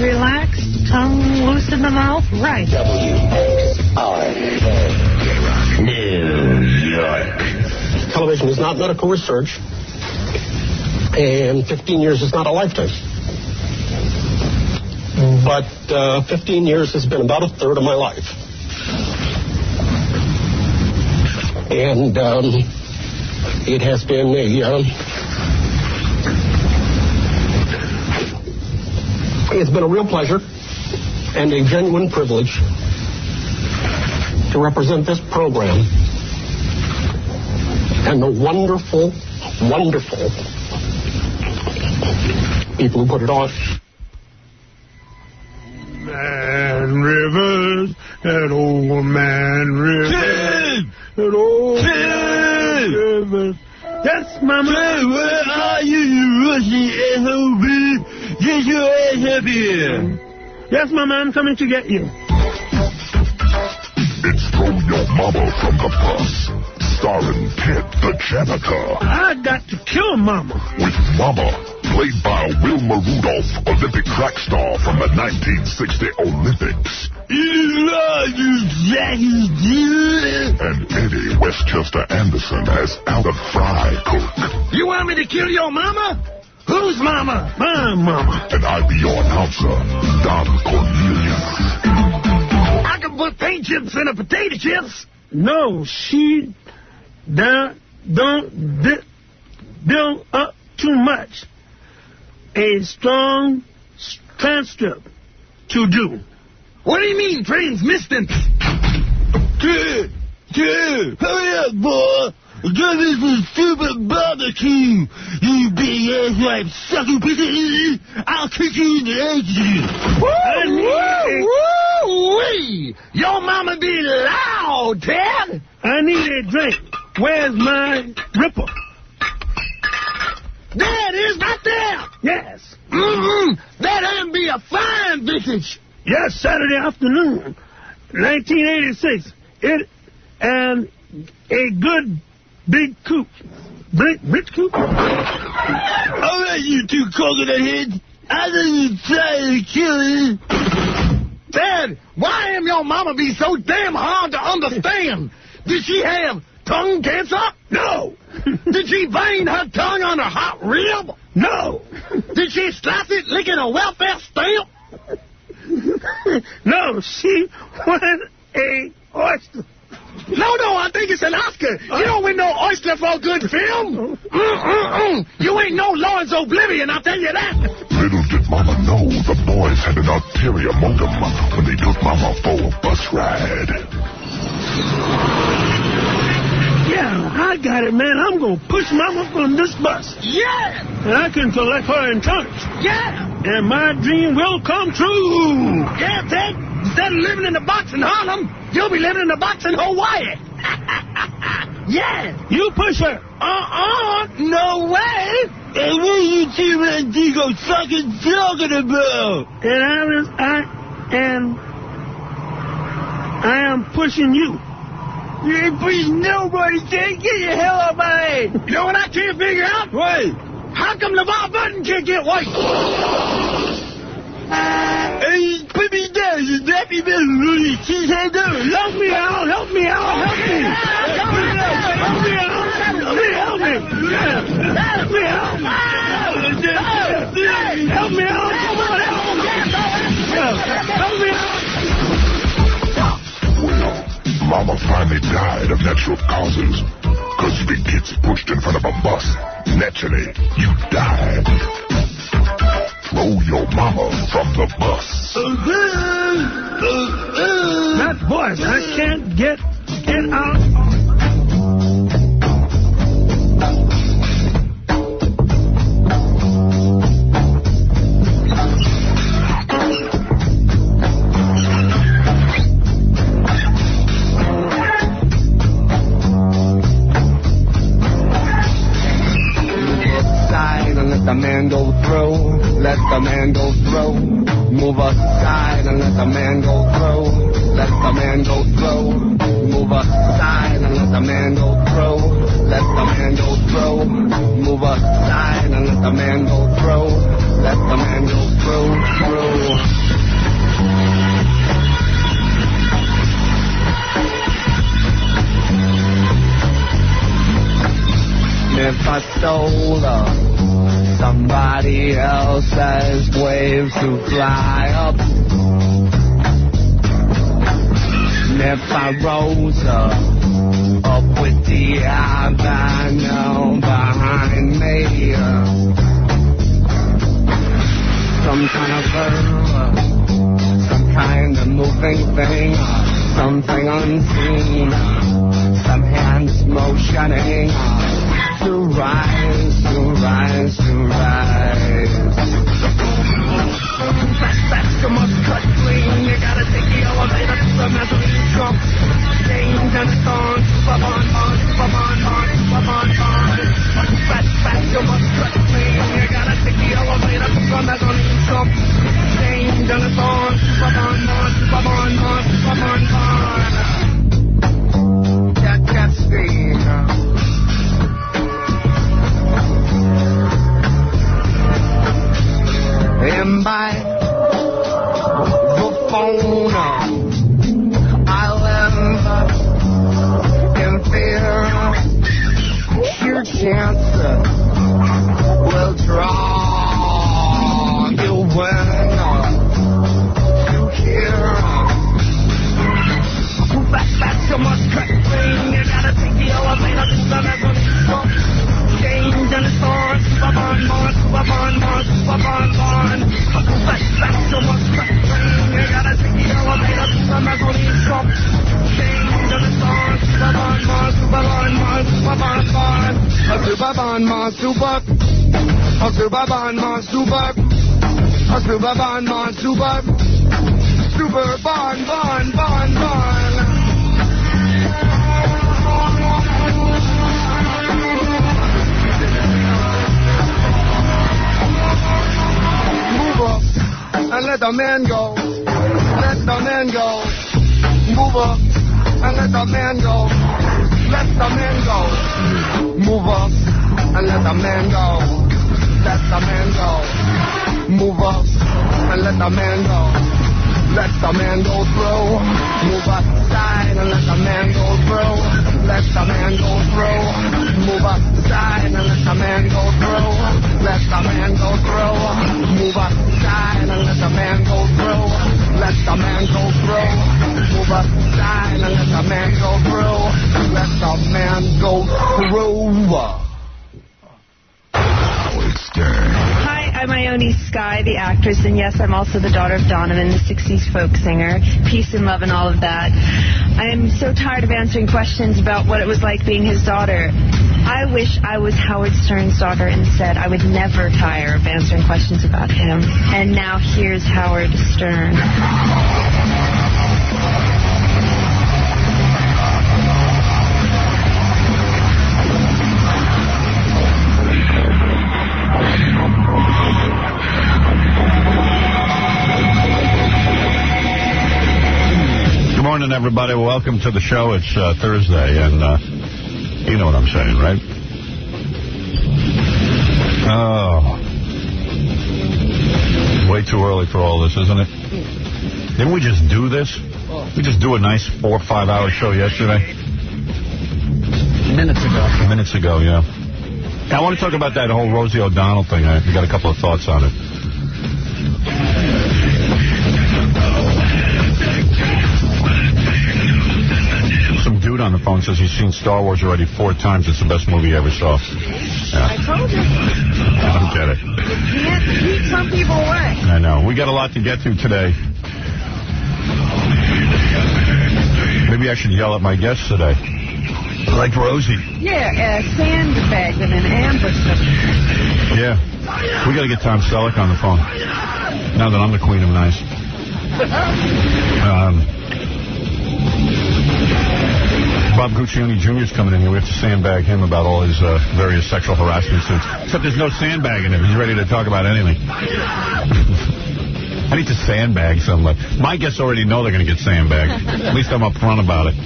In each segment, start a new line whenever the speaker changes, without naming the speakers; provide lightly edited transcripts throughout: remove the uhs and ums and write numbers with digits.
relaxed, tongue loose in the mouth, right.
WXRK, New York.
Television is not medical research, and 15 years is not a lifetime. But 15 years has been about a third of my life. And it has been it's been a real pleasure and a genuine privilege to represent this program and the wonderful, wonderful people who put it on.
Man Rivers, that old man Rivers, that old man Rivers. Yes, Mama.
Hey, where are you, you Russian SOB? Get your ass up here.
Yes, Mama, I'm coming to get you.
It's Throw Your Mama from the Bus, starring Ted the Janitor.
I got to kill Mama.
With Mama, played by Wilma Rudolph, Olympic track star from the 1960 Olympics. And Eddie Westchester Anderson as Albert Fry Cook.
You want me to kill your mama? Whose mama?
My Mama.
And I'll be your announcer, Don Cornelius.
I can put paint chips in a potato chips.
No, she don't build up too much. A strong transcript to do.
What do you mean, transmission? Kid, hurry up, boy. Give me some stupid barbecue. You big ass white sucker bitch. I'll kick you in the ass. Woo-wee! Your mama be loud, Ted.
I need a drink. Where's my ripper?
There it is, right there.
Yes.
That ain't be a fine vintage.
Yes, Saturday afternoon, 1986. And a good big coupe. Rich coupe?
All right, you two coconut heads. I didn't try to kill you. Dad, why am your mama be so damn hard to understand? Did she have tongue cancer?
No.
Did she vein her tongue on a hot rib?
No.
Did she slice it licking a welfare stamp?
No, she won a oyster.
No, I think it's an Oscar. You don't win no oyster for a good film. You ain't no Lawrence Oblivion, I'll tell you that.
Little did Mama know the boys had an ulterior motive when they took Mama for a bus ride.
Yeah, I got it, man. I'm going to push Mama from this bus.
Yeah.
And I can collect her in church.
Yeah.
And my dream will come true.
Yeah, Ted. Instead of living in a box in Harlem, you'll be living in a box in Hawaii. Yeah.
You push her.
No way. And what are you two Randigo fucking talking about?
And I am pushing you.
You ain't pushing nobody, Ted. Get your hell out of my head. You know what I can't figure out?
What?
How come LeVar Burton can't get white? Hey, put me down, you nappy little Rudy cheesehead.
Help me out. Help me.
Help me out.
Well, Mama finally died of natural causes. Because if it gets pushed in front of a bus, naturally, you died. Throw your mama from the bus.
That voice, I can't get out.
Let the man go through. Let the man go through. Move aside and let the man go through. Let the man go through. Move aside and let the man go through. Let the man go through. Move aside and let the man go through. let the man go through. If I stole somebody else's waves to fly up, if I rose up with the avenue behind me, some kind of verb, some kind of moving thing, something unseen, some hands motioning. To rise. Fast, you must cut clean. You gotta take the elevator to the mezzanine jump. Change and song, Superman. Fast, you must cut clean. You gotta take the elevator to the mezzanine jump. Change and song, Superman. Jet speed. And by the phone, I live in fear. Your chance will draw you when you hear. Fast, you must cut clean. You gotta take the elevator to the mezzanine jump. Change and storm, Superman. Fast, you must cut clean. You gotta take the elevator to the mezzanine jump. Change and storm, Superman. And let the man go. Let the man go. Move up and let the man go. Let the man go. Move up and let the man go. Let the man go. Move up and let the man go. Let the man go through. Move aside and let the man go through. Let the man go through. Move aside and let the man go through. Let the man go through. Move aside and let the man go through. Let the man go through. Move aside and let the man go through. Let the man go through.
Hi, I'm Ione Skye, the actress, and yes, I'm also the daughter of Donovan, the 60s folk singer. Peace and love and all of that. I am so tired of answering questions about what it was like being his daughter. I wish I was Howard Stern's daughter instead. I would never tire of answering questions about him. And now here's Howard Stern.
Good morning, everybody. Welcome to the show. It's Thursday, and you know what I'm saying, right? Oh. Way too early for all this, isn't it? Didn't we just do this? We just do a nice 4 or 5 hour show yesterday?
Minutes ago,
yeah. I want to talk about that whole Rosie O'Donnell thing. I got a couple of thoughts on it. Some dude on the phone says he's seen Star Wars already 4 times. It's the best movie he ever saw. Yeah.
I told you.
I don't get it.
You can't keep some people away.
I know. We got a lot to get to today. Maybe I should yell at my guests today. Like Rosie.
Yeah, sandbag them and ambush them.
Yeah. We got to get Tom Selleck on the phone. Now that I'm the queen of nice. Bob Guccione Jr. is coming in here. We have to sandbag him about all his various sexual harassment suits. Except there's no sandbagging him. He's ready to talk about anything. I need to sandbag somebody. My guests already know they're going to get sandbagged. At least I'm up front about it.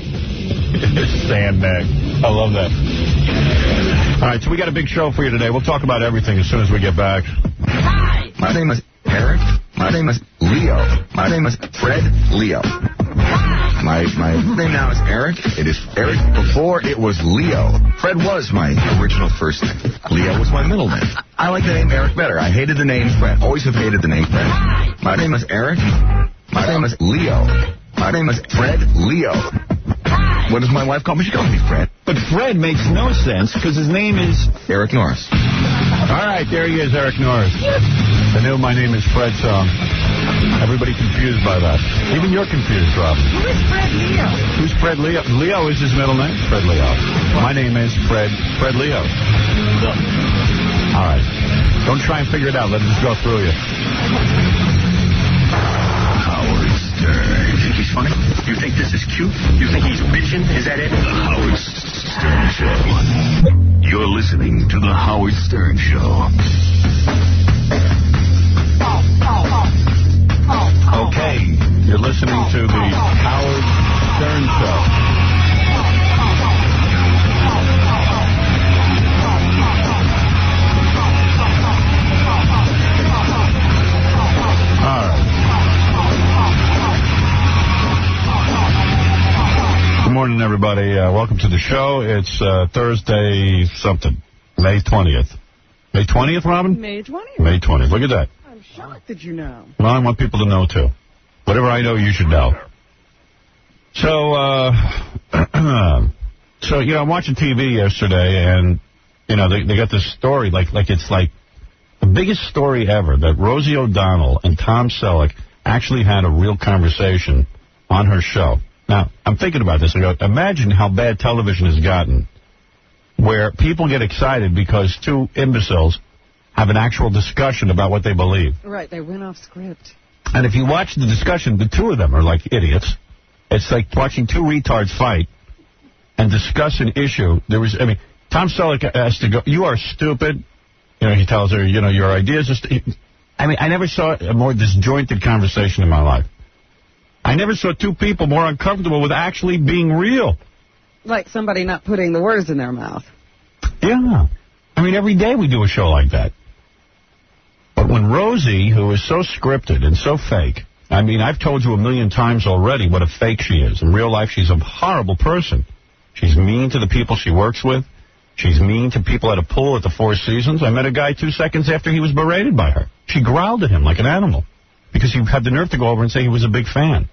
Sandbag. I love that. All right, so we got a big show for you today. We'll talk about everything as soon as we get back.
Hi,
My name is Eric. My name is Leo. My name is Fred Leo. My name now is Eric. It is Eric before it was Leo. Fred was my original first name. Leo was my middle name. I like the name Eric better. I hated the name Fred. Always have hated the name Fred. My name is Eric. My name is Leo. My name is Fred Leo. What does my wife call me? She calls me Fred.
But Fred makes no sense because his name is
Eric Norris.
All right, there he is, Eric Norris. The new My Name is Fred song. Everybody confused by that. Even you're confused, Robin.
Who is Fred Leo?
Who's Fred Leo? Leo is his middle name? Fred Leo. My name is Fred Leo. All right. Don't try and figure it out. Let it just go through you.
Howard Stern. You think he's funny? You think this is cute? You think he's bitching? Is that it? The Howard Stern Show. You're listening to The Howard Stern Show.
Okay, you're listening to The Howard Stern Show. All right. Good morning, everybody. Welcome to the show. It's Thursday something, May 20th. May 20th, Robin?
May 20th.
May 20th. Look at that.
I'm shocked that you know.
Well, I want people to know, too. Whatever I know, you should know. So, I'm watching TV yesterday, and, they got this story, like it's like the biggest story ever, that Rosie O'Donnell and Tom Selleck actually had a real conversation on her show. Now, I'm thinking about this. I go, imagine how bad television has gotten, where people get excited because two imbeciles have an actual discussion about what they believe.
Right, they went off script.
And if you watch the discussion, the two of them are like idiots. It's like watching two retards fight and discuss an issue. Tom Selleck has to go, you are stupid. He tells her, your ideas are I never saw a more disjointed conversation in my life. I never saw two people more uncomfortable with actually being real.
Like somebody not putting the words in their mouth.
Yeah. Every day we do a show like that. But when Rosie, who is so scripted and so fake, I've told you a million times already what a fake she is. In real life, she's a horrible person. She's mean to the people she works with. She's mean to people at a pool at the Four Seasons. I met a guy 2 seconds after he was berated by her. She growled at him like an animal because he had the nerve to go over and say he was a big fan.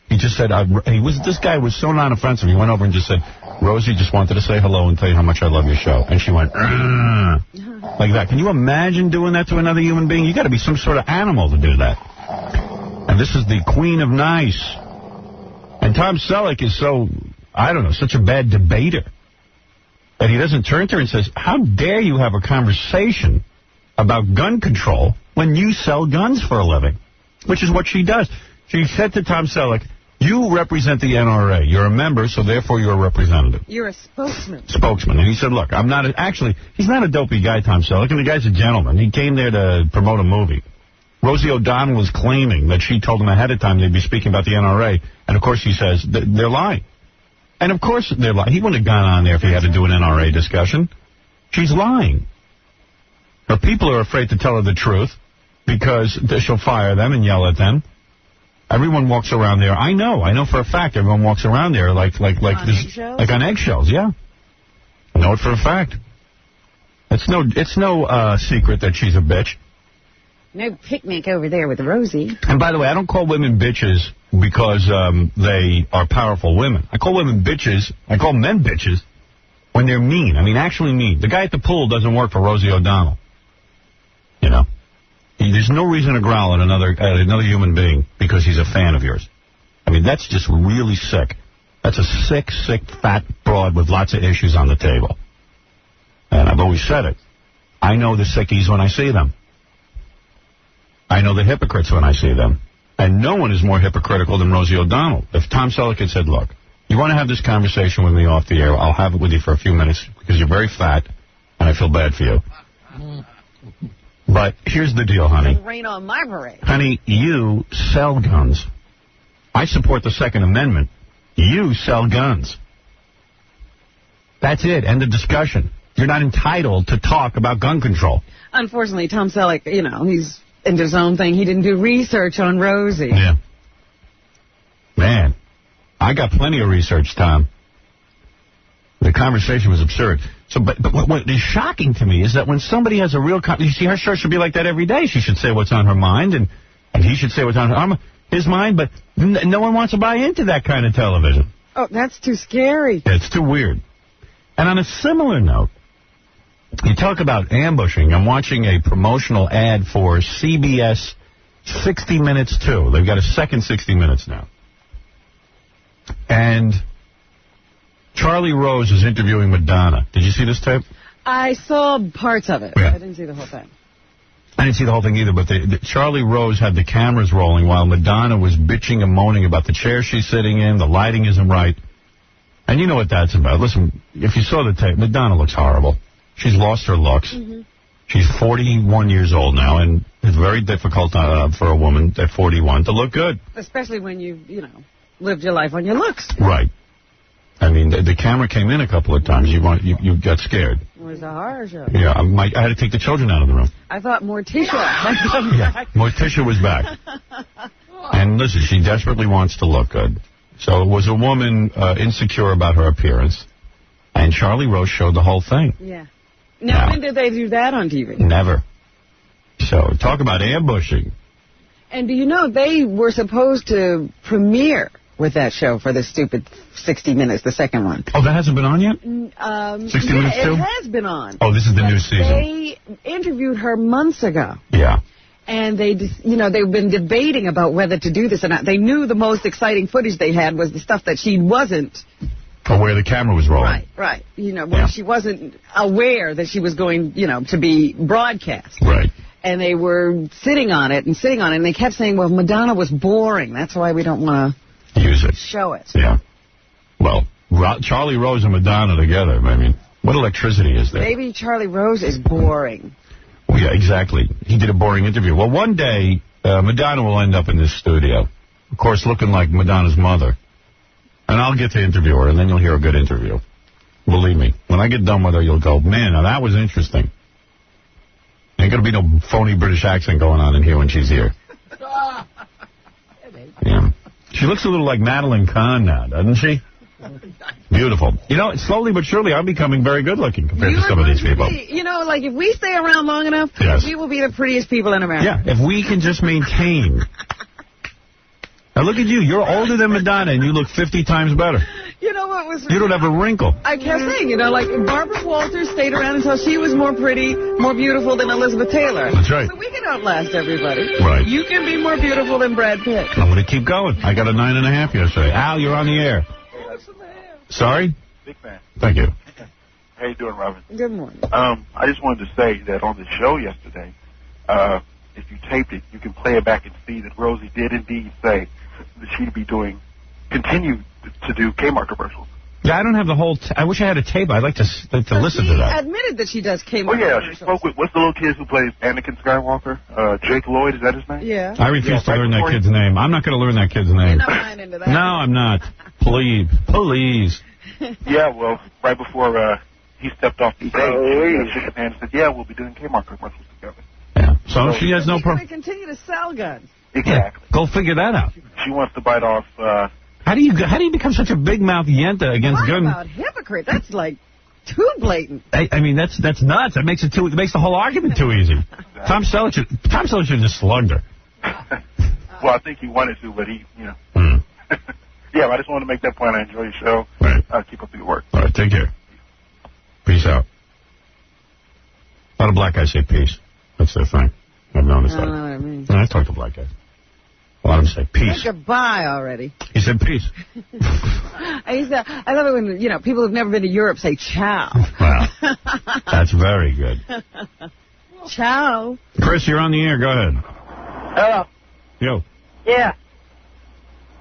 He just said, this guy was so non-offensive. He went over and just said, Rosie just wanted to say hello and tell you how much I love your show. And she went, like that. Can you imagine doing that to another human being? You got to be some sort of animal to do that. And this is the queen of nice. And Tom Selleck is such a bad debater that he doesn't turn to her and says, how dare you have a conversation about gun control when you sell guns for a living? Which is what she does. She said to Tom Selleck, you represent the NRA. You're a member, so therefore you're a representative.
You're a spokesman.
Spokesman. And he said, look, he's not a dopey guy, Tom Selleck, and the guy's a gentleman. He came there to promote a movie. Rosie O'Donnell was claiming that she told him ahead of time they'd be speaking about the NRA. And, of course, he says they're lying. And, of course, they're lying. He wouldn't have gone on there if he had to do an NRA discussion. She's lying. Her people are afraid to tell her the truth because she'll fire them and yell at them. Everyone walks around there. I know for a fact everyone walks around there like on eggshells, yeah. I know it for a fact. It's no secret that she's a bitch.
No picnic over there with Rosie.
And by the way, I don't call women bitches because they are powerful women. I call women bitches. I call men bitches when they're mean. Actually mean. The guy at the pool doesn't work for Rosie O'Donnell. There's no reason to growl at another human being because he's a fan of yours. That's just really sick. That's a sick, fat broad with lots of issues on the table. And I've always said it. I know the sickies when I see them. I know the hypocrites when I see them. And no one is more hypocritical than Rosie O'Donnell. If Tom Selleck had said, look, you want to have this conversation with me off the air, I'll have it with you for a few minutes because you're very fat and I feel bad for you. But here's the deal, honey.
Rain on my parade.
Honey, you sell guns. I support the Second Amendment. You sell guns. That's it. End of discussion. You're not entitled to talk about gun control.
Unfortunately, Tom Selleck, he's into his own thing. He didn't do research on Rosie.
Yeah. Man, I got plenty of research, Tom. The conversation was absurd. So, but what is shocking to me is that when somebody has a real... you see, her show should be like that every day. She should say what's on her mind, and he should say what's on his mind, but no one wants to buy into that kind of television.
Oh, that's too scary.
Yeah, it's too weird. And on a similar note, you talk about ambushing. I'm watching a promotional ad for CBS 60 Minutes 2. They've got a second 60 Minutes now. And Charlie Rose is interviewing Madonna. Did you see this tape?
I saw parts of it.
Yeah.
I didn't see the whole thing.
I didn't see the whole thing either, but Charlie Rose had the cameras rolling while Madonna was bitching and moaning about the chair she's sitting in, the lighting isn't right. And you know what that's about. Listen, if you saw the tape, Madonna looks horrible. She's lost her looks. Mm-hmm. She's 41 years old now, and it's very difficult for a woman at 41 to look good.
Especially when you lived your life on your looks.
Right. I mean, the camera came in a couple of times. You got scared.
It was a horror show.
Yeah, I had to take the children out of the room.
I thought Morticia had come back.
Morticia was back. And listen, she desperately wants to look good. So it was a woman insecure about her appearance. And Charlie Rose showed the whole thing.
Yeah. Now, when did they do that on TV?
Never. So talk about ambushing.
And do you know they were supposed to premiere with that show for the stupid 60 Minutes, the second one.
Oh, that hasn't been on yet? 60 Minutes too?
It has been on.
Oh, this is the new season.
They interviewed her months ago.
Yeah.
And they've been debating about whether to do this or not. They knew the most exciting footage they had was the stuff that she wasn't.
Or where the camera was rolling.
Right. When she wasn't aware that she was going, to be broadcast.
Right.
And they were sitting on it, and they kept saying, well, Madonna was boring. That's why we don't want to
use it.
Show it.
Yeah. Well, Charlie Rose and Madonna together, I mean, what electricity is there?
Maybe Charlie Rose is boring.
Well, yeah, exactly. He did a boring interview. Well, one day, Madonna will end up in this studio. Of course, looking like Madonna's mother. And I'll get to interview her, and then you'll hear a good interview. Believe me. When I get done with her, you'll go, man, now that was interesting. Ain't going to be no phony British accent going on in here when she's here. Yeah. She looks a little like Madeline Kahn now, doesn't she? Beautiful. Slowly but surely, I'm becoming very good-looking compared to some of these people.
Like if we stay around long enough, we will be the prettiest people in America.
Yeah, if we can just maintain. Now, look at you. You're older than Madonna, and you look 50 times better.
You know what was...
You don't have a wrinkle.
I kept saying, like Barbara Walters stayed around until she was more pretty, more beautiful than Elizabeth Taylor.
That's right.
So we can outlast everybody.
Right.
You can be more beautiful than Brad Pitt.
I'm going to keep going. I got a 9.5 yesterday. Al, you're on the air. Sorry?
Big fan.
Thank you.
How you doing, Robin?
Good morning.
I just wanted to say that on the show yesterday, if you taped it, you can play it back and see that Rosie did indeed say that she'd be continue to do Kmart commercials.
Yeah, I don't have the whole... I wish I had a tape. I'd like to listen to that.
She admitted that she does Kmart.
Oh, yeah, she spoke with... What's the little kid who plays Anakin Skywalker? Jake Lloyd, is that his name?
Yeah.
I refuse to learn that kid's name. I'm not going to learn that kid's name.
You're not buying into that.
No, I'm not. Please.
Yeah, well, right before he stepped off the stage, she shook his hand and said, yeah, we'll be doing Kmart commercials together.
Yeah. So she has no problem.
She's going to continue to sell guns.
Exactly.
Yeah, go figure that out.
She wants to bite off...
How do you become such a big mouth yenta against gun?
What about hypocrite? That's like too blatant.
I mean, that's nuts. It makes the whole argument too easy. Exactly. Tom Selleck just slugged her.
Well, I think he wanted to, but he, Yeah, I just wanted to make that point. I enjoy your show.
Right.
Keep up the good work.
All right, take care. Peace out. A lot of black guys say peace. That's their thing. I've noticed that.
I don't know what I mean.
I talk to black guys. A lot of them say peace.
Say goodbye already.
He said peace.
I love it when, people who've never been to Europe say ciao.
Wow. That's very good.
Ciao.
Chris, you're on the air. Go ahead.
Hello.
Yo.
Yeah.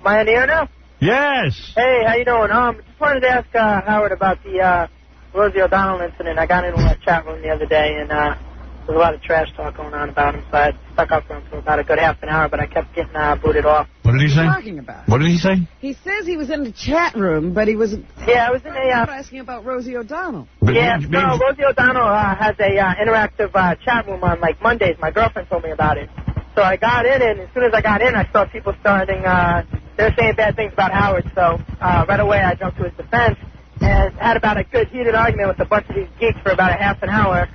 Am I on the air now?
Yes.
Hey, how you doing? Just wanted to ask Howard about the Rosie O'Donnell incident. I got into a chat room the other day, and there was a lot of trash talk going on about him, so I stuck up for him for about a good half an hour, but I kept getting booted off.
What did he say?
What are you talking about?
What did he say?
He says he was in the chat room, but he was...
Yeah, I was in a...
asking about Rosie O'Donnell.
No, Rosie O'Donnell has a interactive chat room on, Mondays. My girlfriend told me about it. So I got in, and as soon as I got in, I saw people starting, they were saying bad things about Howard. So right away I jumped to his defense and had about a good heated argument with a bunch of these geeks for about a half an hour.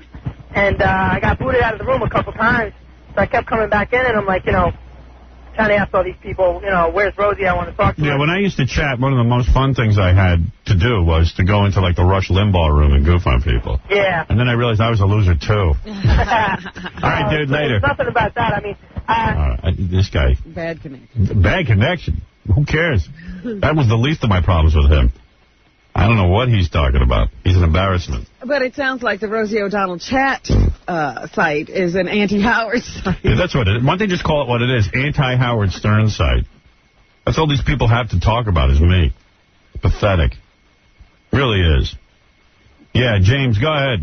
And I got booted out of the room a couple times. So I kept coming back in, and I'm like, trying to ask all these people, where's Rosie? I want to talk to her.
Yeah, when I used to chat, one of the most fun things I had to do was to go into, like, the Rush Limbaugh room and goof on people.
Yeah.
And then I realized I was a loser, too. All right, dude, later.
There's nothing about that. I mean,
this guy.
Bad connection.
Bad connection? Who cares? That was the least of my problems with him. I don't know what he's talking about. He's an embarrassment.
But it sounds like the Rosie O'Donnell chat site is an anti-Howard site.
Yeah, that's what it is. Why don't they just call it what it is? Anti-Howard Stern site. That's all these people have to talk about is me. Pathetic. Really is. Yeah, James, go ahead.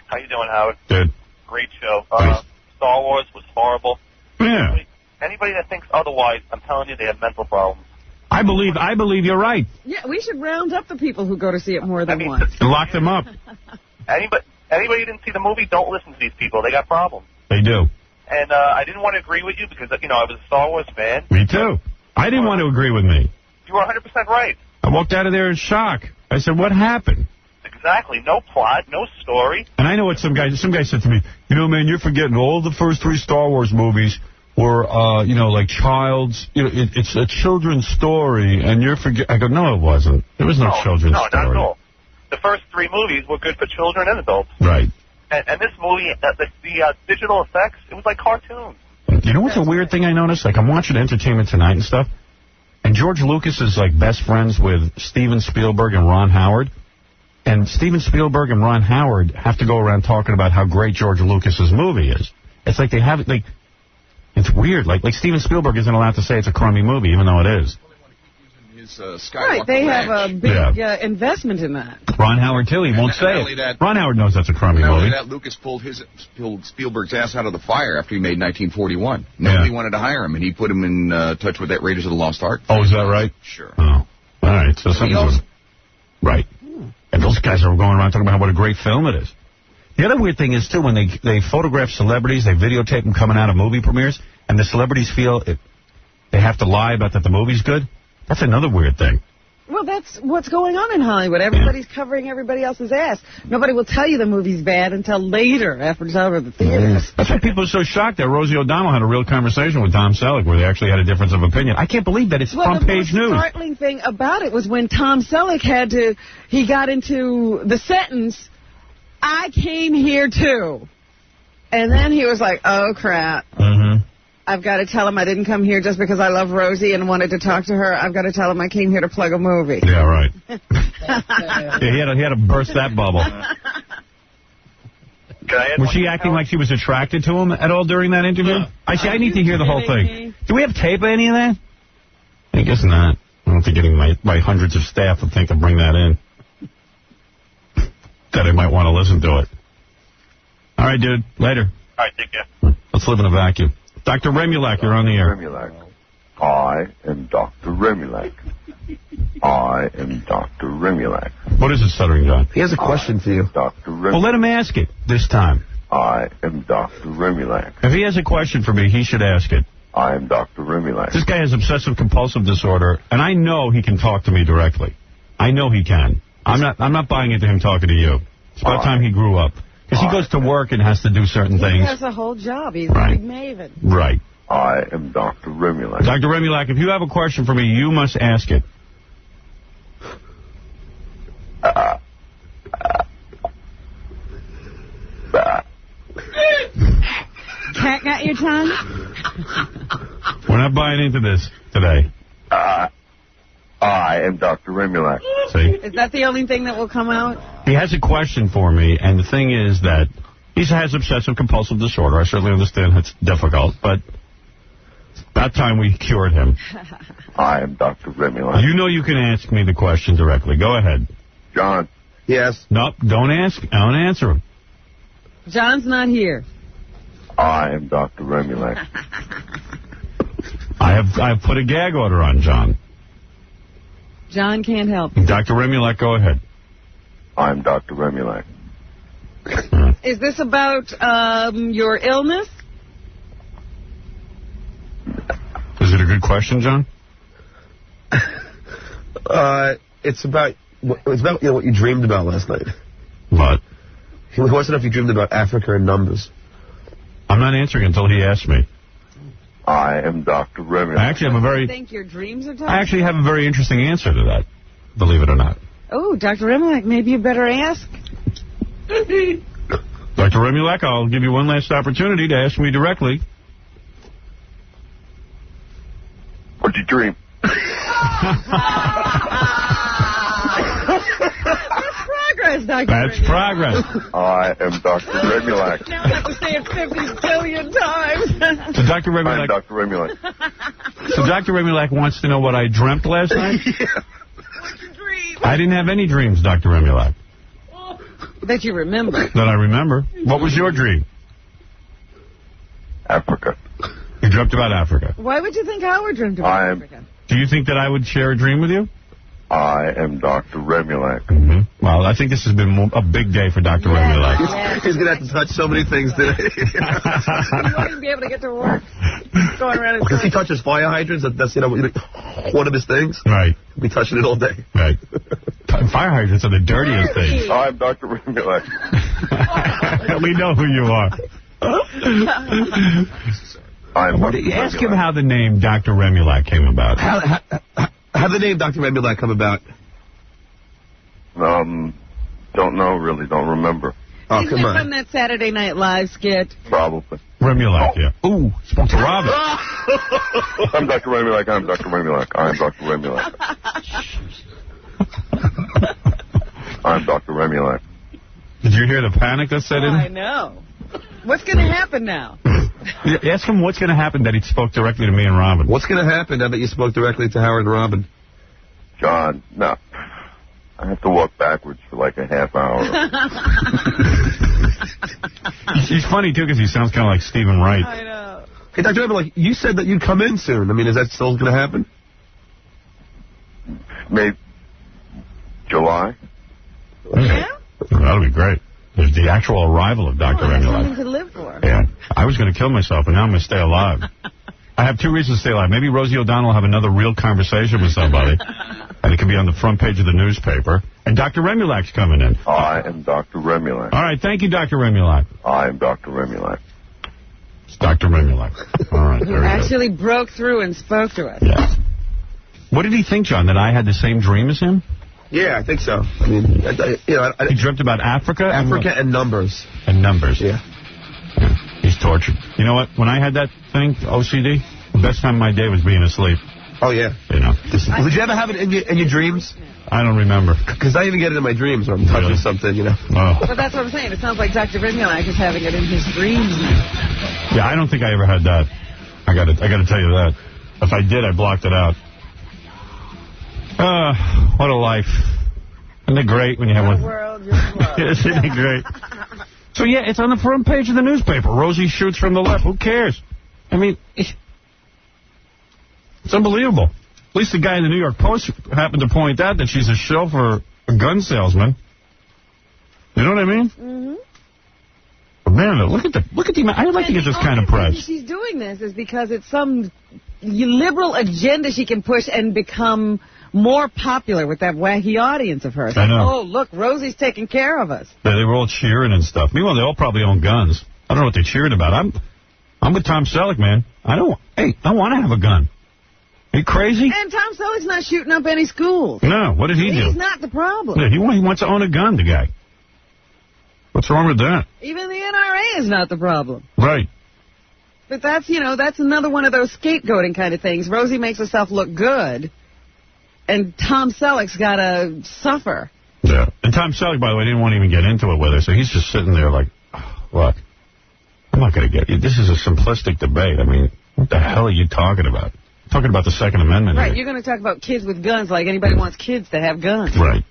How you doing, Howard?
Good.
Great show. Star Wars was horrible.
Yeah.
Anybody that thinks otherwise, I'm telling you, they have mental problems.
I believe you're right.
Yeah, we should round up the people who go to see it more than once.
And lock them up.
Anybody who didn't see the movie, don't listen to these people. They got problems.
They do.
And I didn't want to agree with you because, I was a Star Wars fan.
Me too. I didn't want to agree with me.
You were 100% right.
I walked out of there in shock. I said, what happened?
Exactly. No plot, no story.
And I know what some guy said to me, man, you're forgetting all the first 3 Star Wars movies were, like child's, it's a children's story, and you're forgetting. I go, no, it wasn't. There was no children's story.
No, not at all. The first 3 movies were good for children and adults.
Right.
And this movie, the digital effects, it was like cartoons.
You know what's a weird thing I noticed? Like, I'm watching Entertainment Tonight and stuff, and George Lucas is, like, best friends with Steven Spielberg and Ron Howard. And Steven Spielberg and Ron Howard have to go around talking about how great George Lucas's movie is. It's like they have it, like, it's weird. Like Steven Spielberg isn't allowed to say it's a crummy movie, even though it is.
Right, they have a big investment in that.
Ron Howard, too, he won't say it. Ron Howard knows that's a crummy movie.
Not only that, Lucas pulled Spielberg's ass out of the fire after he made 1941. Nobody wanted to hire him, and he put him in touch with that Raiders of the Lost Ark.
Oh, is that right?
Sure.
Oh, all right. So something's right. And those guys are going around talking about what a great film it is. The other weird thing is, too, when they photograph celebrities, they videotape them coming out of movie premieres, and the celebrities feel they have to lie about that the movie's good. That's another weird thing.
Well, that's what's going on in Hollywood. Everybody's covering everybody else's ass. Nobody will tell you the movie's bad until later, after it's over the theaters.
That's why people are so shocked that Rosie O'Donnell had a real conversation with Tom Selleck where they actually had a difference of opinion. I can't believe that it's front-page news.
The startling thing about it was when Tom Selleck he got into the sentence, I came here too. And then he was like, oh, crap.
Mm-hmm.
I've got to tell him I didn't come here just because I love Rosie and wanted to talk to her. I've got to tell him I came here to plug a movie.
Yeah, right. He had to burst that bubble. Was she acting like she was attracted to him at all during that interview? I need to hear the whole thing. Do we have tape of any of that? I guess not. I don't think any of my hundreds of staff would think to bring that in. That I might want to listen to it. All right, dude. Later.
All right, take care.
Let's live in a vacuum. Dr. Remulak, you're on the air.
Remulak. I am Dr. Remulak. I am Dr. Remulak.
What is it, Stuttering John?
He has a question for you. Dr. Remulak.
Well, let him ask it this time.
I am Dr. Remulak.
If he has a question for me, he should ask it.
I am Dr. Remulak.
This guy has obsessive-compulsive disorder, and I know he can talk to me directly. I know he can. I'm not buying into him talking to you. It's about time he grew up. Because he goes to work and has to do certain things.
He has a whole job. He's a big maven.
Right.
I am Dr. Remulak.
Dr. Remulak, if you have a question for me, you must ask it.
Cat got your tongue?
We're not buying into this today.
I am Dr. Remulak.
See?
Is that the only thing that will come out?
He has a question for me, and the thing is that he has obsessive-compulsive disorder. I certainly understand it's difficult, but about time we cured him.
I am Dr. Remulak.
You know you can ask me the question directly. Go ahead.
John. Yes?
Nope, don't ask. I don't answer him.
John's not here.
I am Dr. Remulak.
I've put a gag order on John.
John can't help.
Dr. Remulak, go ahead.
I'm Dr. Remulak.
Is this about your illness?
question, John?
It's about what you dreamed about last night.
What?
He wants to know if you dreamed about Africa and numbers.
I'm not answering until he asks me.
I am Dr. Remy.
I actually have a very...
think your dreams are talking?
I actually have a very interesting answer to that, believe it or not.
Oh, Dr. Remilek, maybe you better ask.
Dr. Remilek, I'll give you one last opportunity to ask me directly.
What'd you dream?
Progress, Dr.
That's
Remilek.
progress.
I am Dr. Remulak.
Now I have to say it 50 billion times.
So Dr.
I am
Remilek,
Dr. Remulak.
so Dr. Remilek wants to know what I dreamt last night?
Yeah.
What'd you dream?
I didn't have any dreams, Dr. Remilek,
That you remember.
that I remember. What was your dream?
Africa.
You dreamt about Africa.
Why would you think Howard dreamed about Africa?
Do you think that I would share a dream with you?
I am Dr. Remulak.
Well, I think this has been a big day for Dr. Remilek.
He's going to have to touch so many things today.
He won't even be able to get to work. Going around his
Because he touches fire hydrants. That's one of his things.
Right.
He'll be touching it all day.
Right. Fire hydrants are the dirtiest things.
I'm Dr. Remulak.
We know who you are. Ask him how the name Dr. Remilek came about.
How the name Dr. Remulak come about?
Don't know, really. Don't remember.
Oh,
Isn't it from that Saturday Night Live skit?
Probably.
Remulak, yeah. Ooh, spoke to Robin.
I'm Dr. Remulak. I'm Dr. Remulak. I'm Dr. Remulak. I'm Dr. Remulak.
Did you hear the panic that set in?
I know. What's going to happen now?
Ask him what's going to happen that he spoke directly to me and Robin.
What's going to happen now that you spoke directly to Howard and Robin?
John, no. I have to walk backwards for like a half hour.
He's funny, too, because he sounds kind of like Stephen Wright.
I know.
Hey, Dr. Remulak, you said that you'd come in soon. I mean, is that still going to happen?
Maybe July.
Yeah?
That'll be great. There's the actual arrival of Dr.
Something
Remulek.
to live for.
Yeah. I was going to kill myself, and now I'm going to stay alive. I have 2 reasons to stay alive. Maybe Rosie O'Donnell will have another real conversation with somebody, and it could be on the front page of the newspaper. And Dr. Remulek's coming in.
I am Dr. Remulak.
All right. Thank you, Dr. Remulek.
I am Dr. Remulak.
It's Dr. Remulek. All right.
Who actually broke through and spoke to us.
Yeah. What did he think, John, that I had the same dream as him?
Yeah, I think so. I mean,
he dreamt about Africa?
And numbers.
And numbers.
Yeah.
He's tortured. You know what? When I had that thing, OCD, the best time of my day was being asleep.
Oh, yeah.
You know.
Did you ever have it in your dreams?
I don't remember.
Because I even get it in my dreams when I'm touching something, you know.
Oh.
But that's what I'm saying. It sounds like Dr. Remulek is having it in his dreams now.
Yeah, I don't think I ever had that. I got to tell you that. If I did, I blocked it out. What a life. Isn't it great when you have one? Isn't it great? So, yeah, it's on the front page of the newspaper. Rosie shoots from the left. Who cares? I mean, it's unbelievable. At least the guy in the New York Post happened to point out that she's a shill for a gun salesman. You know what I mean?
Mm-hmm.
But man, look at the I'd like to get this kind of press.
She's doing this is because it's some liberal agenda she can push and become more popular with that wacky audience of hers.
I know.
Oh, look, Rosie's taking care of us.
They were all cheering and stuff. Meanwhile, they all probably own guns. I don't know what they cheered about. I'm with Tom Selleck, man. I want to have a gun. Are you crazy?
And Tom Selleck's not shooting up any schools.
No, what did he do?
He's not the problem.
Yeah, he wants to own a gun, the guy. What's wrong with that?
Even the NRA is not the problem.
Right.
But that's, that's another one of those scapegoating kind of things. Rosie makes herself look good, and Tom Selleck's got to suffer.
Yeah. And Tom Selleck, by the way, didn't want to even get into it with her, so he's just sitting there like, look, I'm not going to get you. This is a simplistic debate. I mean, what the hell are you talking about? I'm talking about the Second Amendment.
Right,
here.
you're going to talk about kids with guns like anybody wants kids to have guns.
Right.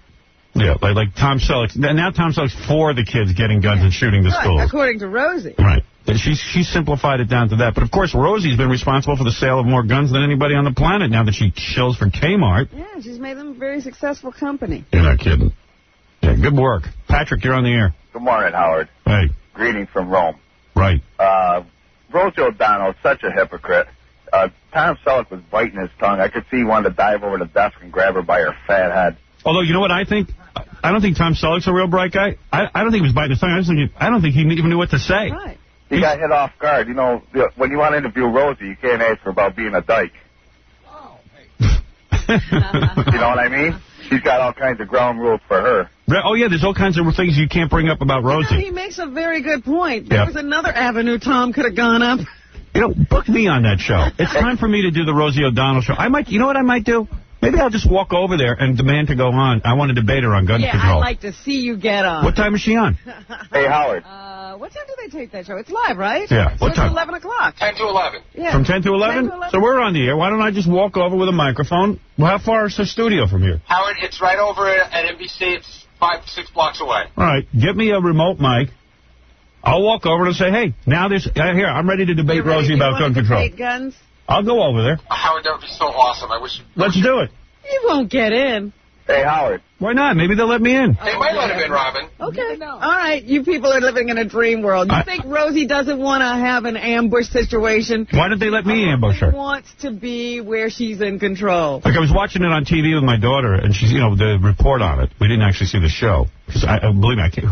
Yeah, like Tom Selleck. Now Tom Selleck's for the kids getting guns and shooting the schools.
According to Rosie.
Right. She simplified it down to that. But, of course, Rosie's been responsible for the sale of more guns than anybody on the planet now that she shills for Kmart.
Yeah, she's made them a very successful company.
You're not kidding. Yeah, good work. Patrick, you're on the air.
Good morning, Howard.
Hey.
Greetings from Rome.
Right.
Rosie O'Donnell is such a hypocrite.
Tom Selleck was biting his tongue. I could see he wanted to dive over the desk and grab her by her fat head.
Although, you know what I think? I don't think Tom Selleck's a real bright guy. I don't think he was biting his tongue. I don't think he even knew what to say.
Right.
He got hit off guard. You know, when you want to interview Rosie, you can't ask her about being a dyke. You know what I mean? She's got all kinds of ground rules for her.
Oh, yeah, there's all kinds of things you can't bring up about Rosie.
He makes a very good point. There was another avenue Tom could have gone up.
You know, book me on that show. It's time for me to do the Rosie O'Donnell show. You know what I might do? Maybe I'll just walk over there and demand to go on. I want to debate her on gun control.
I'd like to see you get on.
What time is she on?
Hey, Howard.
What time do they take that show? It's live, right?
Yeah. What time?
It's 11 o'clock.
10 to 11.
Yeah.
From 10 to 11?
10 to 11?
So we're on the air. Why don't I just walk over with a microphone? Well, how far is the studio from here?
Howard, it's right over at NBC. It's 5-6 blocks away.
All right. Get me a remote mic. I'll walk over and say, hey, now there's... here, I'm ready to debate Rosie about gun control.
Guns?
I'll go over there.
Howard, that would be so awesome. I wish...
Let's do it.
You won't get in.
Hey, Howard.
Why not? Maybe they'll let me in.
They might let him in, Robin.
Okay. All right. You people are living in a dream world. You think Rosie doesn't want to have an ambush situation?
Why don't they let me ambush her?
She wants to be where she's in control.
Like, I was watching it on TV with my daughter, and she's, the report on it. We didn't actually see the show. Because believe me, I can't.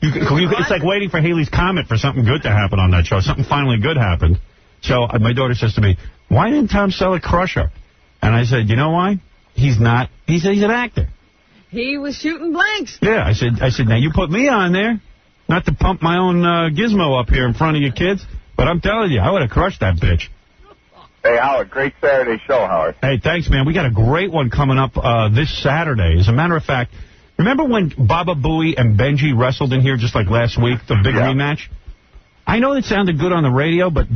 It's like waiting for Haley's Comet for something good to happen on that show. Something finally good happened. So my daughter says to me, why didn't Tom Selleck crush her? And I said, you know why? He's not. He's an actor.
He was shooting blanks.
Yeah, I said, now you put me on there, not to pump my own gizmo up here in front of your kids, but I'm telling you, I would have crushed that bitch.
Hey, Howard, great Saturday show, Howard.
Hey, thanks, man. We got a great one coming up this Saturday. As a matter of fact, remember when Baba Booey and Benji wrestled in here just like last week, the big rematch? I know it sounded good on the radio, but,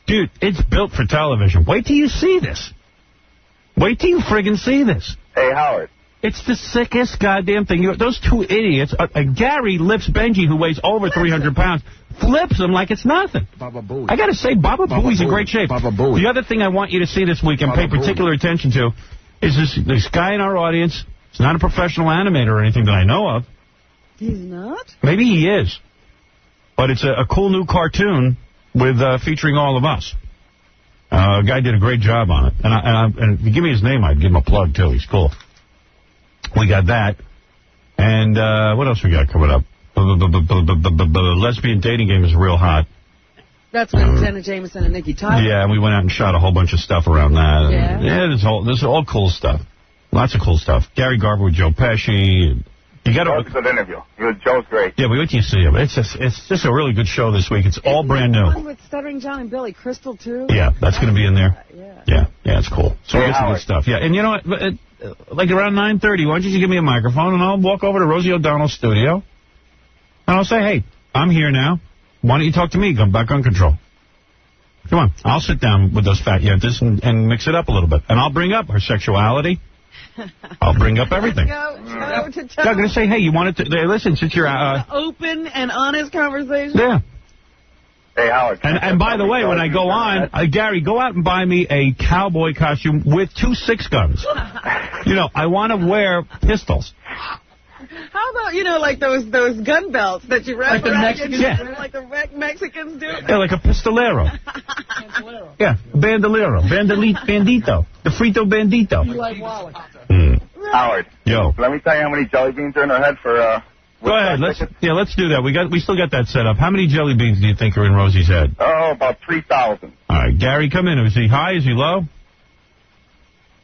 dude, it's built for television. Wait till you see this. Wait till you friggin' see this.
Hey, Howard.
It's the sickest goddamn thing. Those two idiots, Gary lifts Benji, who weighs over 300 pounds, flips him like it's nothing.
Baba Booey.
I got to say, Baba Booey's in great shape.
Baba Booey.
The other thing I want you to see this week and pay particular attention to is this guy in our audience. He's not a professional animator or anything that I know of.
He's not?
Maybe he is. But it's a cool new cartoon with featuring all of us. A guy did a great job on it. And if you give me his name, I'd give him a plug, too. He's cool. We got that. And what else we got coming up? The lesbian dating game is real hot.
That's when Jenna Jameson and Nikki Tyler.
Yeah, and we went out and shot a whole bunch of stuff around that.
Yeah?
Yeah, there's all cool stuff. Lots of cool stuff. Gary Garver with Joe Pesci. You got
That was a good interview. Joe's great.
Yeah, we wait till you see him. It's just a really good show this week. It's all brand new.
One with Stuttering John and Billy Crystal, too?
Yeah, that's going to be in there. Yeah, it's cool. So we
Hey,
get some good stuff. Yeah, and you know what? Like around 9:30, why don't you just give me a microphone, and I'll walk over to Rosie O'Donnell's studio, and I'll say, hey, I'm here now. Why don't you talk to me? Come back on control. Come on. I'll sit down with those fat yentas and mix it up a little bit. And I'll bring up her sexuality. I'll bring up everything.
I'm
going to say, hey, you wanted to... Listen, since you're...
open and honest conversation.
Yeah.
Hey, Howard.
And by the way, when I go on, Gary, go out and buy me a cowboy costume with 2 6-guns. I want to wear pistols.
How about, like those gun belts that you wrap
Like the
around
Mexicans?
your
Yeah.
like the Mexicans do?
Yeah, like a pistolero. Yeah, bandolero. Bandito. The frito bandito.
Howard.
Yo.
Let me tell you how many jelly beans are in her head for...
Go ahead. Let's do that. We still got that set up. How many jelly beans do you think are in Rosie's head?
Oh, about 3,000.
All right, Gary, come in. Is he high? Is he low?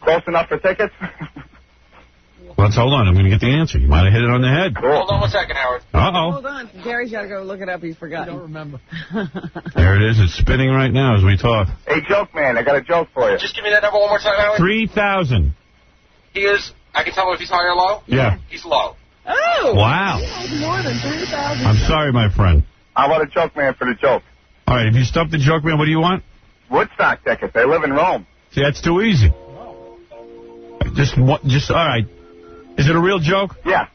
Close enough for tickets?
Let's hold on. I'm going to get the answer. You might have hit it on the head.
Hold on 1 second, Howard.
Uh-oh.
Hold on. Gary's got to go look it up. He's forgotten. I don't remember.
There it is. It's spinning right now as we talk.
Hey, joke man, I got a joke for you.
Just give me that number one more time, Howard.
3,000.
He is, I can tell him if he's high or low?
Yeah.
He's low.
Oh!
Wow.
More than 3,000.
I'm sorry, my friend.
I want a joke man for the joke.
All right, if you stumped the joke man, what do you want?
Woodstock tickets. They live in Rome.
See, that's too easy. All right. Is it a real joke?
Yeah.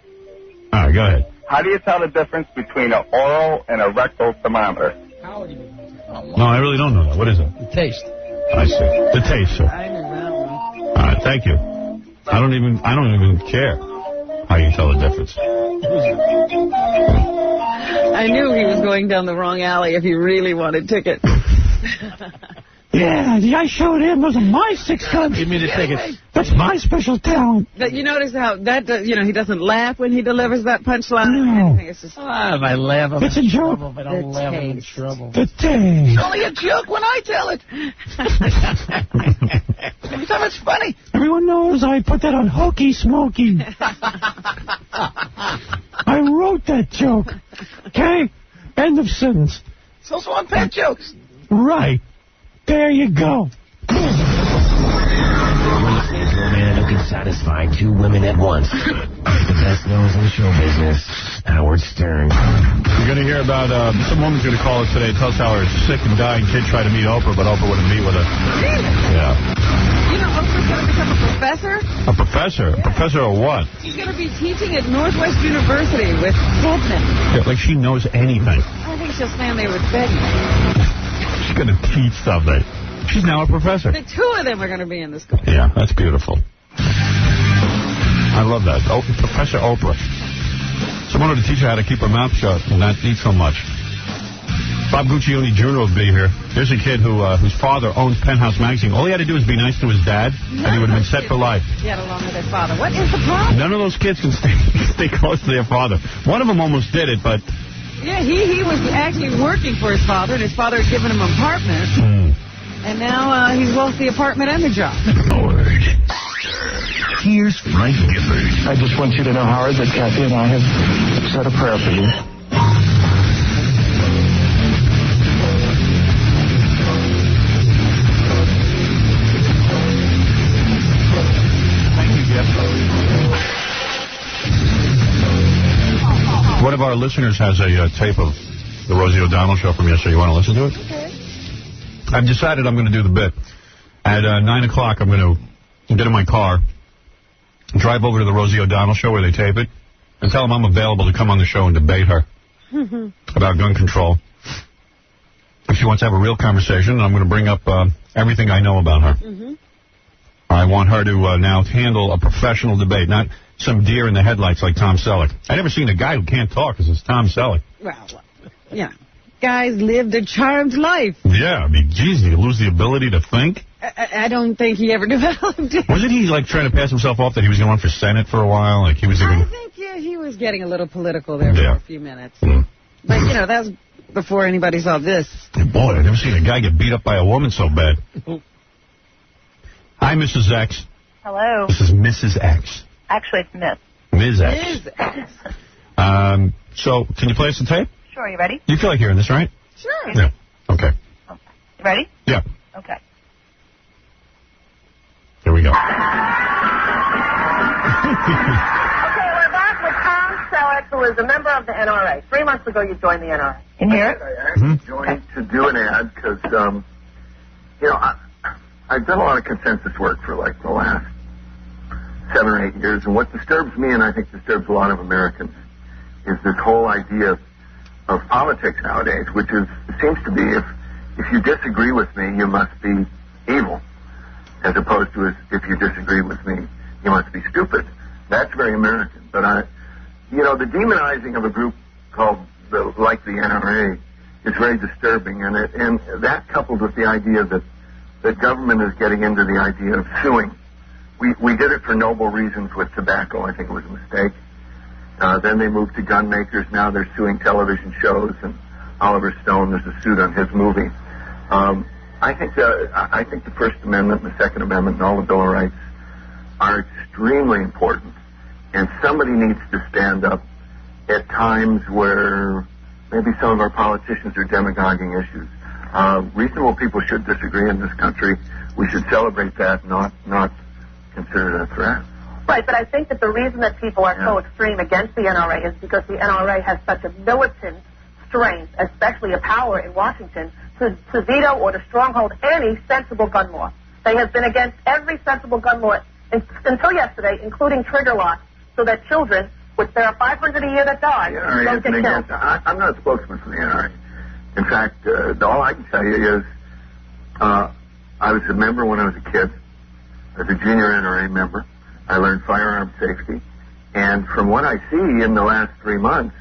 All right, go ahead.
How do you tell the difference between an oral and a rectal thermometer?
No, I really don't know that. What is it?
The taste.
I see. The taste, sir.
I knew that one.
All right, thank you. I don't even care how you tell the difference.
I knew he was going down the wrong alley if he really wanted tickets.
Yeah, I showed him. Those are my 6 guns.
Give me the tickets.
That's my special talent.
But you notice how that he doesn't laugh when he delivers that punchline.
No.
It's just,
I laugh.
It's a joke.
But I don't laugh. I'm in trouble.
The taste.
It's only a joke when I tell it. Every time it's funny.
Everyone knows I put that on Hokey Smokey. I wrote that joke. Okay? End of sentence.
It's also on Pet Jokes.
Right. There you go.
Man who can satisfy 2 women at once. The best nose in show business, Howard Stern.
You're going to hear about, some woman's going to call us today and tell us how her sick and dying kid tried to meet Oprah, but Oprah wouldn't meet with her. Yeah.
You know, Oprah's going to become a professor?
A professor? A professor of what?
She's going to be teaching at Northwest University with Stedman.
Yeah, like she knows anything.
I think she'll stand there with Stedman.
She's going to teach something. She's now a professor.
The 2 of them are going to be in the school.
Yeah, that's beautiful. I love that. Oh, Professor Oprah. Someone to teach her how to keep her mouth shut and not eat so much. Bob Guccione Jr. will be here. Here's a kid whose father owns Penthouse Magazine. All he had to do was be nice to his dad, and he would have been set for life.
Get along with their father. What is the problem?
None of those kids can stay close to their father. One of them almost did it, but...
Yeah, he was actually working for his father, and his father had given him an apartment. And now he's lost the apartment and the job.
Howard. Here's Frank Gifford.
I just want you to know, Howard, that Kathy and I have said a prayer for you.
Thank you, Jeff. One of our listeners has a tape of the Rosie O'Donnell show from yesterday. You want to listen to it?
Okay.
I've decided I'm going to do the bit. At 9 o'clock, I'm going to get in my car, drive over to the Rosie O'Donnell show where they tape it, and tell them I'm available to come on the show and debate her about gun control. If she wants to have a real conversation, I'm going to bring up everything I know about her. I want her to now handle a professional debate, not some deer in the headlights like Tom Selleck. I've never seen a guy who can't talk because it's Tom Selleck.
Well, yeah. Guys lived a charmed life.
Yeah, I mean, geez, you lose the ability to think?
I don't think he ever developed it.
Wasn't he, like, trying to pass himself off that he was going to run for Senate for a while? Like, he was even...
I think, yeah, he was getting a little political there for a few minutes. But, you know, that was before anybody saw this.
Boy, I've never seen a guy get beat up by a woman so bad. Hi, Mrs. X.
Hello.
This is Mrs. X.
Actually, it's Miss.
Ms. X.
Ms. X.
So, can you play us the tape?
Sure, you ready?
You feel like hearing this, right?
Sure.
Yeah. Okay.
You ready?
Yeah.
Okay.
Here we go.
Okay, we're back with Tom Selleck, who is a member of the NRA. 3 months ago, you joined the NRA. Can you hear it?
I actually joined to do an ad because, you know, I've done a lot of consensus work for like the last 7 or 8 years, and what disturbs me, and I think disturbs a lot of Americans, is this whole idea of politics nowadays, which is, it seems to be, if you disagree with me, you must be evil, as opposed to if you disagree with me, you must be stupid. That's very American. But you know, the demonizing of a group called like the NRA is very disturbing, and that coupled with the idea that government is getting into the idea of suing. We did it for noble reasons with tobacco. I think it was a mistake. Then they moved to gun makers. Now they're suing television shows, and Oliver Stone, there's a suit on his movie. I think the First Amendment and the Second Amendment and all the Bill of Rights are extremely important, and somebody needs to stand up at times where maybe some of our politicians are demagoguing issues. Reasonable people should disagree in this country. We should celebrate that, not consider it a threat.
Right, but I think that the reason that people are so extreme against the NRA is because the NRA has such a militant strength, especially a power in Washington, to veto or to stronghold any sensible gun law. They have been against every sensible gun law until yesterday, including trigger locks, so that children, which there are 500 a year that die, don't get killed.
I'm not a spokesman for the NRA. In fact, all I can tell you is I was a member when I was a kid. I was a junior NRA member. I learned firearm safety. And from what I see in the last 3 months,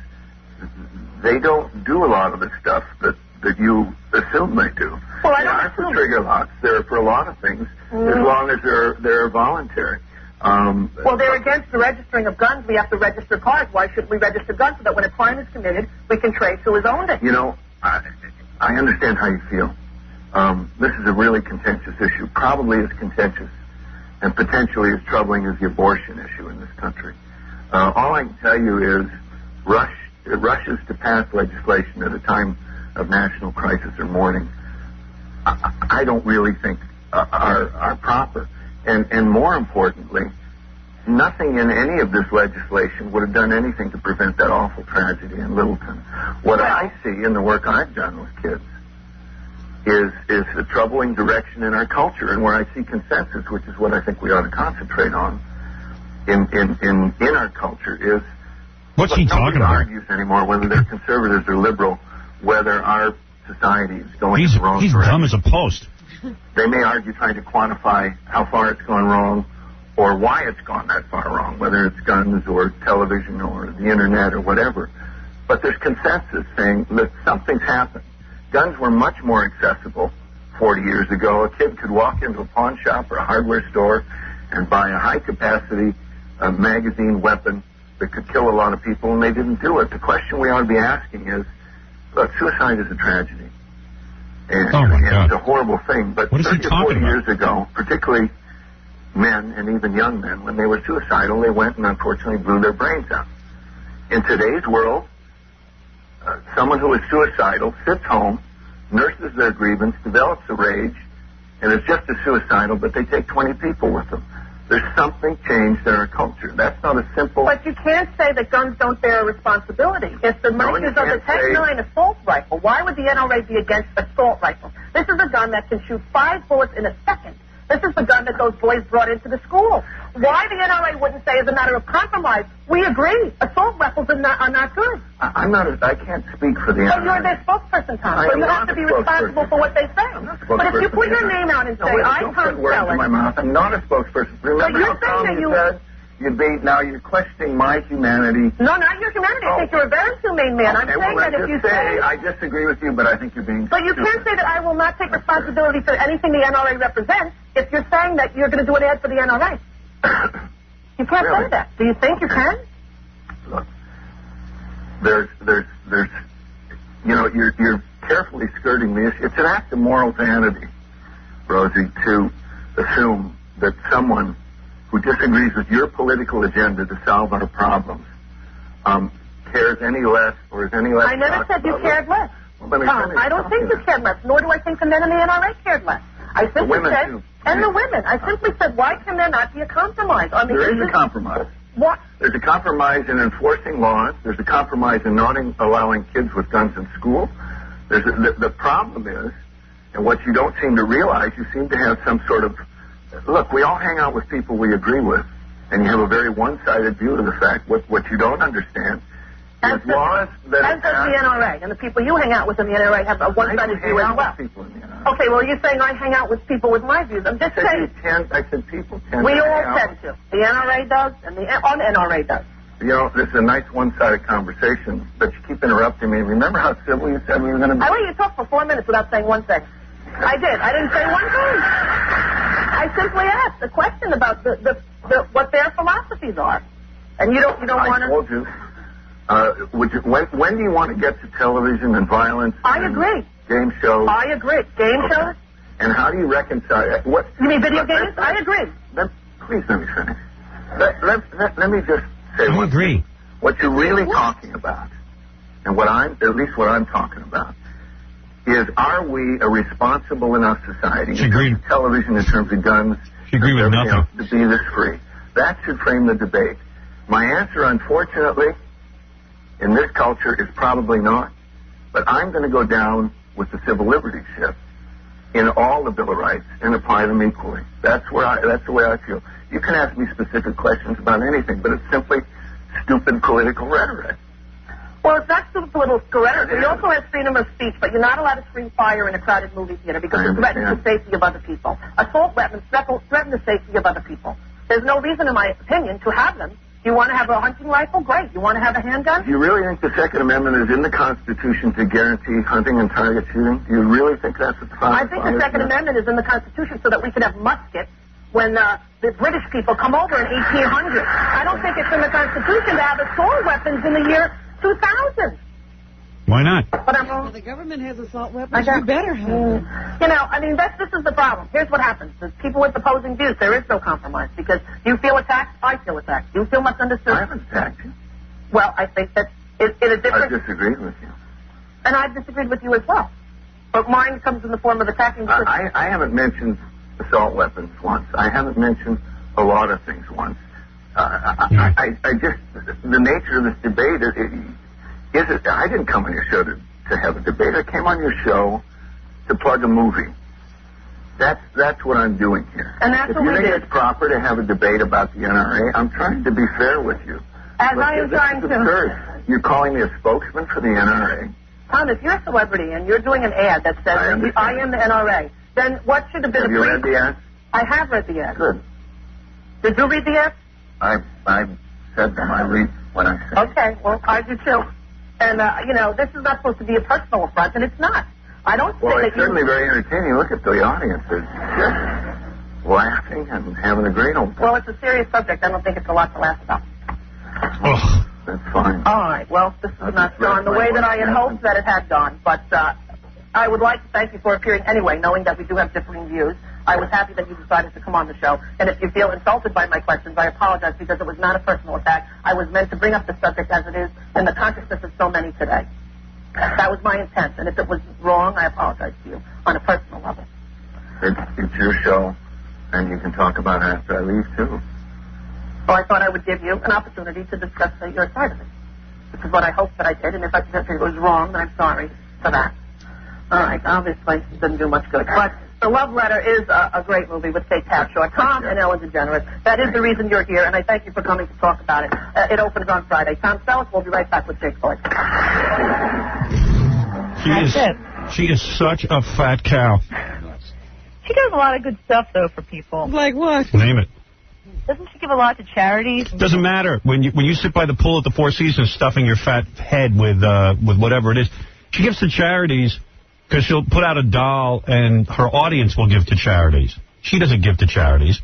they don't do a lot of the stuff that that you assume they do.
Well, I
they
don't
are for
assume.
trigger locks. They're for a lot of things, as long as they're voluntary.
Well, they're against the registering of guns. We have to register cars. Why shouldn't we register guns so that when a crime is committed, we can trace who has owned it?
You know, I understand how you feel. This is a really contentious issue, probably as contentious and potentially as troubling as the abortion issue in this country. All I can tell you is it rushes to pass legislation at a time of national crisis or mourning. I don't really think are proper. And more importantly, nothing in any of this legislation would have done anything to prevent that awful tragedy in Littleton. What I see in the work I've done with kids is a troubling direction in our culture, and where I see consensus, which is what I think we ought to concentrate on in our culture, is
what's he talking about?
Nobody argues anymore whether they're conservatives or liberal, whether our society is going in the wrong direction.
He's dumb as a post.
They may argue trying to quantify how far it's gone wrong or why it's gone that far wrong, whether it's guns or television or the internet or whatever. But there's consensus saying that something's happened. Guns were much more accessible 40 years ago. A kid could walk into a pawn shop or a hardware store and buy a high-capacity magazine weapon that could kill a lot of people, and they didn't do it. The question we ought to be asking is, look, suicide is a tragedy. And it's a horrible thing. But 30 or 40 years ago, particularly men and even young men, when they were suicidal, they went and unfortunately blew their brains out. In today's world, someone who is suicidal sits home, nurses their grievance, develops a rage, and is just as suicidal, but they take 20 people with them. There's something changed in our culture. That's not a simple...
But you can't say that guns don't bear a responsibility. If the makers of the Tech-9 assault rifle, why would the NRA be against assault rifles? This is a gun that can shoot 5 bullets in a second. This is the gun that those boys brought into the school. Why the NRA wouldn't say, as a matter of compromise, we agree, assault rifles are not good.
I can't speak for the NRA.
Well, you're their spokesperson, Tom, so you have to be responsible for what they say. But if you put your name out and say, I'm Tom Selleck...
I'm not a spokesperson. Remember how Tom you said now you're questioning my humanity.
No, not your humanity. I think you're a very humane man. I'm saying that if you say...
I disagree with you, but I think you're being
But you can't say that I will not take responsibility for anything the NRA represents if you're saying that you're going to do an ad for the NRA. You can't say that. Do you think you can?
Look, there's you're carefully skirting the issue. It's an act of moral vanity, Rosie, to assume that someone who disagrees with your political agenda to solve our problems cares any less or is any less...
I never said you cared less.
Well,
Tom, I don't think you cared less, nor do I think the men in the NRA cared less. I simply said, and the women, I simply said, why can there not be a compromise?
There is a compromise.
What?
There's a compromise in enforcing laws. There's a compromise in not allowing kids with guns in school. The problem is, and what you don't seem to realize, you seem to have some sort of... Look, we all hang out with people we agree with, and you have a very one-sided view of the fact. What you don't understand is laws that...
As does the NRA, and the people you hang out with in the NRA have a one-sided view as well. Okay, well, you're saying I hang out with people with my views. I'm just saying...
I said people tend
we
to
all
hang out.
tend to. The NRA does, and the NRA does.
You know, this is a nice one-sided conversation, but you keep interrupting me. Remember how civil you said we were going to be?
I let you talk for 4 minutes without saying one thing. I did. I didn't say one thing. I simply asked a question about what their philosophies are, and you don't want to.
I told you. When do you want to get to television and violence?
I agree.
Game shows.
I agree. Game shows.
And how do you reconcile what?
You mean video games? I agree.
Please let me finish. Let me just say
I agree.
What you're really talking about, and at least what I'm talking about, is are we a responsible enough society in terms of television, in terms of guns,
to
be this free? That should frame the debate. My answer, unfortunately, in this culture is probably not. But I'm going to go down with the civil liberties ship in all the Bill of Rights and apply them equally. That's the way I feel. You can ask me specific questions about anything, but it's simply stupid political rhetoric.
Well, it's not stupid political rhetoric. We also have freedom of speech, but you're not allowed to scream fire in a crowded movie theater because it threatens the safety of other people. Assault weapons threaten the safety of other people. There's no reason, in my opinion, to have them. You want to have a hunting rifle? Great. You want to have a handgun?
Do you really think the Second Amendment is in the Constitution to guarantee hunting and target shooting? Do you really think that's what the
I think the Second Amendment is in the Constitution so that we can have muskets when the British people come over in 1800. I don't think it's in the Constitution to have assault weapons in the year 2000.
Why not?
But I'm wrong.
Well, the government has assault weapons. You better have them.
You know, I mean, this is the problem. Here's what happens. The people with opposing views, there is no compromise because you feel attacked, I feel attacked. You feel misunderstood.
I haven't attacked you.
Well, I think that in a different...
I disagreed with you.
And I've disagreed with you as well. But mine comes in the form of attacking...
I haven't mentioned assault weapons once. I haven't mentioned a lot of things once. I just... The nature of this debate I didn't come on your show to have a debate. I came on your show to plug a movie. That's what I'm doing here.
And that's what we did.
If you think it's proper to have a debate about the NRA, I'm trying to be fair with you.
As I am trying to...
Absurd. You're calling me a spokesman for the NRA.
Tom, if you're a celebrity and you're doing an ad that says I am the NRA, then what should have been...
Have you read the ad?
I have read the ad.
Good.
Did you read the ad?
I said them. I read what I said.
Okay, well, I do too. And, you know, this is not supposed to be a personal affront, and it's not. I don't
Well,
think
it's certainly very entertaining. Look at the audience. They're just laughing and having a great old time.
Well, it's a serious subject. I don't think it's a lot to laugh about.
Oh, that's fine.
All right. Well, this has not gone the way that I had hoped that it had gone. But I would like to thank you for appearing anyway, knowing that we do have differing views. I was happy that you decided to come on the show. And if you feel insulted by my questions, I apologize because it was not a personal attack. I was meant to bring up the subject as it is in the consciousness of so many today. That was my intent. And if it was wrong, I apologize to you on a personal level.
It's your show, and you can talk about it after I leave, too.
Well, I thought I would give you an opportunity to discuss your side of it. This is what I hoped that I did, and if it was wrong, then I'm sorry for that. All right, obviously, it didn't do much good. But The Love Letter is a great movie with Kate Capshaw, Tom and Ellen DeGeneres. That is the reason you're here, and I thank you for coming to talk about it. It opens on Friday. Tom Selleck, we'll be right back with Jake Floyd.
She is such a fat cow.
She does a lot of good stuff, though, for people.
Like what?
Name it.
Doesn't she give a lot to charities?
Doesn't matter. When you sit by the pool at the Four Seasons stuffing your fat head with whatever it is, she gives to charities because she'll put out a doll and her audience will give to charities. She doesn't give to charities.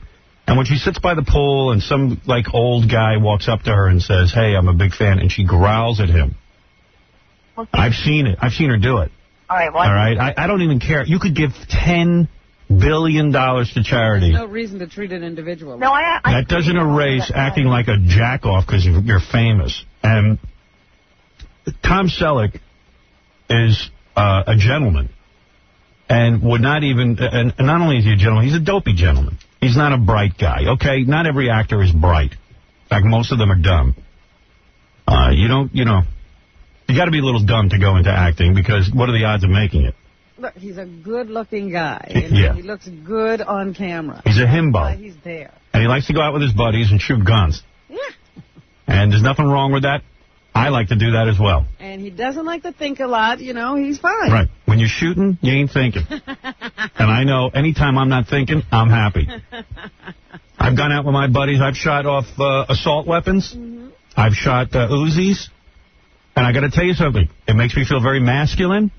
And when she sits by the pool and some, like, old guy walks up to her and says, hey, I'm a big fan, and she growls at him.
Okay.
I've seen it. I've seen her do it.
All right. Well,
all right? I don't even care. You could give $10 billion to charity.
There's no reason to treat an individual.
No,
that doesn't erase acting like a jack-off because you're famous. And Tom Selleck is a gentleman and would not even, and not only is he a gentleman, he's a dopey gentleman. He's not a bright guy, okay? Not every actor is bright. In fact, most of them are dumb. You got to be a little dumb to go into acting because what are the odds of making it?
Look, he's a good-looking guy. And
yeah.
He looks good on camera.
He's a himbo.
That's why he's there.
And he likes to go out with his buddies and shoot guns.
Yeah.
And there's nothing wrong with that. I like to do that as well.
And he doesn't like to think a lot. He's fine.
Right. When you're shooting, you ain't thinking. And I know anytime I'm not thinking, I'm happy. I've gone out with my buddies. I've shot off assault weapons. Mm-hmm. I've shot Uzis. And I got to tell you something. It makes me feel very masculine.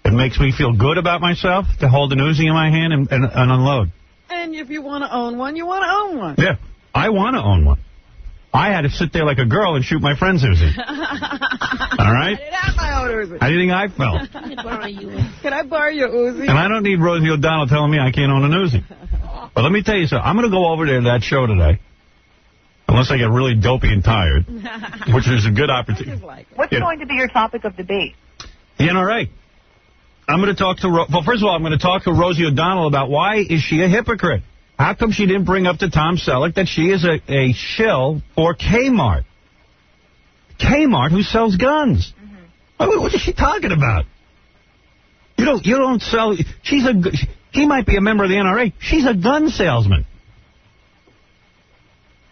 It makes me feel good about myself to hold an Uzi in my hand and unload.
And if you want to own one, you want to own one.
Yeah. I want to own one. I had to sit there like a girl and shoot my friend's Uzi. All right?
I didn't have my own Uzi.
How do you think I felt?
Can I borrow your Uzi?
And I don't need Rosie O'Donnell telling me I can't own an Uzi. But let me tell you something. I'm going to go over there to that show today. Unless I get really dopey and tired, which is a good opportunity.
What's going to be your topic of debate?
The NRA. I'm going to talk to... Well, first of all, I'm going to talk to Rosie O'Donnell about why is she a hypocrite? How come she didn't bring up to Tom Selleck that she is a shill for Kmart? Kmart, who sells guns. Mm-hmm. What is she talking about? You don't sell... He might be a member of the NRA. She's a gun salesman.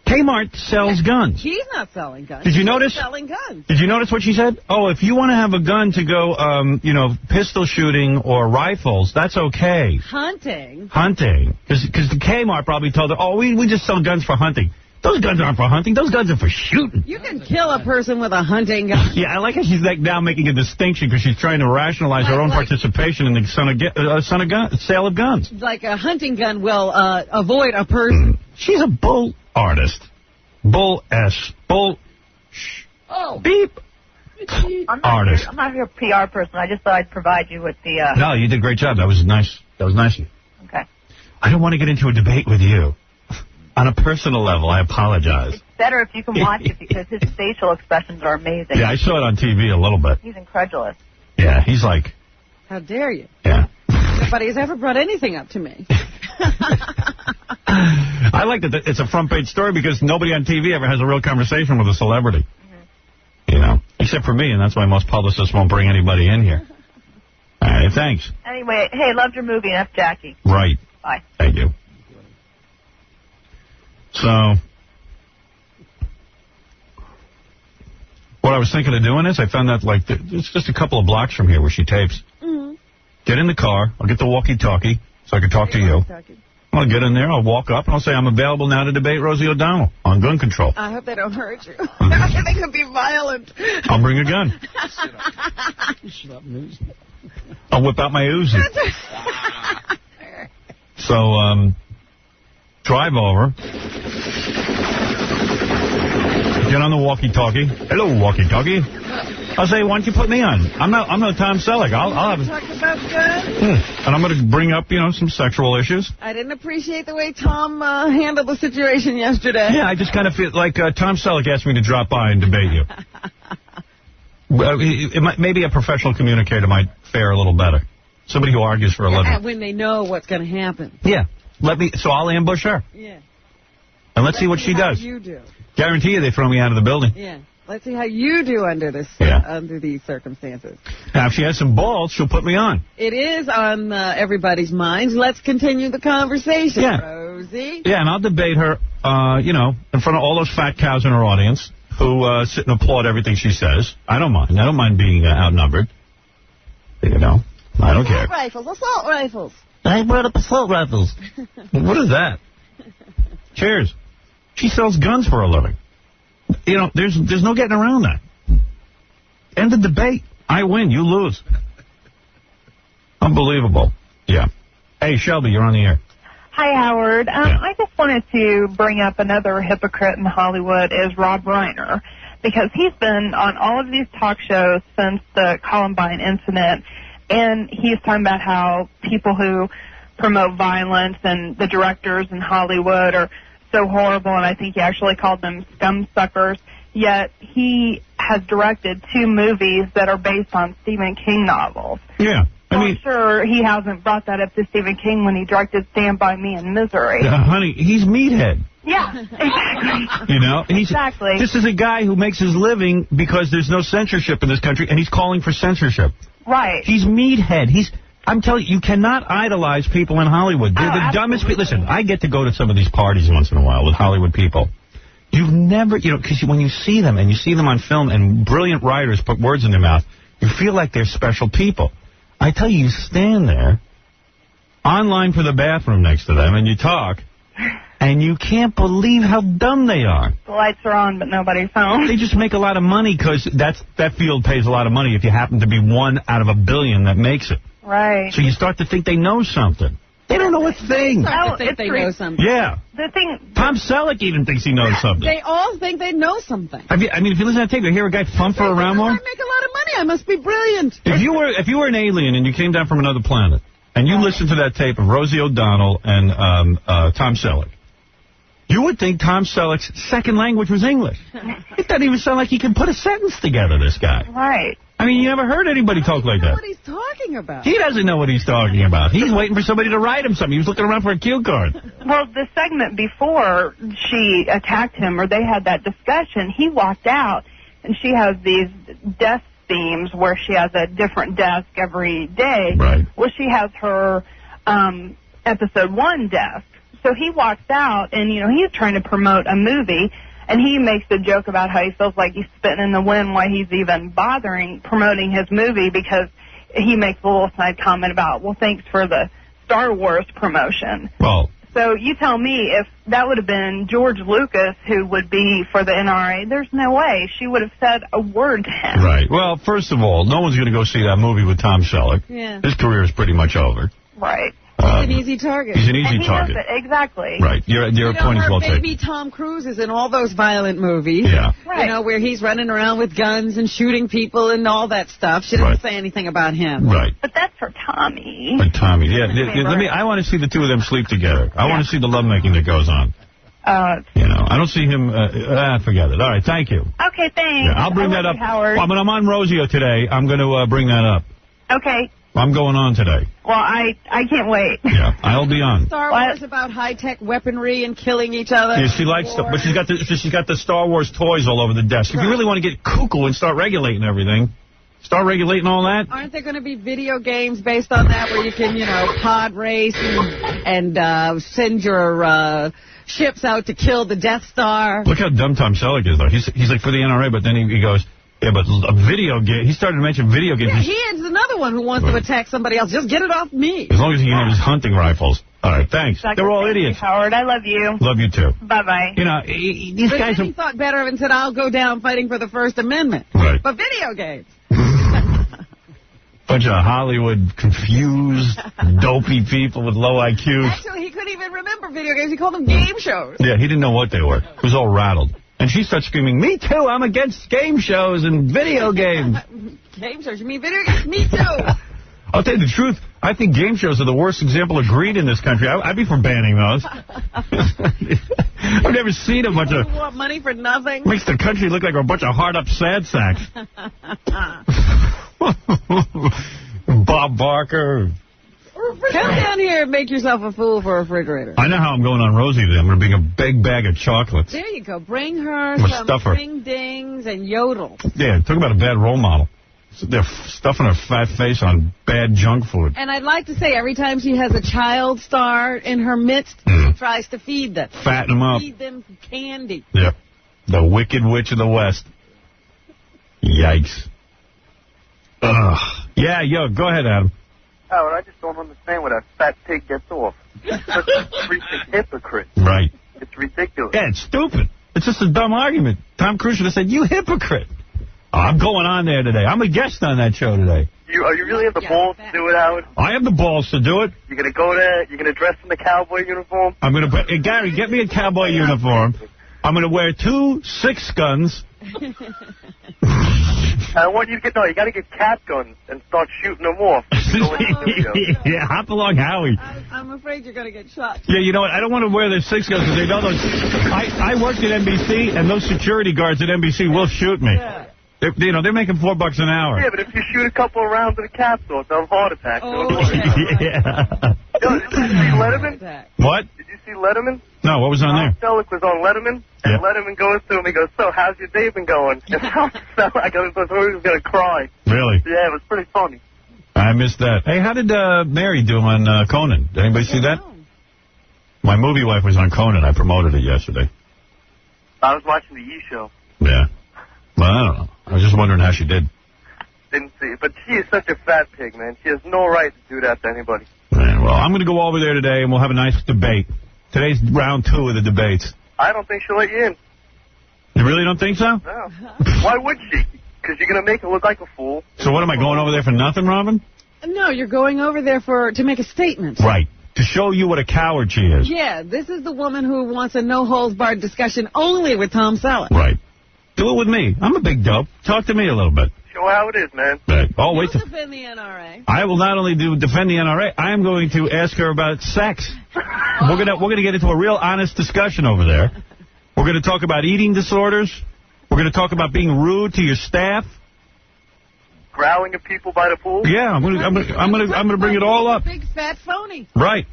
Kmart sells guns.
He's not selling guns.
Did you notice?
He's selling guns.
Did you notice what she said? Oh, if you want to have a gun to go, pistol shooting or rifles, that's okay.
Hunting.
Because the Kmart probably told her, oh, we just sell guns for hunting. Those guns aren't for hunting. Those guns are for shooting.
You can kill a person with a hunting gun.
Yeah, I like how she's like now making a distinction because she's trying to rationalize her own participation in the sale of guns.
Like a hunting gun will avoid a person.
She's a bull artist. Bull S. Bull.
Oh.
Beep. Artist.
I'm not your PR person. I just thought I'd provide you with the...
No, you did a great job. That was nice. That was nice of you.
Okay.
I don't want to get into a debate with you. On a personal level, I apologize.
It's better if you can watch it because his facial expressions are amazing.
Yeah, I saw it on TV a little bit.
He's incredulous.
Yeah, he's like...
How dare you?
Yeah.
Nobody's ever brought anything up to me.
I like that it's a front-page story because nobody on TV ever has a real conversation with a celebrity. You know, except for me, and that's why most publicists won't bring anybody in here. All right, thanks.
Anyway, hey, loved your movie, F. Jackie.
Right.
Bye.
Thank you. So, what I was thinking of doing is I found out, like, it's just a couple of blocks from here where she tapes.
Mm-hmm.
Get in the car. I'll get the walkie-talkie so I can talk to you. I'll get in there. I'll walk up, and I'll say, I'm available now to debate Rosie O'Donnell on gun control.
I hope they don't hurt you. They could be violent.
I'll bring a gun. I'll whip out my Uzi. So, drive over. Get on the walkie-talkie. Hello, walkie-talkie. I'll say, why don't you put me on? I'm not Tom Selleck. I'll have...
Talk about guns?
And I'm going to bring up, some sexual issues.
I didn't appreciate the way Tom handled the situation yesterday.
Yeah, I just kind of feel like Tom Selleck asked me to drop by and debate you. Maybe a professional communicator might fare a little better. Somebody who argues for a living.
When they know what's going to happen.
Yeah. So I'll ambush her.
Yeah.
And let's see what she does.
You do.
Guarantee you they throw me out of the building.
Yeah. Let's see how you do under these circumstances.
Now, if she has some balls, she'll put me on.
It is on everybody's minds. Let's continue the conversation,
Yeah.
Rosie.
Yeah, and I'll debate her, in front of all those fat cows in her audience who sit and applaud everything she says. I don't mind. I don't mind being outnumbered. I don't care.
Assault rifles.
I brought up assault rifles. What is that? Cheers. She sells guns for a living. There's no getting around that. End the debate. I win. You lose. Unbelievable. Yeah. Hey, Shelby, you're on the air.
Hi, Howard. I just wanted to bring up another hypocrite in Hollywood is Rob Reiner, because he's been on all of these talk shows since the Columbine incident, and he's talking about how people who promote violence and the directors in Hollywood are so horrible, and I think he actually called them scum suckers, yet he has directed 2 movies that are based on Stephen King novels.
Yeah.
I'm sure he hasn't brought that up to Stephen King when he directed Stand By Me and Misery.
Honey, he's meathead.
Yeah, exactly.
And
exactly.
This is a guy who makes his living because there's no censorship in this country, and he's calling for censorship.
Right.
He's meathead. I'm telling you, you cannot idolize people in Hollywood. They're the dumbest people. Listen, I get to go to some of these parties once in a while with Hollywood people. You've never, because when you see them, and you see them on film, and brilliant writers put words in their mouth, you feel like they're special people. I tell you, you stand there, online for the bathroom next to them, and you talk, and you can't believe how dumb they are.
The lights are on, but nobody's home.
They just make a lot of money because that field pays a lot of money if you happen to be 1 out of a billion that makes it.
Right.
So you start to think they know something. They don't know a thing.
They know something.
Yeah.
The thing.
Tom Selleck even thinks he knows something.
They all think they know something.
If you listen to that tape, you hear a guy flumper around more.
I make a lot of money. I must be brilliant.
If you were an alien and you came down from another planet and you listened to that tape of Rosie O'Donnell and Tom Selleck, you would think Tom Selleck's second language was English. It doesn't even sound like he can put a sentence together, this guy.
Right.
I mean, you never heard anybody talk like that.
What he's talking about.
He doesn't know what he's talking about. He's waiting for somebody to write him something. He was looking around for a cue card.
Well, the segment before she attacked him, or they had that discussion, he walked out, and she has these desk themes where she has a different desk every day.
Right.
Well, she has her episode 1 desk. So he walks out, and, he's trying to promote a movie, and he makes a joke about how he feels like he's spitting in the wind why he's even bothering promoting his movie, because he makes a little side comment about, well, thanks for the Star Wars promotion.
Well,
So you tell me, if that would have been George Lucas who would be for the NRA, there's no way she would have said a word to him.
Right. Well, first of all, no one's going to go see that movie with Tom Selleck.
Yeah.
His career is pretty much over.
Right.
He's an easy target.
He's an easy
And he
target.
knows it, exactly.
Right. Your point is well taken.
Baby Tom Cruise is in all those violent movies.
Yeah.
You know, where he's running around with guns and shooting people and all that stuff. She doesn't say anything about him.
Right.
But that's for Tommy.
But Tommy, I want to see the two of them sleep together. I want to see the lovemaking that goes on. You know, I don't see him. Forget it. All right, thank you.
Okay, thanks.
Yeah, I'll bring that up.
Howard.
When I'm on Rosio today, I'm going to bring that up.
Okay.
I'm going on today.
Well, I can't wait.
Yeah, I'll be on.
Star Wars about high-tech weaponry and killing each other.
Yeah, she likes stuff, but she's got the Star Wars toys all over the desk. If you really want to get cuckoo and start regulating everything, start regulating all that.
Aren't there going to be video games based on that where you can, you know, pod race and send your ships out to kill the Death Star?
Look how dumb Tom Selleck is, though. He's like for the NRA, but then he goes, yeah, but a video game. He started to mention video games.
Yeah, he is another one who wants to attack somebody else. Just get it off me.
As long as he can have his hunting rifles. All right, thanks. They're all idiots.
Howard, I love you.
Love you, too.
Bye-bye.
You know, these
But
guys
then he thought better of it and said, I'll go down fighting for the First Amendment.
Right.
But video games.
Bunch of Hollywood confused, dopey people with low IQs.
Actually, he couldn't even remember video games. He called them game shows.
Yeah, he didn't know what they were. He was all rattled. And she starts screaming, me too, I'm against game shows and video games.
Game shows? You mean video games? Me too.
I'll tell you the truth. I think game shows are the worst example of greed in this country. I'd be for banning those. I've never seen a bunch of...
You want money for nothing?
Makes the country look like a bunch of hard-up sad sacks. Bob Barker.
Come down here and make yourself a fool for a refrigerator.
I know how I'm going on Rosie today. I'm going to bring a big bag of chocolates.
There you go. Bring her
I'm gonna
some
stuff her.
ding-dings and yodel.
Yeah, talk about a bad role model. They're stuffing her fat face on bad junk food.
And I'd like to say, every time she has a child star in her midst, she tries to feed them.
Fatten them up.
Feed them candy.
Yep. The Wicked Witch of the West. Yikes. Ugh. Yeah, go ahead, Adam.
Howard, I just don't understand where that fat pig gets off. Such a freaking hypocrite.
Right.
It's ridiculous.
Yeah, it's stupid. It's just a dumb argument. Tom Cruise should have said, you hypocrite. Oh, I'm going on there today. I'm a guest on that show today.
Are you really have the balls to do it, Howard?
I have the balls to do it.
You're going to go there? You're going to dress in the cowboy uniform?
I'm going to... Hey, Gary, get me a cowboy uniform. I'm going to wear 2 6 guns.
I want you to you got to get cat guns and start shooting them off.
Yeah, hop along, Howie.
I'm afraid you're going to get shot.
Yeah, you know what? I don't want to wear the 6 guns because they know those... I worked at NBC, and those security guards at NBC will shoot me.
Yeah.
They're making $4 an hour.
Yeah, but if you shoot a couple of rounds of the capsule, they'll have a heart attack.
Yeah.
Yo, did you see Letterman?
What?
Did you see Letterman?
No, what was on there?
Selleck was on Letterman, and Letterman goes to him, he goes, so, how's your day been going? And Selleck, I thought he was going to cry.
Really?
Yeah, it was pretty funny.
I missed that. Hey, how did Mary do on Conan? Did anybody see that? My movie wife was on Conan. I promoted it yesterday.
I was watching the E! Show.
Yeah. Well, I don't know. I was just wondering how she did.
Didn't see it. But she is such a fat pig, man. She has no right to do that to anybody.
Right, well, I'm going to go over there today, and we'll have a nice debate. Today's round 2 of the debates.
I don't think she'll let you in.
You really don't think so?
No. Why would she? Because you're going to make her look like a fool.
So what, am I going over there for nothing, Robin?
No, you're going over there to make a statement.
Right. To show you what a coward she is.
Yeah, this is the woman who wants a no-holds-barred discussion only with Tom Selleck.
Right. Do it with me. I'm a big dope. Talk to me a little bit.
Show how it is, man.
Right. Oh, wait.
Defend the NRA.
I will not only defend the NRA, I am going to ask her about sex. We're gonna get into a real honest discussion over there. We're going to talk about eating disorders. We're going to talk about being rude to your staff.
Growling at people by the pool?
Yeah, I'm gonna bring it all up.
Big fat phony.
Right.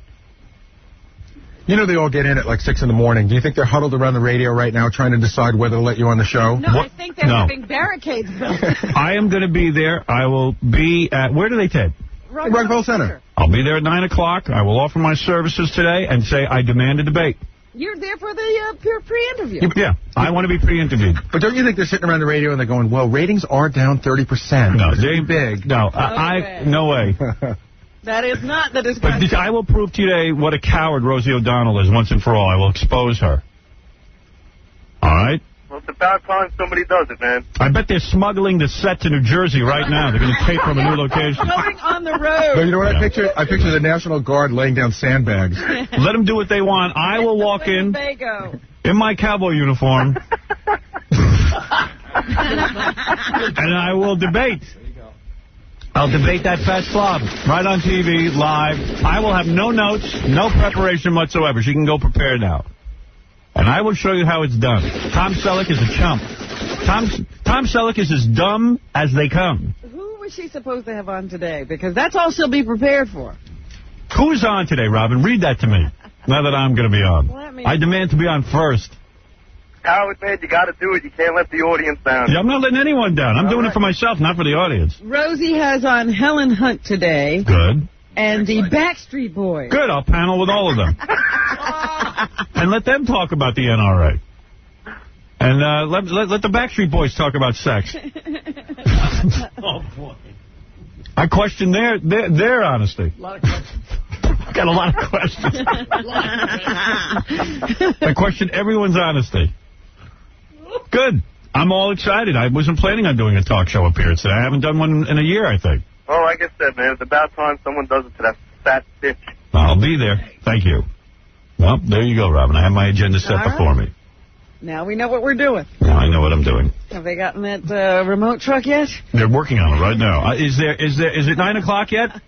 You know they all get in at like 6 in the morning. Do you think they're huddled around the radio right now trying to decide whether to let you on the show?
No, I think they're having barricades built.
I am going to be there. I will be at... Where do they take?
Rockville Center.
I'll be there at 9 o'clock. I will offer my services today and say I demand a debate.
You're there for the pre-interview.
Yeah, I want to be pre-interviewed.
But don't you think they're sitting around the radio and they're going, well, ratings are down 30%.
No,
they big.
No,
no
way.
That is not the
But
discussion.
I will prove to you today what a coward Rosie O'Donnell is once and for all. I will expose her. All right?
Well, it's about time somebody does it, man.
I bet they're smuggling the set to New Jersey right now. They're going to tape from a new location.
Going on the road.
No, you know what I picture? I picture the National Guard laying down sandbags.
Let them do what they want. I will walk in in my cowboy uniform, and I will debate. I'll debate that fat slob right on TV, live. I will have no notes, no preparation whatsoever. She can go prepared now. And I will show you how it's done. Tom Selleck is a chump. Tom Selleck is as dumb as they come.
Who was she supposed to have on today? Because that's all she'll be prepared for.
Who's on today, Robin? Read that to me. Now that I'm going to be on. I demand to be on first.
Howard, man, you got to do it. You can't let the audience down.
Yeah, I'm not letting anyone down. I'm doing it for myself, not for the audience.
Rosie has on Helen Hunt today.
Good.
And the Backstreet Boys.
Good, I'll panel with all of them. And let them talk about the NRA. And let the Backstreet Boys talk about sex.
Oh, boy.
I question their honesty.
A lot of questions.
Got a lot of questions. I question everyone's honesty. Good. I'm all excited. I wasn't planning on doing a talk show appearance today. I haven't done one in a year, I think.
Well, like I said, man, it's about time someone does it to that fat bitch.
I'll be there. Thank you. Well, there you go, Robin. I have my agenda set before me.
Now we know what we're doing.
Now I know what I'm doing.
Have they gotten that remote truck yet?
They're working on it right now. Is it 9 o'clock yet?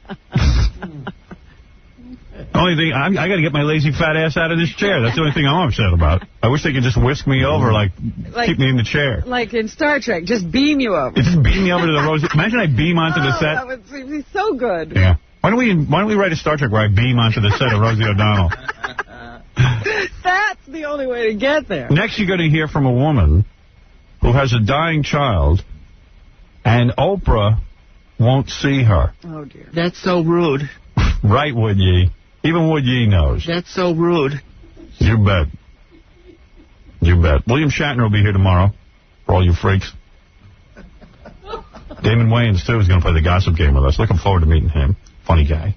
Only thing, I got to get my lazy fat ass out of this chair. That's the only thing I'm upset about. I wish they could just whisk me over, like keep me in the chair.
Like in Star Trek, just beam you over.
Just beam me over to the Rosie. Imagine I beam onto the set.
That would be so good.
Yeah. Why don't we write a Star Trek where I beam onto the set of Rosie O'Donnell?
That's the only way to get there.
Next, you're going to hear from a woman who has a dying child, and Oprah won't see her.
Oh, dear.
That's so rude.
Right, Wood Ye. Even Wood Ye knows.
That's so rude.
You bet. You bet. William Shatner will be here tomorrow for all you freaks. Damon Wayans, too, is going to play the gossip game with us. Looking forward to meeting him. Funny guy.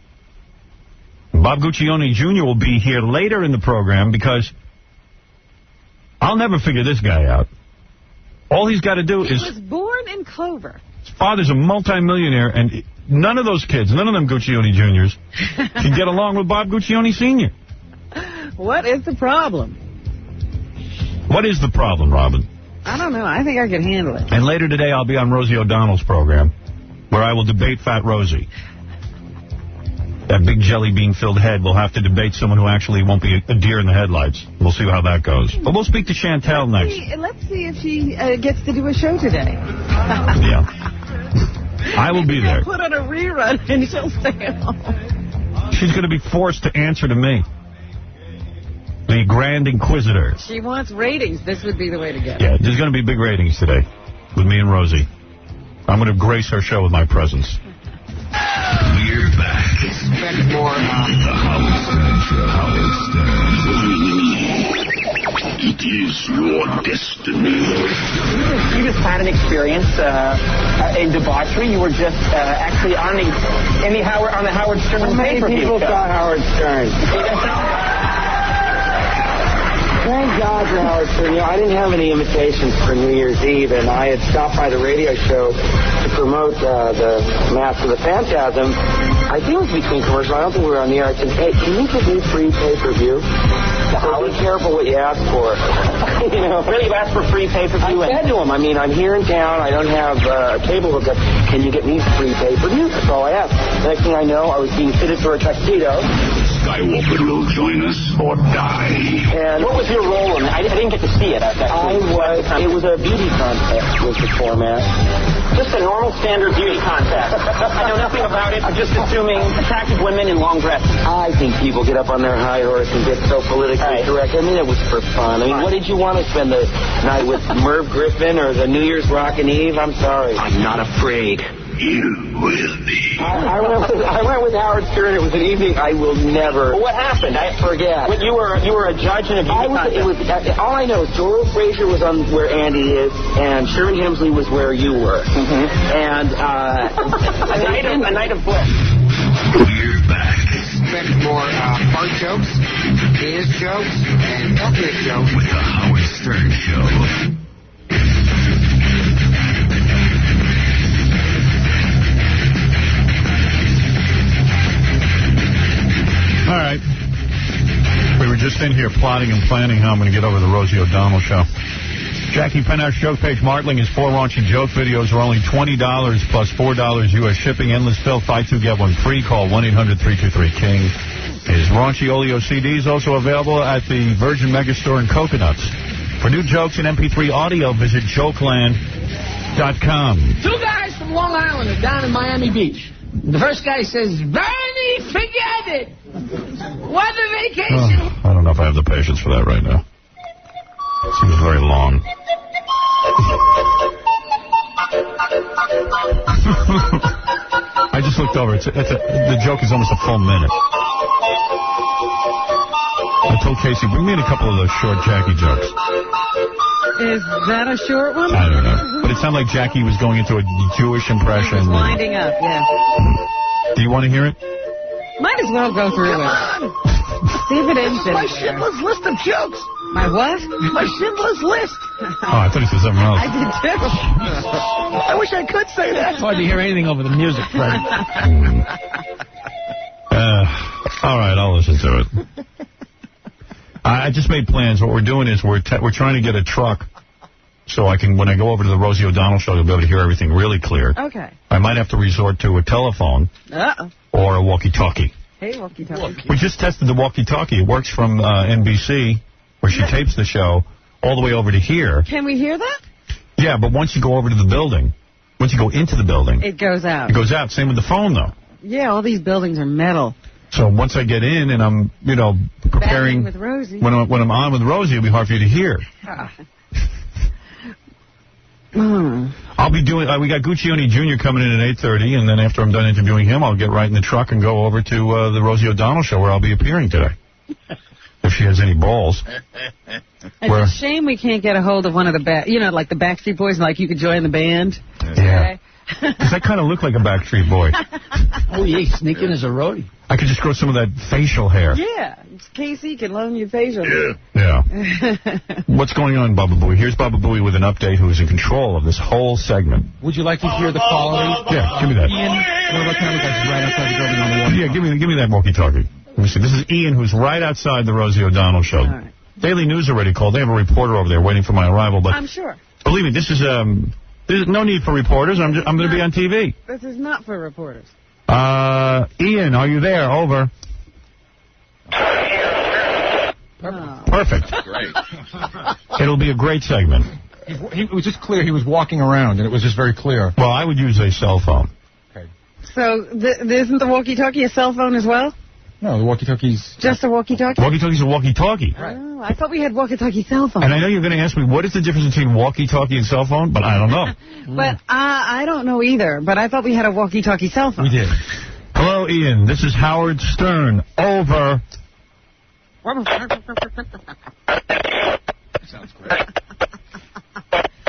Bob Guccione Jr. will be here later in the program because I'll never figure this guy out. All he's got to do is...
He was born in Clover.
His father's a multimillionaire, and none of those kids, none of them Guccione Juniors, can get along with Bob Guccione Sr.
What is the problem?
What is the problem, Robin?
I don't know. I think I can handle it.
And later today, I'll be on Rosie O'Donnell's program, where I will debate Fat Rosie. That big jelly bean-filled head will have to debate someone who actually won't be a deer in the headlights. We'll see how that goes. But we'll speak to Chantel next.
Let's see if she gets to do a show today.
Yeah. I will be there.
Put on a rerun and she'll stay home.
She's going to be forced to answer to me. The Grand Inquisitor.
She wants ratings. This would be the way to get it.
Yeah, there's going to be big ratings today with me and Rosie. I'm going to grace her show with my presence.
We're back.
Ready for
the Howard Stern Show. Howard Stern. It is your destiny.
You just had an experience in debauchery. You were just actually on the Howard Stern pay-per-view.
People saw Howard Stern. Thank God for Howard Stern. I didn't have any invitations for New Year's Eve, and I had stopped by the radio show to promote the Mask of the Phantasm. I think it was between commercials. I don't think we were on the air. I said, hey, can you give me free pay-per-view? So be careful what you ask for.
Really, you asked for free pay-per-view?
I said to him, I'm here in town. I don't have a cable hookup. Can you get me free pay-per-view? That's all I asked. The next thing I know, I was being fitted for a tuxedo.
Skywalker will join us or die.
And what was your role in it? I didn't get to see it.
It was a beauty contest was the format.
Just a normal standard beauty contest. I know nothing about it. I'm just assuming attractive women in long dresses.
I think people get up on their high horse and get so politically correct. I mean, it was for fun. I mean, what did you want to spend the night with, Merv Griffin or the New Year's Rockin' Eve? I'm sorry.
I'm not afraid. You will be.
I went with Howard Stern. It was an evening I will never.
Well, what happened? I forget. But you were a judge in a beauty contest.
All I know is Doris Frazier was on where Andy is, and Shirley Hemsley was where you were.
Mm-hmm.
And
a night of bliss.
We're
expect more fart jokes, penis jokes, and ethnic jokes.
With the Howard Stern Show.
All right. We were just in here plotting and planning how I'm going to get over the Rosie O'Donnell show. Jackie Penthouse joke page Martling. His 4 raunchy joke videos are only $20 plus $4 U.S. shipping. Endless fill. Buy 2, get 1 free. Call 1-800-323-KING. His raunchy Oleo CD is also available at the Virgin Megastore in Coconuts. For new jokes and MP3 audio, visit jokeland.com.
2 guys from Long Island are down in Miami Beach. The first guy says, Bernie, forget it. What a vacation.
I don't know if I have the patience for that right now. It seems very long. I just looked over. The joke is almost a full minute. I told Casey, bring me in a couple of those short Jackie jokes.
Is that a short one?
I don't know. But it sounded like Jackie was going into a Jewish impression.
Winding up, yeah.
Do you want to hear it?
Might as well go through it. See if it ends in
My Schindler's List of jokes.
My what?
My Schindler's List.
Oh, I thought he said something else.
I did too.
I wish I could say that. It's hard to hear anything over the music, Fred.
All right, I'll listen to it. I just made plans. What we're doing is we're trying to get a truck so I can, when I go over to the Rosie O'Donnell show, you'll be able to hear everything really clear.
Okay.
I might have to resort to a telephone or a walkie-talkie.
Hey, walkie-talkie.
We just tested the walkie-talkie. It works from NBC, where she tapes the show, all the way over to here.
Can we hear that?
Yeah, but once you go over to the building, once you go into the building,
it goes out.
It goes out. Same with the phone, though.
Yeah, all these buildings are metal.
So once I get in and I'm, preparing
with Rosie.
When I'm on with Rosie, it'll be hard for you to hear. I'll be doing. We got Guccione Jr. coming in at 8:30, and then after I'm done interviewing him, I'll get right in the truck and go over to the Rosie O'Donnell show where I'll be appearing today, if she has any balls.
It's a shame we can't get a hold of one of the like the Backstreet Boys, like you could join the band.
Yeah. Because I kind of look like a Backstreet Boy.
Oh, yeah, sneak in as a roadie.
I could just grow some of that facial hair.
Yeah. Casey can loan you facial hair.
Yeah. What's going on, Baba Booey? Here's Baba Booey with an update who's in control of this whole segment.
Would you like to hear the quality?
Yeah, give me that.
Ian, right outside the building on the wall.
Yeah, give me that walkie-talkie. Let me see. This is Ian, who's right outside the Rosie O'Donnell show. All right. Daily News already called. They have a reporter over there waiting for my arrival. But
I'm sure.
Believe me, there's no need for reporters. I'm going to be on TV.
This is not for reporters.
Ian, are you there? Over. Perfect.
Great.
It'll be a great segment.
It was just clear he was walking around, and it was just very clear.
Well, I would use a cell phone.
Okay.
So isn't the walkie-talkie a cell phone as well?
No, the walkie-talkie's...
Just a walkie-talkie?
Walkie-talkie's a walkie-talkie.
Right. Oh, I thought we had walkie-talkie cell phones.
And I know you're going to ask me, what is the difference between walkie-talkie and cell phone? But I don't know.
But I don't know either. But I thought we had a walkie-talkie cell phone.
We did.
Hello, Ian. This is Howard Stern. Over.
Sounds great.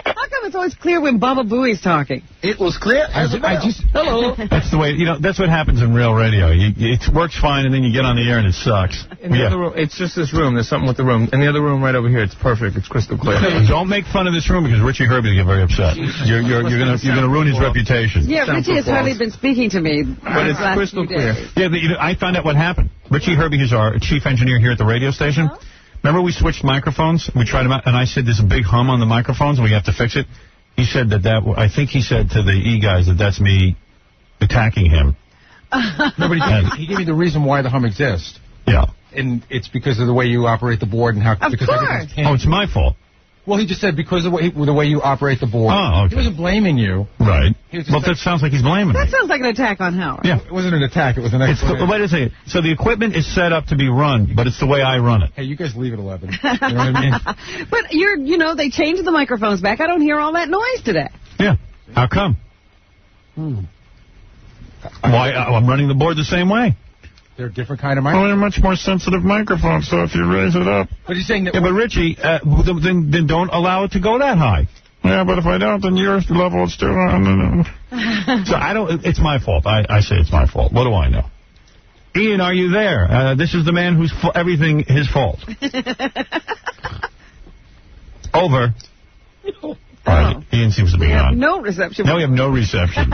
How come it's always clear when Baba Booey's talking?
It was clear as a bell. Hello.
That's the way, that's what happens in real radio. It works fine, and then you get on the air, and it sucks.
In the other room, it's just this room. There's something with the room. In the other room right over here, it's perfect. It's crystal clear.
Don't make fun of this room, because Richie Herbie will get very upset. You're gonna ruin his reputation.
Yeah, Richie has hardly been speaking to me.
But it's crystal clear.
Yeah, I found out what happened. Richie Herbie is our chief engineer here at the radio station. Remember we switched microphones? We tried them out, and I said there's a big hum on the microphones, and we have to fix it. He said I think he said to the E guys that's me attacking him.
No, but he gave me the reason why the hum exists.
Yeah.
And it's because of the way you operate the board and how...
Of course.
Oh, it's my fault.
Well, he just said because of the way you operate the board.
Oh, okay.
He wasn't blaming you.
Right. Well, that sounds like he's blaming me.
That sounds like an attack on Howard.
Yeah.
It wasn't an attack. It was an explanation.
Wait a second. So the equipment is set up to be run, but it's the way I run it.
Hey, you guys leave at 11. You know what I mean?
But they changed the microphones back. I don't hear all that noise today.
Yeah. How come? Why? I'm running the board the same way.
They're a different kind of
Oh,
microphone.
they're much more sensitive microphones, so if you raise it up.
But he's saying that...
Yeah, but Richie, then don't allow it to go that high. Yeah, but if I don't, then your level is still on. So I don't... It's my fault. I say it's my fault. What do I know? Ian, are you there? This is the man who's everything his fault. Over. All right, Ian seems to be on.
No reception.
No, we have no reception.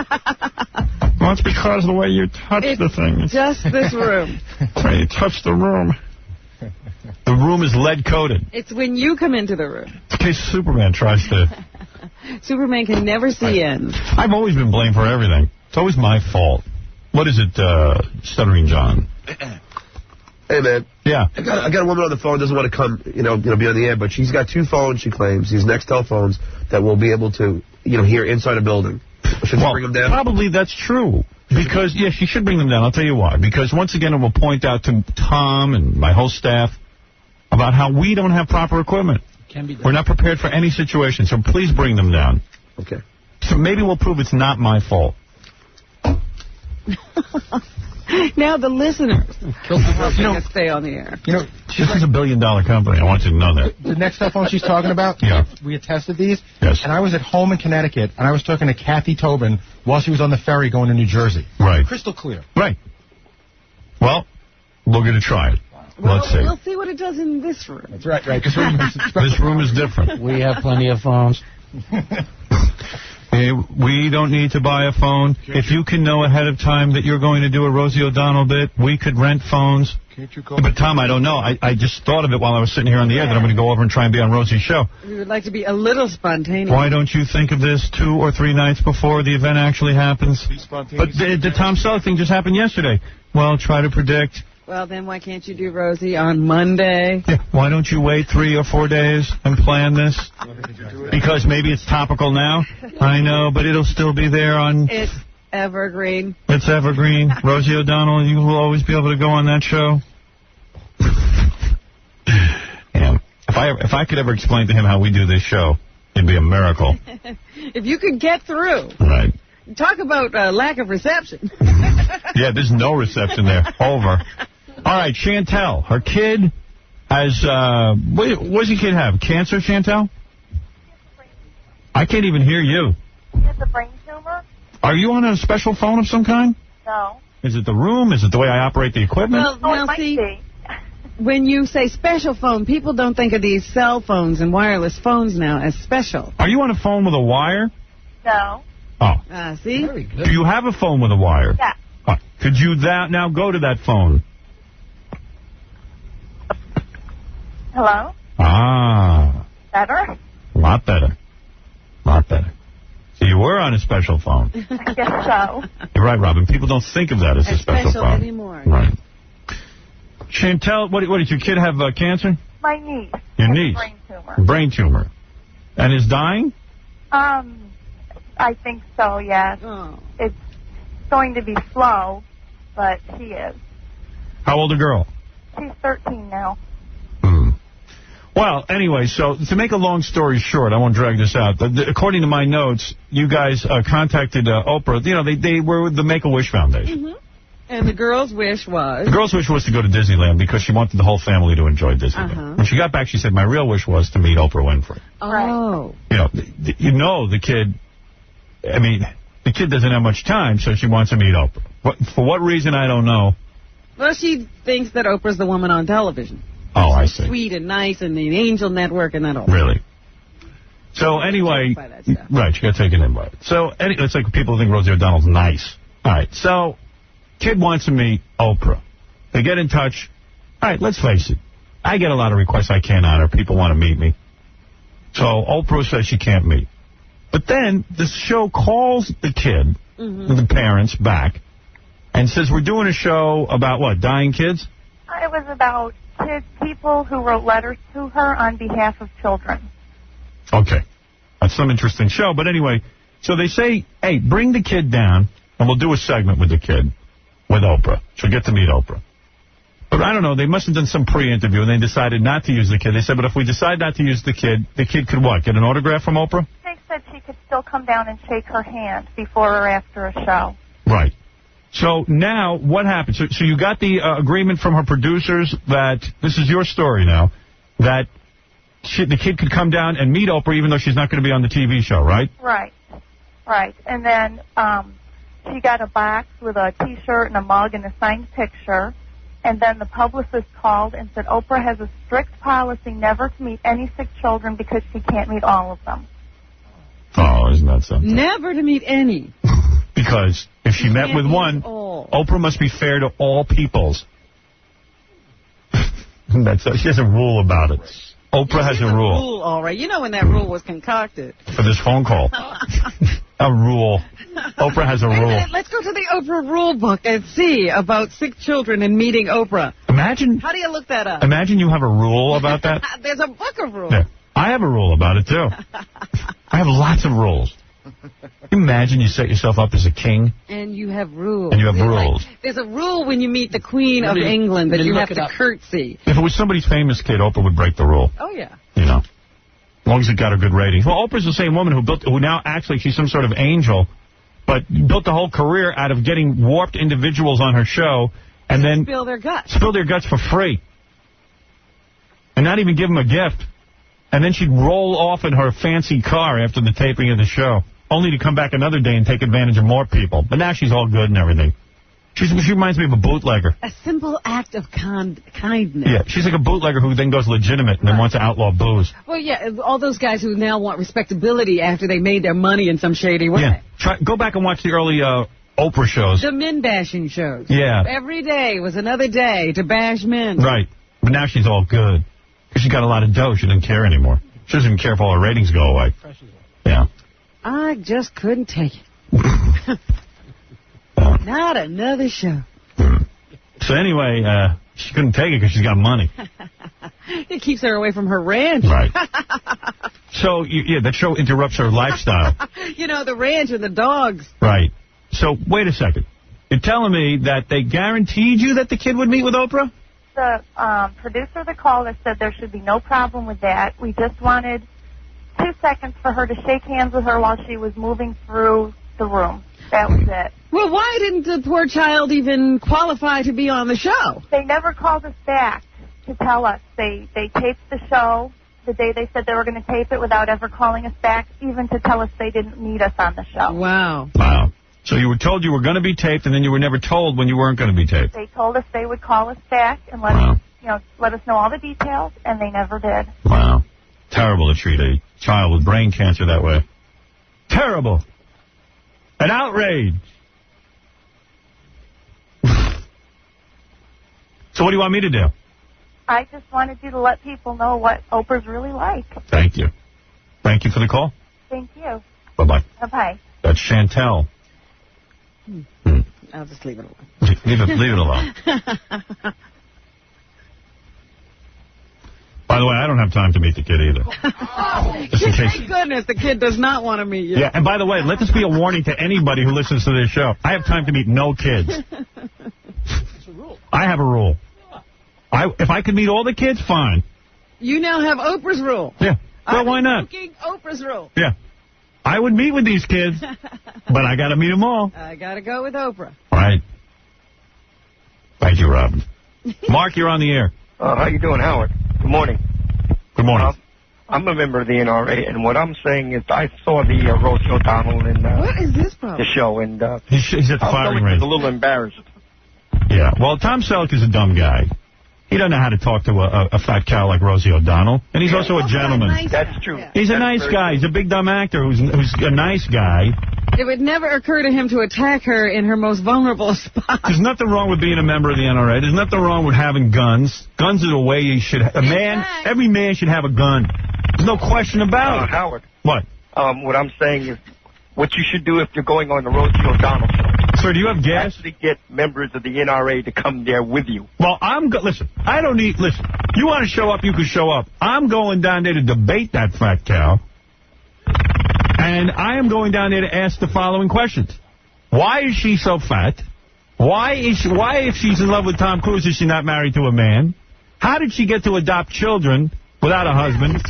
Well, it's because of the way you touch the thing.
Just this room.
The way you touch the room. The room is lead-coated.
It's when you come into the room.
In case Superman tries to...
Superman can never see ends.
I've always been blamed for everything. It's always my fault. What is it, Stuttering John?
Hey, man.
Yeah.
I got a woman on the phone, doesn't want to come, be on the air, but she's got 2 phones, she claims, these Nextel phones, that will be able to, hear inside a building. Should we bring them down?
Probably that's true. Because, yeah, she should bring them down. I'll tell you why. Because, once again, it will point out to Tom and my whole staff about how we don't have proper equipment. We're not prepared for any situation, so please bring them down.
Okay.
So maybe we'll prove it's not my fault.
Now the listeners are helping us stay on the air.
This is $1 billion company. I want you to know that.
The Nextel phone she's talking about?
Yeah.
We had tested these.
Yes.
And I was at home in Connecticut, and I was talking to Kathy Tobin while she was on the ferry going to New Jersey.
Right.
Crystal clear.
Right. Well, we're going to try it.
Well,
Let's see.
we'll see what it does in this room.
That's right. Because
this room is different.
We have plenty of phones.
We don't need to buy a phone. If you can know ahead of time that you're going to do a Rosie O'Donnell bit, we could rent phones. But, Tom, I don't know. I just thought of it while I was sitting here on the air that I'm going to go over and try and be on Rosie's show.
We would like to be a little spontaneous.
Why don't you think of this 2 or 3 nights before the event actually happens? But the Tom Selleck thing just happened yesterday. Well, try to predict.
Well, then why can't you do Rosie on Monday?
Yeah, why don't you wait 3 or 4 days and plan this? Because maybe it's topical now. I know, but it'll still be there on...
It's evergreen.
It's evergreen. Rosie O'Donnell, you will always be able to go on that show. Yeah. If I could ever explain to him how we do this show, it'd be a miracle.
If you could get through.
Right.
Talk about lack of reception.
Yeah, there's no reception there. Over. All right, Chantel. Her kid has, what does your kid have? Cancer, Chantel? I can't even hear you.
He has a brain tumor?
Are you on a special phone of some kind?
No.
Is it the room? Is it the way I operate the equipment?
Well, now see, when you say special phone, people don't think of these cell phones and wireless phones now as special.
Are you on a phone with a wire?
No.
Oh.
See?
Do you have a phone with a wire?
Yeah.
Could you now go to that phone?
Hello?
Ah.
Better?
A lot better. A lot better. So you were on a special phone.
I guess so.
You're right, Robin. People don't think of that as a special phone.
Anymore.
Right. Chantel, what did your kid have cancer?
My niece.
Your niece?
Brain tumor.
Brain tumor. And is dying?
I think so, yes.
Oh.
It's going to be slow, but she is.
How old a girl?
She's 13 now.
Well, anyway, so to make a long story short, I won't drag this out. According to my notes, you guys contacted Oprah. They were the Make-A-Wish Foundation.
Mm-hmm. And the girl's wish was?
The girl's wish was to go to Disneyland because she wanted the whole family to enjoy Disneyland. When she got back, she said, my real wish was to meet Oprah Winfrey.
Oh.
The kid, the kid doesn't have much time, so she wants to meet Oprah. For what reason, I don't know.
Well, she thinks that Oprah's the woman on television.
Oh, I see.
Sweet and nice and the Angel Network and that all.
Really? So anyway, right, she got taken in by it. So it's like people think Rosie O'Donnell's nice. All right, so kid wants to meet Oprah. They get in touch. All right, let's face it. I get a lot of requests I can't honor. People want to meet me. So Oprah says she can't meet. But then the show calls the kid, the parents, back, and says, we're doing a show about what, dying kids?
It was about people who wrote letters to her on behalf of children.
Okay. That's some interesting show. But anyway, so they say, hey, bring the kid down, and we'll do a segment with the kid, with Oprah. She'll get to meet Oprah. But I don't know, they must have done some pre-interview, and they decided not to use the kid. They said, but if we decide not to use the kid could what, get an autograph from Oprah?
They said she could still come down and shake her hand before or after a show.
Right. So now, what happened? So you got the agreement from her producers that, this is your story now, that the kid could come down and meet Oprah even though she's not going to be on the TV show, right?
Right. And then she got a box with a T-shirt and a mug and a signed picture. And then the publicist called and said Oprah has a strict policy never to meet any sick children because she can't meet all of them.
Oh, isn't that something?
Never to meet any.
Because if she met with one, Oprah must be fair to all peoples. She has a rule about it. Oprah has a rule.
All right. You know when that rule was concocted.
For this phone call. A rule. Oprah has a rule.
Let's go to the Oprah rule book and see about sick children and meeting Oprah.
Imagine.
How do you look that up?
Imagine you have a rule about that.
There's a book of rules.
Yeah. I have a rule about it, too. I have lots of rules. Imagine you set yourself up as a king.
And you have rules.
And you have rules.
There's a rule when you meet the Queen of England that you have to curtsy.
If it was somebody's famous kid, Oprah would break the rule.
Oh, yeah.
You know. As long as it got a good rating. Well, Oprah's the same woman who now acts like she's some sort of angel, but built a whole career out of getting warped individuals on her show and then
spill their guts.
Spill their guts for free. And not even give them a gift. And then she'd roll off in her fancy car after the taping of the show, only to come back another day and take advantage of more people. But now she's all good and everything. She reminds me of a bootlegger.
A simple act of kindness.
Yeah, she's like a bootlegger who then goes legitimate and then wants to outlaw booze.
Well, yeah, all those guys who now want respectability after they made their money in some shady way.
Yeah, go back and watch the early Oprah shows.
The men bashing shows.
Yeah.
Every day was another day to bash men.
Right. But now she's all good. Because she got a lot of dough. She doesn't care anymore. She doesn't even care if all her ratings go away. Yeah.
I just couldn't take it. Not another show.
So anyway, she couldn't take it because she's got money.
It keeps her away from her ranch.
Right. So, yeah, that show interrupts her lifestyle.
You know, the ranch and the dogs.
Right. So, wait a second. You're telling me that they guaranteed you that the kid would meet with Oprah?
The producer of the caller said there should be no problem with that. We just wanted 2 seconds for her to shake hands with her while she was moving through the room. That was it.
Well, why didn't the poor child even qualify to be on the show?
They never called us back to tell us. They taped the show the day they said they were going to tape it without ever calling us back, even to tell us they didn't need us on the show.
Wow.
Wow. So you were told you were going to be taped, and then you were never told when you weren't going to be taped.
They told us they would call us back and let us know all the details, and they never did.
Wow. Terrible to treat a child with brain cancer that way. Terrible. An outrage. So what do you want me to do?
I just wanted you to let people know what Oprah's really like.
Thank you. Thank you for the call.
Thank you.
Bye-bye.
Bye-bye.
That's Chantel.
I'll just leave it alone.
Leave it alone. By the way, I don't have time to meet the kid either. Just in case.
Thank goodness the kid does not want to meet you.
Yeah, and by the way, let this be a warning to anybody who listens to this show. I have time to meet no kids. I have a rule. If I could meet all the kids, fine.
You now have Oprah's rule.
Yeah. Well, why not?
Oprah's rule.
Yeah. I would meet with these kids, but I got to meet them all.
I got to go with Oprah.
All right. Thank you, Robin. Mark, you're on the air.
How you doing, Howard? Good morning.
Good morning.
I'm a member of the NRA, and what I'm saying is I saw the Rosie O'Donnell in
what is this problem?
the show, and
he's at the firing range.
a little embarrassed.
Yeah, well, Tom Selleck is a dumb guy. He doesn't know how to talk to a fat cow like Rosie O'Donnell, and he's also a gentleman.
That's true.
He's a nice guy. He's a big dumb actor who's a nice guy.
It would never occur to him to attack her in her most vulnerable spot.
There's nothing wrong with being a member of the NRA. There's nothing wrong with having guns. Guns are the way you should. Every man should have a gun. There's no question about it.
Howard.
What?
What I'm saying is, what you should do if you're going on the Rosie O'Donnell show.
Sir, do you have gas?
Actually get members of the NRA to come there with you.
Well, listen, I don't need, listen, you want to show up, you can show up. I'm going down there to debate that fat cow. And I am going down there to ask the following questions. Why is she so fat? Why, if she's in love with Tom Cruise, is she not married to a man? How did she get to adopt children without a husband?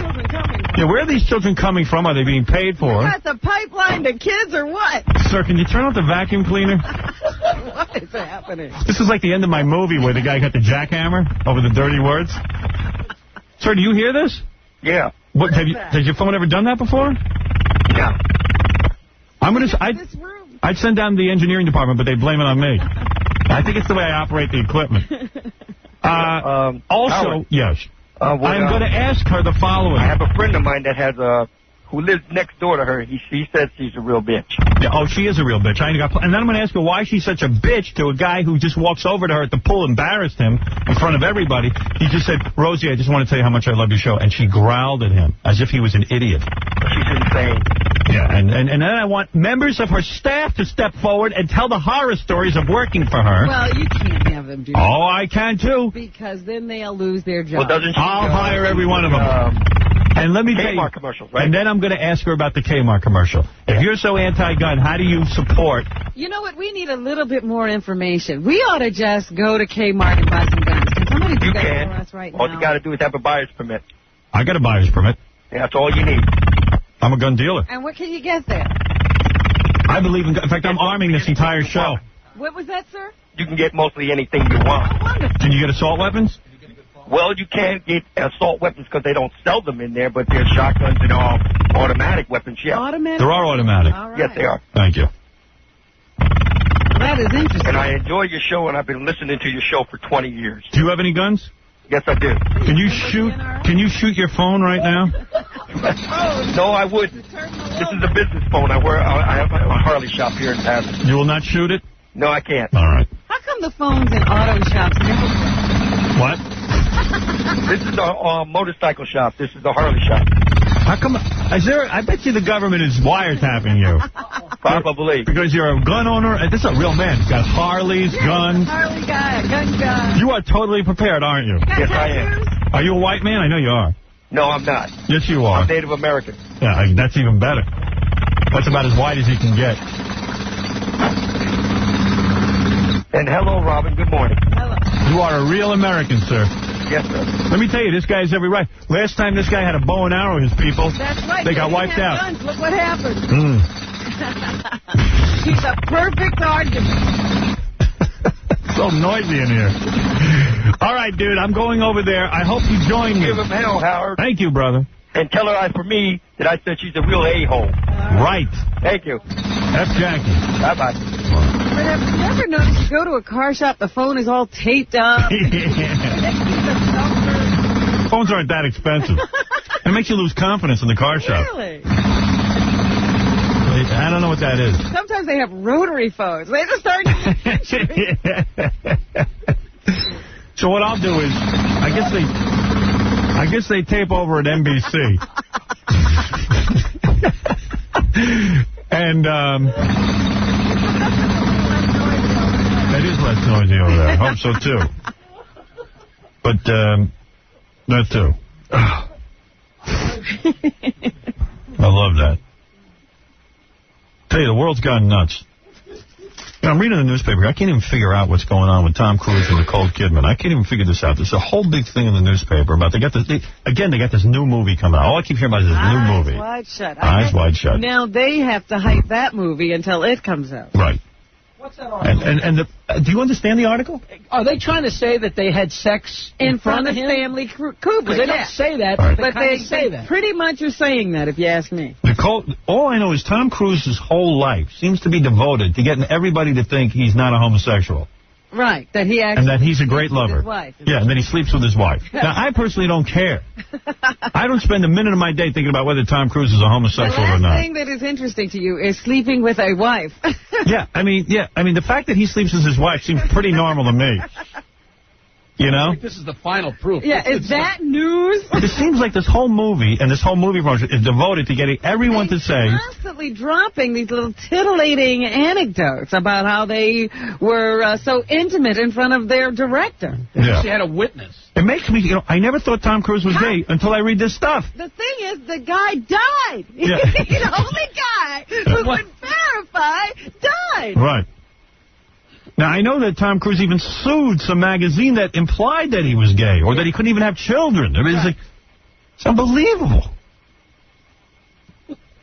Yeah, where are these children coming from? Are they being paid for?
You got the pipeline to kids or what?
Sir, can you turn off the vacuum cleaner?
What is happening?
This is like the end of my movie where the guy got the jackhammer over the dirty words. Sir, do you hear this?
Yeah.
What has your phone ever done that before?
Yeah.
I'm gonna. I'd send down the engineering department, but they blame it on me. I think it's the way I operate the equipment. Also,
Howard.
yes. I'm going to ask her the following.
I have a friend of mine that has who lives next door to her. He says she's a real bitch.
Yeah, oh, she is a real bitch. And then I'm going to ask her why she's such a bitch to a guy who just walks over to her at the pool, embarrassed him in front of everybody. He just said, Rosie, I just want to tell you how much I love your show. And she growled at him as if he was an idiot.
She's insane.
Yeah, and then I want members of her staff to step forward and tell the horror stories of working for her.
Well, you can't have them do that.
Oh, I can, too.
Because then they'll lose their job.
I'll hire every one of them. And let me tell you,
commercials, right?
And then I'm going to ask her about the Kmart commercial. If you're so anti-gun, how do you support?
You know what? We need a little bit more information. We ought to just go to Kmart and buy some guns. Can somebody do that for us right now?
All you got to do is have a buyer's permit.
I got a buyer's permit.
Yeah, that's all you need.
I'm a gun dealer.
And what can you get there?
I believe in fact, I'm arming this entire show.
What was that, sir?
You can get mostly anything you want.
Can you get assault weapons?
Well, you can't get assault weapons because they don't sell them in there, but there's shotguns and all automatic weapons, yeah.
Automatic?
There are automatic.
All right.
Yes, they are.
Thank you.
That is interesting.
And I enjoy your show, and I've been listening to your show for 20 years.
Do you have any guns?
Yes, I do.
Can you shoot your phone right now?
No, I wouldn't. This is a business phone. I have a Harley shop here in Patterson.
You will not shoot it?
No, I can't.
All right.
How come the phones in auto shops never...
What?
This is a motorcycle shop. This is a Harley shop.
How come? I bet you the government is wiretapping you.
Probably.
Because you're a gun owner. This is a real man. He's got Harleys, guns.
Harley guy, a gun guy.
You are totally prepared, aren't you?
Yes, I am.
Are you a white man? I know you are.
No, I'm not.
Yes, you are.
I'm Native American.
Yeah, that's even better. That's about as white as you can get.
And hello, Robin. Good morning.
Hello.
You are a real American, sir.
Yes, sir.
Let me tell you, this guy has every right. Last time this guy had a bow and arrow, his people,
That's right.
they got wiped out.
Guns. Look what happened.
Mm.
He's a perfect argument.
So noisy in here. All right, dude, I'm going over there. I hope you join me.
Give him hell, Howard.
Thank you, brother.
And tell her for me that I said she's a real a-hole.
Right.
Thank you.
F. Jackie.
Bye-bye.
But have you ever noticed you go to a car shop, the phone is all taped up?
Phones aren't that expensive. It makes you lose confidence in the car shop.
Really?
I don't know what that is.
Sometimes they have rotary phones. They just start...
So what I'll do is, I guess they tape over at NBC. And that is less noisy over there. I hope so too. But that too. I love that. Tell you, the world's gone nuts. You know, I'm reading the newspaper. I can't even figure out what's going on with Tom Cruise and Nicole Kidman. I can't even figure this out. There's a whole big thing in the newspaper about they got this new movie coming out. All I keep hearing about is this new movie.
Eyes Wide Shut.
Eyes Wide Shut.
Now they have to hype that movie until it comes out.
Right.
What's that article?
And do you understand the article?
Are they trying to say that they had sex in front of him?
Stanley Kubrick.
They don't say that,
Right.
but they say that.
Pretty much are saying that, if you ask me.
Nicole, all I know is Tom Cruise's whole life seems to be devoted to getting everybody to think he's not a homosexual.
Right, that he actually...
And that he's a great lover.
His wife.
Yeah, and that he sleeps with his wife. Now, I personally don't care. I don't spend a minute of my day thinking about whether Tom Cruise is a homosexual or
The
not.
last thing that is interesting to you is sleeping with a wife.
Yeah, I mean, the fact that he sleeps with his wife seems pretty normal to me. You know?
This is the final proof.
Yeah, is that news?
It seems like this whole movie and this whole movie promotion is devoted to getting everyone to say...
Constantly dropping these little titillating anecdotes about how they were so intimate in front of their director.
Yeah.
She had a witness.
It makes me, I never thought Tom Cruise was gay until I read this stuff.
The thing is, the guy died.
Yeah.
The only guy who could verify died.
Right. Now, I know that Tom Cruise even sued some magazine that implied that he was gay or that he couldn't even have children. I mean, it's unbelievable.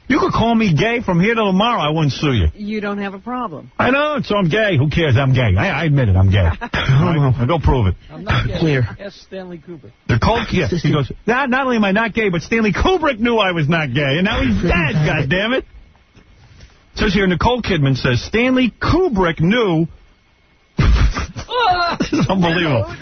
You could call me gay from here till tomorrow. I wouldn't sue you.
You don't have a problem.
I know, so I'm gay. Who cares? I'm gay. I admit it. I'm gay. Right? Go prove it.
I'm not gay.
Clear.
Yes, Stanley Kubrick.
He goes, not only am I not gay, but Stanley Kubrick knew I was not gay, and now he's dead, goddammit. It says here, Nicole Kidman says, Stanley Kubrick knew... This is unbelievable.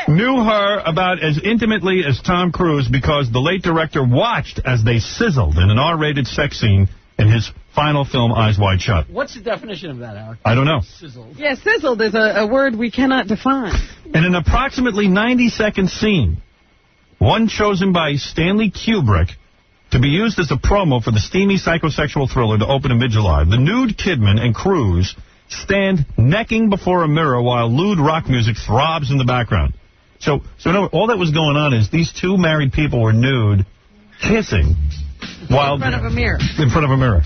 Knew her about as intimately as Tom Cruise because the late director watched as they sizzled in an R-rated sex scene in his final film, Eyes Wide Shut.
What's the definition of that, Howard?
I don't know.
Sizzled.
Yeah, sizzled is a word we cannot define.
In an approximately 90-second scene, one chosen by Stanley Kubrick to be used as a promo for the steamy psychosexual thriller to open in mid-July, the nude Kidman and Cruise stand necking before a mirror while lewd rock music throbs in the background. So no, all that was going on is these two married people were nude, kissing, while
in front of a mirror.
In front of a mirror.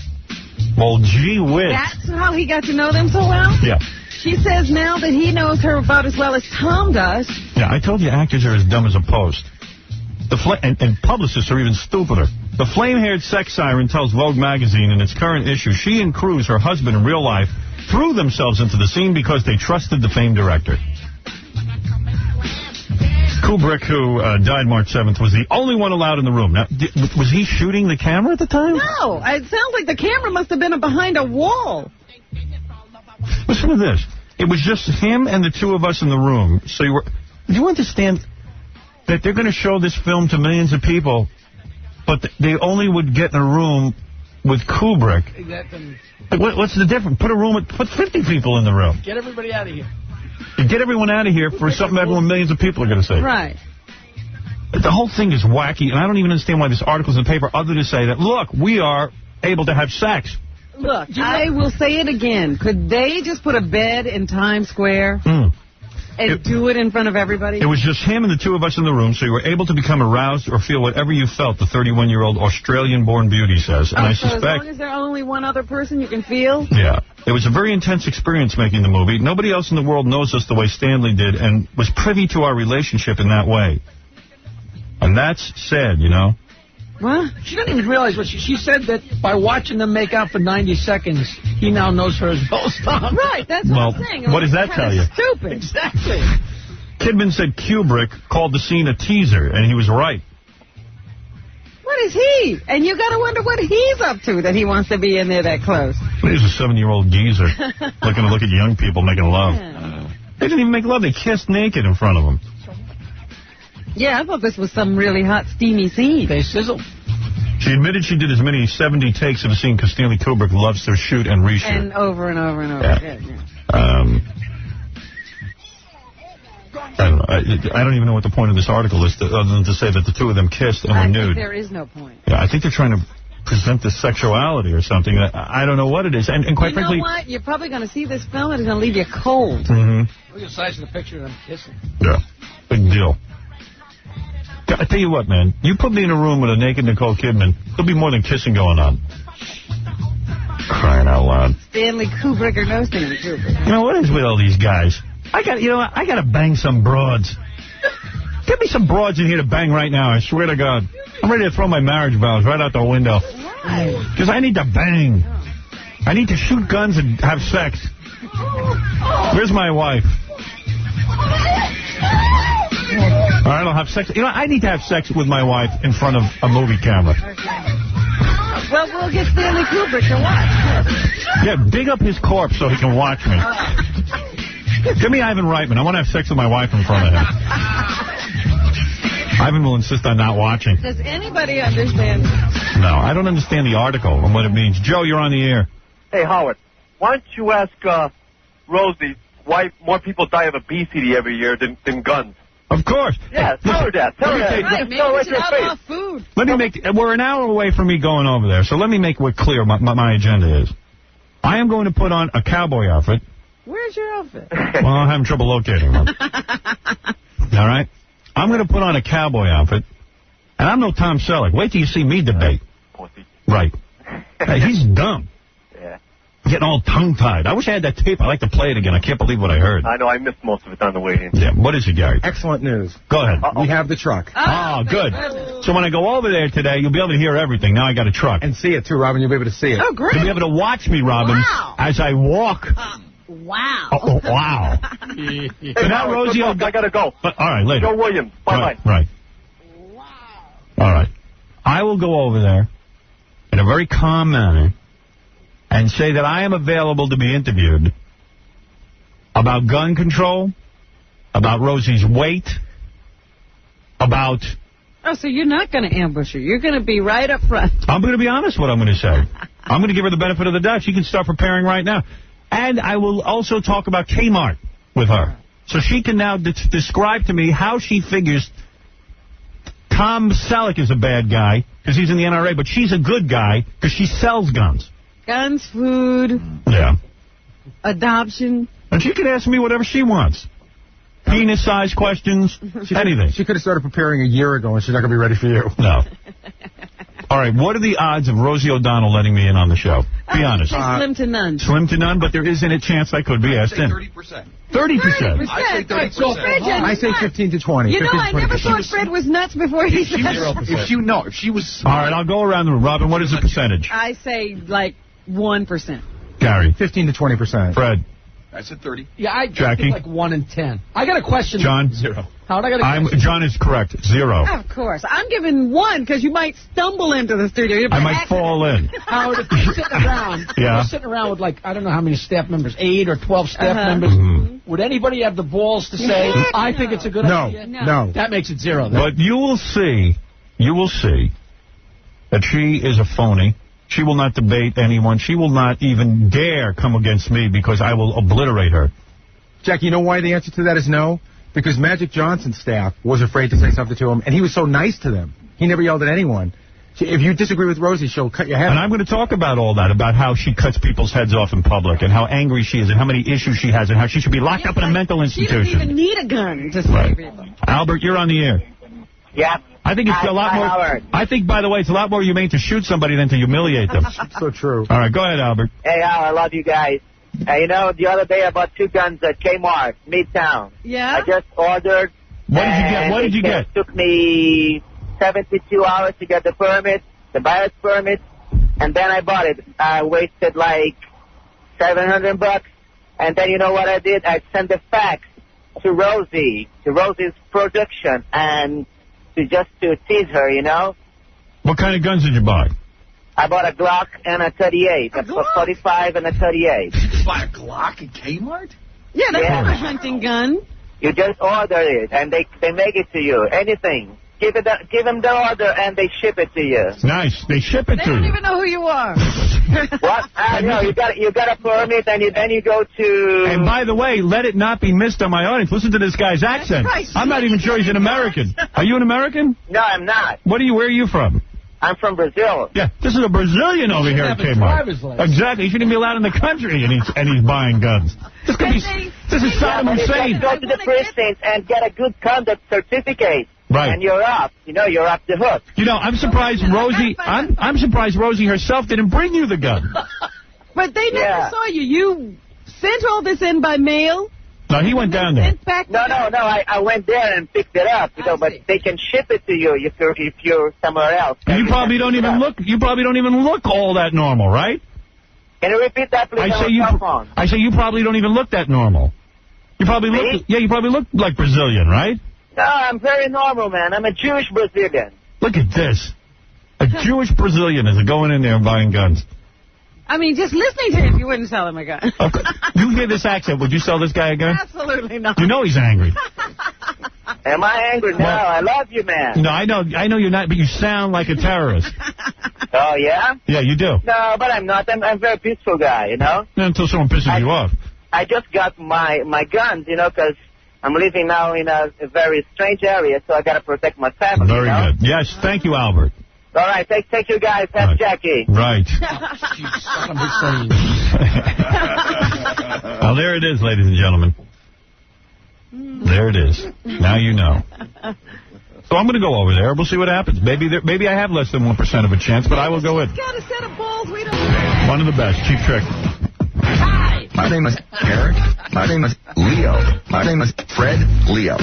Well, gee whiz.
That's how he got to know them so well?
Yeah.
She says now that he knows her about as well as Tom does.
Yeah, I told you actors are as dumb as a post. And publicists are even stupider. The flame-haired sex siren tells Vogue magazine in its current issue she and Cruise, her husband in real life, threw themselves into the scene because they trusted the famed director. Kubrick, who died March 7th, was the only one allowed in the room. Now, was he shooting the camera at the time?
No, it sounds like the camera must have been behind a wall.
Listen to this. It was just him and the two of us in the room. So do you understand that they're going to show this film to millions of people, but they only would get in a room with Kubrick?
Exactly.
What's the difference? Put 50 people in the room.
Get everybody out of here.
Get everyone out of here for something millions of people are going to say.
Right.
The whole thing is wacky, and I don't even understand why this article's in the paper other to say that, look, we are able to have sex.
Look, I will say it again. Could they just put a bed in Times Square and do it in front of everybody?
It was just him and the two of us in the room, so you were able to become aroused or feel whatever you felt, the 31-year-old Australian-born beauty says. And I suspect,
as long as there's only one other person you can feel?
Yeah. It was a very intense experience making the movie. Nobody else in the world knows us the way Stanley did and was privy to our relationship in that way. And that's sad, you know?
What? She doesn't even realize what she said, that by watching them make out for 90 seconds, he now knows her as well as Tom.
Right, that's what I'm saying.
What does that tell you?
Stupid.
Exactly.
Kidman said Kubrick called the scene a teaser, and he was right.
What is he? And you got to wonder what he's up to that he wants to be in there that close.
He's a 7-year-old geezer looking to look at young people making love. Yeah. They didn't even make love. They kissed naked in front of him.
Yeah, I thought this was some really hot, steamy scene.
They sizzled.
She admitted she did as many 70 takes of the scene because Stanley Kubrick loves to shoot and reshoot.
And over and over and over.
Yeah. I don't even know what the point of this article is, other than to say that the two of them kissed and were nude.
There is no point.
Yeah, I think they're trying to present this sexuality or something. I don't know what it is. And quite frankly...
You know what? You're probably going to see this film and it's going to leave you cold.
Look at the size of the picture of them kissing.
Yeah, big deal. I tell you what, man. You put me in a room with a naked Nicole Kidman, there'll be more than kissing going on. Crying out loud.
Stanley Kubrick or no Stanley Kubrick?
You know, what is with all these guys? I got to bang some broads. Get me some broads in here to bang right now, I swear to God. I'm ready to throw my marriage vows right out the window. Because I need to bang. I need to shoot guns and have sex. Where's my wife? All right, I'll have sex. You know, I need to have sex with my wife in front of a movie camera.
Well, we'll get Stanley Kubrick to watch.
Yeah, dig up his corpse so he can watch me. Give me Ivan Reitman. I want to have sex with my wife in front of him. Ivan will insist on not watching.
Does anybody understand?
No, I don't understand the article and what it means. Joe, you're on the air.
Hey, Howard, why don't you ask Rosie why more people die of obesity every year than guns?
Of course.
Yeah, tell her that. Tell her that.
Right, maybe we should have off food.
We're an hour away from me going over there, so let me make it clear what my agenda is. I am going to put on a cowboy outfit.
Where's your outfit?
Well, I'm having trouble locating one. All right? I'm going to put on a cowboy outfit, and I'm no Tom Selleck. Wait till you see me debate. Right. Hey, he's dumb.
Yeah.
Getting all tongue-tied. I wish I had that tape. I'd like to play it again. I can't believe what I heard.
I know. I missed most of it on the way in.
Yeah. What is it, Gary?
Excellent news.
Go ahead.
We have the truck.
Oh, good. So when I go over there today, you'll be able to hear everything. Now I got a truck.
And see it, too, Robin. You'll be able to see it.
Oh, great.
You'll be able to watch me, Robin, as I walk.
Wow.
Oh, wow. So now, Rosie,
I got to go.
All right, later.
Joe Williams. Bye-bye.
Right. Wow. All right. I will go over there in a very calm manner and say that I am available to be interviewed about gun control, about Rosie's weight, about...
Oh, so you're not going to ambush her. You're going to be right up front. I'm
going to be honest what I'm going to say. I'm going to give her the benefit of the doubt. She can start preparing right now. And I will also talk about Kmart with her. So she can now describe to me how she figures Tom Selleck is a bad guy because he's in the NRA, but she's a good guy because she sells guns.
Guns, food.
Yeah.
Adoption.
And she can ask me whatever she wants. Penis-size questions, anything.
She could have started preparing a year ago, and she's not going to be ready for you.
No. All right, what are the odds of Rosie O'Donnell letting me in on the show? Be honest.
Slim to none.
Slim to none, but there isn't a chance I could be asked in.
30%.
30%?
I say 30%.
I say 15 to 20.
You know, I never thought Fred was nuts before he said
that. If she was...
All right, I'll go around the room. Robin, what is the percentage?
I say, like, 1%.
Gary?
15 to 20%.
Fred?
I said 30.
Yeah, I
Jackie?
think like 1 in 10. I got a question.
John?
0. Howard, I got a question.
John is correct. 0.
Of course. I'm giving 1 because you might stumble into the studio.
I might fall in.
Howard, if you're sitting around, you're sitting around with, like, I don't know how many staff members, 8 or 12 staff members, would anybody have the balls to say, I think it's a good idea?
No.
That makes it 0. Then.
But you will see that she is a phony. She will not debate anyone. She will not even dare come against me because I will obliterate her.
Jack, you know why the answer to that is no? Because Magic Johnson's staff was afraid to say something to him, and he was so nice to them. He never yelled at anyone. If you disagree with Rosie, she'll cut your head off.
And I'm going to talk about all that, about how she cuts people's heads off in public, and how angry she is, and how many issues she has, and how she should be locked up in a mental institution.
She doesn't even need a gun to save people.
Albert, you're on the air.
Yeah.
I think it's a lot more.
Howard.
I think, by the way, it's a lot more humane to shoot somebody than to humiliate them.
So true.
All right, go ahead, Albert.
Hey, Al, I love you guys. You know, the other day I bought 2 guns at Kmart, Midtown.
Yeah?
I just ordered.
What did you get? What did you get?
It took me 72 hours to get the permit, the buyer's permit, and then I bought it. I wasted like $700, and then you know what I did? I sent the fax to Rosie's production, and to tease her, you know.
What kind of guns did you buy?
I bought a Glock and a 38, a 45 and a 38.
Did you just buy a Glock at Kmart?
Yeah, that's not a hunting gun.
You just order it, and they make it to you. Anything. Give them the order, and they ship it to you.
Nice. They ship it to you.
They don't even know who you are.
What? No, you got a permit, and then you go to...
And by the way, let it not be missed on my audience. Listen to this guy's accent.
Right.
I'm not even sure he's an American. Are you an American?
No, I'm not.
Where are you from?
I'm from Brazil.
Yeah, this is a Brazilian over here at Kmart. Exactly. He shouldn't be allowed in the country, and he's buying guns. This is Saddam Hussein.
Go to the precinct and get a good conduct certificate.
Right.
And you're off. You know, you're off the hook.
You know, I'm surprised Rosie. I'm surprised Rosie herself didn't bring you the gun.
But they never saw you. You sent all this in by mail.
No, he went down there.
No. I went there and picked it up. You know, but they can ship it to you if you're somewhere else.
You probably don't even look. You probably don't even look all that normal, right?
Can you repeat that, please?
I say you probably don't even look that normal. You probably look. Yeah, you probably look like Brazilian, right?
No, I'm very normal, man. I'm a Jewish Brazilian.
Look at this. A Jewish Brazilian is going in there and buying guns.
I mean, just listening to him, you wouldn't sell him a gun.
Okay. You hear this accent, would you sell this guy a gun?
Absolutely not.
You know he's angry.
Am I angry? No, I love you, man.
No, I know you're not, but you sound like a terrorist.
Oh, yeah?
Yeah, you do.
No, but I'm not. I'm a very peaceful guy, you know?
Until someone pisses you off.
I just got my guns, you know, because I'm living now in a very strange area, so I got to protect my family.
Very good. Yes, thank you, Albert.
All right, thank you guys. That's Jackie.
Right. Well, there it is, ladies and gentlemen. There it is. Now you know. So I'm going to go over there. We'll see what happens. Maybe I have less than 1% of a chance, but I will go in.
Got a set of balls. We don't.
One of the best. Cheap Trick.
Hi. My name is Eric. My name is Leo. My name is Fred Leo.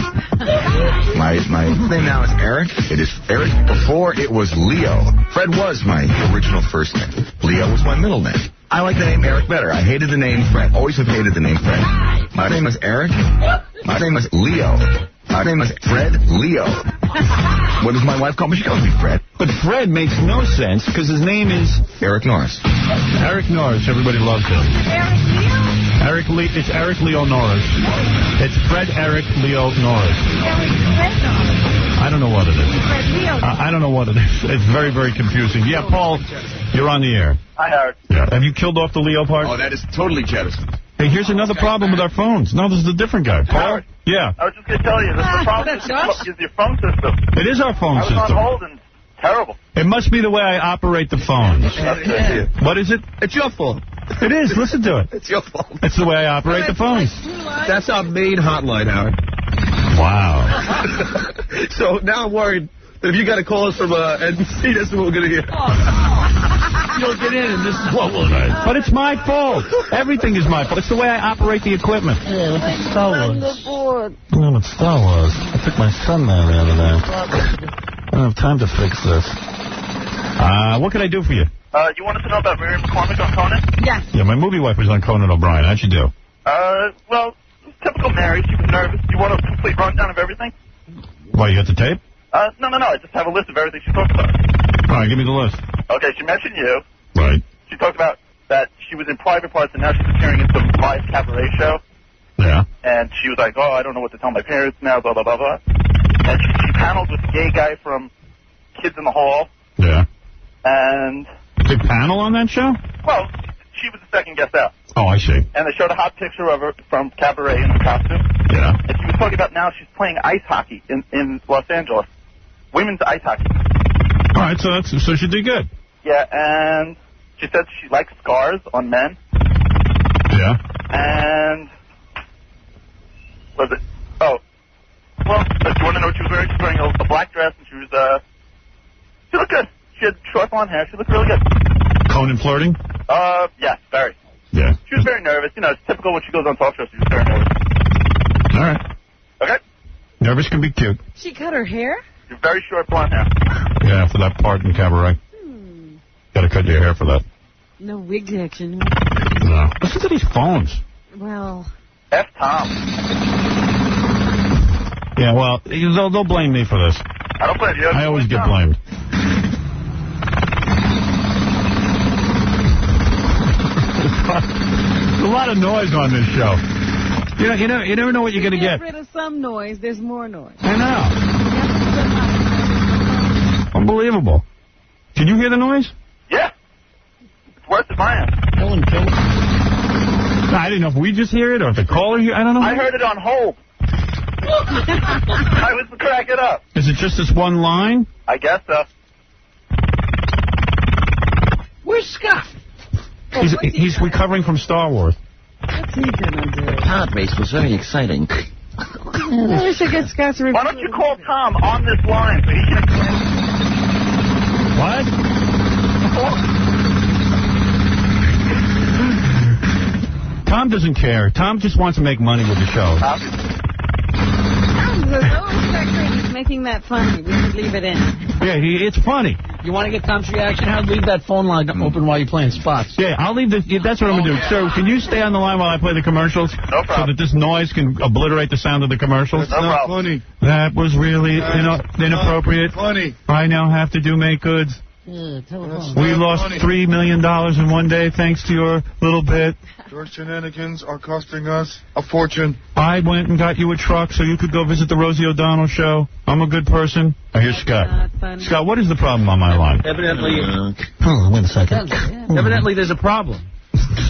My name now is Eric. It is Eric before it was Leo. Fred was my original first name. Leo was my middle name. I like the name Eric better. I hated the name Fred. Always have hated the name Fred. My name is Eric. My name is Leo. My name is Fred Leo. What does my wife call me? She calls me Fred.
But Fred makes no sense because his name is
Eric Norris.
Eric Norris. Everybody loves him. It's Eric Leo Norris. It's Fred Eric Leo Norris. I don't know what it is. I don't know what it is. It's very, very confusing. Yeah, Paul, you're on the air.
Hi, Howard.
Yeah. Have you killed off the Leo part?
Oh, that is totally jettisoned.
Hey, here's another problem with our phones. No, this is a different guy. Paul?
Howard.
Yeah.
I was just going to tell you, the problem is your phone system.
It is our phone system.
I was on hold and terrible.
It must be the way I operate the phones. What is it?
It's your fault.
It is. Listen to it.
It's your fault.
It's the way I operate the phones.
That's our main hotline, Howard.
Wow.
So now I'm worried that if you got to call us from NBC, that's what we're going to hear.
You'll get in, and this is what we'll do. But it's my fault. Everything is my fault. It's the way I operate the equipment.
Yeah, look at Star Wars.
No, it's Star Wars. I took my son there the other day. I don't have time to fix this. What can I do for you?
You wanted to know about Mary McCormick on Conan?
Yes.
Yeah, my movie wife was on Conan O'Brien. How'd you do?
Well, typical Mary. She was nervous. You want a complete rundown of everything?
Why, you got the tape?
No. I just have a list of everything she talked about.
All right, give me the list.
Okay, she mentioned you.
Right.
She talked about that she was in Private Parts and now she's appearing in some live cabaret show.
Yeah.
And she was like, oh, I don't know what to tell my parents now, blah, blah, blah, blah. And she paneled with the gay guy from Kids in the Hall.
Yeah.
And...
Big panel on that show?
Well, she was the second guest out.
Oh, I see.
And they showed a hot picture of her from Cabaret in her costume.
Yeah.
And she was talking about now she's playing ice hockey in Los Angeles. Women's ice hockey.
All right, so she did good.
Yeah, and she said she likes scars on men.
Yeah.
And... was it? Oh. Well, do you want to know what she was wearing? She was wearing a black dress, and she was, she looked good. She had short blonde hair. She looked really good.
Conan flirting?
Yes, very.
Yeah.
She was very nervous. You know, it's typical when she goes on talk shows. She was very nervous.
All right.
Okay.
Nervous can be cute.
She cut her hair?
You're very short blonde hair.
Yeah, for that part in Cabaret. Got to cut your hair for that.
No wig action.
No. Listen to these phones.
Well...
F. Tom.
Yeah, well, they'll blame me for this.
I don't blame you.
I always get blamed. There's a lot of noise on this show. You never know what you're going to get.
Get rid of some noise, there's more noise.
I know. Unbelievable. Did you hear the noise?
Yeah. It's worse than mine.
I didn't know if we just hear it or if the caller hear. I don't know.
I heard it on hold. I was cracking up.
Is it just this one line?
I guess so.
Where's Scott?
He's recovering from Star Wars.
What's he gonna do?
The pod race was very exciting.
I should get Scott's review.
Why don't you call Tom on this line so he can explain?
What? Tom doesn't care. Tom just wants to make money with the show.
He's making that funny. We should leave it in.
Yeah, it's funny.
You want to get Tom's reaction? How leave that phone line open while you're playing spots?
Yeah, I'll leave this. That's what I'm going to do. Sir, can you stay on the line while I play the commercials?
No problem.
So that this noise can obliterate the sound of the commercials?
No problem.
Funny.
That was really inappropriate.
Funny.
I now have to do make goods.
Yeah, telephone.
We lost $3 million in one day thanks to your little bit.
Your shenanigans are costing us a fortune.
I went and got you a truck so you could go visit the Rosie O'Donnell show. I'm a good person. Now here's Scott. Scott, what is the problem on my line?
Evidently...
Hold on, wait a second.
Evidently there's a problem.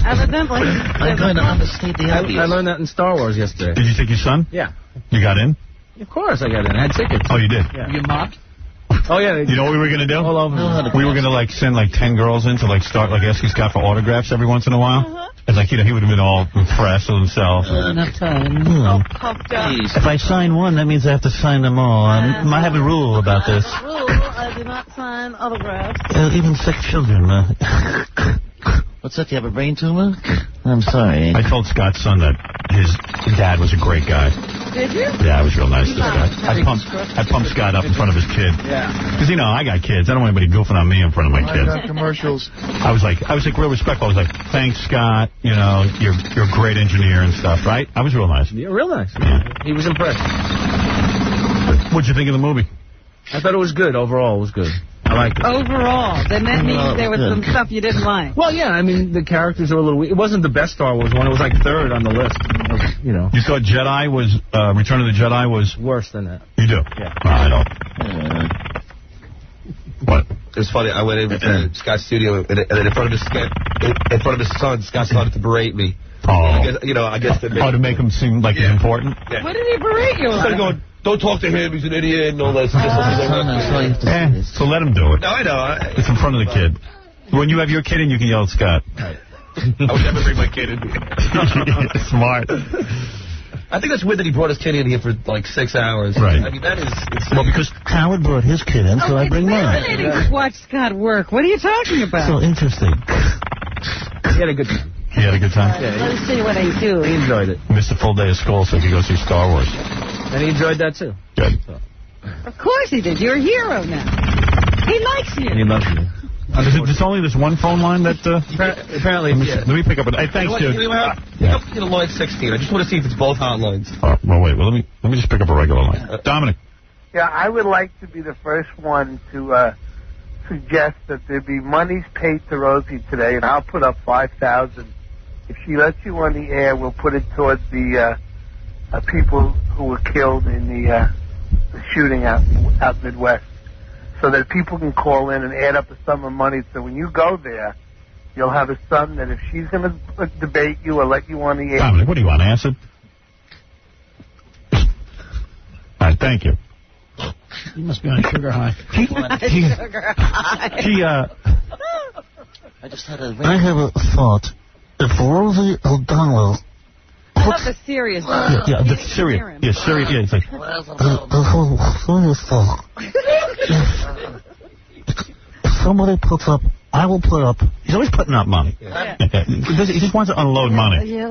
Evidently.
I'm going to understate the obvious.
I learned that in Star Wars yesterday.
Did you take your son?
Yeah.
You got in?
Of course I got in. I had tickets.
Oh, you did?
Yeah.
You mobbed?
Oh, yeah.
You know what we were going to do?
All over.
We were going to, send, 10 girls in to, start, asking Scott for autographs every once in a while. And, he would have been all impressed with himself.
Enough time.
If I sign one, that means I have to sign them all. I have a rule about this.
I do not sign autographs.
Even sick children. What's that? You have a brain tumor? I'm sorry.
I told Scott's son that his dad was a great guy.
Did you?
Yeah, I was real nice to Scott. I pumped Scott up in front of his kid.
Yeah.
Because, I got kids. I don't want anybody goofing on me in front of my kids.
I got commercials.
I was real respectful. I was like, thanks, Scott. You're a great engineer and stuff, right? I was real nice.
Yeah, real nice.
Yeah.
He was impressed.
What'd you think of the movie?
I thought it was good. Overall, it was good. I liked it.
Overall. Then that means there was some stuff you didn't like.
Well, yeah, I mean, the characters are a little weak. It wasn't the best Star Wars one. It was like third on the list. You know.
You thought Jedi was, Return of the Jedi was...
Worse than that.
You do?
Yeah.
I don't. What?
It was funny. I went into Scott's studio, and then in front of his son, Scott started to berate me.
Oh.
I guess to
make him seem like he's important?
Yeah.
What did he berate you
Instead of
on?
going, don't talk to him, he's an idiot, and all that stuff.
So let him do it.
No, I know.
It's in front of the kid. When you have your kid in, you can yell at Scott.
I would never bring my kid in.
Smart.
I think that's weird that he brought his kid in here for like 6 hours.
Right.
I mean, that is...
Well, because Howard brought his kid in, so I bring mine.
Fascinating to watch Scott work. What are you talking about?
So interesting.
He had a good time.
He had a good time?
Yeah.
Let's see what I do.
He enjoyed it.
Missed a full day of school so he could go see Star Wars.
And he enjoyed that, too.
Good.
Of course he did. You're a hero now. He likes you.
And he loves you.
Is it only this one phone line that...
Apparently,
let me pick up it. Hey, thanks, dude.
Pick up line 16. I just want to see if it's both hotlines.
Well, wait. Well, let me just pick up a regular line. Dominic.
Yeah, I would like to be the first one to suggest that there be monies paid to Rosie today, and I'll put up $5,000. If she lets you on the air, we'll put it towards the people who were killed in the shooting out Midwest, so that people can call in and add up a sum of money. So when you go there, you'll have a sum that if she's going to debate you or let you on the air.
Dominic, what do you want, acid? All right, thank you.
You must be on sugar high.
I have a thought. If Rosie O'Donnell...
I love the serious one.
Yeah, the serious. Yeah, serious. Yeah, it's like...
If somebody puts up... I will put up...
He's always putting up money.
Yeah.
He just wants to unload money.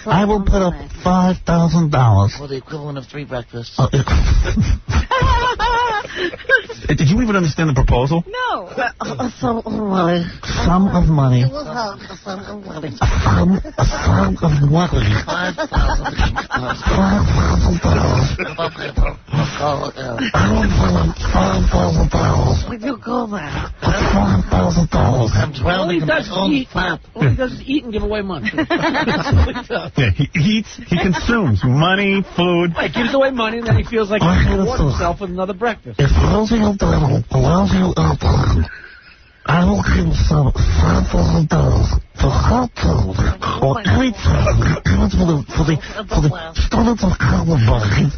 I will put up $5,000. For the equivalent of 3 breakfasts.
Did you even understand the proposal?
No.
A sum of money. Sum of money. A sum of money. $5,000. When you go there, $5,000. I'm drowning in my own fat.
All he does is eat and give away money.
Yeah, he eats, he consumes money, food.
He gives away money, and then he feels like he can reward himself with another breakfast.
If Rosie O'Donnell allows you airtime, I will give some $5,000 for hot food or anything. Even for the students of Columbine.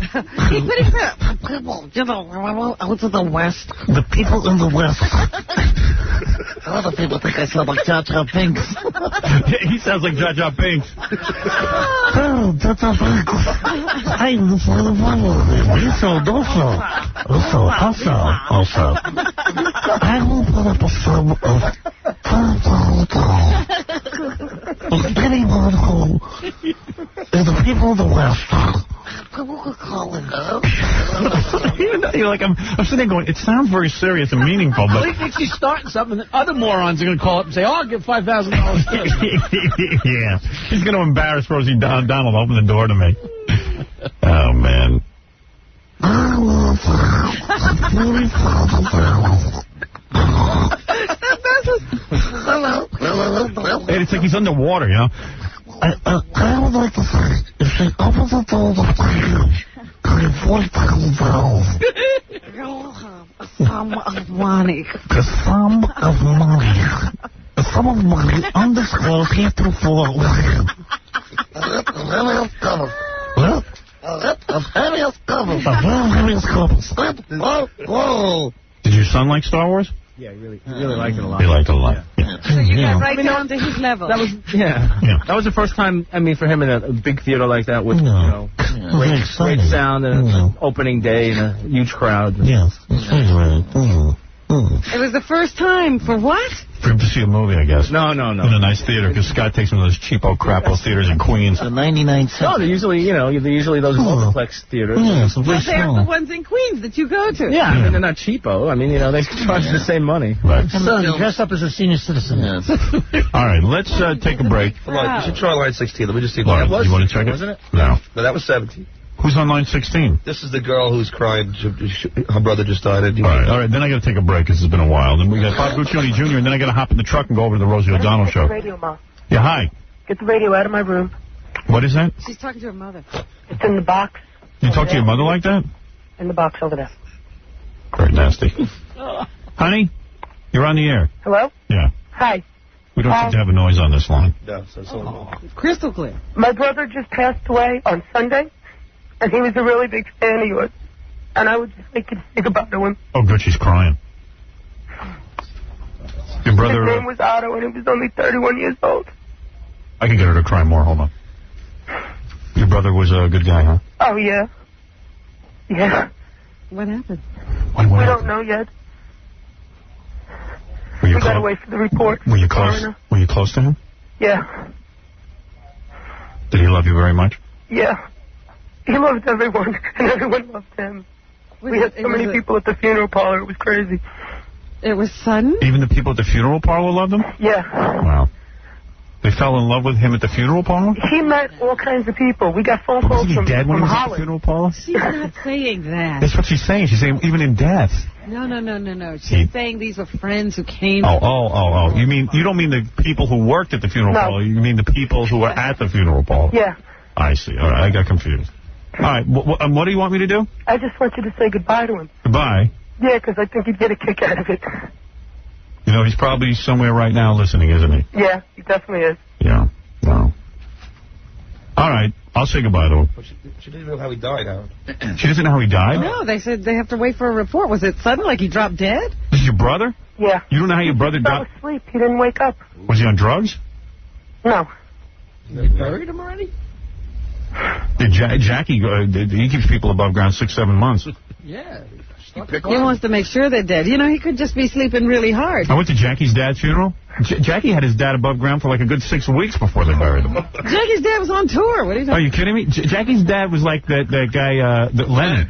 People, you know, out to the West. The people in the West. Other people think I sound like Jar Jar Binks.
Yeah, he sounds like Jar Jar Binks.
Oh, Jar Jar Binks. I'm the father of also. I will put up a sum of $5,000. Anyone who is the people of the West.
You're like, I'm sitting there going, it sounds very serious and meaningful, but...
He thinks he's starting something, and other morons are going to call up and say, I'll give $5,000.
Yeah. He's going to embarrass Rosie O'Donnell, open the door to me. Oh, man. It's like he's underwater, you know?
I would like to say, if she opens the door of the $40,000, you'll have a sum of money. The sum of money. The sum of money undisclosed heretofore.
Did your son like Star Wars?
Yeah, he really liked it a lot.
He liked it a lot.
Yeah.
So you got right down to his level.
That was That was the first time, I mean, for him in a big theater like that with, great sound and an opening day and a huge crowd.
Yes, it's very
It was the first time for what?
For him to see a movie, I guess.
No.
In a nice theater, because Scott takes him to those cheapo, crapo theaters in Queens.
The 99 cents.
No, they're usually, those multiplex theaters.
Yes,
Well, they're the ones in Queens that you go to.
Yeah, I mean, they're not cheapo. I mean, they charge the same money.
Right.
Son, dress up as a senior citizen.
Yes.
All right, let's take a break.
Hold on, you should try line 16. Let me just see.
Laura, you want to check it?
Wasn't it?
No.
No, that was 17.
Who's on line 16?
This is the girl who's crying. Her brother just died.
All right. Then I got to take a break because it's been a while. Then we got Bob Guccione Jr., and then I got to hop in the truck and go over to the Rosie O'Donnell show.
Radio, Ma.
Yeah, hi.
Get the radio out of my room.
What is that?
She's talking to her mother.
It's in the box.
You talk to your mother like that?
In the box over there.
Very nasty. Honey, you're on the air.
Hello?
Yeah.
Hi.
We don't have to have a noise on this line.
No, so
crystal clear.
My brother just passed away on Sunday, and he was a really big fan of yours. And I would just like you to think about him.
Oh, good, she's crying. Your brother...
His name was Otto, and he was only 31 years old.
I can get her to cry more. Hold on. Your brother was a good guy, huh?
Oh, yeah. Yeah.
What happened?
We don't know yet. We gotta wait for the report.
Were you close? Were you close to him?
Yeah.
Did he love you very much?
Yeah. He loved everyone, and everyone loved him. We had so many people at the funeral parlor. It was crazy.
It was sudden?
Even the people at the funeral parlor loved him?
Yeah.
Wow. They fell in love with him at the funeral parlor?
He met all kinds of people. We got phone calls
Was he dead when he was at the
Holland.
funeral parlor?
She's not saying that.
That's what she's saying. She's saying even in death.
No. She's saying these were friends who came.
Oh. You don't mean the people who worked at the funeral parlor. You mean the people who were at the funeral parlor.
Yeah.
I see. All right. I got confused. All right. What do you want me to do?
I just want you to say goodbye to him.
Goodbye?
Yeah, because I think he'd get a kick out of it.
You know, he's probably somewhere right now listening, isn't he?
Yeah, he definitely is.
Yeah. Wow. All right. I'll say goodbye to him.
She didn't know how he died, Howard.
She doesn't know how he died?
No, they said they have to wait for a report. Was it sudden, like he dropped dead?
This is your brother?
Yeah.
You don't know how your brother
He fell
died?
asleep. He didn't wake up.
Was he on drugs?
No.
They buried him already?
Jackie, he keeps people above ground 6-7 months.
Yeah.
He wants to make sure they're dead. You know, he could just be sleeping really hard.
I went to Jackie's dad's funeral. Jackie had his dad above ground for like a good 6 weeks before they buried him.
Jackie's dad was on tour. What are you talking
Are you kidding me? Jackie's dad was like that guy, Lennon.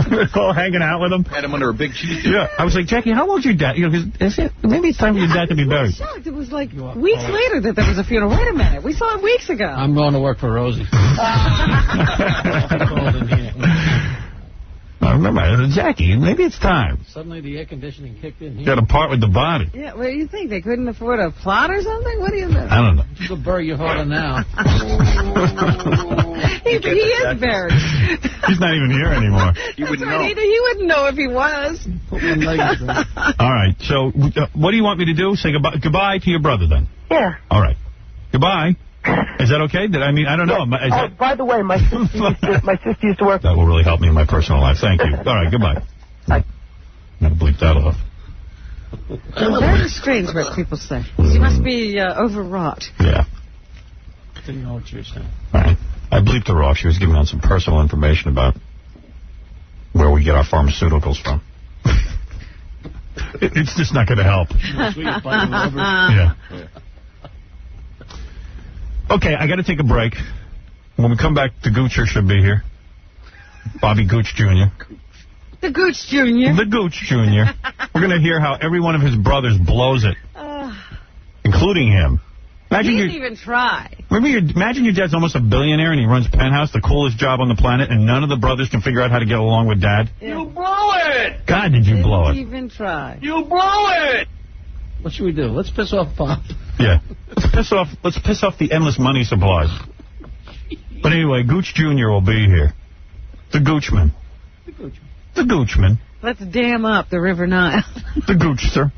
We were all hanging out with him.
Had him under a big cheese.
Yeah. I was like, Jackie, how old's your dad? You know, maybe it's time for your dad to be buried.
Shocked. It was like weeks later that there was a funeral. Wait a minute. We saw him weeks ago.
I'm going to work for Rosie.
I remember, Jackie, maybe it's time.
Suddenly the air conditioning kicked in here.
Got to part with the body.
Yeah, what do you think? They couldn't afford a plot or something? What do you know?
I don't know.
You could bury your father now.
he is buried.
He's not even here anymore.
You wouldn't know. He wouldn't know if he was.
All right, so what do you want me to do? Say goodbye to your brother then.
Yeah.
All right. Goodbye. Is that okay? I don't know.
By the way, my sister used to work.
That will really help me in my personal life. Thank you. All right, goodbye.
Bye.
I'm going to bleep that off.
Very strange what people say. She must be overwrought.
Yeah.
Didn't know what you were saying.
All right. I bleeped her off. She was giving out some personal information about where we get our pharmaceuticals from. It's just not going to help. Yeah. Okay, I got to take a break. When we come back, the Goocher should be here. Bobby Gooch Jr.
The Gooch Jr.
The Gooch Jr. We're going to hear how every one of his brothers blows it, including him. Imagine
he didn't even try.
Imagine your dad's almost a billionaire and he runs Penthouse, the coolest job on the planet, and none of the brothers can figure out how to get along with Dad.
Yeah.
You blow it!
God, did you blow it.
Didn't even try.
You blow it!
What should we do? Let's piss off Pop.
Yeah. Let's piss off the endless money supplies. But anyway, Gooch Jr. will be here. The Goochman. The Goochman.
Let's dam up the River Nile.
The Goochster.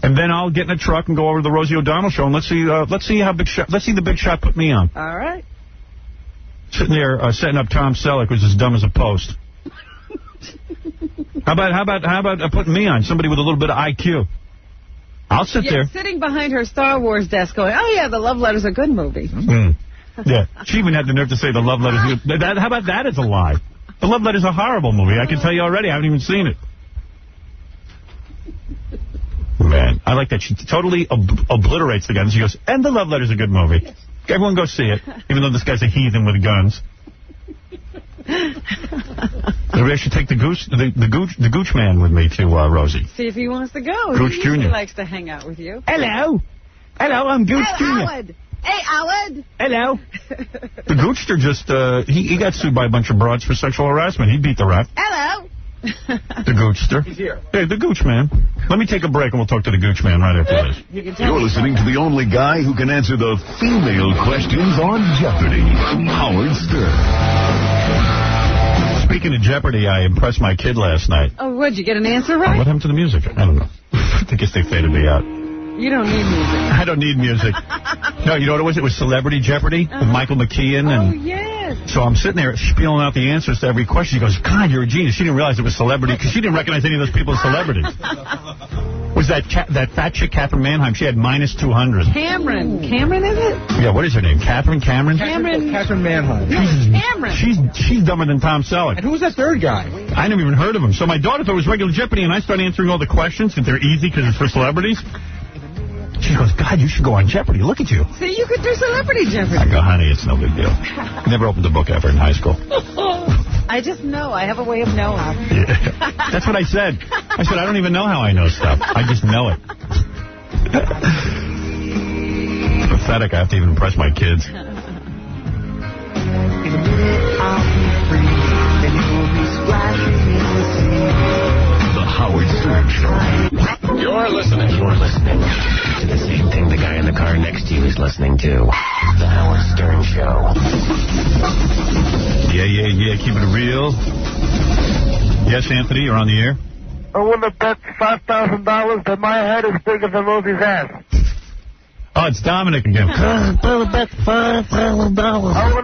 And then I'll get in a truck and go over to the Rosie O'Donnell show and let's see the Big Shot put me on.
All right.
Sitting there setting up Tom Selleck, who's as dumb as a post. How about putting me on? Somebody with a little bit of IQ. I'll sit there.
Sitting behind her Star Wars desk going, oh, yeah, the Love Letter's a good movie.
Yeah. She even had the nerve to say the Love Letter's good. How about that as a lie? The Love Letter's a horrible movie. I can tell you already. I haven't even seen it. Man, I like that. She totally obliterates the guns. She goes, and the Love Letter's a good movie. Yes. Everyone go see it, even though this guy's a heathen with guns. Maybe I should take the Gooch man with me to Rosie.
See if he wants to go.
Gooch
He
Jr.
usually likes to hang out with you.
Hello. Hello, I'm Gooch Jr.
Howard. Hey, Howard.
Hello.
The Goochster just, he got sued by a bunch of broads for sexual harassment. He beat the rap.
Hello.
The Goochster. He's here. Hey, the Gooch Man. Let me take a break and we'll talk to the Gooch Man right after this.
You're listening to the only guy who can answer the female questions on Jeopardy! Howard Stern.
Speaking of Jeopardy, I impressed my kid last night.
Oh, what'd you get an answer right?
What happened to the music? I don't know. I guess they faded me out.
You don't need music.
I don't need music. No, you know what it was? It was Celebrity Jeopardy with Michael McKean. And
yes.
So I'm sitting there spieling out the answers to every question. She goes, God, you're a genius. She didn't realize it was Celebrity because she didn't recognize any of those people as celebrities. Was that fat chick, Catherine Manheim? She had minus 200.
Cameron, is it?
Yeah, what is her name? Catherine Manheim?
Cameron.
She's dumber than Tom Selleck.
And who was that third guy?
I never even heard of him. So my daughter thought it was regular Jeopardy, and I started answering all the questions, and they're easy because it's for celebrities. She goes, God, you should go on Jeopardy. Look at you.
See, you could do Celebrity Jeopardy.
I go, honey, it's no big deal. Never opened a book ever in high school.
I just know. I have a way of knowing.
Yeah. That's what I said. I said, I don't even know how I know stuff. I just know it. Pathetic. I have to even impress my kids.
The Howard Stern Show.
You're listening to the same thing the guy in the car next to you is listening to. The Howard Stern Show.
Yeah. Keep it real. Yes, Anthony, you're on the air.
I want to bet $5,000 that my head is bigger than Rosie's ass.
Oh, it's Dominic again.
I want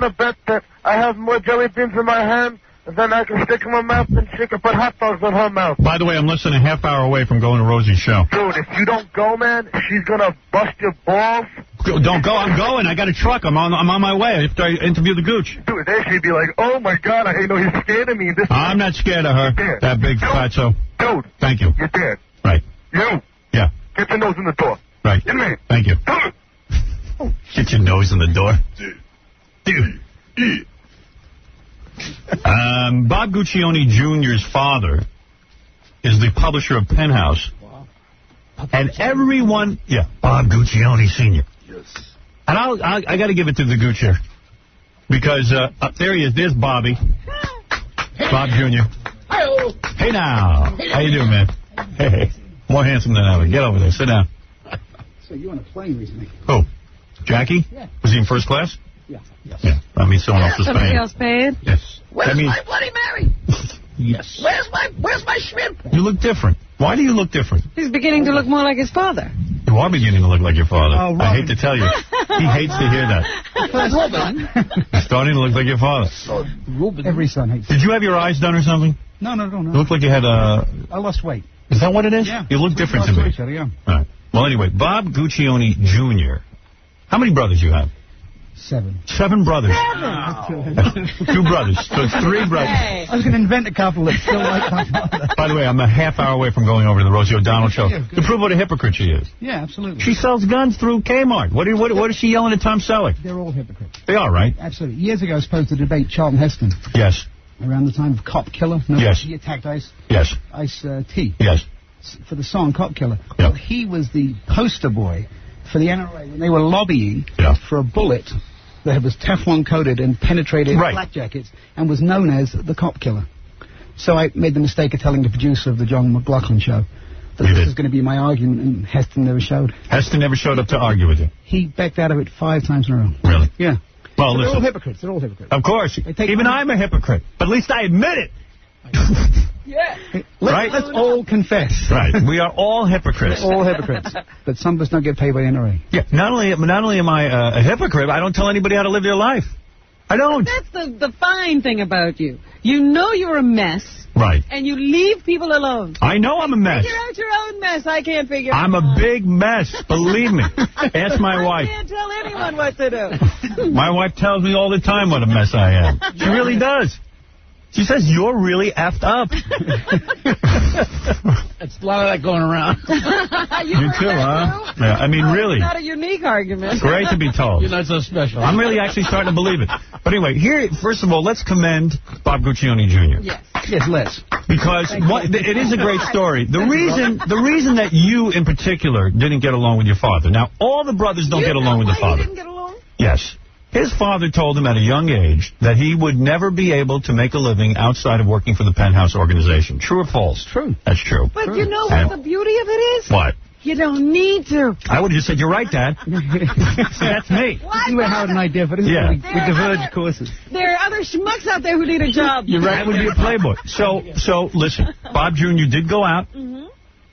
to bet that I have more jelly beans in my hand than I can stick in my mouth and she can put hot dogs in her mouth.
By the way, I'm less than a half hour away from going to Rosie's show.
Dude, if you don't go, man, she's going to bust your balls.
Don't go. I'm going. I got a truck. I'm on my way after I interview the Gooch.
Dude, then she'd be like, oh, my God, I know he's scared of me.
I'm not scared of her. That big fatso.
Dude.
Thank you.
You're dead.
Right.
You.
Yeah.
Get your nose in the door.
Right.
In me.
Thank you. Get your nose in the door. Dude. Bob Guccione Jr.'s father is the publisher of Penthouse. Wow. And everyone, Bob Guccione Sr. Yes. And I got to give it to the Gooch here. Because there he is. There's Bobby. Bob Jr.
Hi-oh.
Hey now. How you doing, man? Hey. More handsome than ever. Get over there. Sit down.
So you on a plane recently?
Who? Jackie?
Yeah.
Was he in first class?
Yeah. Yes.
Yeah. I mean, someone else was paying.
Somebody else paid?
Yes.
Where's my Bloody Mary?
Yes.
Where's my shrimp?
You look different. Why do you look different?
He's beginning to look more like his father.
You are beginning to look like your father.
Oh,
I hate to tell you. He hates to hear that.
Robin.
You're starting to look like your father.
Ruben. Every son hates.
Did you have your eyes done or something?
No.
You look like you had a...
I lost weight.
Is that what it is?
Yeah.
You look different to me.
Yeah.
All right. Well, anyway, Bob Guccione Jr. How many brothers you have?
7.
7 brothers. 2 brothers. So it's 3 brothers.
Hey. I was going to invent a couple that still like my father.
By the way, I'm a half hour away from going over to the Rosie O'Donnell show to prove what a hypocrite she is.
Yeah, absolutely.
She sells guns through Kmart. What is she yelling at Tom Selleck?
They're all hypocrites.
They are, right?
Absolutely. Years ago, I was supposed to debate Charlton Heston.
Yes.
Around the time of Cop Killer. No,
yes.
He attacked Ice.
Yes.
Ice-T.
Yes.
For the song Cop Killer.
Yep.
Well, he was the poster boy for the NRA when they were lobbying for a bullet that was Teflon coated and penetrated black jackets and was known as the Cop Killer. So I made the mistake of telling the producer of the John McLaughlin show that this was going to be my argument, and Heston never showed.
Heston never showed up to argue with you?
He backed out of it 5 times in a row.
Really?
Yeah.
Well,
They're
listen.
all hypocrites. They're all hypocrites.
Of course. Even I'm a hypocrite. But at least I admit it.
Yeah. Let's all confess.
Right. We are all hypocrites.
We're all hypocrites. But some of us don't get paid by the NRA.
Yeah. Not only am I a hypocrite, I don't tell anybody how to live their life. I don't.
That's the fine thing about you. You know you're a mess.
Right.
And you leave people alone.
I know I'm a mess.
Figure out your own mess. I can't figure it out.
I'm a big mess. Believe me. Ask my wife.
I can't tell anyone what to do.
My wife tells me all the time what a mess I am. She really does. She says, you're really effed up.
It's a lot of that going around.
You too, huh? Yeah, I mean, really.
It's not a unique argument.
It's great to be told.
You're not so special.
I'm really actually starting to believe it. But anyway, here, first of all, let's commend Bob Guccione Jr.
Yes.
Yes, let's.
Because it is a great story. The reason that you, in particular, didn't get along with your father. Now, all the brothers don't get along with the father.
Didn't get along?
Yes. His father told him at a young age that he would never be able to make a living outside of working for the Penthouse organization. True or false?
True.
That's true.
But you know what the beauty of it is?
What?
You don't need to.
I would have just said, you're right, Dad. See, that's me.
This is where Howard and I differ. This is where we diverge courses.
There are other schmucks out there who need a job.
You're right. That would be a playboy. So listen, Bob Jr. did go out.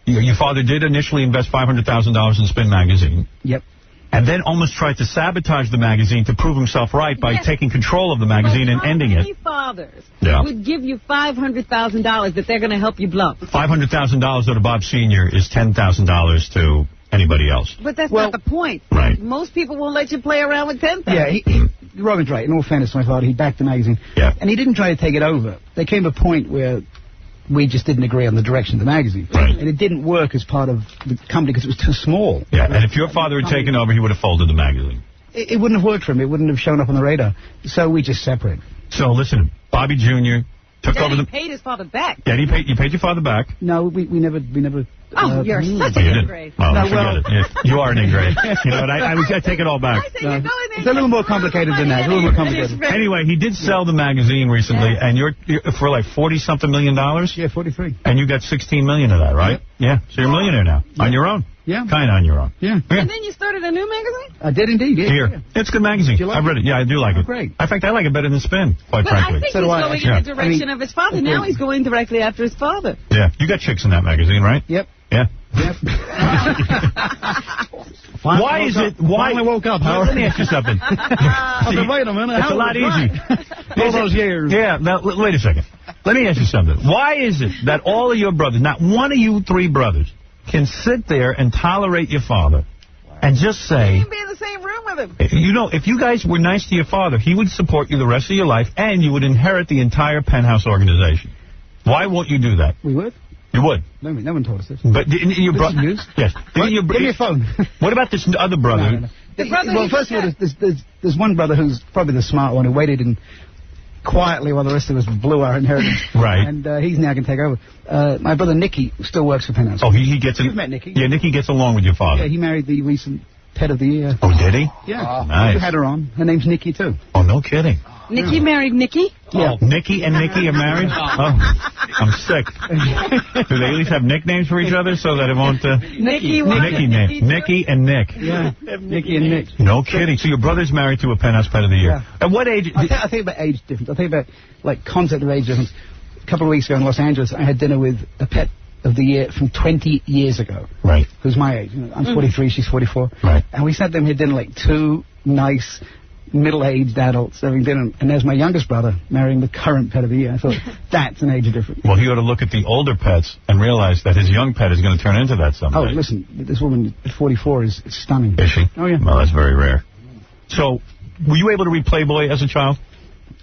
Your father did initially invest $500,000 in Spin Magazine.
Yep.
And then almost tried to sabotage the magazine to prove himself right by taking control of the magazine and ending it.
Many fathers
Yeah.
would give you $500,000 that they're going to help you blow.
$500,000 to Bob Sr. is $10,000 to anybody else.
But that's not the point.
Right.
Most people won't let you play around with $10,000.
Yeah, Robin's right. In all fairness to my father, he backed the magazine.
Yeah.
And he didn't try to take it over. There came a point where we just didn't agree on the direction of the magazine.
Right.
And it didn't work as part of the company because it was too small.
Yeah, and if your father had taken over, he would have folded the magazine.
It wouldn't have worked for him. It wouldn't have shown up on the radar. So we just separated.
So listen, Bobby Jr. took over
He
the...
paid his father back.
Yeah, you paid your father back.
No, we never.
Oh, you're such
Oh,
an
you did?
ingrate.
Oh,
No,
forget
well-
it. Yeah, you are an ingrate. You know what? I take it all back.
It's a little more complicated than that. It's a little more complicated.
Anyway, he did sell the magazine recently, and you're for like $40-something million.
Yeah, 43.
And you got $16 million of that, right? Yeah. So you're a millionaire now on your own.
Yeah.
Kind of on your own.
Yeah.
And then you started a new magazine?
I did indeed. Yeah.
Here, it's a good magazine. I've read it. Yeah, I do like it.
Great.
In fact, I like it better than Spin, quite
But
frankly.
I think he's going in the direction of his father. Now he's going directly after his father.
Yeah, you got chicks in that magazine, right?
Yep.
Yeah.
Finally
Why
woke
is
up.
it? Why?
Finally woke up, Howard.
Let me ask you something.
I've been waiting a minute.
It's a lot easier.
All those years.
Yeah, now, wait a second. Let me ask you something. Why is it that all of your brothers, not one of you three brothers, can sit there and tolerate your father and just say...
You can be in the same room with him.
You know, if you guys were nice to your father, he would support you the rest of your life, and you would inherit the entire Penthouse organization. Why won't you do that?
We would.
You would.
No one told us this.
But didn't your brother... Yes. Didn't your
Give me a phone.
What about this other brother?
No. Well, first of all, there's one brother who's probably the smart one who waited and quietly while the rest of us blew our inheritance.
Right.
And he's now going to take over. My brother Nicky still works for Penthouse.
Oh, he gets...
You've met Nicky.
Yeah, Nicky gets along with your father.
Yeah, he married the recent Pet of the Year.
Oh, did he?
Yeah.
Nice.
We had her on. Her name's Nicky, too.
Oh, no kidding.
Nicky married Nicky?
Yeah.
Oh, Nicky and Nicky are married? Oh, I'm sick. Do they at least have nicknames for each other so that it won't...
Nicky
and Nick.
Yeah, Nicky and Nick.
No kidding. So your brother's married to a Penthouse Pet of the Year.
Yeah.
At what age...
I think about age difference. I think about, like, concept of age difference. A couple of weeks ago in Los Angeles, I had dinner with a Pet of the Year from 20 years ago.
Right.
Who's my age. You know, I'm 43, she's 44.
Right.
And we sat there and had dinner like two nice middle-aged adults having dinner. And there's my youngest brother marrying the current Pet of the Year. I thought, that's an age difference.
Well, he ought to look at the older pets and realize that his young pet is going to turn into that someday.
Oh, listen, this woman at 44 is stunning.
Is she?
Oh, yeah.
Well, that's very rare. So, were you able to read Playboy as a child?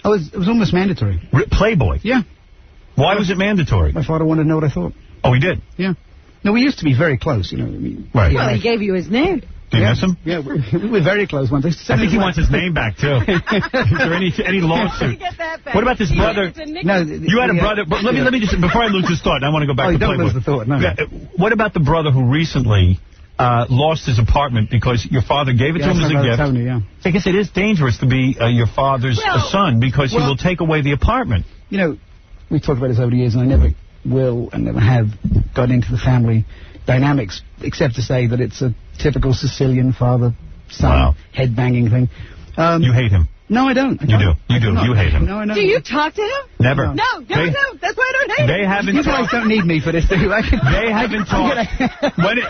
It was almost mandatory.
Playboy?
Yeah.
Why was it mandatory?
My father wanted to know what I thought.
Oh, he did?
Yeah. No, we used to be very close, you know. I mean,
right.
Well, he gave you his name.
Do you miss him?
Yeah, we were very close once.
I think he wants his name back, too. Is there any lawsuit? What about this brother?
No,
you had a brother. But let me just, before I lose this thought, I want to go back to
don't
Playboy.
lose the thought, no.
Yeah, what about the brother who recently lost his apartment because your father gave it to him as a gift?
Tony, yeah.
I guess it is dangerous to be your father's son because he will take away the apartment.
You know, we've talked about this over the years, and I never will and never have got into the family dynamics, except to say that it's a typical Sicilian father-son head-banging thing.
You hate him.
No, I don't.
You do. You hate him.
No, I don't.
Do you talk to him?
Never.
No, don't. That's why I don't hate him.
They haven't.
You guys don't need me for this, do you?
They haven't talked.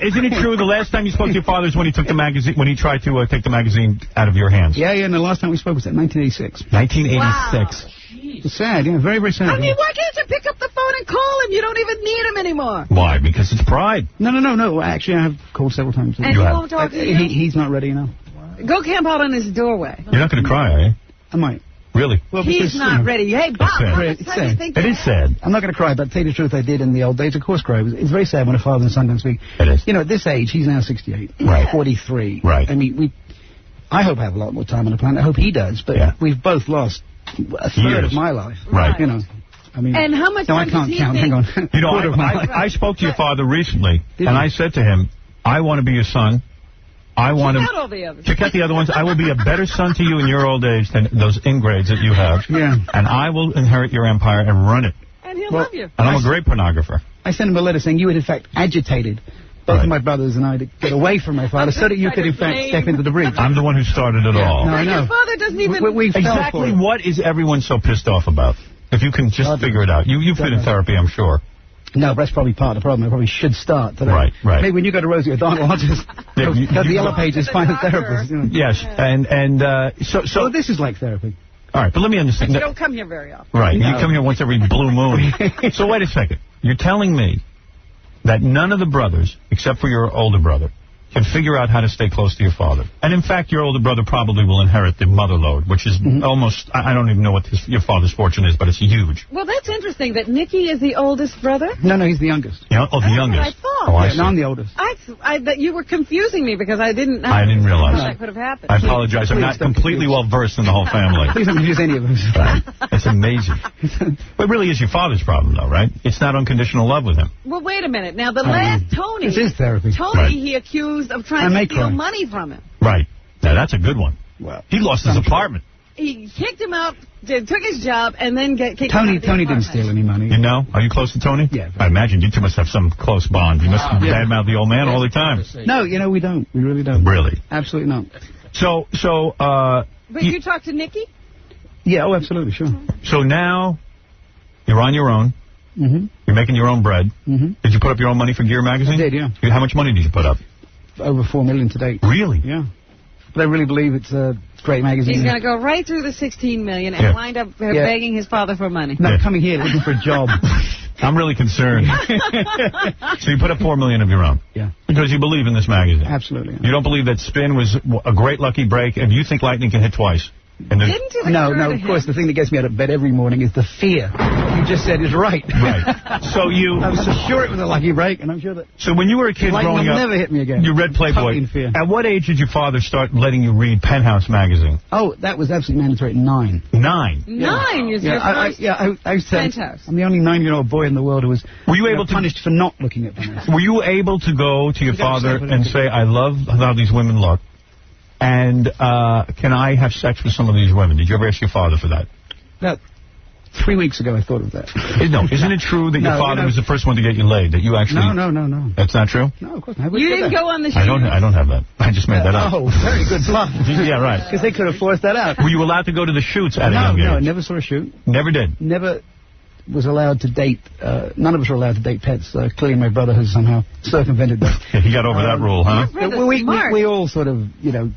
Isn't it true the last time you spoke to your father is when he took the magazine, when he tried to take the magazine out of your hands?
Yeah, and the last time we spoke was in 1986.
1986.
Wow.
It's sad, yeah, very, very sad.
I mean, why can't you pick up the phone and call him? You don't even need him anymore.
Why? Because it's pride.
No. Actually, I have called several times.
And he won't talk to you?
He's not ready, you know.
Go camp out on his doorway.
You're not going to cry, are you?
I might.
Really?
Well,
he's not ready. Hey, Bob, how much
it's
time do you
sad.
think
It is sad.
I'm not going to cry, but to tell you the truth, I did in the old days. Of course, cry. It's very sad when a father and son don't speak.
It is.
You know, at this age, he's now 68.
Right.
43.
Right.
I mean, I hope I have a lot more time on the planet. I hope he does, but we've both lost a third of my life.
Right.
You know. I mean,
and how much
no,
time
I can't
does he
count.
think?
Hang on.
You know, I spoke to your father recently, and I said to him, I want to be your son, I want
Check out all the others.
Check out the other ones. I will be a better son to you in your old age than those ingrades that you have.
Yeah.
And I will inherit your empire and run it.
And he'll love you.
And I'm a great pornographer.
I sent him a letter saying you had, in fact, agitated both of my brothers and I to get away from my father so that you could, in fact, step into the breach.
I'm the one who started it all.
No, I know.
Your father doesn't even...
We fell for
Exactly
it.
what is everyone so pissed off about? If you can just figure it out. You've been in therapy, I'm sure.
No, but that's probably part of the problem. I probably should start today.
Right.
Maybe when you go to Rosie O'Donnell, I'll just go to the Yellow Pages, find a therapist. You know.
Yes, so
this is like therapy.
All right, but let me understand.
But you don't come here very often.
Right,
No.
you come here once every blue moon. So wait a second. You're telling me that none of the brothers, except for your older brother, can figure out how to stay close to your father. And in fact, your older brother probably will inherit the mother load, which is almost, I don't even know what your father's fortune is, but it's huge.
Well, that's interesting that Nicky is the oldest brother.
No, he's the youngest.
Yeah, the youngest.
I thought.
Oh, I see.
No, I'm the oldest.
That you were confusing me because I didn't know.
I didn't realize.
That could have happened.
I apologize. I'm not completely well-versed in the whole family.
Please don't confuse any of us.
That's amazing. But it really is your father's problem, though, right? It's not unconditional love with him.
Well, wait a minute. Now, the last Tony...
This is therapy.
Tony,
Right.
he accused of trying to steal money from him.
Right. Now, that's a good one.
Well,
he lost his apartment.
He kicked him out, took his job, and then kicked him out
Tony
of the
didn't
apartment.
steal any money.
You know? Are you close to Tony?
Yeah.
I imagine you two must have some close bond. You must badmouth the old man all the time.
No, we don't. We really don't.
Really?
Absolutely not.
But you talked to Nicky?
Yeah, oh, absolutely, sure.
So now you're on your own.
Mm-hmm.
You're making your own bread.
Mm-hmm.
Did you put up your own money for Gear Magazine?
I did, yeah.
How much money did you put up?
Over $4 million to date.
Really?
Yeah. But I really believe it's a great magazine.
He's going to go right through the $16 million and
Yeah.
wind up begging his father for money.
No, coming here looking for a job.
I'm really concerned. So you put up $4 million of your own?
Yeah.
Because you believe in this magazine?
Absolutely. Yeah.
You don't believe that Spin was a great lucky break, and you think Lightning can hit twice? And then,
No, of course, the thing that gets me out of bed every morning is the fear. You just said is right.
Right. So you...
I was so sure it was a lucky break, and I'm sure that...
So when you were a kid
Lightning
growing
will
up...
never hit me again.
You read Playboy.
Totally in fear.
At what age did your father start letting you read Penthouse magazine?
Oh, that was absolutely mandatory at 9.
9?
9 is your first
I said,
Penthouse.
I'm the only 9-year-old boy in the world who was
Were you able to
punished for not looking at Penthouse.
Were you able to go to your
You gotta
father
say what
and
it
say, I love how these women look, and can I have sex with some of these women? Did you ever ask your father for that?
About 3 weeks ago, I thought of that.
No, isn't it true that your
No,
father
no.
was the first one to get you laid? That you actually...
No.
That's not true?
No, of course not.
You didn't go on the shoot?
I don't have that. I just made that up.
Oh, very good bluff.
Yeah, right.
Because they could have forced that out.
Were you allowed to go to the shoots at a young
No, I
age?
never saw a shoot.
Never did?
Never was allowed to date. None of us were allowed to date pets. Clearly, my brother has somehow circumvented that.
Yeah, he got over that rule, huh?
We all sort of,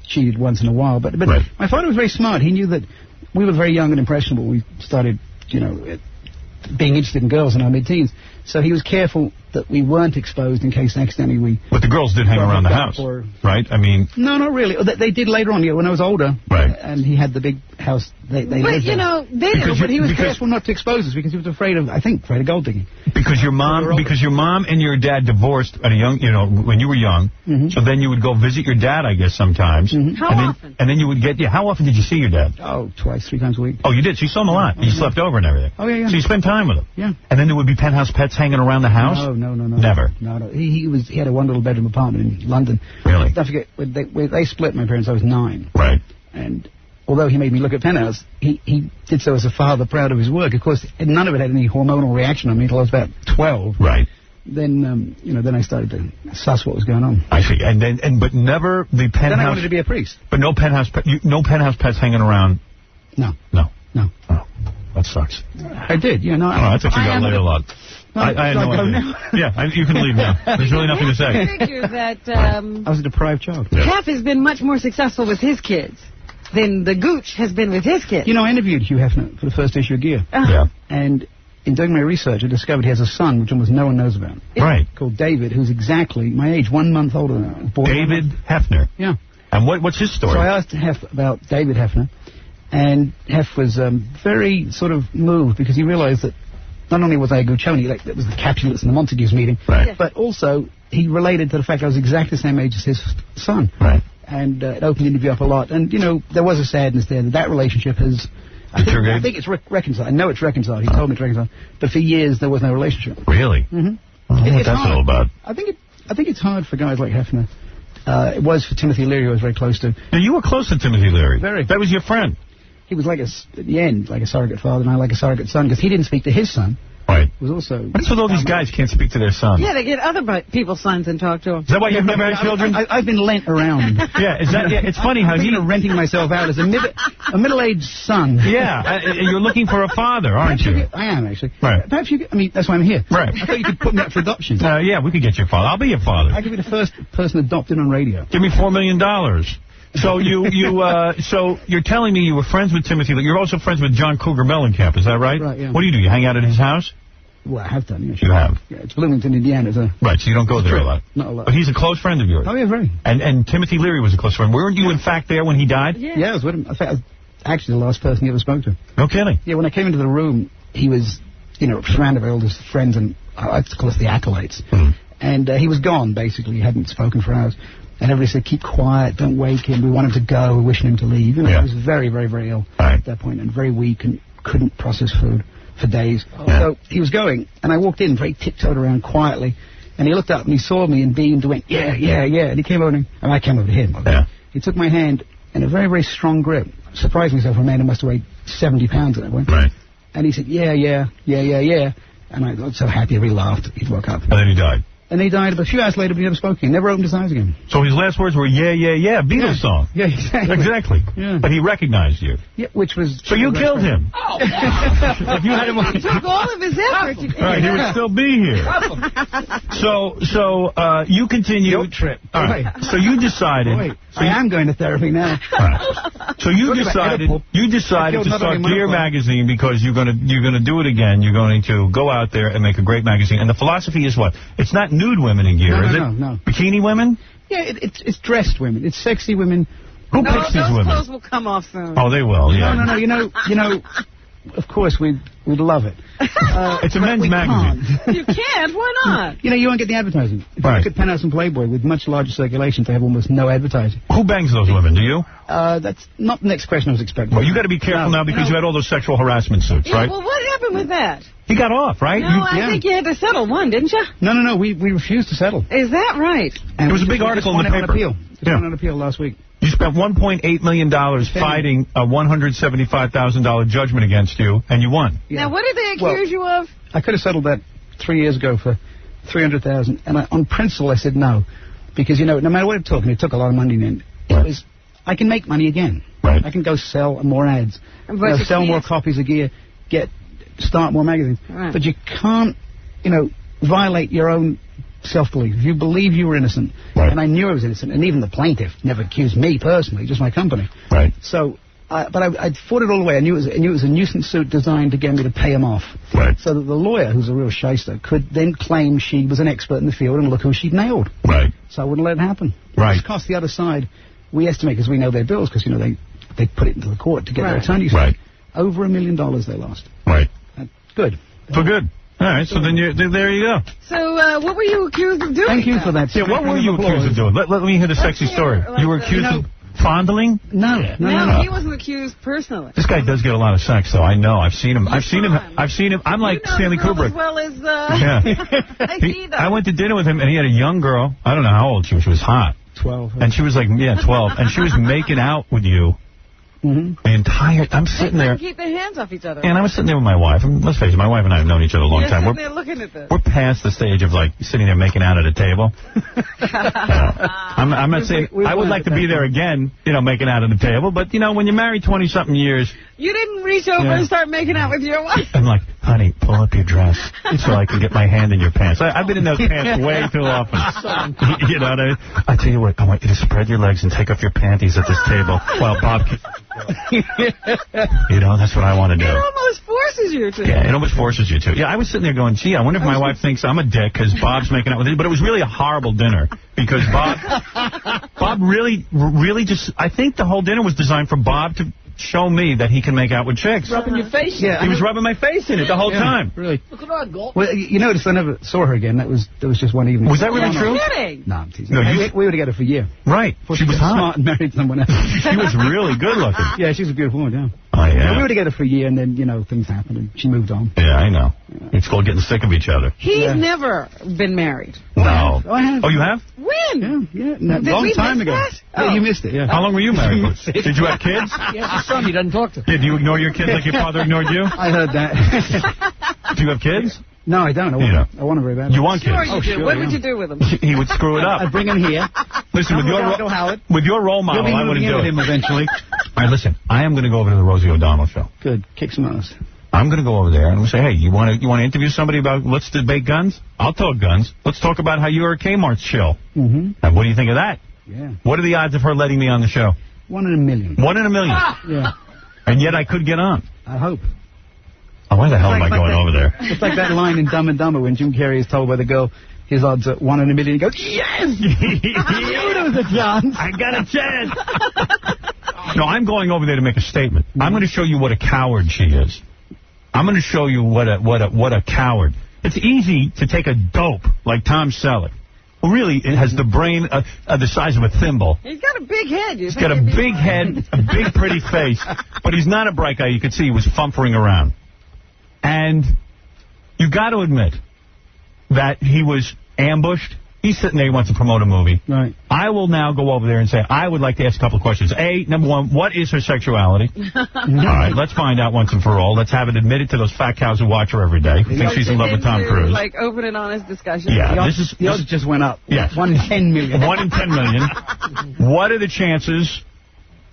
cheated once in a while. But
Right.
my father was very smart. He knew that we were very young and impressionable. We started, being interested in girls in our mid-teens. So he was careful that we weren't exposed in case accidentally we...
But the girls did hang around the house, right? I mean...
No, not really. They did later on, when I was older.
Right.
And he had the big house. They
But,
lived
you
there.
know, they didn't.
But he was careful not to expose us because he was afraid of gold digging.
Because your mom and your dad divorced at a young, when you were young.
Mm-hmm.
So then you would go visit your dad, I guess, sometimes.
Mm-hmm.
How often?
And then you would get, how often did you see your dad?
Oh, twice, 3 times a week.
Oh, you did? So you saw him a lot. You slept over and everything.
Oh, yeah.
So you spent time with him.
Yeah.
And then there would be penthouse pets hanging around the house?
No.
Never.
No. He had a 1 little bedroom apartment in London.
Really?
Don't forget, when they split, my parents, I was 9.
Right.
And although he made me look at Penthouse, he did so as a father proud of his work. Of course, none of it had any hormonal reaction on me until I was about 12.
Right.
Then, then I started to suss what was going on.
I see. But never the penthouse...
Then I wanted to be a priest.
But no penthouse pets hanging around?
No.
No.
No.
Oh, that sucks.
I did, no.
I thought you got laid a lot.
No,
I had no idea.
now?
Yeah, you can leave now. There's really nothing to say.
I figure that
I was a deprived child.
Hef has been much more successful with his kids than the Gooch has been with his kids.
I interviewed Hugh Hefner for the first issue of Gear.
Yeah.
And in doing my research, I discovered he has a son, which almost no one knows about.
Right.
Called David, who's exactly my age, 1 month older than I.
David Hefner.
Yeah.
And what's his story?
So I asked Hef about David Hefner, and Hef was very sort of moved because he realized that not only was I a Guccione, like that was the Capulets and the Montagues meeting,
right.
But also he related to the fact I was exactly the same age as his son.
Right.
And it opened the interview up a lot. And, there was a sadness there that relationship has... I think it's reconciled. I know it's reconciled. He told me it's reconciled. But for years, there was no relationship.
Really?
Mm-hmm.
What's that all about?
I think it's hard for guys like Hefner It was for Timothy Leary, who I was very close to.
Now, you were close to Timothy Leary.
Very.
That was your friend.
He was at the end, like a surrogate father, and I like a surrogate son, because he didn't speak to his son.
Right.
Was also.
What's with all these guys can't speak to their sons?
Yeah, they get other people's sons and talk to them.
Is that why you've never had children?
I've been lent around.
Yeah, it's funny how
you're renting myself out as a middle-aged son.
Yeah, you're looking for a father, aren't you?
I am, actually.
Right.
Perhaps you. I mean, that's why I'm here.
Right.
I thought you could put me up for adoption.
Yeah, we could get your father. I'll be your father.
I could be the first person adopted on radio.
Give me $4 million. So so you're telling me you were friends with Timothy. You're also friends with John Cougar Mellencamp, is that right?
Right, yeah.
What do? You hang out at his house?
Well, I have done, yes.
You have?
Yeah, it's Bloomington, Indiana.
Right, so you don't go there a lot.
Not a lot.
But he's a close friend of yours.
Oh, yeah, very.
And Timothy Leary was a close friend. Weren't you, in fact, there when he died?
Yeah, I was with him. In fact, I was actually the last person he ever spoke to.
No kidding?
Yeah, when I came into the room, he was, surrounded by all his friends and, I like to call us the acolytes. And he was gone, basically. He hadn't spoken for hours. And everybody said, keep quiet, don't wake him. We want him to go. We're wishing him to leave. He was very, very, very ill at that point and very weak and couldn't process food for days. So he was going, and I walked in, very tiptoed around quietly, and he looked up and he saw me and beamed and went, yeah, yeah, yeah. And he came over and I came over to him.
Yeah.
He took my hand in a very, very strong grip. Surprised myself for a man who must have weighed 70 pounds at that point.
Right.
And he said, yeah, yeah, yeah, yeah, yeah. And I was so happy. We laughed. He woke up.
And then he died.
And he died, but a few hours later, but he never spoke again. Never opened his eyes again.
So his last words were, yeah, yeah, yeah, Beatles song.
Yeah, exactly.
Exactly. Yeah. But he recognized you.
Yeah, which was...
So you killed him.
Oh.
If you had him on...
It took all of his effort.
All right, he would still be here. So you continue...
Guilt trip.
All right. So you decided...
Wait, I am going to therapy now.
Right. So you decided to start Gear Magazine because you're going to do it again. You're going to go out there and make a great magazine. And the philosophy is what? It's not nude women in gear, is it?
No.
Bikini women?
Yeah, it's dressed women. It's sexy women.
Who picks these women?
Those clothes will come off soon.
Oh, they will, yeah.
No. You know, of course, we'd love it.
It's a men's magazine.
You can't? Why not?
You won't get the advertising. If you look at Penthouse and Playboy, with much larger circulation, they have almost no advertising.
Who bangs those women? Do you?
That's not the next question I was expecting.
Well, you got to be careful now because you had all those sexual harassment suits, right?
Well, what happened with that?
He got off, right?
No, I think you had to settle one, didn't you?
No. We refused to settle.
Is that right?
And there was a big article in the paper.
It went on appeal last week.
You spent $1.8 million fighting a $175,000 judgment against you, and you won.
Yeah. Now, what did they accuse you of?
I could have settled that 3 years ago for $300,000, and on principle I said no, because no matter what it took a lot of money. And it was, I can make money again.
Right.
I can go sell more ads, sell more copies of gear, start more magazines.
Right.
But you can't, violate your own self-belief. If you believe you were innocent, and I knew I was innocent, and even the plaintiff never accused me personally, just my company.
Right.
So, but I fought it all the way. I knew it was a nuisance suit designed to get me to pay him off.
Right.
So that the lawyer, who's a real shyster, could then claim she was an expert in the field, and look who she'd nailed.
Right.
So I wouldn't let it happen.
Right.
It cost the other side, we estimate, because we know their bills, because, they put it into the court to get their attorney's
right.
Over $1 million they lost.
Right.
Good.
For good. All right, so then there you go.
So what were you accused of doing?
Thank you for that.
Yeah, what were you accused of doing? Let me hear the sexy story. You were accused of fondling?
No,
he wasn't accused personally.
This guy does get a lot of sex, though. I know. I've seen him. I've seen him. I'm like Stanley Kubrick.
As well as
I went to dinner with him, and he had a young girl. I don't know how old she was. She was hot.
12.
And she was like, 12. And she was making out with you. The entire... I'm sitting there...
Keep their hands off each other.
And I was sitting there with my wife. And let's face it, my wife and I have known each other a long time.
We're there looking at this.
We're past the stage of, sitting there making out at a table. I'm not saying... I would like to be there again, making out at a table. But, when you're married 20-something years...
You didn't reach over and start making out with your wife.
I'm like, honey, pull up your dress so I can get my hand in your pants. I've been in those pants way too often. You know what I mean? I tell you what, I want you to spread your legs and take off your panties at this table while Bob... that's what I want to do.
It almost forces you to.
Yeah, it almost forces you to. Yeah, I was sitting there going, gee, I wonder if my wife thinks I'm a dick because Bob's making out with it. But it was really a horrible dinner because Bob really just... I think the whole dinner was designed for Bob to show me that he can make out with chicks.
Rubbing your face?
Yeah.
He was rubbing my face in it the whole time.
Really?
Look at that, Gold.
Well, you notice I never saw her again. That was just one evening.
Was that really true?
You're kidding.
No, I'm teasing. No, we were together for a year.
Right.
She was
hot.
Smart and married someone else.
She was really good looking.
Yeah, she's a beautiful woman, yeah.
Oh, yeah.
We were together for a year, and then, things happened, and she moved on.
Yeah, I know. It's called getting sick of each other.
He's never been married.
No.
Oh, I have.
Oh, you have?
When?
Yeah. No,
Did
long
we
time
miss
ago.
that?
Yeah, you missed it, yeah.
How long were you married? Did you have kids?
He has a son he doesn't talk to.
Yeah, do you ignore your kids like your father ignored you?
I heard that.
Do you have kids?
No, I don't. I want to very bad.
You want kids?
Sure you do. What would you do with him?
He would screw it up.
I'd bring him here.
Listen, with your role model, I wouldn't do it.
Him eventually.
All right, listen. I am going to go over to the Rosie O'Donnell show.
Good. Kick some ass.
I'm going to go over there and we'll say, hey, you want to interview somebody about let's debate guns? I'll talk guns. Let's talk about how you were at Kmart's show.
Mm-hmm.
And what do you think of that?
Yeah.
What are the odds of her letting me on the show?
1 in a million.
1 in a million.
Yeah.
And yet I could get on.
I hope.
Oh, why the hell am I going over there?
It's like that line in Dumb and Dumber when Jim Carrey is told by the girl his odds are 1 in a million. He goes, yes! There's a chance.
I got a chance. No, I'm going over there to make a statement. I'm going to show you what a coward she is. I'm going to show you what a coward. It's easy to take a dope like Tom Selleck, who really has the brain the size of a thimble.
He's got a big head.
He's got a big head, a big pretty face, but he's not a bright guy. You could see he was fumfering around. And you got to admit that he was ambushed. He's sitting there, he wants to promote a movie.
Right.
I will now go over there and say, I would like to ask a couple of questions. Number one, what is her sexuality? All right, let's find out once and for all. Let's have it admitted to those fat cows who watch her every day, who think she's in love with Tom Cruise.
Like open and honest discussion.
Yeah,
the odds just went up.
Yes.
1 in 10 million.
1 in 10 million. What are the chances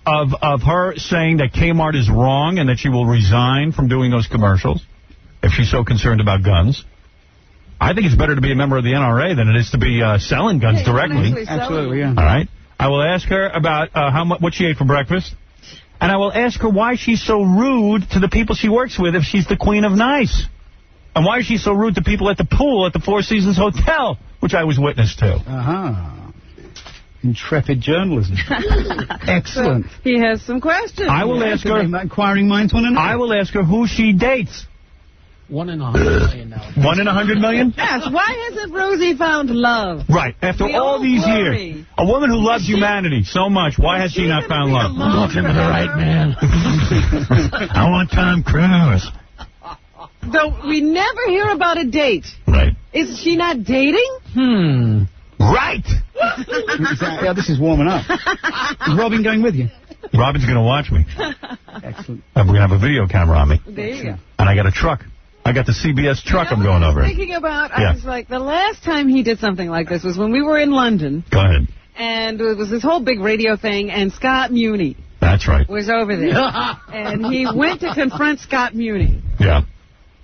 of her saying that Kmart is wrong and that she will resign from doing those commercials if she's so concerned about guns? I think it's better to be a member of the NRA than it is to be selling guns directly.
Absolutely, yeah.
All right. I will ask her about what she ate for breakfast. And I will ask her why she's so rude to the people she works with if she's the queen of nice. And why is she so rude to people at the pool at the Four Seasons Hotel, which I was witness to.
Uh-huh. Intrepid journalism. Excellent.
So he has some questions.
I will ask her.
Inquiring minds want to know.
I will ask her who she dates.
1 in 100 million now.
1 in 100 million?
Yes. Why hasn't Rosie found love?
Right. After all these years, a woman who loves humanity so much, why has she not found love?
I'm looking for the right man.
I want Tom Cruise.
Though we never hear about a date.
Right.
Is she not dating?
Right.
Yeah, this is warming up. Is Robin going with you?
Robin's going to watch me.
Excellent.
And we're going to have a video camera on me.
There you go.
And I got a truck. I got the CBS truck I'm going over.
I was thinking about, I was like, the last time he did something like this was when we were in London.
Go ahead.
And it was this whole big radio thing, and Scott Muni.
That's right.
Was over there. And he went to confront Scott Muni.
Yeah.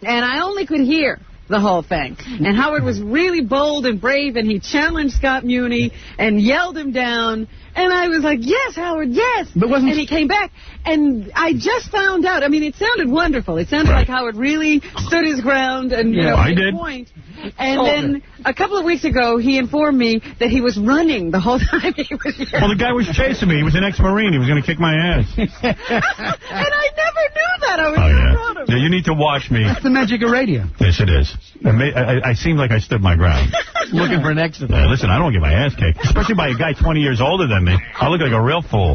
And I only could hear the whole thing. And Howard was really bold and brave, and he challenged Scott Muni and yelled him down. And I was like, yes, Howard, yes. And he came back. And I just found out. I mean, it sounded wonderful. It sounded like Howard really stood his ground and, you know,
I
made
did.
a point. And then a couple of weeks ago, he informed me that he was running the whole time he was here.
Well, the guy was chasing me. He was an ex-Marine. He was going to kick my ass.
And I never knew that. I was
yeah.
proud of him.
Yeah, you need to watch me.
That's the magic of radio.
Yes, it is. I seem like I stood my ground.
Looking for an exit.
Listen, I don't get my ass kicked, especially by a guy 20 years older than me. I look like a real fool.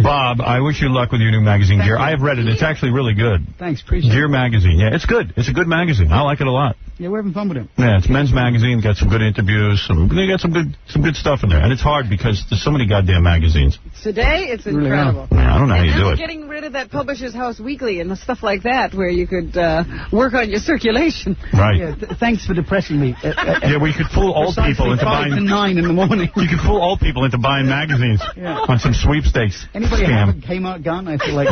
Bob, I wish you luck with your new magazine, Gear. I have read it. It's actually really good.
Thanks, appreciate it.
Gear magazine. Yeah, it's good. It's a good magazine. I like it a lot.
Yeah, we're having fun with it.
Yeah, it's men's magazine. Got some good interviews. They got some good stuff in there. And it's hard because there's so many goddamn magazines.
Today, it's incredible.
Yeah, I don't know how you do
We're
it.
getting rid of that Publishers House Weekly and stuff like that, where you could work on your circulation.
Right.
Yeah, thanks for depressing me.
Yeah, we could fool old people into buying.
5 to 9 in the morning.
You could fool old people into buying magazines on some sweepstakes.
Anybody
scam.
have a Kmart gun? I feel like,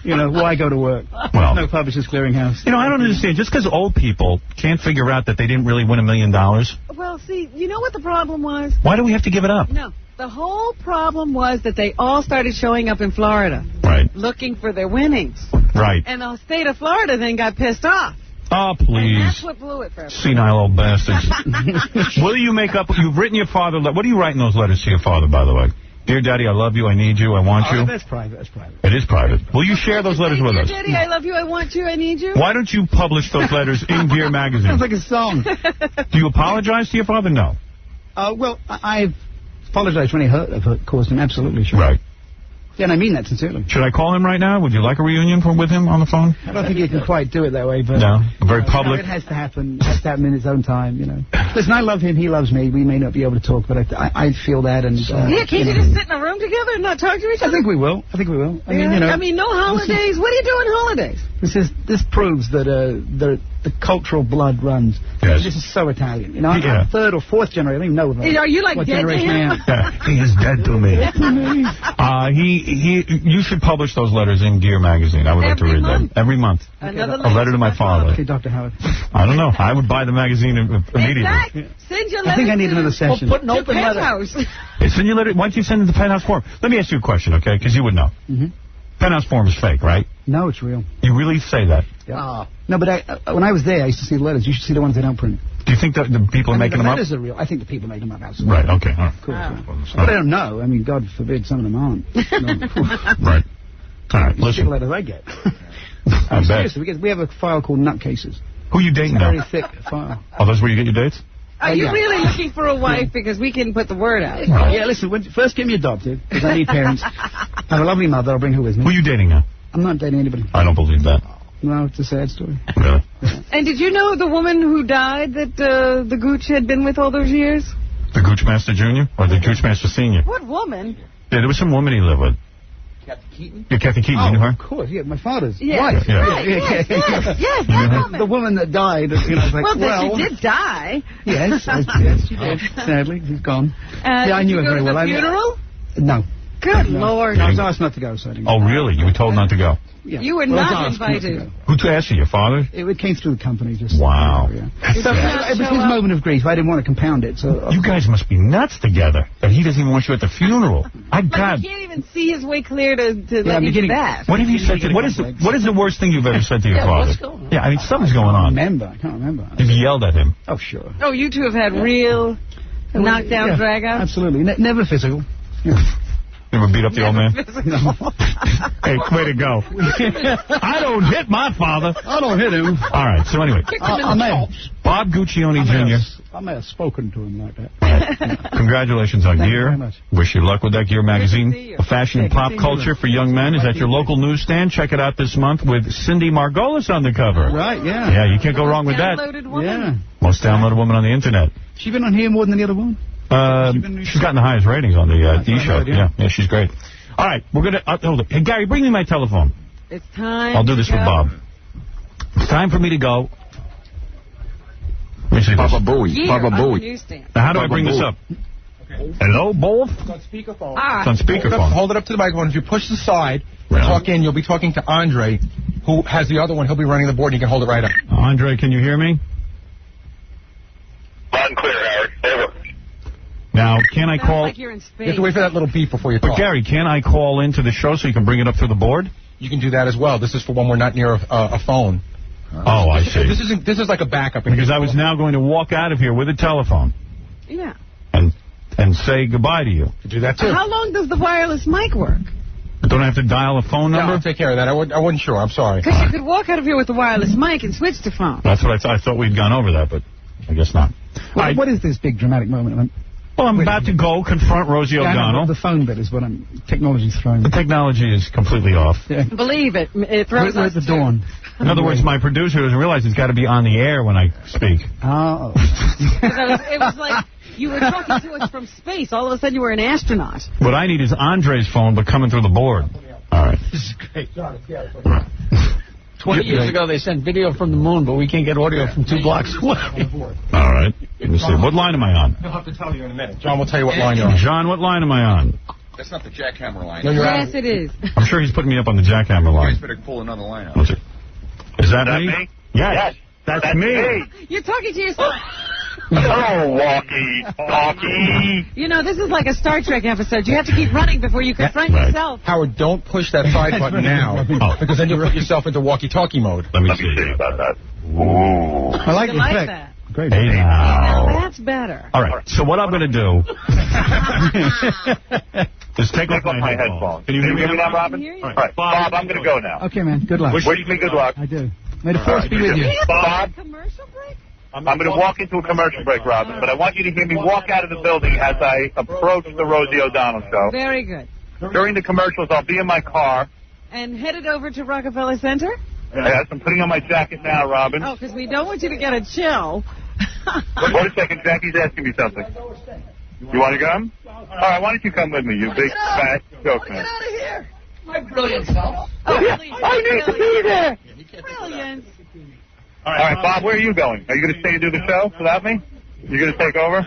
you know, why go to work?
Well,
no Publishers Clearinghouse.
You know, I don't understand. Just because old people can't figure out that they didn't really win $1 million,
Well, see, you know what the problem was?
why do we have to give it up?
No. The whole problem was that they all started showing up in Florida.
Right.
Looking for their winnings.
Right.
And the state of Florida then got pissed off.
Oh,
And
please.
that's what blew it for everybody.
Senile old bastards. Will you make up? You've written your father. What do you write in those letters to your father, by the way? Dear Daddy, I love you. I need you. I want you.
That's private. That's private.
It is private. Will you share those letters with
Dear
us?
Daddy, I love you, I want you, I need you.
Why don't you publish those letters in Gear magazine?
Sounds like a song.
Do you apologize to your father? No.
Well, I've apologized for any hurt I've caused him. Absolutely, sure.
Right.
Yeah, and I mean that sincerely.
Should I call him right now? Would you like a reunion with him on the phone?
I don't think you can quite do it that way, but...
No, very public.
It has to happen. It has to happen in its own time, you know. Listen, I love him. He loves me. We may not be able to talk, but I feel that. And
yeah, can't you just sit in a room together and not talk to each other?
I think we will. I mean, you know.
I mean, no holidays. What do you do on holidays?
This proves that the cultural blood runs.
Yes.
This is so Italian. You know, I'm third or fourth generation. I don't even know what
Are you like
what
dead to
generation
him?
I am.
Yeah, he is dead to me. You should publish those letters in Gear magazine. I would like to read them every month. A letter to my father.
Okay, Dr. Howard.
I don't know. I would buy the magazine immediately.
Exactly. Send your letter.
I think I need another session.
Put an open letter.
Send your letter. Why don't you send it to the Penthouse Forum? Let me ask you a question, okay? Because you would know. Penthouse Forum is fake, right?
No, it's real.
You really say that?
Yeah. No, but when I was there, I used to see the letters. You should see the ones they don't print.
Do you think that the people are making them up?
The letters are real. I think the people make them up. Absolutely.
Right, okay. All right.
Cool. But I don't know. I mean, God forbid some of them aren't.
Right. All right, listen.
The letters I get.
I bet.
Seriously, we have a file called Nutcases.
Who are you dating now?
Very thick file.
Oh, that's where you get your dates?
Are you really looking for a wife? Because we can put the word out.
Yeah, listen, first get me adopted, because I need parents. I have a lovely mother. I'll bring her with me.
Who are you dating now?
I'm not dating anybody.
I don't believe that.
No, it's a sad story.
Really?
And did you know the woman who died that the Gooch had been with all those years?
The Gooch Master Jr. or the Gooch Master Sr.?
What woman?
Yeah, there was some woman he lived with.
Kathy Keaton?
Yeah, Kathy Keaton. You knew her?
Of course, yeah, my father's
wife.
Right,
yes, that woman.
The woman that died, you know, I was like,
well, she did die.
Yes, she did. Sadly, she's gone. Yeah, I knew her very well.
Did you go to the funeral?
No.
Good Lord.
I was asked not to go, so I didn't go.
Oh, really? You were told not to go?
Yeah.
You were not invited.
Who asked you, your father?
It came through the company. Just
wow.
Yeah. So, it was his moment of grief. I didn't want to compound it. So
you guys must be nuts together. That he doesn't even want you at the funeral.
He can't even see his way clear to let you do that.
What have you said to? What is the worst thing you've ever said to your father?
What's going on?
Yeah, I mean, something's going on.
I can't remember.
Have you yelled at him?
Oh, sure.
Oh, you two have had real knockdown, drag-out?
Absolutely. Never physical.
Never beat up the old man?
No.
Hey, way to go. I don't hit my father.
I don't hit him.
All right, so anyway. Bob Guccione Jr.
I may have spoken to him like that.
Congratulations on
Thank you
Gear.
very much.
Wish you luck with that Gear magazine. A fashion and pop culture for young men is at your local newsstand. Check it out this month with Cindy Margolis on the cover.
Right, yeah.
Yeah, you can't go wrong with that.
Yeah.
Most downloaded woman on the internet.
She been on here more than the other one?
She's gotten the highest ratings on the D show. Yeah, she's great. All right, we're going to... hold it. Hey, Gary, bring me my telephone.
It's time.
I'll do this with Bob. It's time for me to go. Let me see
Baba Booey. Baba Booey.
Now, how do I bring this up? Okay. Hello, both?
It's on speakerphone.
It's on speakerphone.
Hold it up to the microphone. If you push the side, talk in, you'll be talking to Andre, who has the other one. He'll be running the board, and you can hold it right up.
Andre, can you hear me?
Loud and clear, Howard. Over.
Now, can I call...
Like you're in space.
You have to wait for that little beep before you talk.
But, Gary, can I call into the show so you can bring it up through the board?
You can do that as well. This is for when we're not near a phone.
Oh, I see.
This is like a backup.
Because I was now going to walk out of here with a telephone.
Yeah.
And say goodbye to you.
Do that, too.
How long does the wireless mic work?
Don't I have to dial a phone number?
No, I'll take care of that. I wasn't sure. I'm sorry.
Because you could walk out of here with the wireless mic and switch to phone.
That's what I thought we'd gone over that, but I guess not.
Well, what is this big dramatic moment?
Well, I'm about to go confront Rosie O'Donnell.
The phone bit is what technology's throwing.
The technology is completely off.
Yeah.
Believe it. It throws
We're at the dawn.
In other words, my producer doesn't realize it's got to be on the air when I speak.
Oh.
It was like you were talking to us from space. All of a sudden, you were an astronaut.
What I need is Andre's phone, but coming through the board. All right.
This is great. 20 years ago, they sent video from the moon, but we can't get audio from 2 blocks away.
All right. Let me see. What line am I on?
He'll have to tell you in a minute. John will tell you what line you're on.
John, what line am I on?
That's not the jackhammer line.
No,
yes, it is.
I'm sure he's putting me up on the jackhammer line.
You guys better pull another line out.
Is that me? Yes. That's me.
You're talking to yourself.
Oh, walkie-talkie.
You know, this is like a Star Trek episode. You have to keep running before you confront yourself.
Howard, don't push that side button now, because then you'll put yourself into walkie-talkie mode.
Let me see
about that. Ooh.
I like the effect.
That.
Great.
Hey, now.
That's better.
All right, so what I'm going to do is take off my headphones. Can you hear me
now, Robin? All right, Bob, I'm going to go now.
Okay, man. Good luck.
Wish me good luck.
I do. May the force be with you.
Bob, I'm going to walk into a commercial break, Robin, but I want you to hear me walk out of the building as I approach the Rosie O'Donnell show.
Very good.
During the commercials, I'll be in my car.
And headed over to Rockefeller Center?
Yes, I'm putting on my jacket now, Robin.
Oh, because we don't want you to get a chill.
Wait a second, Jackie's asking me something. You want to come? All right, why don't you come with me, you big, fat joke man.
Get out of here.
My brilliant self.
Oh, really?
I need to be there.
Brilliant.
All right, Bob, where are you going? Are you going to stay and do the show without me? You're going to take over?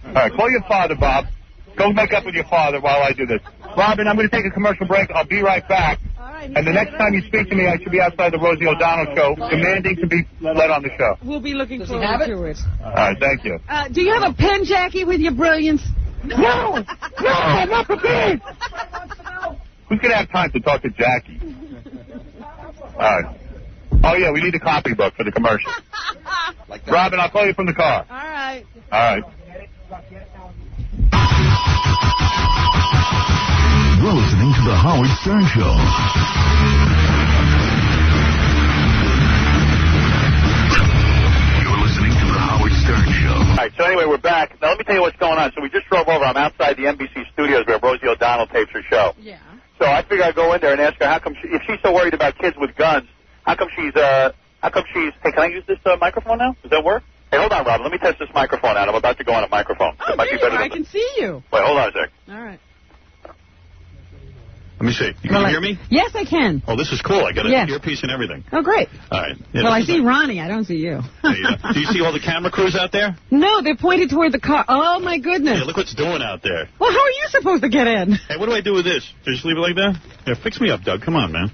All right, call your father, Bob. Go make up with your father while I do this. Robin, I'm going to take a commercial break. I'll be right back. And the next time you speak to me, I should be outside the Rosie O'Donnell show, demanding to be let on the show.
We'll be looking forward to it.
All right, thank you.
Do you have a pen, Jackie, with your brilliance?
No, I'm not prepared. Who's going to have time to talk to Jackie? All right. Oh, yeah, we need a copybook for the commercial. Robin, I'll call you from the car.
All right.
All right.
You're listening to The Howard Stern Show. You're listening to The Howard Stern Show.
All right, so anyway, we're back. Now, let me tell you what's going on. So we just drove over. I'm outside the NBC studios where Rosie O'Donnell tapes her show.
Yeah.
So I figured I'd go in there and ask her how come if she's so worried about kids with guns, how come she's, hey, can I use this microphone now? Does that work? Hey, hold on, Robin. Let me test this microphone out. I'm about to go on a microphone.
Oh, there you are. I can see you.
Wait, hold on a sec.
All right.
Let me see. You can hear me?
Yes, I can.
Oh, this is cool. I got an earpiece and everything.
Oh, great.
All right.
Yeah, well, I see Ronnie. I don't see you.
Do you see all the camera crews out there?
No, they're pointed toward the car. Oh, my goodness.
Yeah, look what's doing out there.
Well, how are you supposed to get in?
Hey, what do I do with this? Just leave it like that? Yeah, fix me up, Doug. Come on, man.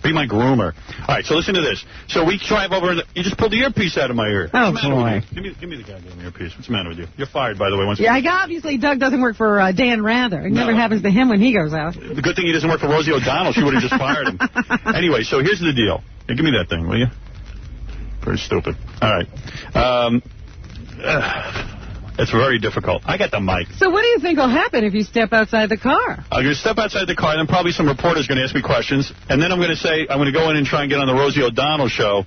Be my groomer. All right, so listen to this. So we drive over, and you just pulled the earpiece out of my ear.
Oh, boy.
Give me the goddamn earpiece. What's the matter with you? You're fired, by the way.
Obviously, Doug doesn't work for Dan Rather. It never happens to him when he goes out.
The good thing he doesn't work for Rosie O'Donnell. She would have just fired him. Anyway, so here's the deal. Hey, give me that thing, will you? Pretty stupid. All right. It's very difficult. I got the mic.
So what do you think will happen if you step outside the car?
I'm going to step outside the car, and then probably some reporters are going to ask me questions. And then I'm going to say, I'm going to go in and try and get on the Rosie O'Donnell show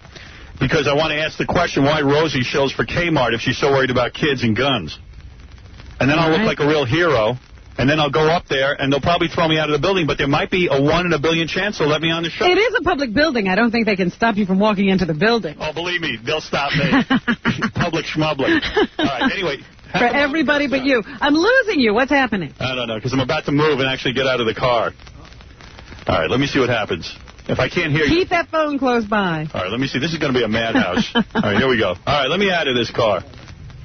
because I want to ask the question why Rosie shows for Kmart if she's so worried about kids and guns. And then I'll look like a real hero. And then I'll go up there, and they'll probably throw me out of the building, but there might be a 1 in a billion chance they'll let me on the show.
It is a public building. I don't think they can stop you from walking into the building.
Oh, believe me, they'll stop me. Public schmubbling. All right, anyway.
For everybody but you. I'm losing you. What's happening?
I don't know, because I'm about to move and actually get out of the car. All right, let me see what happens. If I can't hear you...
Keep that phone close by.
All right, let me see. This is going to be a madhouse. All right, here we go. All right, let me out of this car.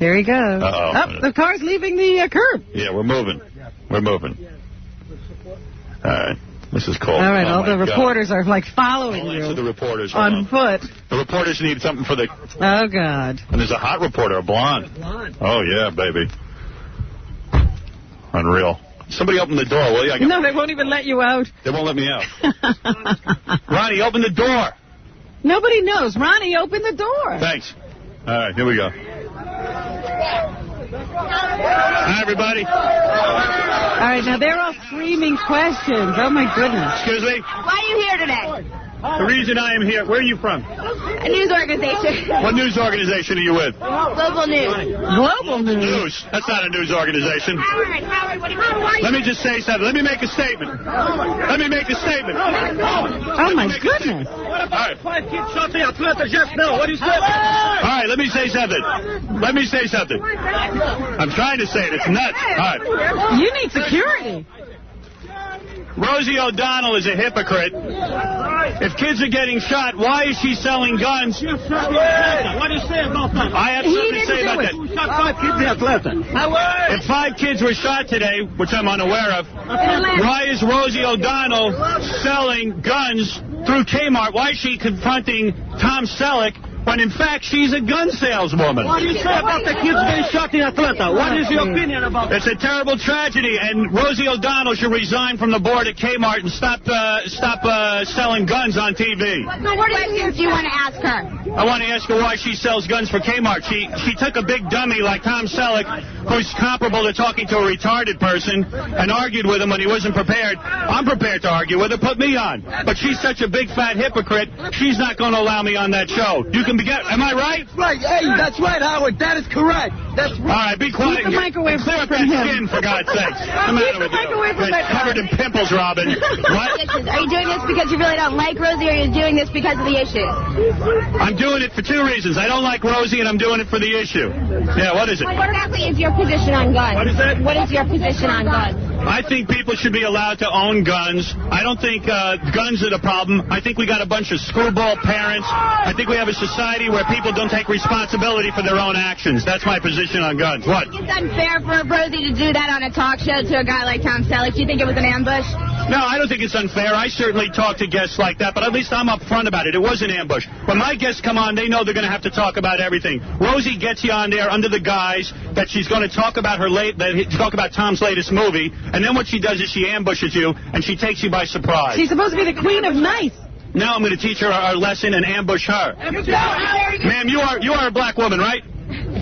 Here he goes.
Uh-oh.
Oh, the car's leaving the curb.
Yeah, we're moving. We're moving. All right. This is cool.
All right, all the reporters are, like, following you.
Answer the reporters.
On foot.
The reporters need something for the...
Oh, God.
And there's a hot reporter, a blonde. Oh, yeah, baby. Unreal. Somebody open the door, will you?
No, they won't even let you out.
They won't let me out. Ronnie, open the door.
Nobody knows. Ronnie, open the door.
Thanks. All right, here we go. Hi, everybody.
All right, now they're all screaming questions. Oh, my goodness.
Excuse me?
Why are you here today?
The reason I am here, where are you from?
A news organization.
What news organization are you with?
Global News.
Global News?
That's not a news organization.
Howard, what are you...
Let me just say something. Let me make a statement. Let me make a statement.
Oh, my goodness.
What about
5 kids shot the Atlanta Jeff Bell? What do you say?
All right, let me say something. Let me say something. I'm trying to say it. It's nuts. All right.
You need security.
Rosie O'Donnell is a hypocrite. If kids are getting shot, why is she selling guns?
What do you say about that?
I have something to say about that.
Who shot 5 kids in Atlanta?
If 5 kids were shot today, which I'm unaware of, why is Rosie O'Donnell selling guns through Kmart? Why is she confronting Tom Selleck when, in fact, she's a gun saleswoman?
What do you say about the kids being shot in Atlanta? What is your opinion about that?
It's a terrible tragedy, and Rosie O'Donnell should resign from the board at Kmart and stop selling guns on TV.
What questions do you want to ask her?
I want to ask her why she sells guns for Kmart. She took a big dummy like Tom Selleck, who's comparable to talking to a retarded person, and argued with him when he wasn't prepared. I'm prepared to argue with her. Put me on. But she's such a big fat hypocrite, she's not going to allow me on that show. You can am I right?
Right. Hey, that's right, Howard. That is correct. That's right.
All right, be quiet.
Keep the microwave
clear up that skin, for God's sakes.
Keep the microwave from that
covered in pimples, Robin. What?
Are you doing this because you really don't like Rosie, or are you doing this because of the issue?
I'm doing it for two reasons. I don't like Rosie, and I'm doing it for the issue. Yeah, what is it?
What exactly is your position on guns?
What is that?
What is your position on guns?
I think people should be allowed to own guns. I don't think guns are the problem. I think we got a bunch of screwball parents. I think we have a society where people don't take responsibility for their own actions. That's my position on guns. What?
It's unfair for Rosie to do that on a talk show to a guy like Tom Selleck. Do you think it was an ambush?
No, I don't think it's unfair. I certainly talk to guests like that, but at least I'm up front about it. It was an ambush. When my guests come on, they know they're going to have to talk about everything. Rosie gets you on there under the guise that she's going to talk about Tom's latest movie, and then what she does is she ambushes you, and she takes you by surprise.
She's supposed to be the queen of nice.
Now I'm going to teach her our lesson and ambush her. Ma'am, you are a black woman, right?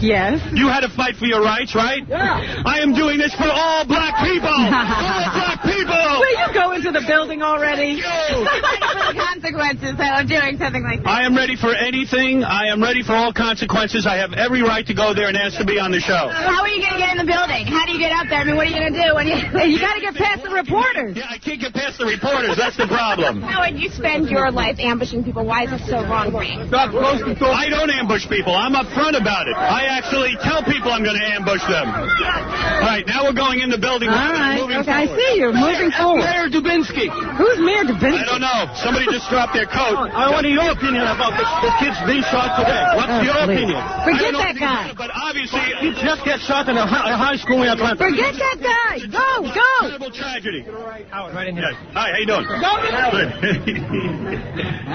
Yes.
You had to fight for your rights, right?
Yeah.
I am doing this for all black people. All black people.
Will you go into the building already?
For the consequences of doing something like that.
I am ready for anything. I am ready for all consequences. I have every right to go there and ask to be on the show.
How are you going to get in the building? How do you get up there? I mean, what are you going to do when you...
You got to get past the reporters.
Yeah, I can't get past the reporters. That's the problem.
How would you spend your life ambushing people? Why is it so wrong for you?
I don't ambush people. I'm up front about it. I actually tell people I'm going to ambush them. All right, now we're going in the building.
All right, okay, I see you. Moving forward.
Mayor Dubinsky.
Who's Mayor Dubinsky?
I don't know. Somebody just dropped their coat.
I want your opinion about the kids being shot today. What's your opinion?
Forget that guy.
But obviously...
You just get shot in a high school in Atlanta.
Forget that guy. Go.
Terrible tragedy.
Howard, right in here.
Hi, how you doing?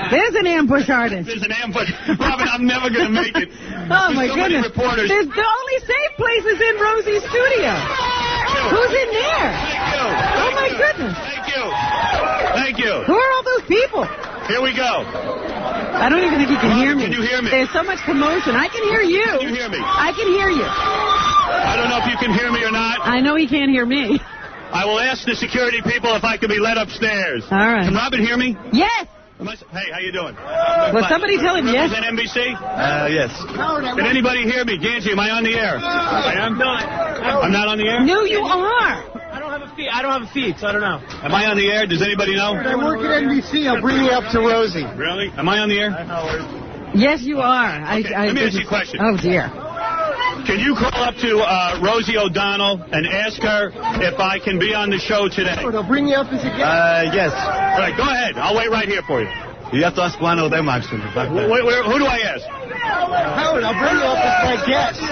There's an ambush artist.
There's an ambush. Robin, I'm never going to make it.
Oh, my
so
goodness.
Reporters.
There's the only safe place is in Rosie's studio. Who's in there?
Thank you.
Oh, my goodness.
Thank you.
Who are all those people?
Here we go.
I don't even think you can hear me.
Can you hear me?
There's so much commotion. I can hear you.
Can you hear me?
I can hear you.
I don't know if you can hear me or not.
I know he can't hear me.
I will ask the security people if I can be led upstairs.
All right.
Can Robin hear me?
Yes.
Hey, how you doing?
Well, somebody tell him yes.
Is that NBC?
Yes.
Can anybody hear me? Ganji, am I on the air? I am? I'm not on the air?
No, you are.
I don't have a feed, so I don't know.
Am I on the air? Does anybody know?
I work at NBC. I'll bring you up to Rosie.
Really? Am I on the air?
Yes, you are.
Okay. Let me ask you a question.
Oh, dear.
Can you call up to Rosie O'Donnell and ask her if I can be on the show today?
They'll bring you up as a guest.
Yes.
All right, go ahead. I'll wait right here for you.
You have to ask one of them, actually.
Who do I ask?
Howard, I'll bring you up as my guest.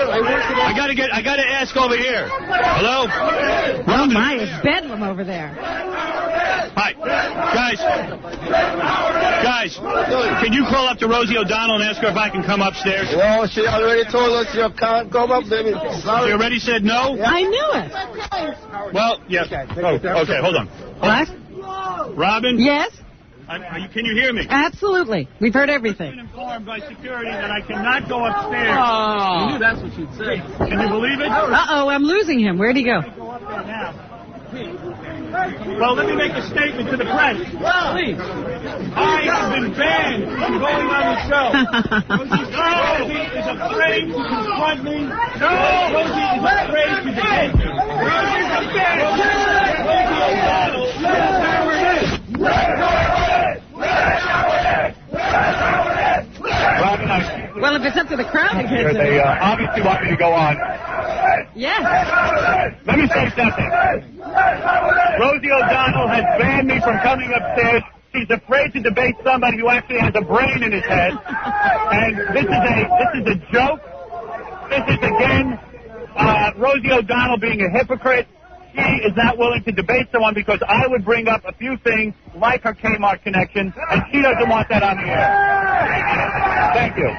I gotta ask over here. Hello?
Oh, my, it's bedlam over there.
Hi. Guys, can you call up to Rosie O'Donnell and ask her if I can come upstairs?
Well, she already told us you can't come up, baby. Sorry.
She already said no?
I knew it.
Well, yes. Okay, hold on.
What?
Robin?
Yes?
Can you hear me?
Absolutely. We've heard everything.
I've been informed by security that I cannot go upstairs.
Oh. I knew that's what you'd say.
Can you believe it?
Uh-oh, I'm losing him. Where'd he go?
Well, let me make a statement to the press. Please. I have been banned from going on the show. Rosie is afraid to confront me. No! Rosie is afraid to debate me. Rosie is afraid. Rosie O'Donnell is a
Well, if it's up to the crowd,
They obviously want me to go on.
Yeah.
Let me say something. Rosie O'Donnell has banned me from coming upstairs. She's afraid to debate somebody who actually has a brain in his head. And this is a joke. This is, again, Rosie O'Donnell being a hypocrite. She is not willing to debate someone because I would bring up a few things like her Kmart connection, and she doesn't want that on the air. Thank you.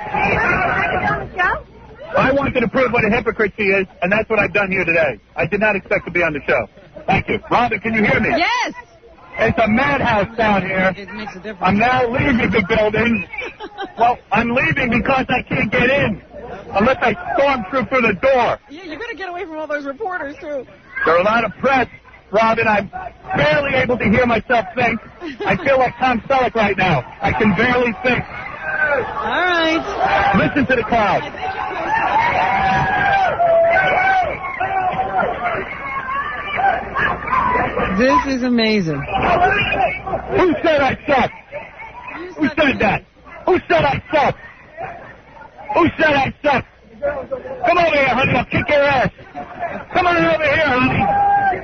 I wanted to prove what a hypocrite she is, and that's what I've done here today. I did not expect to be on the show. Thank you. Robin, can you hear me?
Yes.
It's a madhouse down here.
It makes a difference.
I'm now leaving the building. Well, I'm leaving because I can't get in unless I storm through the door.
Yeah, you better get away from all those reporters, too.
There are a lot of press. Robin, I'm barely able to hear myself think. I feel like Tom Selleck right now. I can barely think.
All right.
Listen to the crowd.
This is amazing.
Who said I suck? Who said that? Who said I suck? Who said I suck? Come over here, honey. I'll kick your ass. Come on over here, honey.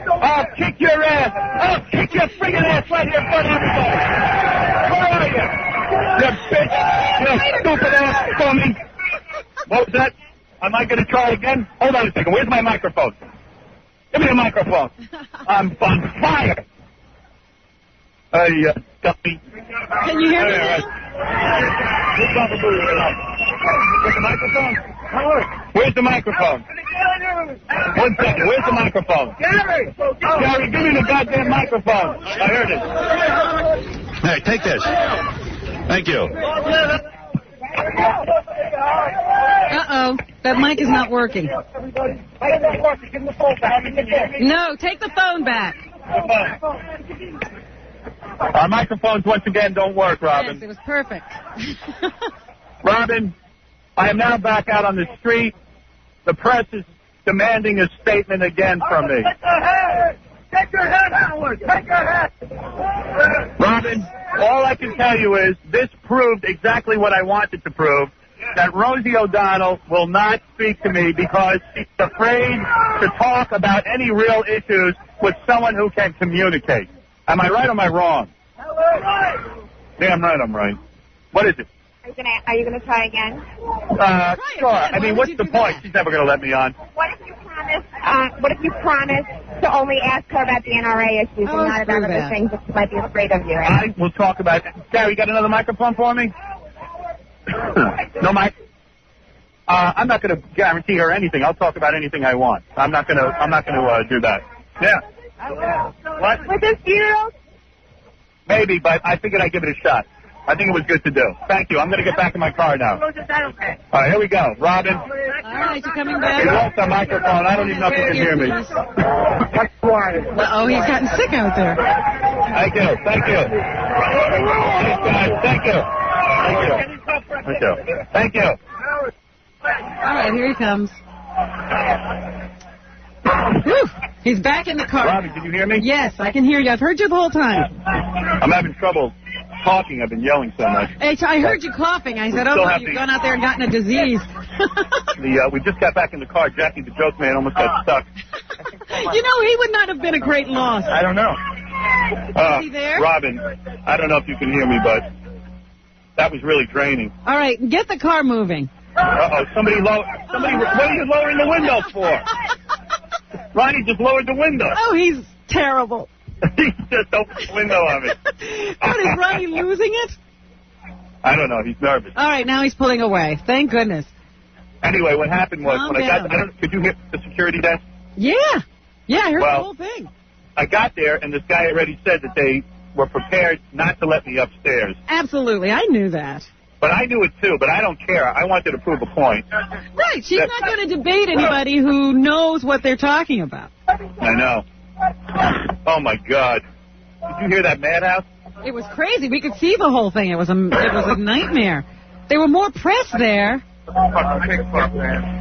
I'll kick your ass. I'll kick your friggin' ass right here in front of everybody. Where are you? You bitch. You stupid ass for me. What was that? Am I going to try again? Hold on a second. Where's my microphone? Give me the microphone. I'm on fire. Hey, dummy.
Can you hear me?
Where's the microphone? Where's the microphone? 1 second. Where's the microphone? Gary! Gary, give me the goddamn microphone. I heard it.
Hey, take this. Thank you.
Uh-oh. That mic is not working. No, take the phone back.
Our microphones, once again, don't work, Robin.
Yes, it was perfect.
Robin, I am now back out on the street. The press is demanding a statement again from me.
Take your head, Howard! Take your head!
Robin, all I can tell you is this proved exactly what I wanted to prove, that Rosie O'Donnell will not speak to me because she's afraid to talk about any real issues with someone who can communicate. Am I right or am I wrong? Damn right I'm right. What is it?
Are you gonna try again?
Sure. I mean, what's the point? She's never gonna let me on.
What if you promise to only ask her about the NRA issues and not about other things that she might be afraid of you?
I will talk about it. Gary, you got another microphone for me? No mic. I'm not gonna guarantee her anything. I'll talk about anything I want. I'm not gonna do that. Yeah. What?
With this funeral?
Maybe, but I figured I'd give it a shot. I think it was good to do. Thank you. I'm going to get back in my car now. All right, here we go. Robin.
All right, you're coming back.
He lost the microphone. I don't even know if you can hear me.
Uh-oh, he's gotten sick out there.
Thank you. Thank you. Thanks, guys. Thank you. Thank you. Thank you.
All right, here he comes. Whew. He's back in the car.
Robin, did you hear me?
Yes, I can hear you. I've heard you the whole time.
I'm having trouble talking. I've been yelling so much.
Hey, I heard you coughing. I said, oh, you've gone out there and gotten a disease.
We just got back in the car. Jackie, the joke man, almost got stuck.
You know, he would not have been a great loss.
I don't know.
Is he there?
Robin, I don't know if you can hear me, but that was really draining.
All right, get the car moving.
Uh-oh, somebody, what are you lowering the window for? Ronnie just lowered the window.
Oh, he's terrible.
He just opened the window on me.
What, is Ronnie losing it?
I don't know. He's nervous.
All right, now he's pulling away. Thank goodness.
Anyway, what happened was
Calm
when
down.
could you hear the security desk?
Yeah. Yeah, I heard the whole thing.
I got there, and this guy already said that they were prepared not to let me upstairs.
Absolutely. I knew that.
But I knew it, too, but I don't care. I wanted to prove a point.
Right. She's not going to debate anybody who knows what they're talking about.
I know. Oh, my God. Did you hear that madhouse?
It was crazy. We could see the whole thing. It was a nightmare. There were more press there.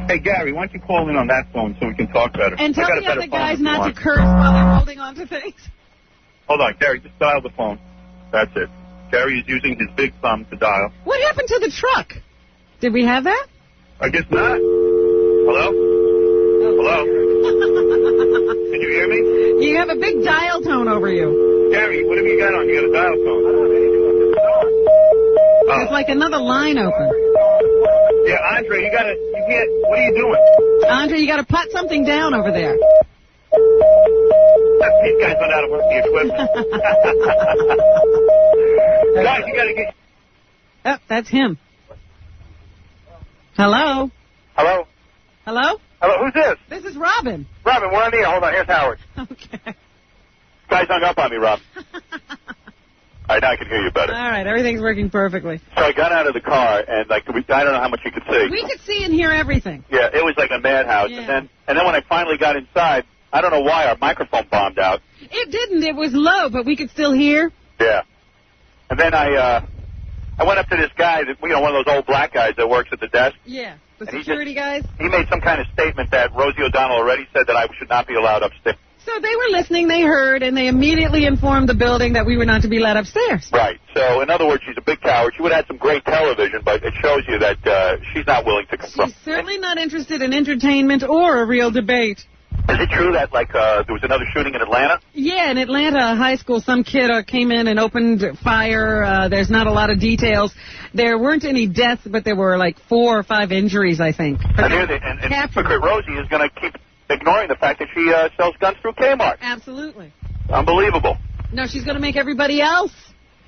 Hey, Gary, why don't you call in on that phone so we can talk better?
And tell the other guys not to curse while they're holding on to things.
Hold on, Gary, just dial the phone. That's it. Gary is using his big thumb to dial.
What happened to the truck? Did we have that?
I guess not. Hello? Hello? Can you hear me?
You have a big dial tone over you.
Gary, what have you got on? You got a dial tone.
There's like another line open.
Yeah, Andre, you can't, what are you doing?
Andre, you got to put something down over there.
These guys went out of work the equipment. Guys, you got to get...
Oh, that's him. Hello?
Hello?
Hello?
Hello, who's this?
This is Robin.
Robin, we're on the air. Hold on, here's Howard.
Okay.
Guys hung up on me, Rob. All right, now I can hear you better.
All right, everything's working perfectly.
So I got out of the car, and like I don't know how much you could see.
We could see and hear everything.
Yeah, it was like a madhouse.
Yeah.
And then when I finally got inside, I don't know why our microphone bombed out.
It didn't. It was low, but we could still hear.
Yeah. And then I went up to this guy, that, one of those old black guys that works at the desk.
Yeah, the security guys.
He made some kind of statement that Rosie O'Donnell already said that I should not be allowed upstairs.
So they were listening, they heard, and they immediately informed the building that we were not to be let upstairs.
Right. So, in other words, she's a big coward. She would have had some great television, but it shows you that she's not willing to confront.
She's certainly not interested in entertainment or a real debate.
Is it true that, there was another shooting in Atlanta?
Yeah, in Atlanta high school, some kid came in and opened fire. There's not a lot of details. There weren't any deaths, but there were 4 or 5 injuries, I think.
And hypocrite Rosie is going to keep ignoring the fact that she sells guns through Kmart.
Absolutely.
Unbelievable.
No, she's going to make everybody else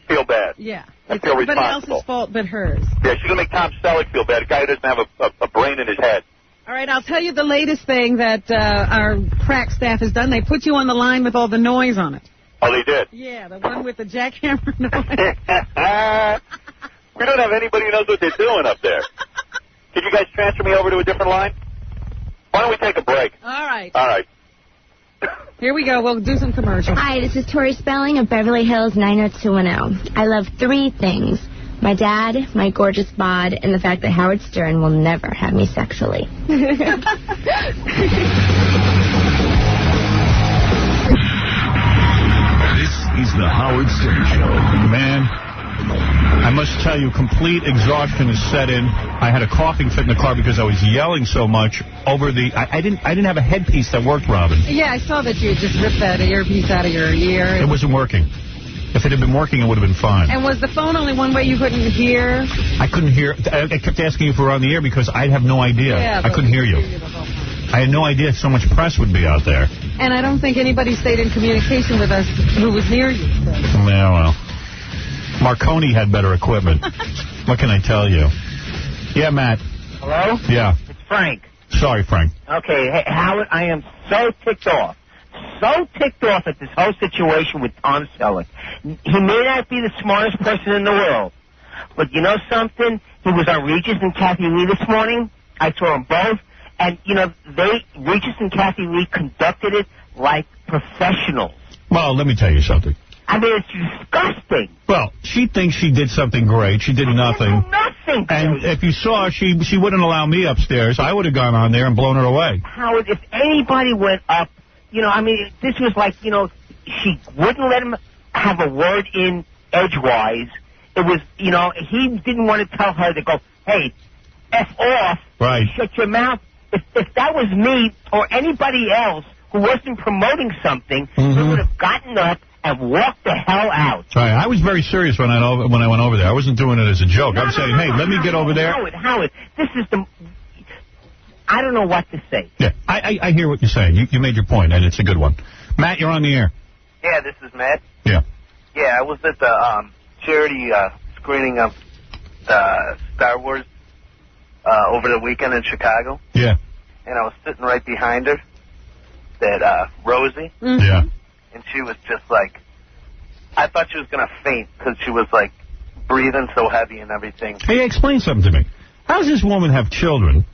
feel bad.
Yeah.
And
it's
feel
everybody
responsible.
else's fault but hers.
Yeah, she's going to make Tom Selleck feel bad, a guy who doesn't have a brain in his head.
All right, I'll tell you the latest thing that our crack staff has done. They put you on the line with all the noise on it.
Oh, they did?
Yeah, the one with the jackhammer noise.
We don't have anybody who knows what they're doing up there. Could you guys transfer me over to a different line? Why don't we take a break?
All right.
All right.
Here we go. We'll do some commercials.
Hi, this is Tori Spelling of Beverly Hills 90210. I love 3 things. My dad, my gorgeous bod, and the fact that Howard Stern will never have me sexually.
This is the Howard Stern Show.
Man, I must tell you, complete exhaustion is set in. I had a coughing fit in the car because I was yelling so much over the... I didn't have a headpiece that worked, Robin.
Yeah, I saw that you had just ripped that earpiece out of your ear.
It wasn't working. If it had been working, it would have been fine.
And was the phone only one way you couldn't hear?
I couldn't hear. I kept asking if we were on the air because I have no idea.
Yeah,
I couldn't hear you. I had no idea so much press would be out there.
And I don't think anybody stayed in communication with us who was near you. So.
Yeah, well. Marconi had better equipment. What can I tell you? Yeah, Matt.
Hello?
Yeah.
It's Frank.
Sorry, Frank.
Okay, hey, Howard, I am so ticked off. So ticked off at this whole situation with Tom Selleck. He may not be the smartest person in the world, but you know something? He was on Regis and Kathy Lee this morning. I saw them both, and Regis and Kathy Lee conducted it like professionals.
Well, let me tell you something.
I mean, it's disgusting.
Well, she thinks she did something great. She did nothing.
Nothing.
And if you saw her, she wouldn't allow me upstairs. I would have gone on there and blown her away.
Howard, if anybody went up, this was like, she wouldn't let him have a word in edgewise. It was, he didn't want to tell her to go, hey, F off.
Right.
Shut your mouth. If that was me or anybody else who wasn't promoting something, they would have gotten up and walked the hell out.
Right. I was very serious when I went over there. I wasn't doing it as a joke. I was saying, hey, let me get over there.
Howard, this is I don't know what to say.
Yeah, I hear what you're saying. You made your point, and it's a good one. Matt, you're on the air.
Yeah, this is Matt.
Yeah.
Yeah, I was at the charity screening of Star Wars over the weekend in Chicago.
Yeah.
And I was sitting right behind her, that Rosie.
Mm-hmm. Yeah.
And she was just like, I thought she was going to faint because she was like breathing so heavy and everything.
Hey, explain something to me. How does this woman have children?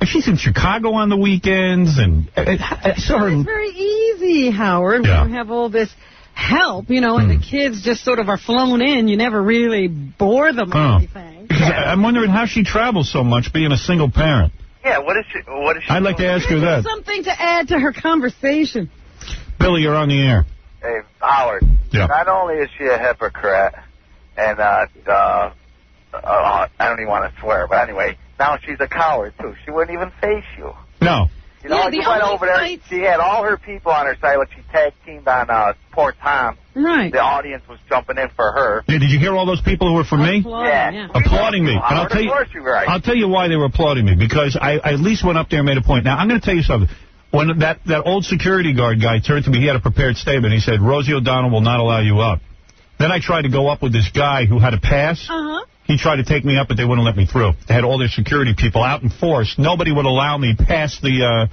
She's in Chicago on the weekends, and I saw her.
It's very easy, Howard.
Yeah.
When you have all this help, and the kids just sort of are flown in. You never really bore them or anything.
I'm wondering how she travels so much being a single parent.
Yeah, what is she
I'd like to ask her that.
Something to add to her conversation.
Billy, you're on the air.
Hey, Howard.
Yeah.
Not only is she a hypocrite, and I don't even want to swear, but anyway, now she's a coward, too. She wouldn't even face you.
No.
You know, you went over there, she had all her people on her side, like she tag-teamed on poor Tom.
Right.
The audience was jumping in for her.
Yeah, did you hear all those people who were for me?
Yeah.
Applauding me. And I'll tell you why they were applauding me, because I at least went up there and made a point. Now, I'm going to tell you something. When that old security guard guy turned to me, he had a prepared statement. He said, Rosie O'Donnell will not allow you up. Then I tried to go up with this guy who had a pass.
Uh-huh.
He tried to take me up, but they wouldn't let me through. They had all their security people out in force. Nobody would allow me past the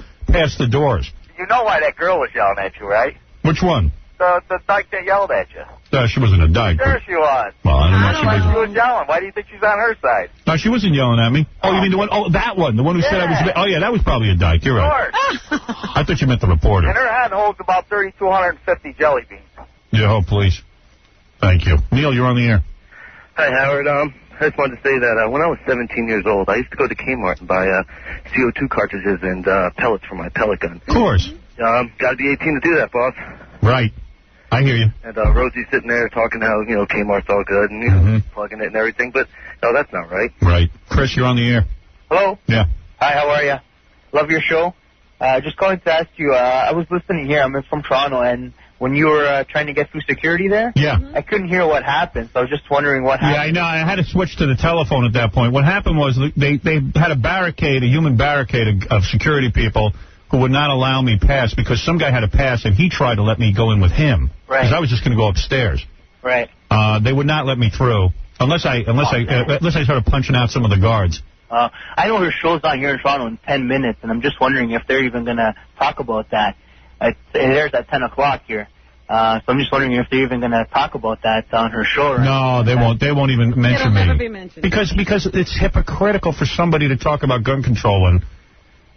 doors.
You know why that girl was yelling at you, right?
Which one?
the dyke that yelled at you?
She wasn't a dyke.
Sure she was.
Well, I don't know.
She was yelling. Why do you think she's on her side?
No, she wasn't yelling at me. Oh, you mean the one? Oh, that one. The one who said I was... Oh, yeah, that was probably a dyke. You're right. I thought you meant the reporter.
And her hand holds about 3,250 jelly beans.
Yeah, oh, please. Thank you. Neil, you're on the air.
Hi, Howard. I just wanted to say that when I was 17 years old, I used to go to Kmart and buy CO2 cartridges and pellets for my pellet gun.
Of course.
Got to be 18 to do that, boss.
Right. I hear you.
And Rosie's sitting there talking how, Kmart's all good and, plugging it and everything. But, no, that's not right.
Right. Chris, you're on the air.
Hello?
Yeah.
Hi, how are you? Love your show. Just calling to ask you, I was listening here. I'm from Toronto, and when you were trying to get through security there, I couldn't hear what happened, so I was just wondering what happened.
Yeah, I know. I had to switch to the telephone at that point. What happened was they had a human barricade of security people who would not allow me pass because some guy had a pass and he tried to let me go in with him. Right. Because I was just going to go upstairs.
Right.
They would not let me through unless I started punching out some of the guards.
I know her show's on here in Toronto in 10 minutes, and I'm just wondering if they're even going to talk about that. It airs at 10 o'clock here. So I'm just wondering if they're even going to talk about that on her show. Or
no, they won't. They won't even mention me.
It'll never be mentioned.
Because it's hypocritical for somebody to talk about gun control when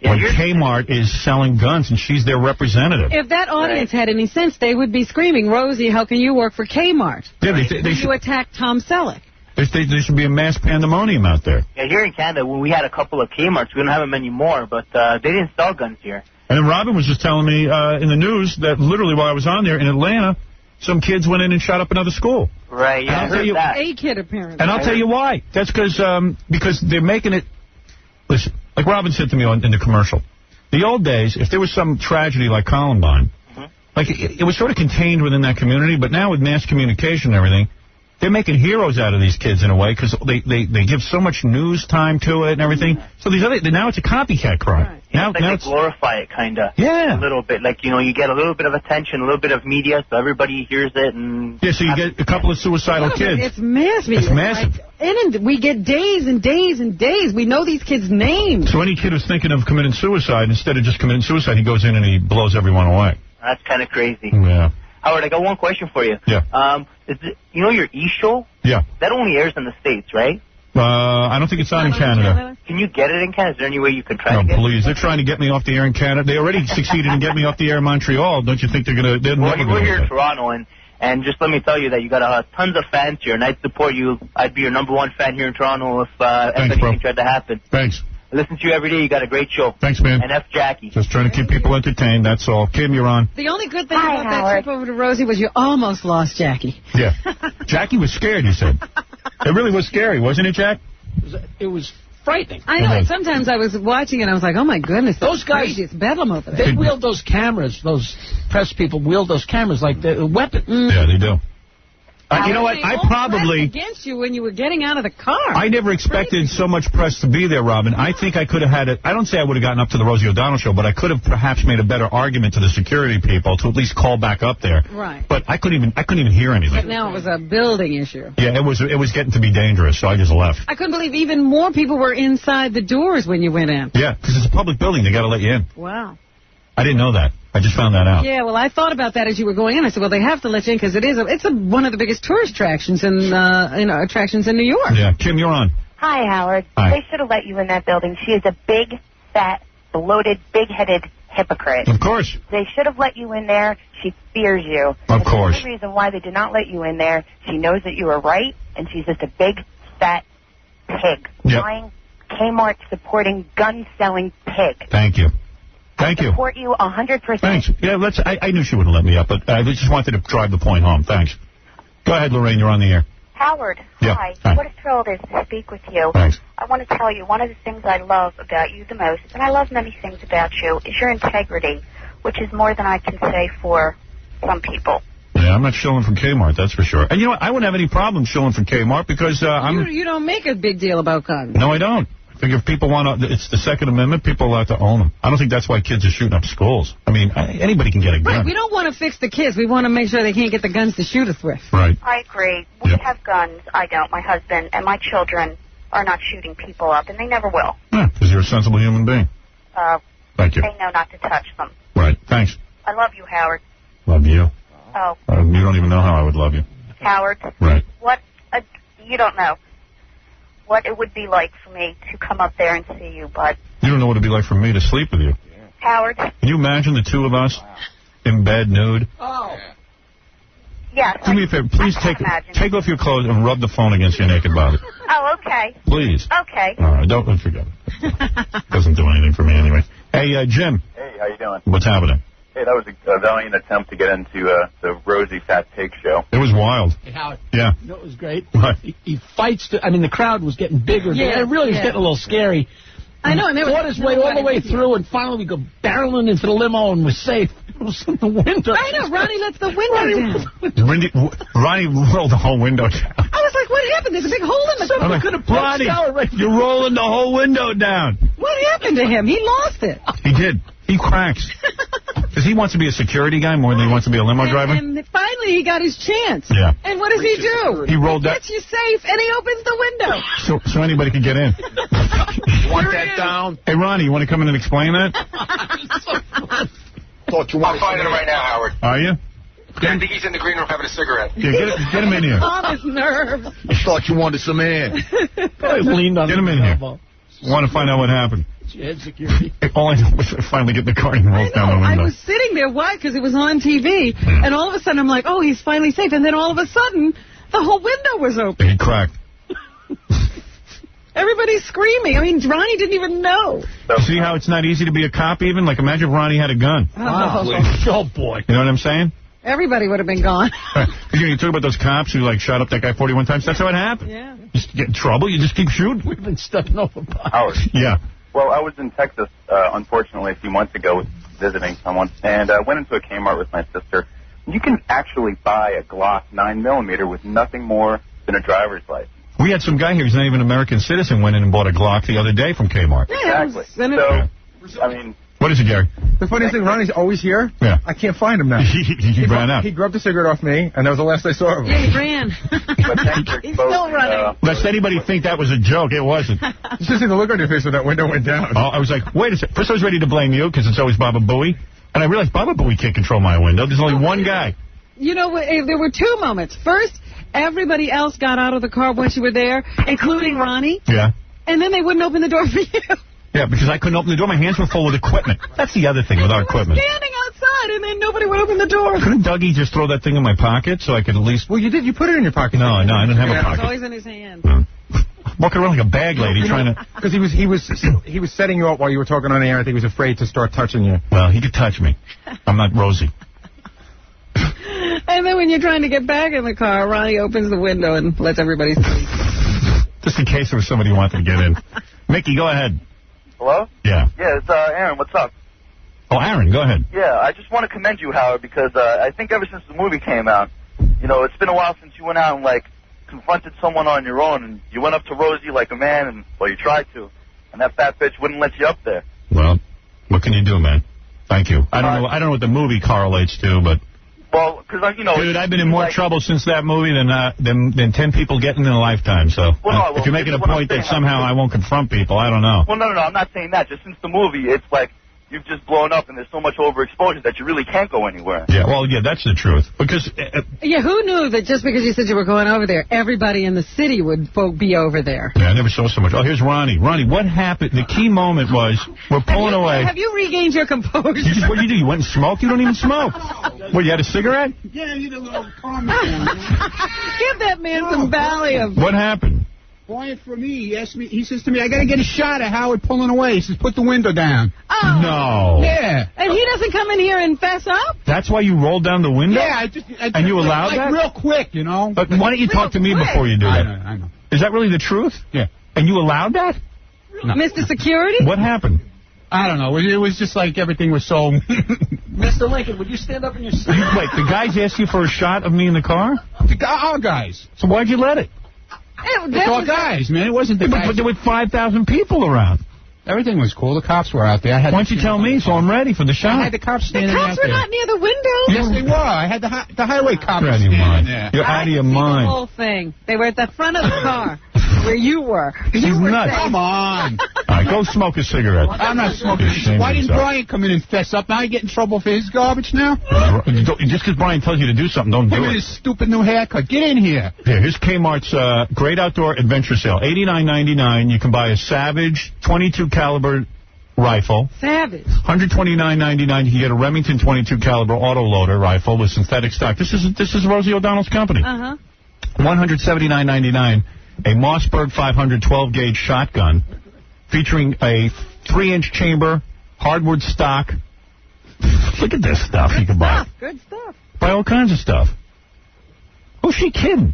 Kmart is selling guns and she's their representative.
If that audience had any sense, they would be screaming, Rosie, how can you work for Kmart?
Yeah, they should
attack Tom Selleck.
There should be a mass pandemonium out there.
Yeah, here in Canada, when we had a couple of Kmarts, we don't have them anymore, but they didn't sell guns here.
And then Robin was just telling me in the news that literally while I was on there in Atlanta, some kids went in and shot up another school.
Right, yeah, I heard that.
A kid, apparently.
And I'll tell you why. That's because they're making it... Listen, like Robin said to me in the commercial, the old days, if there was some tragedy like Columbine, like it was sort of contained within that community, but now with mass communication and everything, they're making heroes out of these kids in a way because they give so much news time to it and everything. So now it's a copycat crime.
Right. Now they glorify it kind of.
Yeah.
A little bit. Like, you get a little bit of attention, a little bit of media, so everybody hears it. And
yeah, so you get a couple of suicidal kids.
It's massive.
It's massive.
And we get days and days and days. We know these kids' names.
So any kid who's thinking of committing suicide, instead of just committing suicide, he goes in and he blows everyone away.
That's kind of crazy.
Yeah.
Howard, I got one question for you.
Yeah.
Your E! Show?
Yeah.
That only airs in the States, right?
I don't think it's on in Canada.
Can you get it in Canada? Is there any way you could try to get
it? No, please. They're trying to get me off the air in Canada. They already succeeded in getting me off the air in Montreal. Don't you think they're going to...
Well, we're here in Toronto, and just let me tell you that you got tons of fans here, and I'd support you. I'd be your #1 fan here in Toronto if anything tried to happen.
Thanks.
I listen to you every day. You got a great show.
Thanks, man.
And F Jackie.
Just trying to keep people entertained, that's all. Kim, you're on.
The only good thing about that trip over to Rosie was you almost lost Jackie.
Yeah. Jackie was scared, you said. It really was scary, wasn't it, Jack?
It was frightening.
I know. Sometimes I was watching it and I was like, oh, my goodness.
Those guys,
crazy. It's bedlam over there.
They wield those cameras. Those press people wield those cameras like they're weapons.
Yeah, they do. You know what? I probably...
against you when you were getting out of the car.
I never expected so much press to be there, Robin. I think I could have had it. I don't say I would have gotten up to the Rosie O'Donnell show, but I could have perhaps made a better argument to the security people to at least call back up there.
Right.
But I couldn't even hear anything.
But now it was a building issue.
Yeah, it was getting to be dangerous, so I just left.
I couldn't believe even more people were inside the doors when you went in.
Yeah, because it's a public building. They got to let you in.
Wow.
I didn't know that. I just found that out.
Yeah, well, I thought about that as you were going in. I said, well, they have to let you in because it's one of the biggest tourist attractions in New York.
Yeah, Kim, you're on.
Hi, Howard.
Hi.
They should have let you in that building. She is a big, fat, bloated, big-headed hypocrite.
Of course.
They should have let you in there. She fears you.
Of course.
The only reason why they did not let you in there, she knows that you are right, and she's just a big, fat pig.
Yep.
Buying Kmart supporting gun-selling pig.
Thank you. Thank you.
I support you 100%.
Thanks. Yeah, I knew she wouldn't let me up, but I just wanted to drive the point home. Thanks. Go ahead, Lorraine. You're on the air.
Howard,
yeah.
Hi. What a thrill it is to speak with you.
Thanks.
I want to tell you, one of the things I love about you the most, and I love many things about you, is your integrity, which is more than I can say for some people.
Yeah, I'm not shilling from Kmart, that's for sure. And you know what? I wouldn't have any problem shilling from Kmart because
You don't make a big deal about guns.
No, I don't. I think if people want to, it's the Second Amendment, people are allowed to own them. I don't think that's why kids are shooting up schools. I mean, anybody can get a gun.
Right, we don't want to fix the kids. We want to make sure they can't get the guns to shoot us with.
Right.
I agree. We have guns. I don't. My husband and my children are not shooting people up, and they never will.
Yeah, because you're a sensible human being. Thank you.
They know not to touch them.
Right. Thanks.
I love you, Howard.
Love you.
Oh.
You don't even know how I would love you.
Howard.
Right.
You don't know what it would be like for me to come up there and see you, but...
You don't know what it'd be like for me to sleep with you.
Howard.
Can you imagine the two of us in bed nude?
Oh. Yes.
Do me a favor. Please take off your clothes and rub the phone against your naked body.
Oh, okay.
Please.
Okay.
All right, don't forget it. Doesn't do anything for me anyway. Hey, Jim.
Hey, how you doing?
What's happening?
Hey, that was a valiant attempt to get into the Rosie Fat Pig show.
It was wild.
Hey, Howard.
Yeah.
You know what was great?
What?
He fights. The crowd was getting bigger.
Yeah,
it really was getting a little scary.
I know, and there was
fought his way all the way through, and finally we go barreling into the limo and we're safe. It was in the window.
I know, Ronnie lets the window down.
Ronnie rolled the whole window down.
I was like, what happened? There's a big hole in the car.
Ronnie, you're rolling the whole window down.
What happened to him? He lost it.
He did. He cracks. Because he wants to be a security guy more than he wants to be a limo driver.
And finally he got his chance.
Yeah.
And what does he do?
He rolled that.
Gets you safe, and he opens the window.
So anybody can get in.
Want that down?
Hey, Ronnie, you want to come in and explain that?
Thought you wanted. I'm finding him right now, Howard.
Are you?
Yeah, I think he's in the green room having a cigarette.
Yeah, get him in here.
On his nerves.
I thought you wanted some air.
Leaned on
Get him in here. I want to find out what happened.
Security.
All I know was I finally get in the car and he rolls down the window.
I was sitting there, why? Because it was on TV, and all of a sudden I'm like, oh, he's finally safe, and then all of a sudden the whole window was open.
He cracked.
Everybody's screaming. I mean, Ronnie didn't even know.
See how it's not easy to be a cop even? Like, imagine if Ronnie had a gun.
Oh, boy.
You know what I'm saying?
Everybody would have been gone.
You talk about those cops who, like, shot up that guy 41 times. That's how it happened.
Yeah.
You just get in trouble. You just keep shooting.
We've been stepping over by.
Howard.
Yeah.
Well, I was in Texas, unfortunately, a few months ago visiting someone, and I went into a Kmart with my sister. You can actually buy a Glock 9mm with nothing more than a driver's license.
We had some guy here, he's not even an American citizen, went in and bought a Glock the other day from Kmart.
Yeah,
exactly. So, I mean...
What is it, Gary?
The funniest thing, Ronnie's always here.
Yeah.
I can't find him now.
he ran out.
He grabbed a cigarette off me, and that was the last I saw of him.
Yeah, he ran. He's still running.
Lest anybody think that was a joke, it wasn't.
You should see the look on your face when that window went down.
Oh, I was like, wait a second. First I was ready to blame you, because it's always Baba Booey. And I realized Baba Booey can't control my window. There's only one guy.
You know, there were two moments. First, everybody else got out of the car once you were there, including Ronnie.
Yeah.
And then they wouldn't open the door for you.
Yeah, because I couldn't open the door. My hands were full with equipment. That's the other thing with our equipment.
Standing outside, and then nobody would open the door.
Couldn't Dougie just throw that thing in my pocket so I could at least...
Well, you did. You put it in your pocket.
No, I didn't have a pocket.
It was always in his hand.
Walking around like a bag lady trying to...
Because he was setting you up while you were talking on the air. I think he was afraid to start touching you.
Well, he could touch me. I'm not Rosie.
And then when you're trying to get back in the car, Ronnie opens the window and lets everybody see.
Just in case there was somebody who wanted to get in. Mickey, go ahead.
Hello?
Yeah.
Yeah, it's Aaron. What's up?
Oh, Aaron, go ahead.
Yeah, I just want to commend you, Howard, because I think ever since the movie came out, you know, it's been a while since you went out and, like, confronted someone on your own, and you went up to Rosie like a man, and well, you tried to, and that fat bitch wouldn't let you up there.
Well, what can you do, man? Thank you. I don't know what the movie correlates to, but...
Well, because, you know...
Dude, I've been in more trouble since that movie than 10 people getting in a lifetime, so...
Well,
if you're making a point that somehow I won't confront people, I don't know.
Well, no, I'm not saying that. Just since the movie, it's like you've just blown up and there's so much overexposure that you really can't go anywhere.
Yeah, well, yeah, that's the truth. Because...
yeah, who knew that just because you said you were going over there, everybody in the city would be over there?
Yeah, I never saw so much. Oh, here's Ronnie. Ronnie, what happened? The key moment was we're pulling away.
Have you regained your composure?
What did you do? You went and smoked? You don't even smoke. What, you had a cigarette?
Yeah, you did a little calm.
Give that man some Valium.
What happened?
Quiet for me. He says to me, I got to get a shot at Howard pulling away. He says, put the window down.
Oh.
No.
Yeah.
And he doesn't come in here and fess up?
That's why you rolled down the window?
Yeah.
And you allowed that?
Real quick, you know.
But why don't you talk to me before you do that?
I know.
Is that really the truth?
Yeah.
And you allowed that?
No.
Mr. Security?
What happened?
I don't know. It was just like everything was so...
Mr. Lincoln, would you stand up in your seat?
Wait, the guys asked you for a shot of me in the car?
Our guys.
So why'd you let it?
It's all guys, man. It wasn't the guys.
But there were 5,000 people around.
Everything was cool. The cops were out there.
Why don't you tell me so I'm ready for the shot?
I had the cops standing out there.
The cops were not near the window.
Yes, they were. I had the highway cops
You're out of your mind.
there.
You're out of your mind.
The whole thing. They were at the front of the car. where you were.
He's nuts.
Come on.
All right, go smoke a cigarette.
I'm not smoking. Why didn't Brian come in and fess up? Now I get in trouble for his garbage now?
Just because Brian tells you to do something, don't do
Him
it.
and his stupid new haircut. Get in here.
Here, here's Kmart's Great Outdoor Adventure Sale. $89.99. You can buy a Savage 22 caliber rifle.
Savage.
$129.99. You can get a Remington 22 caliber autoloader rifle with synthetic stock. This is Rosie O'Donnell's company.
Uh-huh.
$179.99. A Mossberg 500 12-gauge shotgun featuring a 3-inch chamber, hardwood stock. Look at this stuff you can buy.
Good stuff.
Buy all kinds of stuff. Who's she kidding?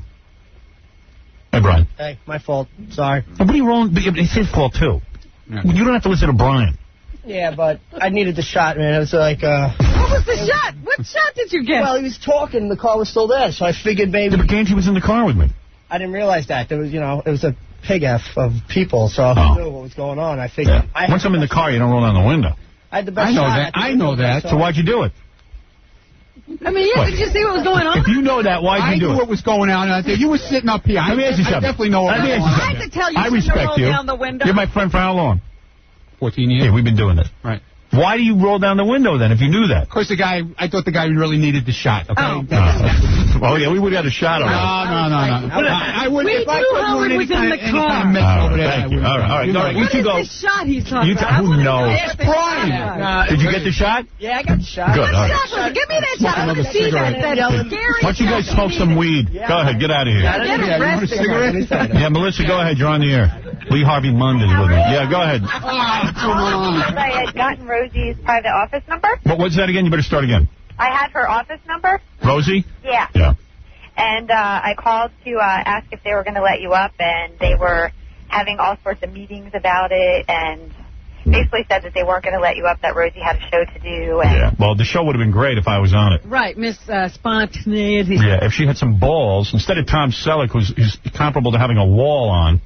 Hey, Brian.
Hey, my fault. Sorry.
What are you wrong? It's his fault, too. You don't have to listen to Brian.
Yeah, but I needed the shot, man. It was like,
What was the shot? What shot did you get?
Well, he was talking. The car was still there, so I figured maybe...
But Ganji was in the car with me.
I didn't realize that. There was, it was a pig F of people, so I knew what was going on. I figured...
Yeah. Once I'm in the car, you don't roll down the window.
I had the best shot.
I know that.
So why'd you do it?
I mean, yeah, did you see what was going on?
If you know that, why'd you do it?
I knew what was going on out there. You were sitting up here.
Let me ask you something.
I definitely know what was going on.
I had to tell you
I
to
respect
roll
you.
down the window.
You're my friend for how long?
14 years.
Yeah, we've been doing this.
Right.
Why do you roll down the window, then, if you knew that?
Because I thought the guy really needed the shot, okay?
Oh, yeah, we would have had a shot on him.
No. I would,
We
if I
knew
could
Howard
ruin
was in the car.
Thank you. All right.
What is this shot he's talking about?
Who knows?
It's Brian.
Did you get the shot?
Yeah, I got the shot.
Good, all right.
Shot, give me that shot. I want to see that. That scary
Why don't you guys smoke some weed? Go ahead, get out of here.
Get arrested.
Yeah, Melissa, go ahead. You're on the air. Lee Harvey Mund is with me. Yeah, go ahead.
I had gotten Rosie's private office number.
What's that again? You better start again.
I had her office number.
Rosie?
Yeah.
Yeah.
And I called to ask if they were going to let you up, and they were having all sorts of meetings about it, and basically said that they weren't going to let you up, that Rosie had a show to do. And
Yeah, well, the show would have been great if I was on it.
Right, Miss Spontaneity.
Yeah, if she had some balls, instead of Tom Selleck, who's comparable to having a wall on,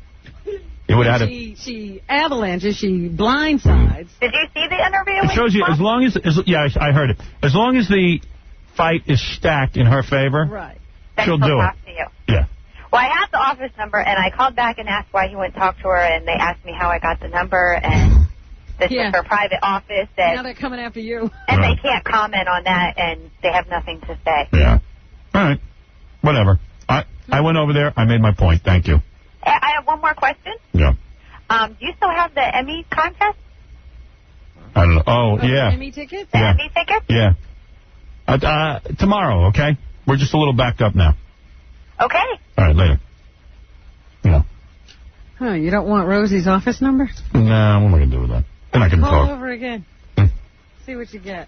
it would have had
She avalanches, she blindsides.
Did you see the interview?
It shows you, as long as yeah, I heard it. As long as the fight is stacked in her favor,
Right.
she'll
Then
do
she'll
it.
talk to you.
Yeah.
Well, I had the office number, and I called back and asked why he wouldn't talk to her, and they asked me how I got the number, and this is her private office. And
Now they're coming after you.
And they can't comment on that, and they have nothing to say.
Yeah. All right. Whatever. I went over there. I made my point. Thank you.
I have one more question.
Yeah.
Do you still have the Emmy contest?
I don't know. Oh, yeah.
The Emmy tickets?
The
Yeah.
Emmy tickets?
Yeah. Tomorrow, okay? We're just a little backed up now.
Okay.
All right, later. Yeah.
Huh, you don't want Rosie's office number?
Nah, what am I going to do with that? Then I can
Call
talk.
over again. See what you get.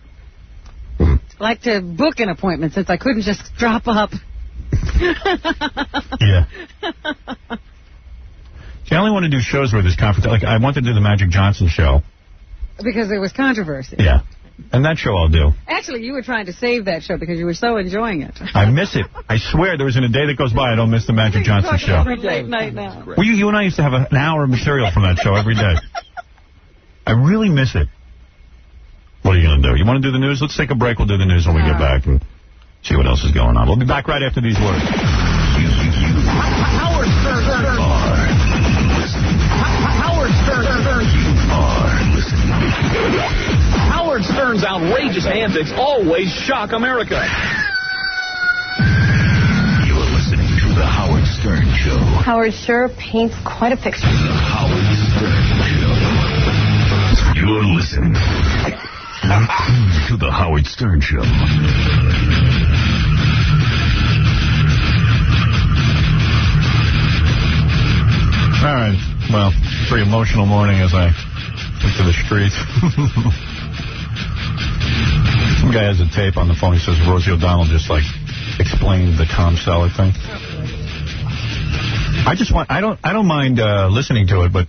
Like to book an appointment since I couldn't just drop up.
Yeah. See, I only want to do shows where there's conference. Like, I want to do the Magic Johnson show.
Because there was controversy.
Yeah. And that show I'll do.
Actually, you were trying to save that show because you were so enjoying it.
I miss it. I swear there isn't a day that goes by I don't miss the Magic Johnson show.
Late night now.
Well, you and I used to have an hour of material from that show every day. I really miss it. What are you going to do? You want to do the news? Let's take a break. We'll do the news when we get back and see what else is going on. We'll be back right after these words.
Howard Stern. Howard Stern. Howard Stern's outrageous antics always shock America.
You're listening to The Howard Stern Show.
Howard sure paints quite a picture.
The Howard Stern Show. You're listening to The Howard Stern Show.
All right. Well, very emotional morning as I took to the streets. Some guy has a tape on the phone. He says Rosie O'Donnell just, like, explained the Tom Selleck thing. I don't mind listening to it, but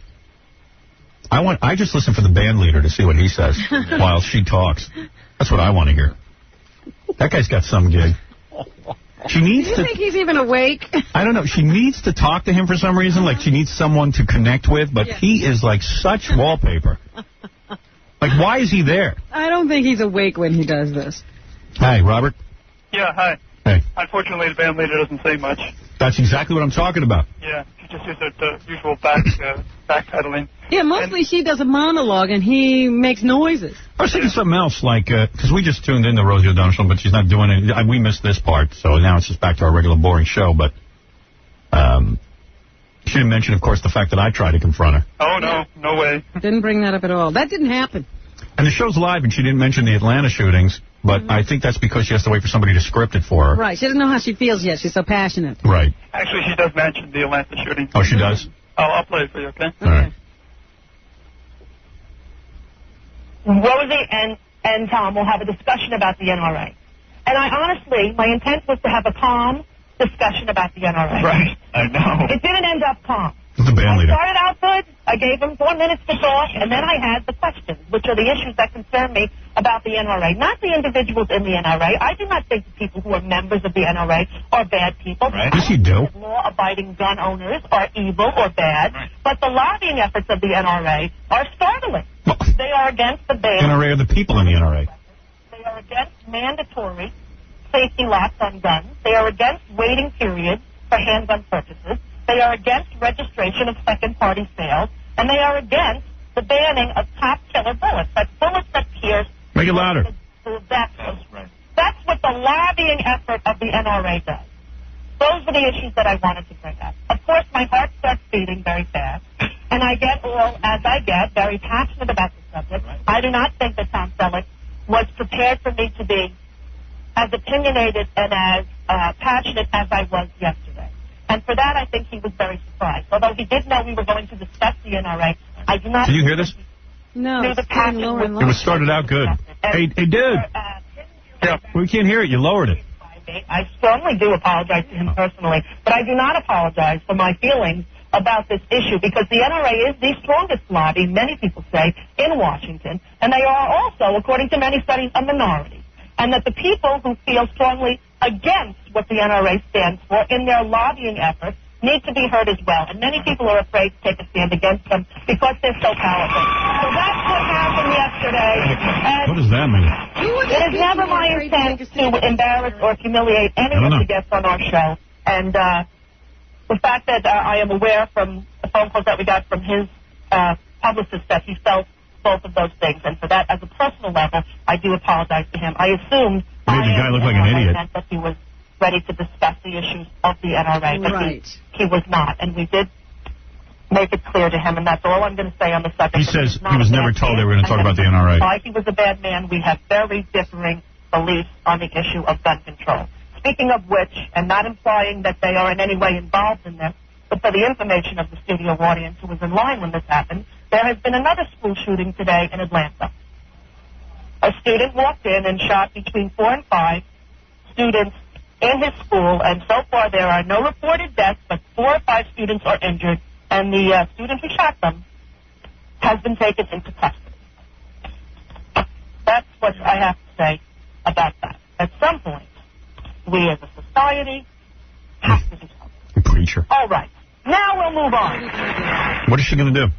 I just listen for the band leader to see what he says while she talks. That's what I want to hear. That guy's got some gig. She needs
Do you think he's even awake?
I don't know. She needs to talk to him for some reason. Like, she needs someone to connect with, but he is like such wallpaper. Like, why is he there?
I don't think he's awake when he does this.
Hi, Robert.
Yeah, hi.
Hey.
Unfortunately, the band leader doesn't say much.
That's exactly what I'm talking about.
Yeah, she just used the usual backpedaling.
Yeah, mostly she does a monologue and he makes noises.
I was thinking something else, like, because we just tuned in to Rosie O'Donnell Show, but she's not doing it. We missed this part, so now it's just back to our regular boring show, but she didn't mention, of course, the fact that I tried to confront her.
Oh, no, no way.
Didn't bring that up at all. That didn't happen.
And the show's live, and she didn't mention the Atlanta shootings, but I think that's because she has to wait for somebody to script it for her.
Right, she doesn't know how she feels yet. She's so passionate.
Right.
Actually, she does mention the Atlanta shooting.
Oh, she does?
I'll play it for you, okay?
All right.
Rosie and Tom will have a discussion about the NRA. And I honestly, my intent was to have a calm discussion about the NRA.
Right, I know.
It didn't end up calm.
The band leader.
I started out good. I gave him 4 minutes to talk, and then I had the questions, which are the issues that concern me about the NRA. Not the individuals in the NRA. I do not think the people who are members of the NRA are bad people.
Right. Yes, you do.
Law-abiding gun owners are evil or bad, but the lobbying efforts of the NRA are startling. They are against the ban.
NRA are the people in the NRA.
They are against mandatory safety locks on guns. They are against waiting periods for handgun purchases. They are against registration of second-party sales. And they are against the banning of top-killer bullets. That's bullets that pierce.
Make it louder.
That's what the lobbying effort of the NRA does. Those were the issues that I wanted to bring up. Of course, my heart starts beating very fast. And I get very passionate about the subject. I do not think that Tom Selleck was prepared for me to be as opinionated and as passionate as I was yesterday. And for that, I think he was very surprised. Although he did know we were going to discuss the NRA, I do not...
Can you hear this?
No,
the passion
it was started out good. Hey, dude. Yeah, we can't hear it. You lowered it.
I strongly do apologize to him personally, but I do not apologize for my feelings about this issue, because the NRA is the strongest lobby, many people say, in Washington, and they are also, according to many studies, a minority. And that the people who feel strongly against what the NRA stands for in their lobbying efforts need to be heard as well. And many people are afraid to take a stand against them because they're so powerful. So that's what happened yesterday. And
what does that mean?
It is never my intent to embarrass or humiliate any of the guests on our show. And the fact that I am aware from the phone calls that we got from his publicist that he felt both of those things. And for that, as a personal level, I do apologize to him. I assumed
the guy looked like an idiot.
That he was ready to discuss the issues of the NRA, but he was not. And we did make it clear to him, and that's all I'm going to say on the subject.
He says he was never told they were going to talk about the NRA.
Why he was a bad man, we have very differing beliefs on the issue of gun control. Speaking of which, and not implying that they are in any way involved in this, but for the information of the studio audience who was in line when this happened, there has been another school shooting today in Atlanta. A student walked in and shot between 4 and 5 students in his school, and so far there are no reported deaths, but 4 or 5 students are injured, and the student who shot them has been taken into custody. That's what I have to say about that. At some point, we as a society have to do something.
Preacher.
All right. Now we'll move on.
What is she going to do?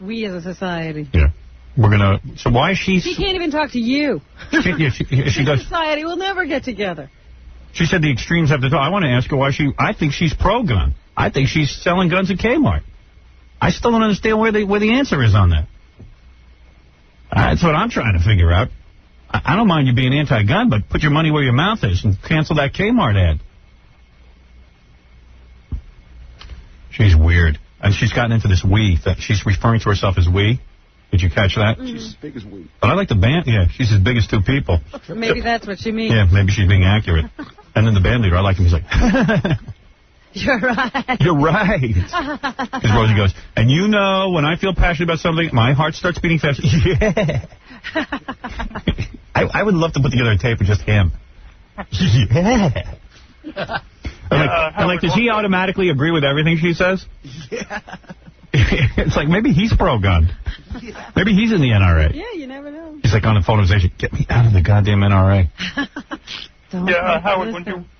We as a society.
Yeah. We're going to... So why is she...
She can't even talk to you.
She does.
Society will never get together.
She said the extremes have to talk. I want to ask her why she... I think she's pro-gun. I think she's selling guns at Kmart. I still don't understand where the answer is on that. That's what I'm trying to figure out. I don't mind you being anti-gun, but put your money where your mouth is and cancel that Kmart ad. She's weird. And she's gotten into this we. That she's referring to herself as we. Did you catch that?
She's as big as we.
But I like the band. Yeah, she's as big as 2 people.
Maybe that's what she means.
Yeah, maybe she's being accurate. And then the band leader, I like him. He's like,
you're right.
You're right. Because Rosie goes, and you know, when I feel passionate about something, my heart starts beating fast. Yeah. I would love to put together a tape with just him. Yeah. Does he automatically agree with everything she says?
Yeah.
It's like, maybe he's pro-gun. Maybe he's in the NRA.
Yeah, you never know.
He's like on the phone with Zation, get me out of the goddamn NRA.
Howard,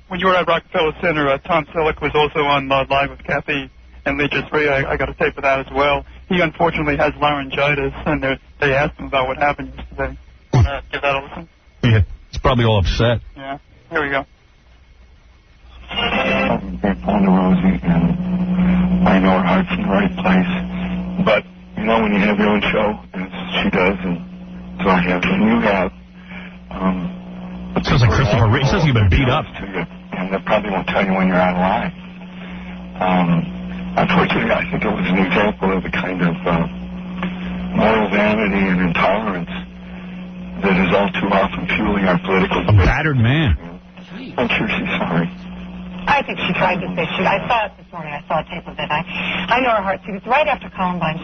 when you were at Rockefeller Center, Tom Selleck was also on Live with Kathy and Lee just free. I got a tape of that as well. He unfortunately has laryngitis, and they asked him about what happened yesterday. Want to give that a listen?
Yeah, he's probably all upset.
Yeah, here we go.
I'm very fond of Rosie, and I know her heart's in the right place. But, you know, when you have your own show, as she does, and so I have, and you have,
it sounds like Christopher Reeve. It sounds like you've been beat up.
To you, and they probably won't tell you when you're out of line. Unfortunately, I think it was an example of the kind of moral vanity and intolerance that is all too often fueling our political debate.
A battered man.
I'm sure she's sorry.
I think she tried to say she. I saw it this morning. I saw a tape of it. I know her heart. She was right after Columbine.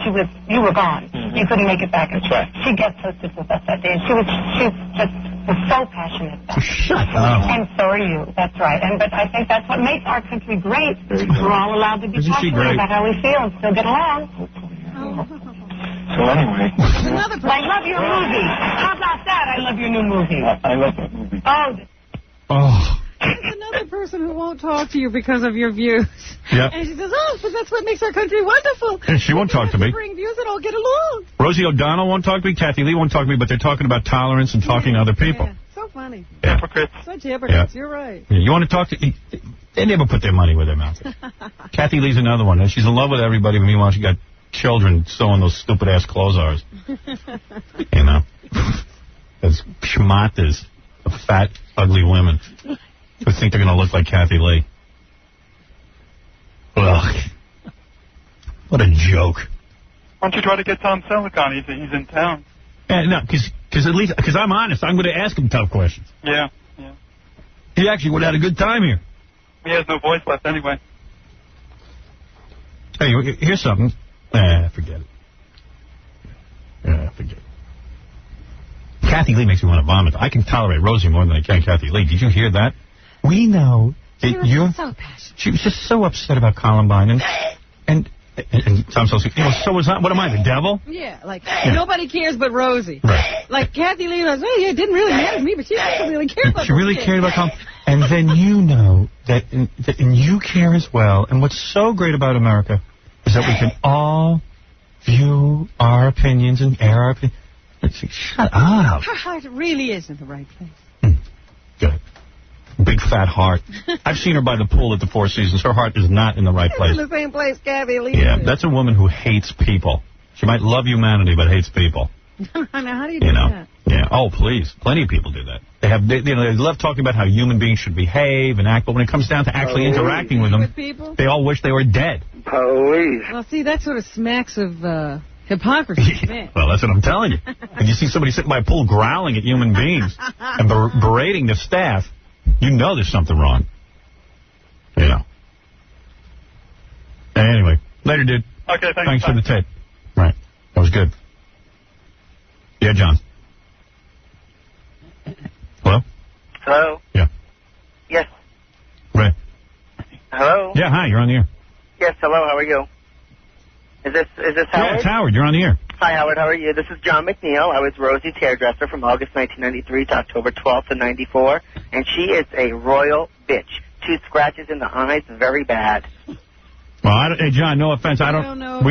You were gone. You couldn't make it back.
That's right.
She guest hosted with us that day, and she just was so passionate.
Shut up.
And so are you. That's right. But I think that's what makes our country great. We're all allowed to be passionate about how we feel and still get along.
So anyway.
I love your movie. How about that? I love your new movie.
I love that movie.
Oh.
There's another person who won't talk to you because of your views.
Yep.
And she says, but that's what makes our country wonderful.
And she won't talk to me.
Bring views that all get along.
Rosie O'Donnell won't talk to me. Kathy Lee won't talk to me, but they're talking about tolerance and talking to other people.
Yeah. So funny.
Yeah.
Hypocrites. Such hypocrites. You're right.
Yeah. You want to talk to... They never put their money where their mouth is. Kathy Lee's another one. She's in love with everybody, but meanwhile she got children sewing those stupid-ass clothes of ours. You know? Those schmatas of fat, ugly women who think they're going to look like Kathy Lee. Ugh. What a joke.
Why don't you try to get Tom Selleck on? He's in town.
No, because I'm honest. I'm going to ask him tough questions.
Yeah.
He actually would have had a good time here.
He has no voice left anyway.
Hey, here's something. Forget it. Forget it. Kathy Lee makes me want to vomit. I can tolerate Rosie more than I can Kathy Lee. Did you hear that? We know that you're... So passionate. She was just so upset about Columbine. And Tom Selleck, so was I. What am I, the devil?
Yeah, nobody cares but Rosie.
Right.
Like Kathy Lee was, it didn't really matter to me, but she didn't really care about
She really cared about Columbine. And then you know that and you care as well. And what's so great about America is that we can all view our opinions and air our opinions. Shut up.
Her heart really is in the right place.
Good. Big fat heart. I've seen her by the pool at the Four Seasons. Her heart is not in the right place.
In the same place Kathy Lee
Yeah,
is.
that's a woman who hates people. She might love humanity, but hates people.
Now, how do you do that?
Yeah. Oh, please. Plenty of people do that. They love talking about how human beings should behave and act, but when it comes down to actually interacting with them, they all wish they were dead.
Police. Well, see, that sort of smacks of hypocrisy.
Well, that's what I'm telling you. If you see somebody sitting by a pool growling at human beings and berating the staff, you know there's something wrong. You know. Anyway, later, dude.
Okay,
thanks for the tape. Right. That was good. Yeah, John. Hello?
Hello?
Yeah.
Yes.
Ray.
Hello?
Yeah, hi, you're on the air.
Yes, hello, how are you? Is this Howard?
Yeah, it's Howard, you're on the air.
Hi, Howard, how are you? This is John McNeil. I was Rosie's hairdresser from August 1993 to October 12th of 94, and she is a royal bitch. 2 scratches in the eyes, very bad.
Well, hey, John, no offense. We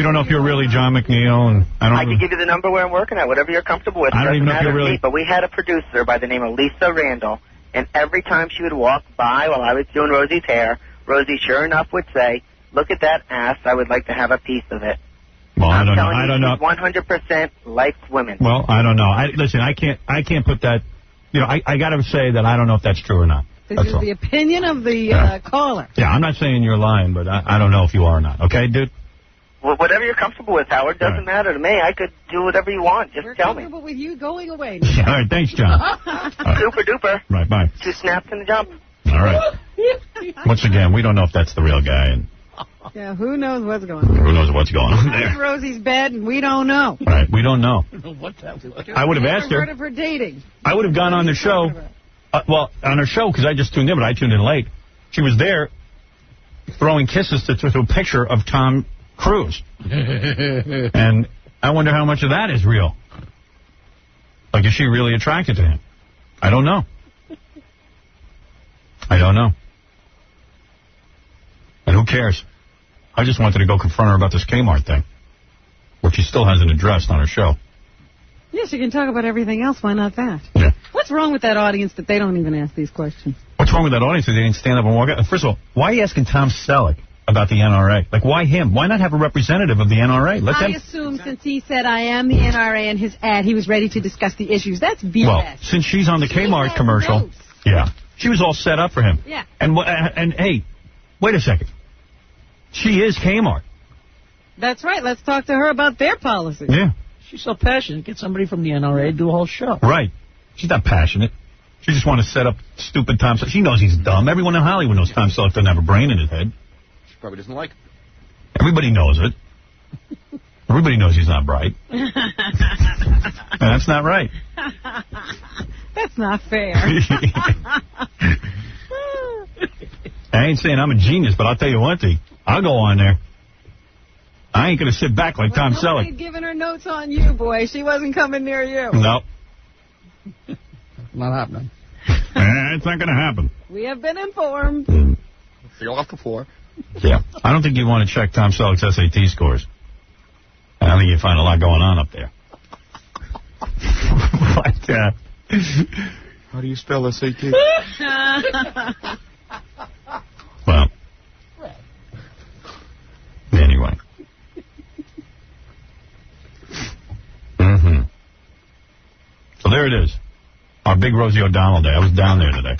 don't know if you're really John McNeil, and
I can give you the number where I'm working at, whatever you're comfortable with.
I don't even know if you're really...
But we had a producer by the name of Lisa Randall, and every time she would walk by while I was doing Rosie's hair, Rosie sure enough would say, "Look at that ass, I would like to have a piece of it."
Well, I don't know.
She's 100% likes women.
Well, I don't know. Listen, I can't put that... You know, I got to say that I don't know if that's true or not.
This is the opinion of the caller.
Yeah, I'm not saying you're lying, but I don't know if you are or not. Okay, dude?
Well, whatever you're comfortable with, Howard. Doesn't matter to me. I could do whatever you want. Just tell me.
We're comfortable with you going away.
All right, thanks, John.
Super duper.
Right, bye.
2 snaps and a jump.
All right. Once again, we don't know if that's the real guy. And
yeah, who knows what's going on?
Who knows what's going on
there? In Rosie's bed, and we don't know.
Right, we don't know. I would have asked her.
Heard of her dating.
I would have gone on the show. Well, on her show, because I just tuned in, but I tuned in late. She was there throwing kisses to a picture of Tom Cruise. And I wonder how much of that is real. Like, is she really attracted to him? I don't know. I don't know. And who cares? I just wanted to go confront her about this Kmart thing, which she still hasn't addressed on her show.
Yes, you can talk about everything else. Why not that?
Yeah.
What's wrong with that audience that they don't even ask these questions?
What's What's wrong with that audience? They didn't stand up and walk out. First of all, why are you asking Tom Selleck about the NRA? Like, why him? Why not have a representative of the NRA?
I assume since he said I am the NRA in his ad, he was ready to discuss the issues. That's BS.
Well, since she's on the Kmart commercial,
notes.
yeah, she was all set up for him.
Yeah.
And hey, wait a second. She is Kmart.
That's right. Let's talk to her about their policies.
Yeah.
She's so passionate. Get somebody from the NRA to do a whole show.
Right. She's not passionate. She just wants to set up stupid Tom Selleck. She knows he's dumb. Everyone in Hollywood knows Tom Selleck doesn't have a brain in his head.
She probably doesn't like him.
Everybody knows it. Everybody knows he's not bright. And that's not right.
That's not fair.
I ain't saying I'm a genius, but I'll tell you one thing. I'll go on there. I ain't going to sit back like Tom Selleck.
Nobody's giving her notes on you, boy. She wasn't coming near you.
No.
Not happening.
It's not going to happen.
We have been informed.
See you off the floor.
Yeah. I don't think you want to check Tom Selleck's SAT scores. I don't think you find a lot going on up there. But,
how do you spell SAT?
Well. Anyway. So there it is. Our big Rosie O'Donnell day. I was down there today.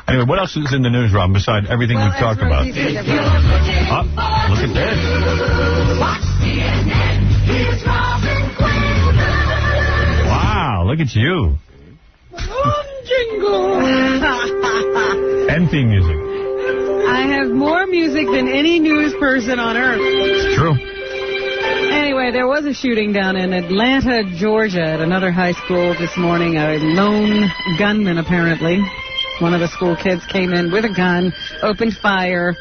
Anyway, what else is in the news, Rob, besides everything we've talked about? Look at this. Wow, look at you.
Jingle.
And theme music.
I have more music than any news person on earth.
It's true.
Anyway, there was a shooting down in Atlanta, Georgia, at another high school this morning. A lone gunman, apparently. One of the school kids came in with a gun, opened fire,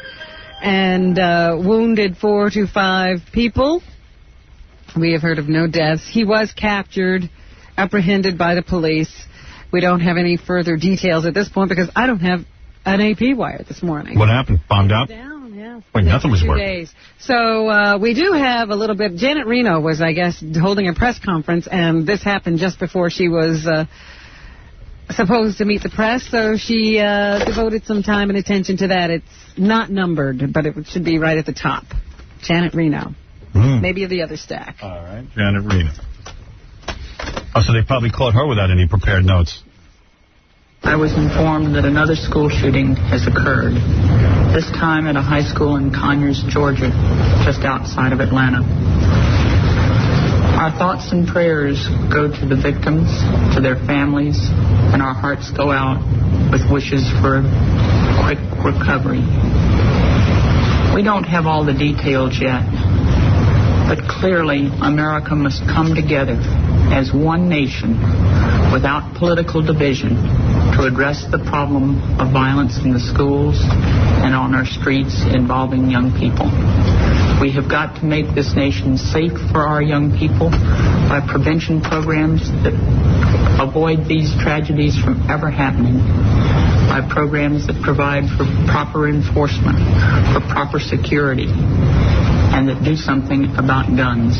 and wounded 4 to 5 people. We have heard of no deaths. He was captured, apprehended by the police. We don't have any further details at this point because I don't have an AP wire this morning.
What happened? Bombed out?
Down, yeah.
Wait, nothing was working.
Days. So we do have a little bit. Janet Reno was, I guess, holding a press conference, and this happened just before she was supposed to meet the press. So she devoted some time and attention to that. It's not numbered, but it should be right at the top. Janet Reno. Maybe the other stack.
All right, Janet Reno. Oh, so they probably caught her without any prepared notes.
I was informed that another school shooting has occurred, this time at a high school in Conyers, Georgia, just outside of Atlanta. Our thoughts and prayers go to the victims, to their families, and our hearts go out with wishes for a quick recovery. We don't have all the details yet, but clearly America must come together as one nation without political division to address the problem of violence in the schools and on our streets involving young people. We have got to make this nation safe for our young people by prevention programs that avoid these tragedies from ever happening, by programs that provide for proper enforcement, for proper security, and that do something about guns.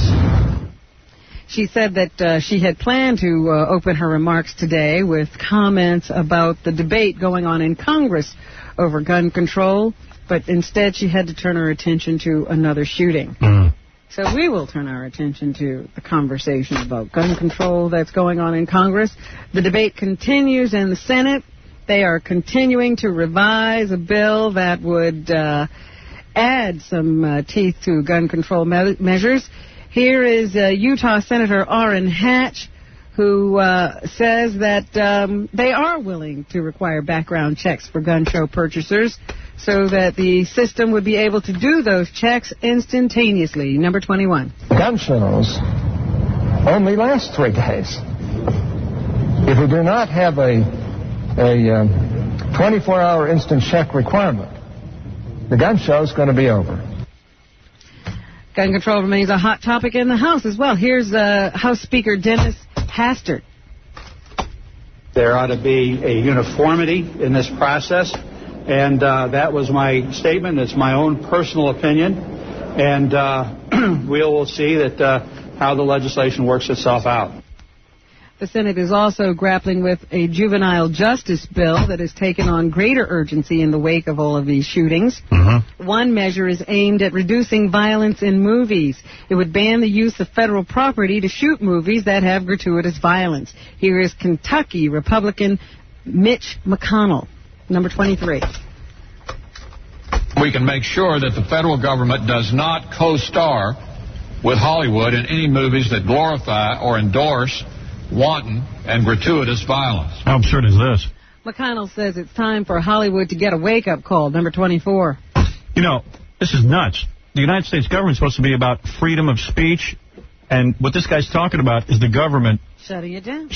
She said that she had planned to open her remarks today with comments about the debate going on in Congress over gun control, but instead she had to turn her attention to another shooting. So we will turn our attention to the conversation about gun control that's going on in Congress. The debate continues in the Senate. They are continuing to revise a bill that would add some teeth to gun control measures. Here is Utah Senator Orrin Hatch, who says that they are willing to require background checks for gun show purchasers so that the system would be able to do those checks instantaneously. Number 21.
Gun shows only last 3 days. If we do not have a 24-hour instant check requirement, the gun show is going to be over.
Gun control remains a hot topic in the House as well. Here's House Speaker Dennis Hastert.
There ought to be a uniformity in this process, and that was my statement. It's my own personal opinion, and we will see that how the legislation works itself out.
The Senate is also grappling with a juvenile justice bill that has taken on greater urgency in the wake of all of these shootings. One measure is aimed at reducing violence in movies. It would ban the use of federal property to shoot movies that have gratuitous violence. Here is Kentucky Republican Mitch McConnell, number 23.
We can make sure that the federal government does not co-star with Hollywood in any movies that glorify or endorse wanton and gratuitous violence.
How absurd is this?
McConnell says it's time for Hollywood to get a wake-up call, number 24.
You know, this is nuts. The United States government is supposed to be about freedom of speech, and what this guy's talking about is the government
shutting it down,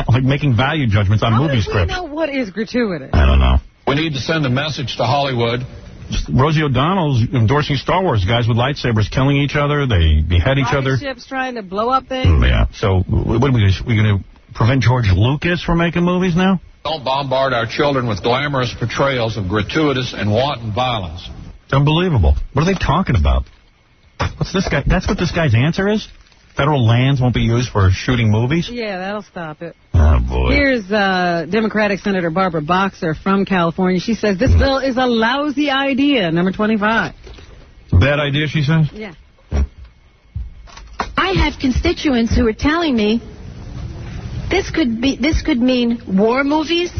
like making value judgments on movie scripts.
How do we know what is gratuitous?
I don't know.
We need to send a message to Hollywood.
Rosie O'Donnell's endorsing Star Wars. Guys with lightsabers killing each other. They behead each other.
Ships trying to blow up things.
Yeah. So what are we going to prevent George Lucas from making movies now?
Don't bombard our children with glamorous portrayals of gratuitous and wanton violence.
It's unbelievable. What are they talking about? What's this guy? That's what this guy's answer is? Federal lands won't be used for shooting movies?
Yeah, that'll stop it.
Oh, boy.
Here's Democratic Senator Barbara Boxer from California. She says this bill is a lousy idea, number 25.
Bad idea, she says?
Yeah.
I have constituents who are telling me this could mean war movies.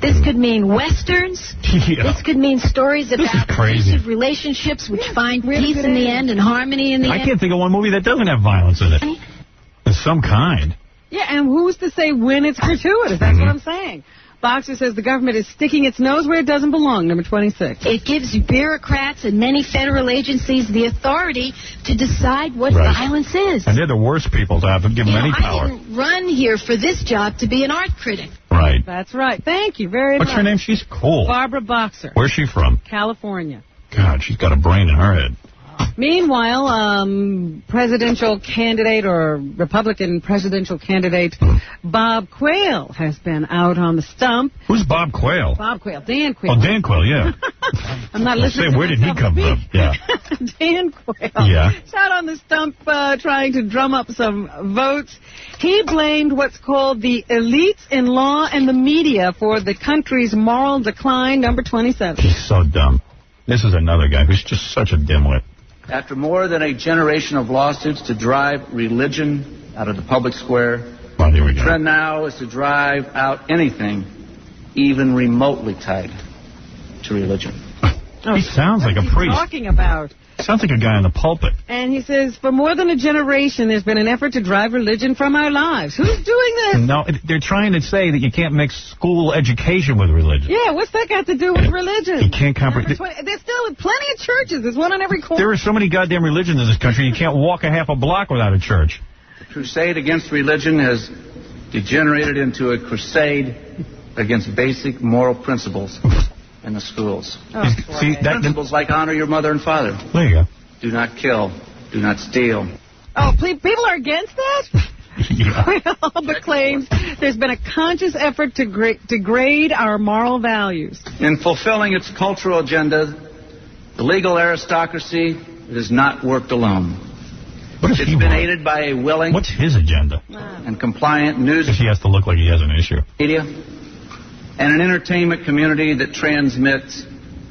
This could mean westerns.
Yeah.
This could mean stories about abusive relationships which find peace in the end and harmony in the end.
I can't think of one movie that doesn't have violence in it. Of some kind.
Yeah, and who's to say when it's gratuitous? That's what I'm saying. Boxer says the government is sticking its nose where it doesn't belong, number 26.
It gives bureaucrats and many federal agencies the authority to decide what violence is.
And they're the worst people to have to give them any power.
I didn't run here for this job to be an art critic.
Right.
That's right. Thank you very much.
What's her name? She's cool.
Barbara Boxer.
Where's she from?
California.
God, she's got a brain in her head.
Meanwhile, presidential candidate or Republican presidential candidate Bob Quayle has been out on the stump.
Who's Bob Quayle?
Bob Quayle. Dan Quayle.
Oh, Dan Quayle, yeah.
I'm not listening.
Say, where did he come from? Yeah.
Dan Quayle.
Yeah.
He's out on the stump trying to drum up some votes. He blamed what's called the elites in law and the media for the country's moral decline, number 27.
He's so dumb. This is another guy who's just such a dimwit.
After more than a generation of lawsuits to drive religion out of the public square,
the
trend now is to drive out anything even remotely tied to religion.
He sounds like a priest.
What are you talking about?
Sounds like a guy in the pulpit.
And he says, for more than a generation, there's been an effort to drive religion from our lives. Who's doing this?
No, they're trying to say that you can't mix school education with religion.
Yeah, what's that got to do with religion?
You can't comprehend.
There's still plenty of churches. There's one on every corner.
There are so many goddamn religions in this country, you can't walk a half a block without a church.
The crusade against religion has degenerated into a crusade against basic moral principles in the schools.
See,
principles like honor your mother and father.
There you go.
Do not kill. Do not steal.
Oh, people are against that? Quayle claims there's been a conscious effort to degrade our moral values.
In fulfilling its cultural agenda, the legal aristocracy has not worked alone. It's been aided by a willing...
What's his agenda?
...and compliant news...
Because he has to look like he has an issue.
...media, and an entertainment community that transmits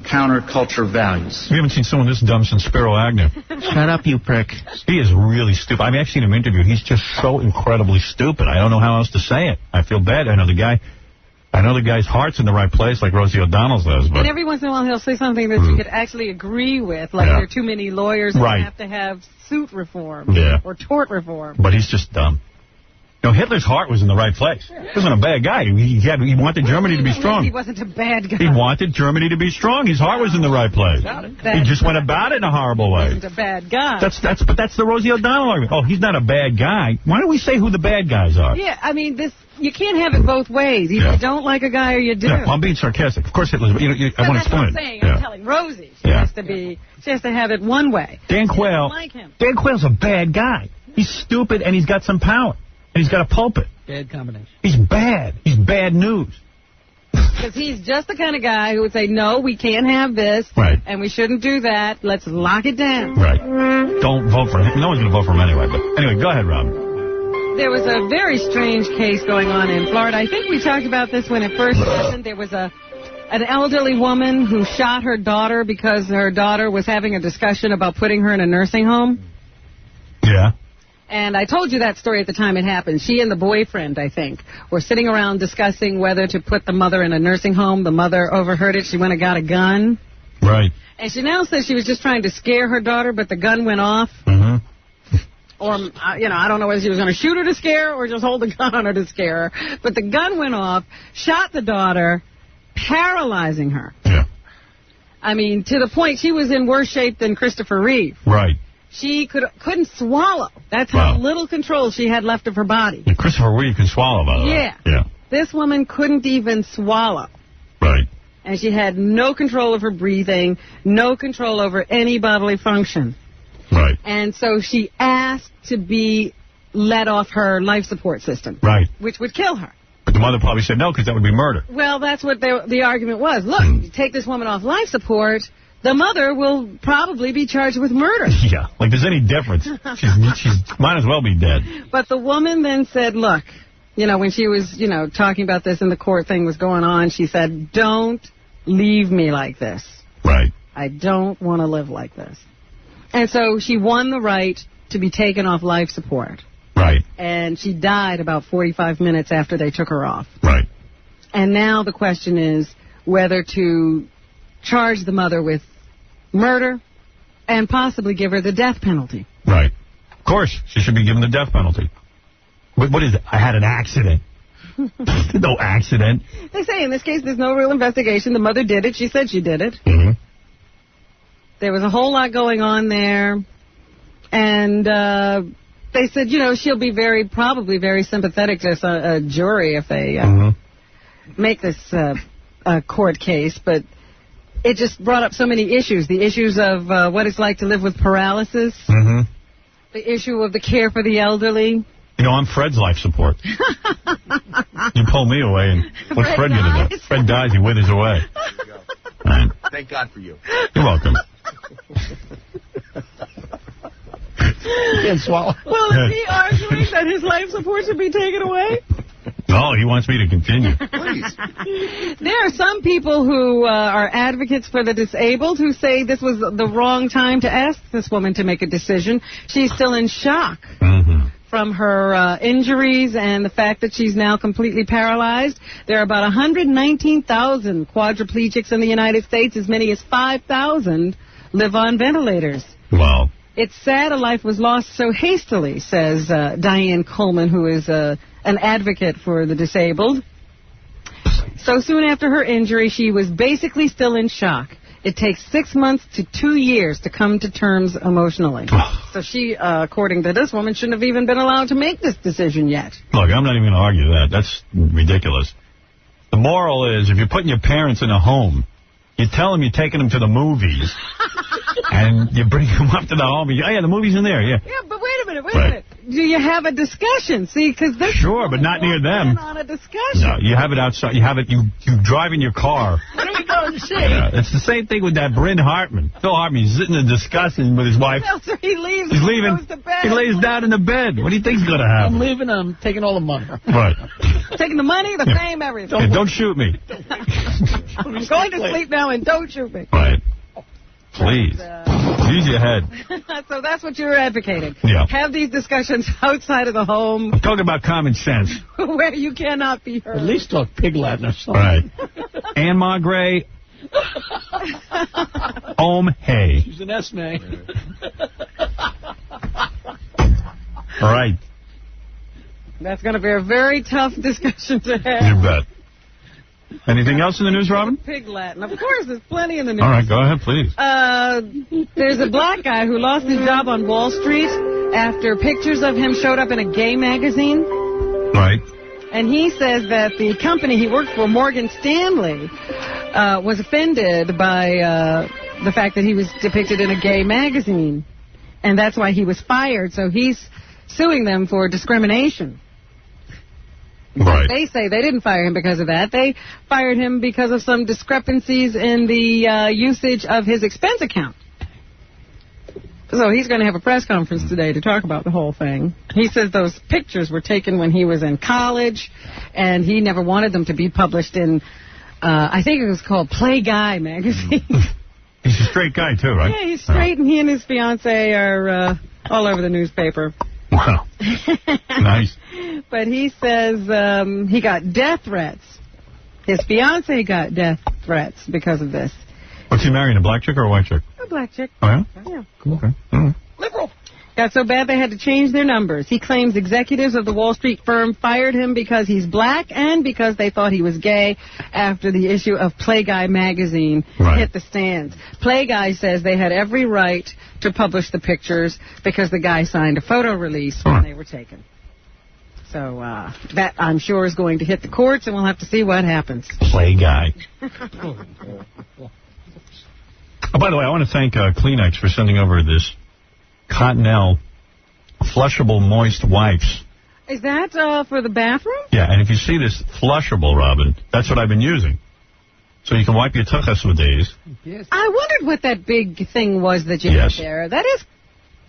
counterculture values.
We haven't seen someone this dumb since Spiro Agnew.
Shut up, you prick.
He is really stupid. I mean, I've seen him interviewed. He's just so incredibly stupid. I don't know how else to say it. I feel bad. I know the guy's heart's in the right place, like Rosie O'Donnell's does. But
and every once in a while he'll say something that you could actually agree with, like there are too many lawyers who have to have suit reform or tort reform.
But he's just dumb. You know, Hitler's heart was in the right place. He wasn't a bad guy. He wanted Germany to be strong.
He wasn't a bad guy.
He wanted Germany to be strong. His heart was in the right place. He just went about it in a horrible way.
He wasn't a bad guy.
But that's the Rosie O'Donnell argument. Oh, he's not a bad guy. Why don't we say who the bad guys are?
Yeah, I mean, you can't have it both ways. Either you don't like a guy or you do.
Yeah, well, I'm being sarcastic. Of course Hitler's... I want to explain it.
That's what I'm saying. I'm telling Rosie. She has to have it one way.
Dan Quayle.
Like him.
Dan Quayle's a bad guy. He's stupid and he's got some power. And he's got a pulpit.
Bad combination.
He's bad. He's bad news.
Because he's just the kind of guy who would say, no, we can't have this.
Right.
And we shouldn't do that. Let's lock it down.
Right. Don't vote for him. No one's going to vote for him anyway. But anyway, go ahead, Rob.
There was a very strange case going on in Florida. I think we talked about this when it first happened. There was an elderly woman who shot her daughter because her daughter was having a discussion about putting her in a nursing home.
Yeah.
And I told you that story at the time it happened. She and the boyfriend, I think, were sitting around discussing whether to put the mother in a nursing home. The mother overheard it. She went and got a gun.
Right.
And she now says she was just trying to scare her daughter, but the gun went off.
Mm-hmm.
Or, I don't know whether she was going to shoot her to scare her or just hold the gun on her to scare her. But the gun went off, shot the daughter, paralyzing her.
Yeah.
I mean, to the point she was in worse shape than Christopher Reeve.
Right.
She couldn't swallow. That's how little control she had left of her body.
And Christopher Reeve can swallow, by the way.
Yeah.
Yeah.
This woman couldn't even swallow.
Right.
And she had no control of her breathing, no control over any bodily function.
Right.
And so she asked to be let off her life support system.
Right.
Which would kill her.
But the mother probably said no, because that would be murder.
Well, that's what the argument was. Look, you take this woman off life support, the mother will probably be charged with murder.
Yeah, like there's any difference. She's might as well be dead.
But the woman then said, look, when she was, talking about this and the court thing was going on, she said, don't leave me like this.
Right.
I don't want to live like this. And so she won the right to be taken off life support.
Right.
And she died about 45 minutes after they took her off.
Right.
And now the question is whether to charge the mother with murder and possibly give her the death penalty.
Right. Of course, she should be given the death penalty. What is it? I had an accident. No accident.
They say in this case there's no real investigation. The mother did it. She said she did it.
Mm-hmm.
There was a whole lot going on there. And they said, she'll be probably very sympathetic to a jury if they make this a court case. But it just brought up so many issues. The issues of what it's like to live with paralysis.
Mm-hmm.
The issue of the care for the elderly.
I'm Fred's life support. You pull me away, and what's Fred going to do? Fred dies, he withers away. Right.
Thank God for you.
You're welcome.
You can't swallow.
Well, is he arguing that his life support should be taken away?
No, he wants me to continue.
Please.
There are some people who are advocates for the disabled who say this was the wrong time to ask this woman to make a decision. She's still in shock from her injuries and the fact that she's now completely paralyzed. There are about 119,000 quadriplegics in the United States. As many as 5,000 live on ventilators.
Wow.
It's sad a life was lost so hastily, says Diane Coleman, who is an advocate for the disabled. So soon after her injury, she was basically still in shock. It takes 6 months to 2 years to come to terms emotionally. So she, according to this woman, shouldn't have even been allowed to make this decision yet.
Look, I'm not even going to argue that. That's ridiculous. The moral is, if you're putting your parents in a home, you tell them you're taking them to the movies, and you bring them up to the home. Oh, yeah, the movie's in there, yeah.
Yeah, but wait a minute. Do you have a discussion? See, because this
sure, but not near them.
On a discussion.
No, you have it outside. You drive in your car.
What are we going to see?
Yeah, it's the same thing with that Bryn Hartman. Phil Hartman, he's sitting there discussing with his wife.
So he leaves.
He's leaving.
Goes to bed.
He lays down in the bed. What do you think's going to happen?
I'm leaving. I'm taking all the money.
Right.
Taking the money, the fame, everything.
Hey, don't shoot me.
I'm going to sleep now and don't shoot me.
Right. Please. Use your head.
So that's what you're advocating.
Yeah.
Have these discussions outside of the home.
I'm talking about common sense.
Where you cannot be heard.
At least talk pig Latin or something.
Right. Anne Margray. Hey.
She's an S-May.
All right.
That's going to be a very tough discussion to have.
You bet. Anything else in the news, Robin?
Pig Latin. Of course, there's plenty in the news.
All right, go ahead, please.
There's a black guy who lost his job on Wall Street after pictures of him showed up in a gay magazine.
Right.
And he says that the company he worked for, Morgan Stanley, was offended by the fact that he was depicted in a gay magazine. And that's why he was fired. So he's suing them for discrimination.
Right.
They say they didn't fire him because of that. They fired him because of some discrepancies in the usage of his expense account. So he's going to have a press conference today to talk about the whole thing. He says those pictures were taken when he was in college, and he never wanted them to be published in, I think it was called Play Guy magazine.
He's a straight guy, too, right?
Yeah, he's straight, and he and his fiancée are all over the newspaper.
Wow. Nice.
But he says he got death threats. His fiancée got death threats because of this.
What's he marrying, a black chick or a white chick?
A black chick.
Oh, yeah?
Yeah.
Cool. Okay.
Liberal. Got so bad they had to change their numbers. He claims executives of the Wall Street firm fired him because he's black and because they thought he was gay after the issue of Play Guy magazine hit the stands. Play Guy says they had every right to publish the pictures because the guy signed a photo release when they were taken. So that, I'm sure, is going to hit the courts, and we'll have to see what happens.
Play Guy. Oh, by the way, I want to thank Kleenex for sending over this Cottonelle flushable moist wipes.
Is that for the bathroom?
Yeah, and if you see this flushable, Robin, that's what I've been using. So you can wipe your tuchus with these.
Yes. I wondered what that big thing was that you had there. That is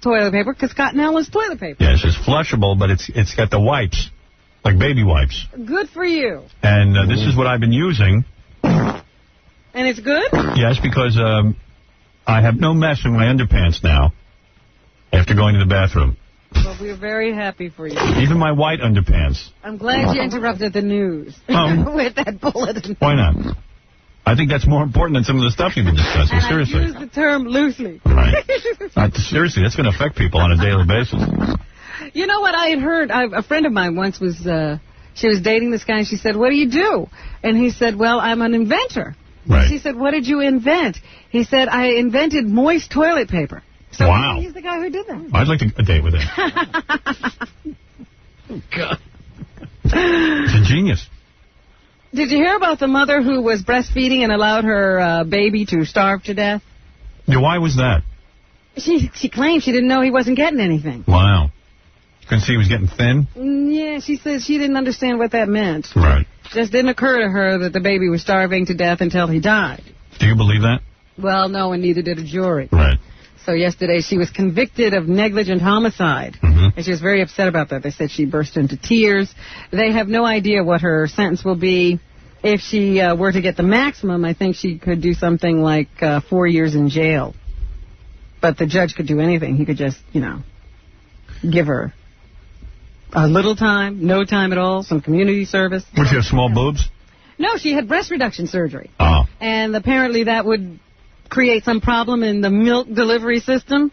toilet paper, because Cottonelle is toilet paper.
Yes, it's flushable, but it's got the wipes, like baby wipes.
Good for you.
And this is what I've been using.
And it's good?
Yes, because I have no mess in my underpants now after going to the bathroom.
Well, we're very happy for you.
Even my white underpants.
I'm glad you interrupted the news with that bulletin.
Why not? I think that's more important than some of the stuff you've been discussing.
And
seriously.
I use the term loosely.
Right. Seriously, that's going to affect people on a daily basis.
You know what I had heard? A friend of mine once was, she was dating this guy, and she said, "What do you do?" And he said, "Well, I'm an inventor."
Right.
She said, "What did you invent?" He said, "I invented moist toilet paper." So
wow.
He's the guy who did that.
I'd like a date with him.
Oh, God.
It's a genius.
Did you hear about the mother who was breastfeeding and allowed her baby to starve to death?
Yeah, why was that?
She claimed she didn't know he wasn't getting anything.
Wow. Couldn't see he was getting thin?
Yeah, she says she didn't understand what that meant.
Right.
Just didn't occur to her that the baby was starving to death until he died.
Do you believe that?
Well, no, and neither did a jury.
Right.
So yesterday she was convicted of negligent homicide. And she was very upset about that. They said she burst into tears. They have no idea what her sentence will be. If she were to get the maximum, I think she could do something like 4 years in jail. But the judge could do anything. He could just, give her a little time, no time at all, some community service.
Would she have small boobs?
No, she had breast reduction surgery.
Oh.
And apparently that would create some problem in the milk delivery system.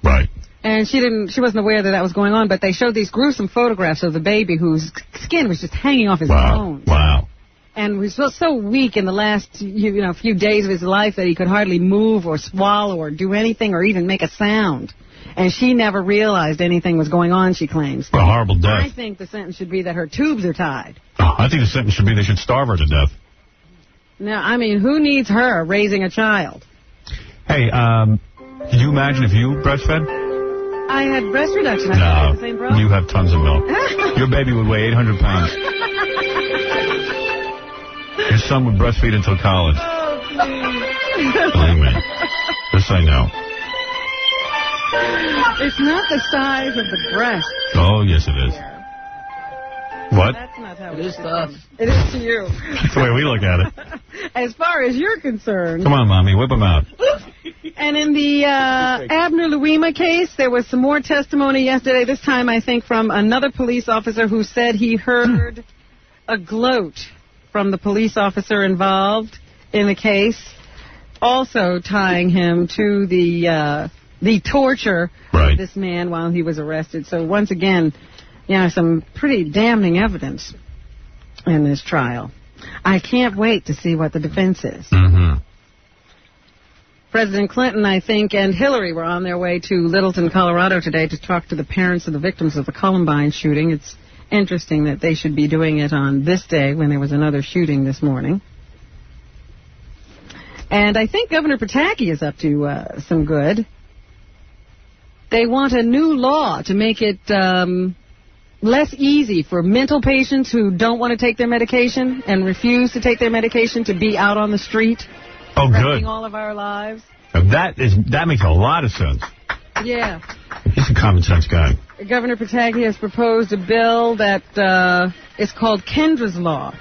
Right.
And she wasn't aware that was going on, but they showed these gruesome photographs of the baby whose skin was just hanging off his bones.
Wow.
And was so weak in the last few days of his life that he could hardly move or swallow or do anything or even make a sound. And she never realized anything was going on, she claims.
A horrible death.
I think the sentence should be that her tubes are tied.
Oh, I think the sentence should be they should starve her to death.
Now, I mean, who needs her raising a child?
Hey, could you imagine if you breastfed?
I had breast reduction. I had the same problem.
You have tons of milk. Your baby would weigh 800 pounds. Your son would breastfeed until college.
Oh, please.
Believe me. This I know.
It's not the size of the breast.
Oh, yes, it is. What?
That's not how it is to us. It is to you.
That's the way we look at it.
As far as you're concerned.
Come on, Mommy, whip them out.
And in the Abner Louima case, there was some more testimony yesterday, this time, I think, from another police officer who said he heard a gloat from the police officer involved in the case, also tying him to the torture of this man while he was arrested. So once again, some pretty damning evidence in this trial. I can't wait to see what the defense is. President Clinton, I think, and Hillary were on their way to Littleton, Colorado today to talk to the parents of the victims of the Columbine shooting. It's interesting that they should be doing it on this day when there was another shooting this morning. And I think Governor Pataki is up to some good. They want a new law to make it less easy for mental patients who don't want to take their medication and refuse to take their medication to be out on the street.
Oh, good.
All of our lives.
That makes a lot of sense.
Yeah.
He's a common sense guy.
Governor Pataki has proposed a bill that is called Kendra's Law.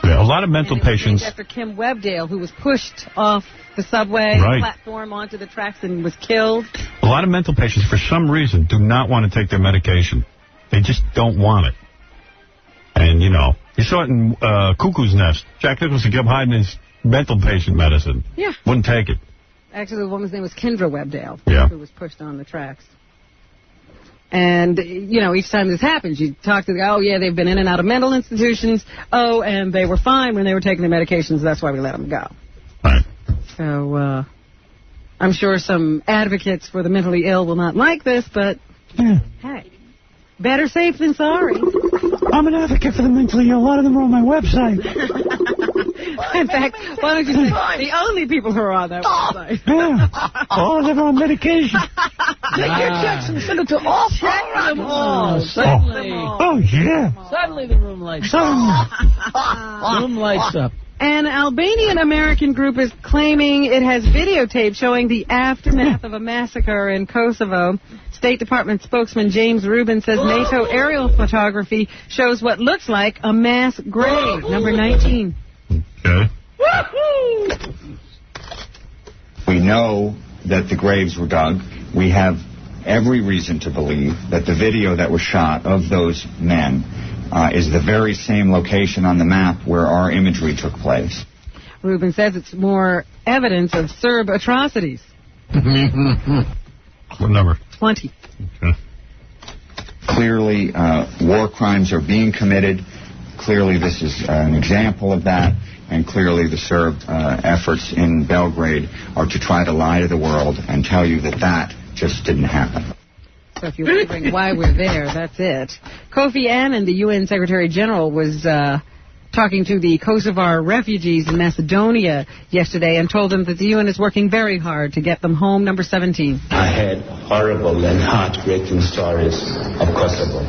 Yeah, a lot of mental patients.
After Kim Webdale, who was pushed off the subway platform onto the tracks and was killed.
A lot of mental patients, for some reason, do not want to take their medication. They just don't want it. And, you know, you saw it in Cuckoo's Nest. Jack Nicholson kept hiding his mental patient medicine.
Yeah.
Wouldn't take it.
Actually, the woman's name was Kendra Webdale, who was pushed on the tracks. And, you know, each time this happens, you talk to the guy, oh, yeah, they've been in and out of mental institutions. Oh, and they were fine when they were taking their medications. That's why we let them go.
Right.
So, I'm sure some advocates for the mentally ill will not like this, but, hey, better safe than sorry.
I'm an advocate for the mentally ill. A lot of them are on my website.
In fact, why don't you say the only people who are on that website?
Yeah. All of them are on medication. Take your checks and send it to all.
Check them all.
Suddenly. Oh, yeah. Suddenly the room lights up. Room lights up.
An Albanian-American group is claiming it has videotape showing the aftermath of a massacre in Kosovo. State Department spokesman James Rubin says NATO aerial photography shows what looks like a mass grave, number 19.
Okay.
We know that the graves were dug. We have every reason to believe that the video that was shot of those men is the very same location on the map where our imagery took place.
Rubin says it's more evidence of Serb atrocities.
What number?
20.
Okay.
Clearly, war crimes are being committed. Clearly, this is an example of that. And clearly, the Serb efforts in Belgrade are to try to lie to the world and tell you that that just didn't happen.
So if you're wondering why we're there, that's it. Kofi Annan, the UN Secretary General, was talking to the Kosovar refugees in Macedonia yesterday and told them that the UN is working very hard to get them home, number 17.
I heard horrible and heartbreaking stories of Kosovo.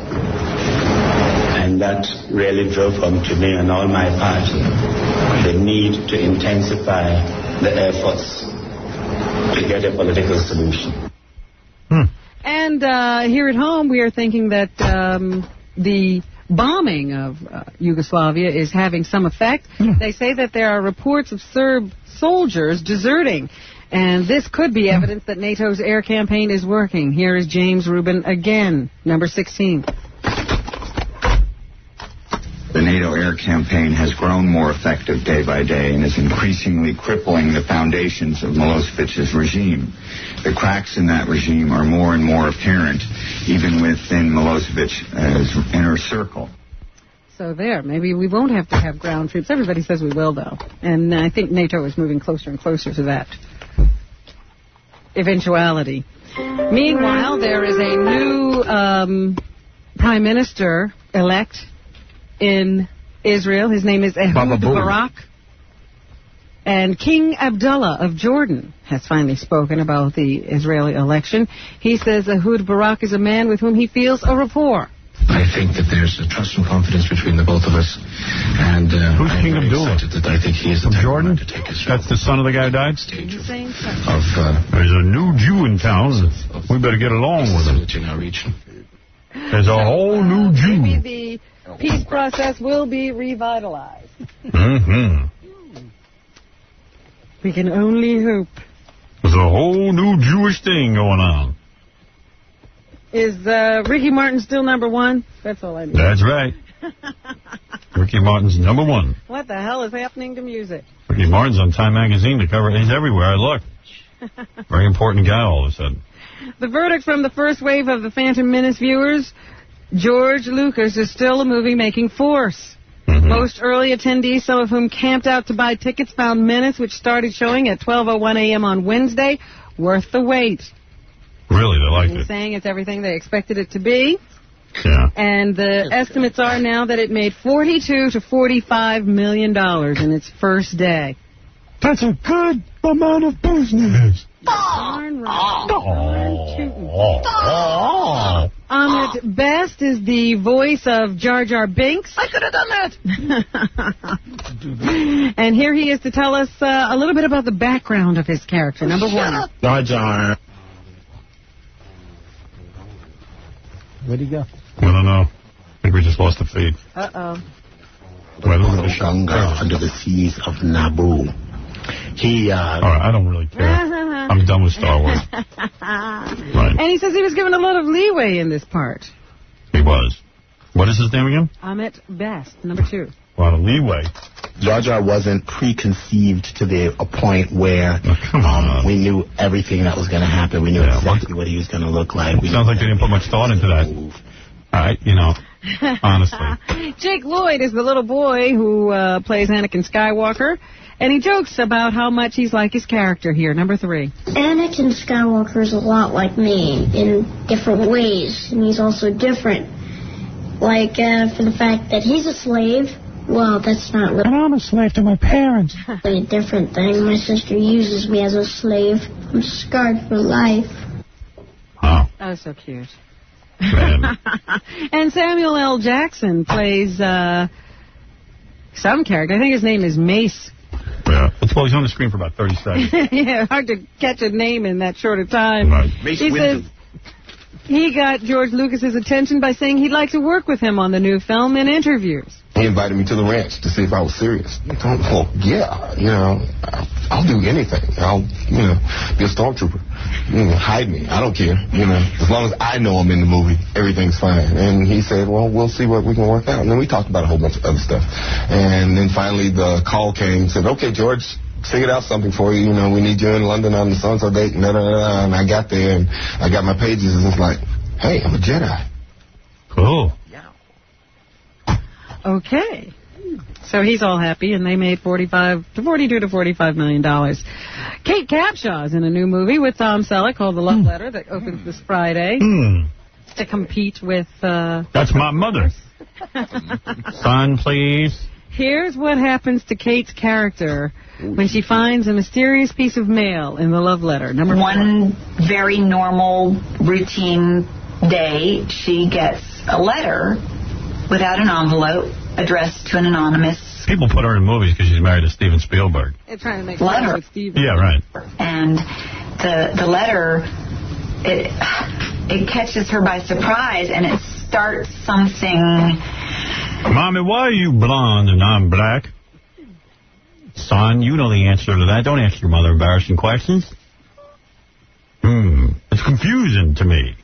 And that really drove home to me and all my party the need to intensify the efforts to get a political solution.
And here at home, we are thinking that the bombing of Yugoslavia is having some effect. They say that there are reports of Serb soldiers deserting. And this could be evidence that NATO's air campaign is working. Here is James Rubin again, number 16.
The NATO air campaign has grown more effective day by day and is increasingly crippling the foundations of Milosevic's regime. The cracks in that regime are more and more apparent, even within Milosevic's inner circle.
So there, maybe we won't have to have ground troops. Everybody says we will, though. And I think NATO is moving closer and closer to that eventuality. Meanwhile, there is a new prime minister-elect in Israel. His name is Ehud Barak. And King Abdullah of Jordan has finally spoken about the Israeli election. He says Ehud Barak is a man with whom he feels a rapport.
I think that there's a trust and confidence between the both of us. And
who's King Abdullah?
That I think he is the
from Jordan?
to take Israel.
That's the son of the guy who died? There's a new Jew in town. We better get along with him.
In our region.
There's a whole new Jew.
Maybe the peace process will be revitalized. We can only hope.
There's a whole new Jewish thing going on.
Is Ricky Martin still number one? That's all I need.
That's right. Ricky Martin's number one.
What the hell is happening to music?
Ricky Martin's on Time Magazine to cover it. He's everywhere I look. Very important guy all of a sudden.
The verdict from the first wave of the Phantom Menace viewers, George Lucas is still a movie-making force. Most early attendees, some of whom camped out to buy tickets, found Menace, which started showing at 12:01 a.m. on Wednesday, worth the wait.
Really, they liked it.
Saying it's everything they expected it to be.
Yeah.
And the estimates are now that it made $42 to $45 million in its first day.
That's a good amount of business.
Darn right. Ahmet Best is the voice of Jar Jar Binks.
I could have done that.
And here he is to tell us a little bit about the background of his character. Number one.
Jar Jar
Where'd he go?
I don't know. I think we just lost the feed.
Uh-oh.
Ganga under the seas of Naboo. He,
All right, I don't really care. I'm done with Star Wars. Right.
And he says he was given a lot of leeway in this part.
He was. What is his name again?
Ahmet Best, number 2.
A lot of leeway.
Jar Jar wasn't preconceived to a point where we knew everything that was going to happen. We knew exactly what he was going to look like.
Sounds like they didn't put much thought into that. All right, honestly.
Jake Lloyd is the little boy who plays Anakin Skywalker, and he jokes about how much he's like his character here, number 3.
Anakin Skywalker is a lot like me in different ways, and he's also different. Like, for the fact that he's a slave, well, that's not really...
And I'm a slave to my parents.
...a different thing. My sister uses me as a slave. I'm scarred for life.
Oh.
Oh, so cute. And Samuel L. Jackson plays some character. I think his name is Mace.
Yeah. Well, he's on the screen for about 30 seconds.
Yeah, hard to catch a name in that short a time.
Right.
He says he got George Lucas's attention by saying he'd like to work with him on the new film in interviews.
He invited me to the ranch to see if I was serious. Well, yeah, I'll do anything. I'll, be a stormtrooper. Hide me. I don't care. As long as I know I'm in the movie, everything's fine. And he said, well, we'll see what we can work out. And then we talked about a whole bunch of other stuff. And then finally the call came, said, okay, George, figured out something for you. We need you in London on the so-and-so date. And I got there and I got my pages and it's like, hey, I'm a Jedi.
Cool.
Okay. So he's all happy, and they made $42 to $45 million. Kate Capshaw's in a new movie with Tom Selleck called The Love Letter that opens this Friday to compete with...
That's my mother. Son, please.
Here's what happens to Kate's character when she finds a mysterious piece of mail in the love letter. Number 4.
One very normal, routine day, she gets a letter without an envelope addressed to an anonymous...
People put her in movies because she's married to Steven Spielberg.
They're trying to make
letter
with Steven.
Yeah, right.
And the letter, it catches her by surprise, and it starts something...
Mommy, why are you blonde and I'm black? Son, you know the answer to that. Don't ask your mother embarrassing questions. It's confusing to me.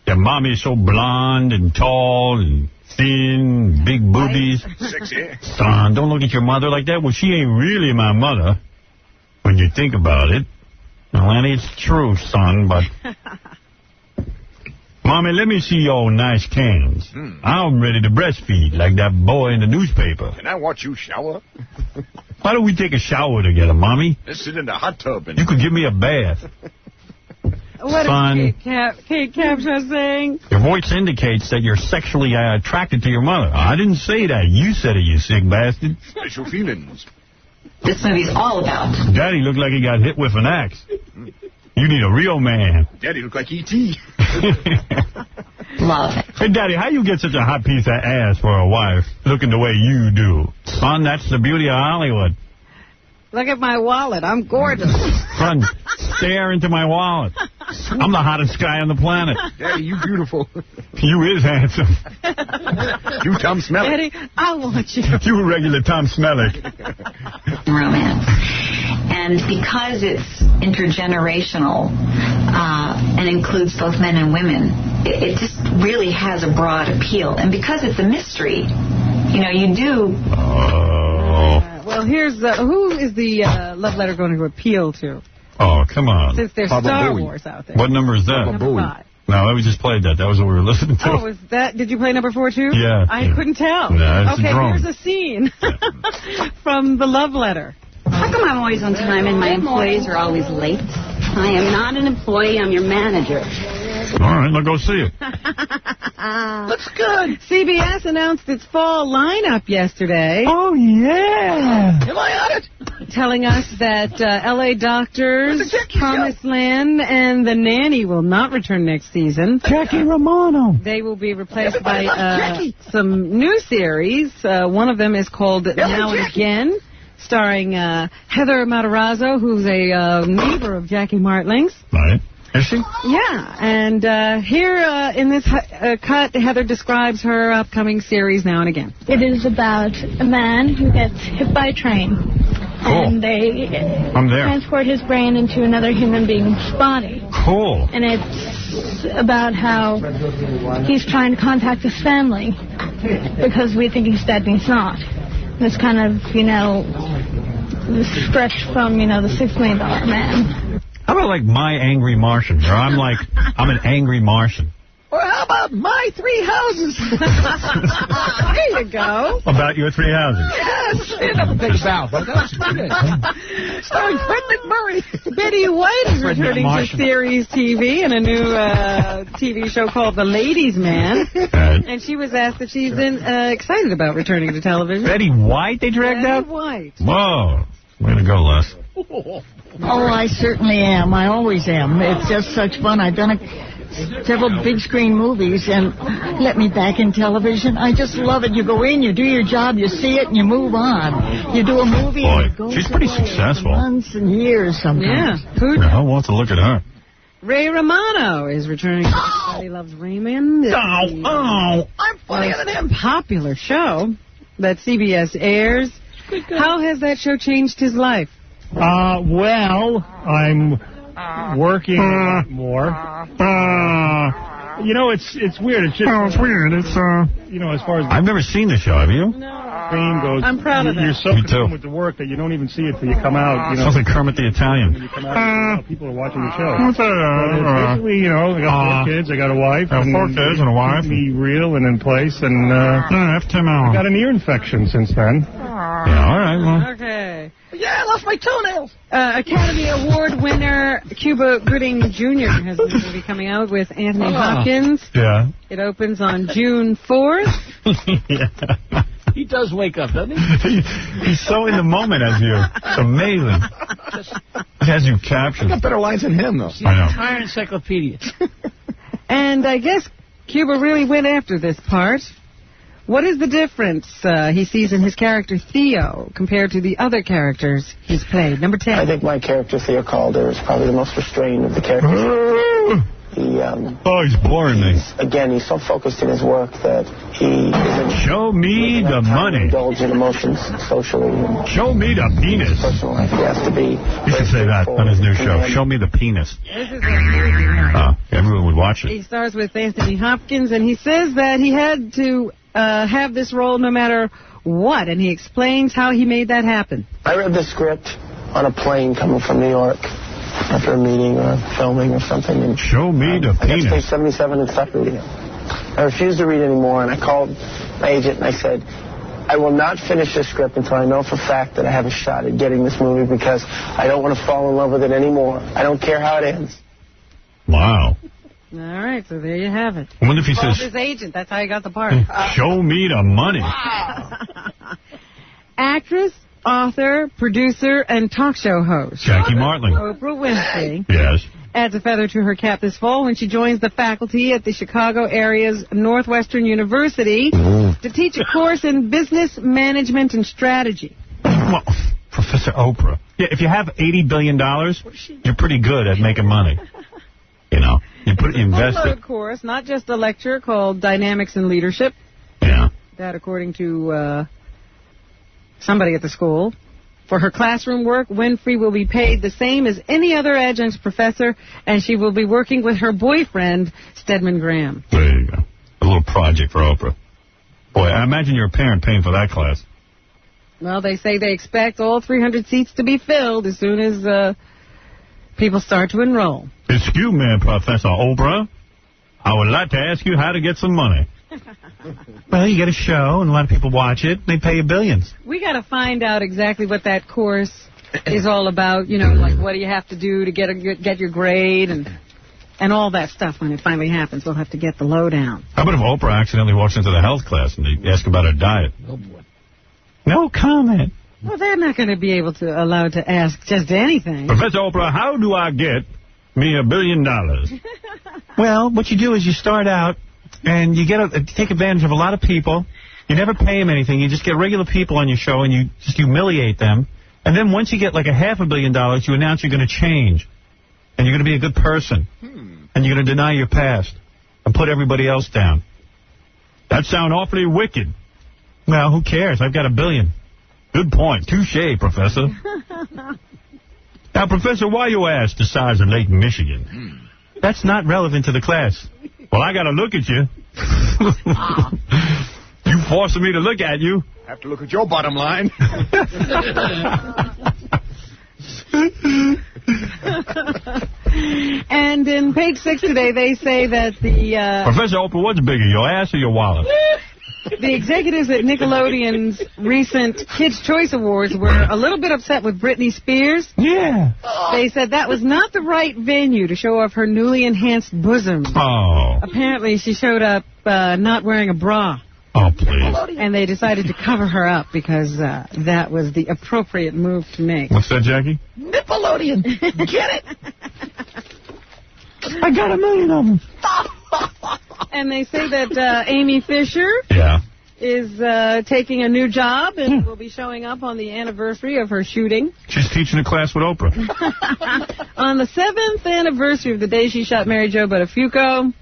That mommy is so blonde and tall and thin, big boobies.
Sexy.
Son, don't look at your mother like that. Well, she ain't really my mother when you think about it. Now, Lanny, it's true, son, but... Mommy, let me see your nice cans. I'm ready to breastfeed like that boy in the newspaper.
Can I watch you shower?
Why don't we take a shower together, Mommy?
Let's sit in the hot tub. And
you could give me a bath.
What
Son,
is Kate Capshaw saying?
Your voice indicates that you're sexually attracted to your mother. I didn't say that. You said it, you sick bastard.
Special feelings.
This movie's all about.
Daddy looked like he got hit with an axe. You need a real man.
Daddy looked like E.T.
Love it.
Hey, Daddy, how you get such a hot piece of ass for a wife looking the way you do? Son, that's the beauty of Hollywood.
Look at my wallet. I'm gorgeous.
Son, stare into my wallet. I'm the hottest guy on the planet.
Daddy, you beautiful.
You is handsome.
You Tom Smellick.
Daddy, I want you.
You a regular Tom Smellick.
Romance. And because it's intergenerational and includes both men and women, it just really has a broad appeal. And because it's a mystery, you do...
Well, here's who is the love letter going to appeal to?
Oh, come on.
Since there's Star Wars out there.
What number is that?
Number 5.
No, we just played that. That was what we were listening to.
Oh, was that? Did you play number 4 too?
Yeah.
I couldn't tell.
No, it's
okay,
a drone.
here's a scene from the love letter.
How come I'm always on time and my employees are always late? I am not an employee. I'm your manager.
All right, now go see it.
Looks good. CBS announced its fall lineup yesterday.
Oh, yeah.
Am I on it? Telling us that L.A. Doctors, Promised Land, and The Nanny will not return next season.
Jackie Romano.
They will be replaced by some new series. One of them is called Now and Again, starring Heather Matarazzo, who's a neighbor of Jackie Martling's.
Right. Is she?
Yeah, and here in this cut, Heather describes her upcoming series Now and Again.
It is about a man who gets hit by a train.
Cool.
And they transport his brain into another human being's body.
Cool.
And it's about how he's trying to contact his family because we think he's dead and he's not. And it's kind of, you know, the stretch from, you know, the $6 Million Man.
How about like My Angry Martian? Or I'm an angry Martian.
Or how about My 3 Houses?
There you go.
About your 3 houses.
Yes. You never think about, but that's good. Starring Fred McMurray.
Betty White is returning to series TV in a new TV show called The Ladies' Man. And she was asked if she's excited about returning to television.
Betty White they dragged out?
Betty White.
Whoa. Way to go, Les.
Oh, I certainly am. I always am. It's just such fun. I've done several big screen movies, and let me back in television. I just love it. You go in, you do your job, you see it, and you move on. You do a movie, and it goes
she's pretty successful.
Months and years sometimes.
Yeah. Who
wants to look at her?
Ray Romano is returning to Everybody Loves Raymond.
I'm funnier than him.
Popular show that CBS airs. How has that show changed his life?
Well, I'm working a lot more. You know, it's weird. It's just
it's weird. It's
you know, as far as
I've never seen the show. Have you?
fame goes,
I'm proud of that.
You're so consumed with the work that you don't even see it till you come out. You know,
sounds like Kermit the Italian.
When you come out, people are watching the show. Basically, you know, I got 4 kids, I got a wife.
I got 4 kids and a wife.
Keep me real and in place, and I got an ear infection since then.
Yeah, all right, well.
Okay.
Yeah, I lost my toenails.
Academy Award winner Cuba Gooding Jr. has a movie coming out with Anthony Hopkins.
Yeah.
It opens on June 4th.
Yeah.
He does wake up, doesn't he?
He's so in the moment as you. It's amazing. He has you captured.
I got better lines than him, though.
He's an entire encyclopedia.
And I guess Cuba really went after this part. What is the difference he sees in his character Theo compared to the other characters he's played? Number 10.
I think my character Theo Calder is probably the most restrained of the characters.
He's boring me.
Again, he's so focused in his work that he isn't...
Show me the money.
...indulge in emotions socially.
Show me the penis.
Personal life, he has to be...
You should say that on his new show. Show me the penis.
This is a
everyone would watch it.
He stars with Anthony Hopkins, and he says that he had to have this role no matter what, and he explains how he made that happen.
I read the script on a plane coming from New York after a meeting or filming or something. And,
show me the penis.
I got to page 77 and stopped reading it. I refused to read anymore, and I called my agent and I said, I will not finish this script until I know for a fact that I have a shot at getting this movie because I don't want to fall in love with it anymore. I don't care how it ends.
Wow.
All right, so there you have it.
I wonder if he
called
says...
his agent. That's how he got the part.
Show me the money.
Actress, author, producer, and talk show host
Jackie Martling.
Oprah Winfrey.
Yes.
Adds a feather to her cap this fall when she joins the faculty at the Chicago area's Northwestern University to teach a course in business management and strategy.
Well, Professor Oprah. Yeah, if you have $80 billion, you're pretty good at making money. You know, you invest it.
A course, not just a lecture called Dynamics in Leadership.
Yeah.
That according to somebody at the school. For her classroom work, Winfrey will be paid the same as any other adjunct professor, and she will be working with her boyfriend, Stedman Graham.
There you go. A little project for Oprah. Boy, I imagine you're a parent paying for that class.
Well, they say they expect all 300 seats to be filled as soon as people start to enroll.
Excuse me, Professor Oprah. I would like to ask you how to get some money. Well, you get a show, and a lot of people watch it. They pay you billions.
We got to find out exactly what that course is all about. You know, like what do you have to do to get your grade and all that stuff when it finally happens. We'll have to get the lowdown.
How about if Oprah accidentally walks into the health class and they ask about her diet?
Oh, boy.
No comment.
Well, they're not going to be allowed to ask just anything.
Professor Oprah, how do I get me $1 billion? Well, what you do is you start out and you take advantage of a lot of people. You never pay them anything. You just get regular people on your show and you just humiliate them. And then once you get like $500 million, you announce you're going to change. and you're going to be a good person, and you're going to deny your past and put everybody else down. That sounds awfully wicked. Well, who cares? I've got $1 billion. Good point. Touché, Professor. Now, Professor, why you ask the size of Lake Michigan? That's not relevant to the class. Well, I got to look at you. You forcing me to look at you.
I have to look at your bottom line.
And in page 6 today, they say that the...
Professor Oprah, what's bigger, your ass or your wallet?
The executives at Nickelodeon's recent Kids' Choice Awards were a little bit upset with Britney Spears.
Yeah.
They said that was not the right venue to show off her newly enhanced bosom.
Oh.
Apparently, she showed up not wearing a bra.
Oh, please.
And they decided to cover her up because that was the appropriate move to make.
What's that, Jackie?
Nickelodeon. Get it?
I got $1 million of them.
And they say that Amy Fisher is taking a new job and will be showing up on the anniversary of her shooting.
She's teaching a class with Oprah.
On the 7th anniversary of the day she shot Mary Jo Buttafuoco,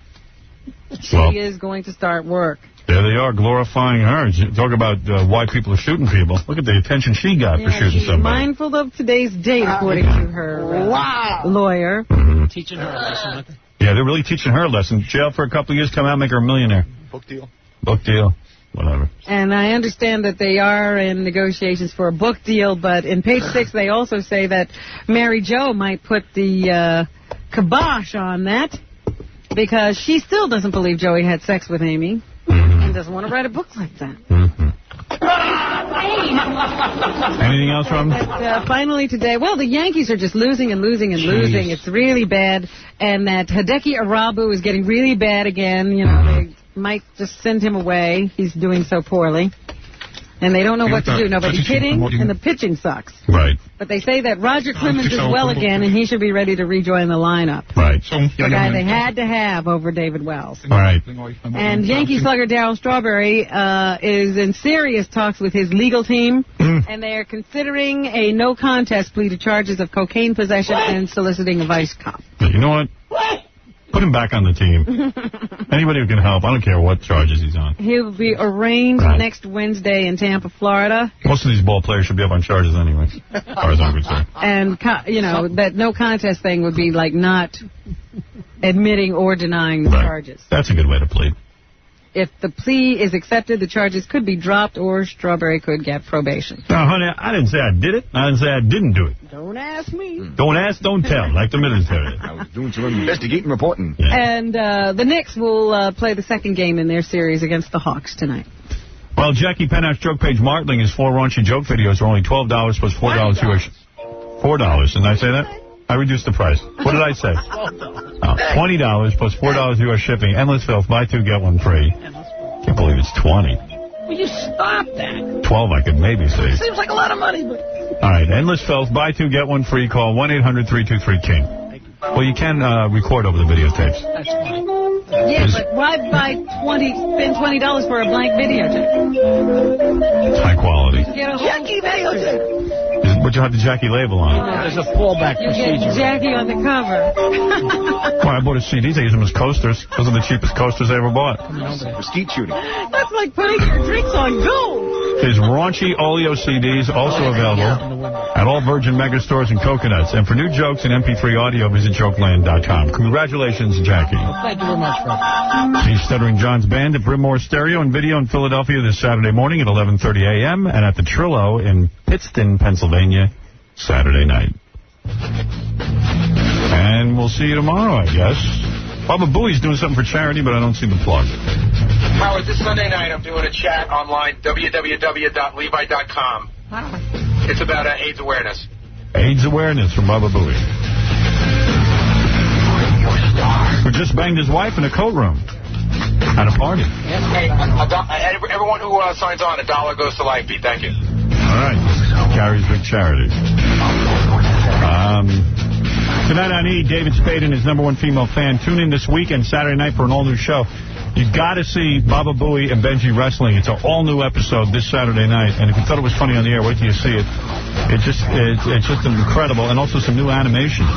she is going to start work.
There they are, glorifying her. Talk about why people are shooting people. Look at the attention she got for shooting
she's
somebody.
mindful of today's date, according to her lawyer.
Teaching her a lesson with it.
Yeah, they're really teaching her a lesson. Jail for a couple of years, come out, make her a millionaire.
Book deal.
Book deal. Whatever.
And I understand that they are in negotiations for a book deal, but in page 6 they also say that Mary Jo might put the kibosh on that because she still doesn't believe Joey had sex with Amy and doesn't want to write a book like that.
Anything else, Robin?
Finally today, well, the Yankees are just losing and losing and losing. It's really bad. And that Hideki Arabu is getting really bad again. You know, they might just send him away. He's doing so poorly. And they don't know what to do. Nobody's hitting, and the pitching sucks.
Right.
But they say that Roger Clemens is well again, and he should be ready to rejoin the lineup.
Right.
The guy they had to have over David Wells.
Right.
And Yankee slugger Darryl Strawberry is in serious talks with his legal team, and they are considering a no-contest plea to charges of cocaine possession and soliciting a vice cop.
You know what? Put him back on the team. Anybody who can help. I don't care what charges he's on.
He'll be arraigned next Wednesday in Tampa, Florida.
Most of these ball players should be up on charges anyway, as far as I'm concerned.
And, you know, that no contest thing would be like not admitting or denying the charges.
That's a good way to plead.
If the plea is accepted, the charges could be dropped or Strawberry could get probation.
Now, honey, I didn't say I did it. I didn't say I didn't do it.
Don't ask me.
Don't ask, don't tell, like the military.
I was doing some investigating reporting.
Yeah.
And the Knicks will play the second game in their series against the Hawks tonight.
Well, Jackie Penthouse Joke Page Martling, his 4 raunchy joke videos are only $12 plus $4 US. $4, didn't I say that? I reduced the price. What did I say? $20 plus $4 US shipping. Endless Filth, buy 2, get 1 free. Can't believe it's 20.
Will you stop that?
12 I could maybe say.
Seems like a lot of money, but...
All right, Endless Filth, buy 2, get 1 free. Call 1-800-323-KING. Well, you can record over the videotapes.
That's fine.
Yeah, but why spend $20 for a blank videotape?
It's high quality.
Jackie videotape.
But you have the Jackie label on it.
There's a fallback procedure.
Get Jackie on the cover.
Well, I bought his CDs. I use them as coasters. Those are the cheapest coasters I ever bought.
For skeet shooting.
That's like putting your drinks on gold.
His raunchy Oleo CDs also available at all Virgin Mega Stores and Coconuts. And for new jokes and MP3 audio, visit jokeland.com. Congratulations, Jackie.
Thank you very much, Fred.
He's Stuttering John's Band at Bryn Mawr Stereo and Video in Philadelphia this Saturday morning at 11:30 a.m. and at the Trillo in Pittston, Pennsylvania, Saturday night. And we'll see you tomorrow, I guess. Baba Booey's doing something for charity, but I don't see the plug.
Howard, this Sunday night I'm doing a chat online, www.levi.com. It's about AIDS awareness.
AIDS awareness from Baba Booey. Who just banged his wife in a coat room at a party.
Hey, everyone who signs on, $1 goes to Life Beat. Thank you.
All right. Carries big charity. Tonight on E! David Spade and his #1 female fan. Tune in this weekend, Saturday night, for an all-new show. You got to see Baba Booey and Benji wrestling. It's an all-new episode this Saturday night. And if you thought it was funny on the air, wait till you see it. It's just incredible. And also some new animation.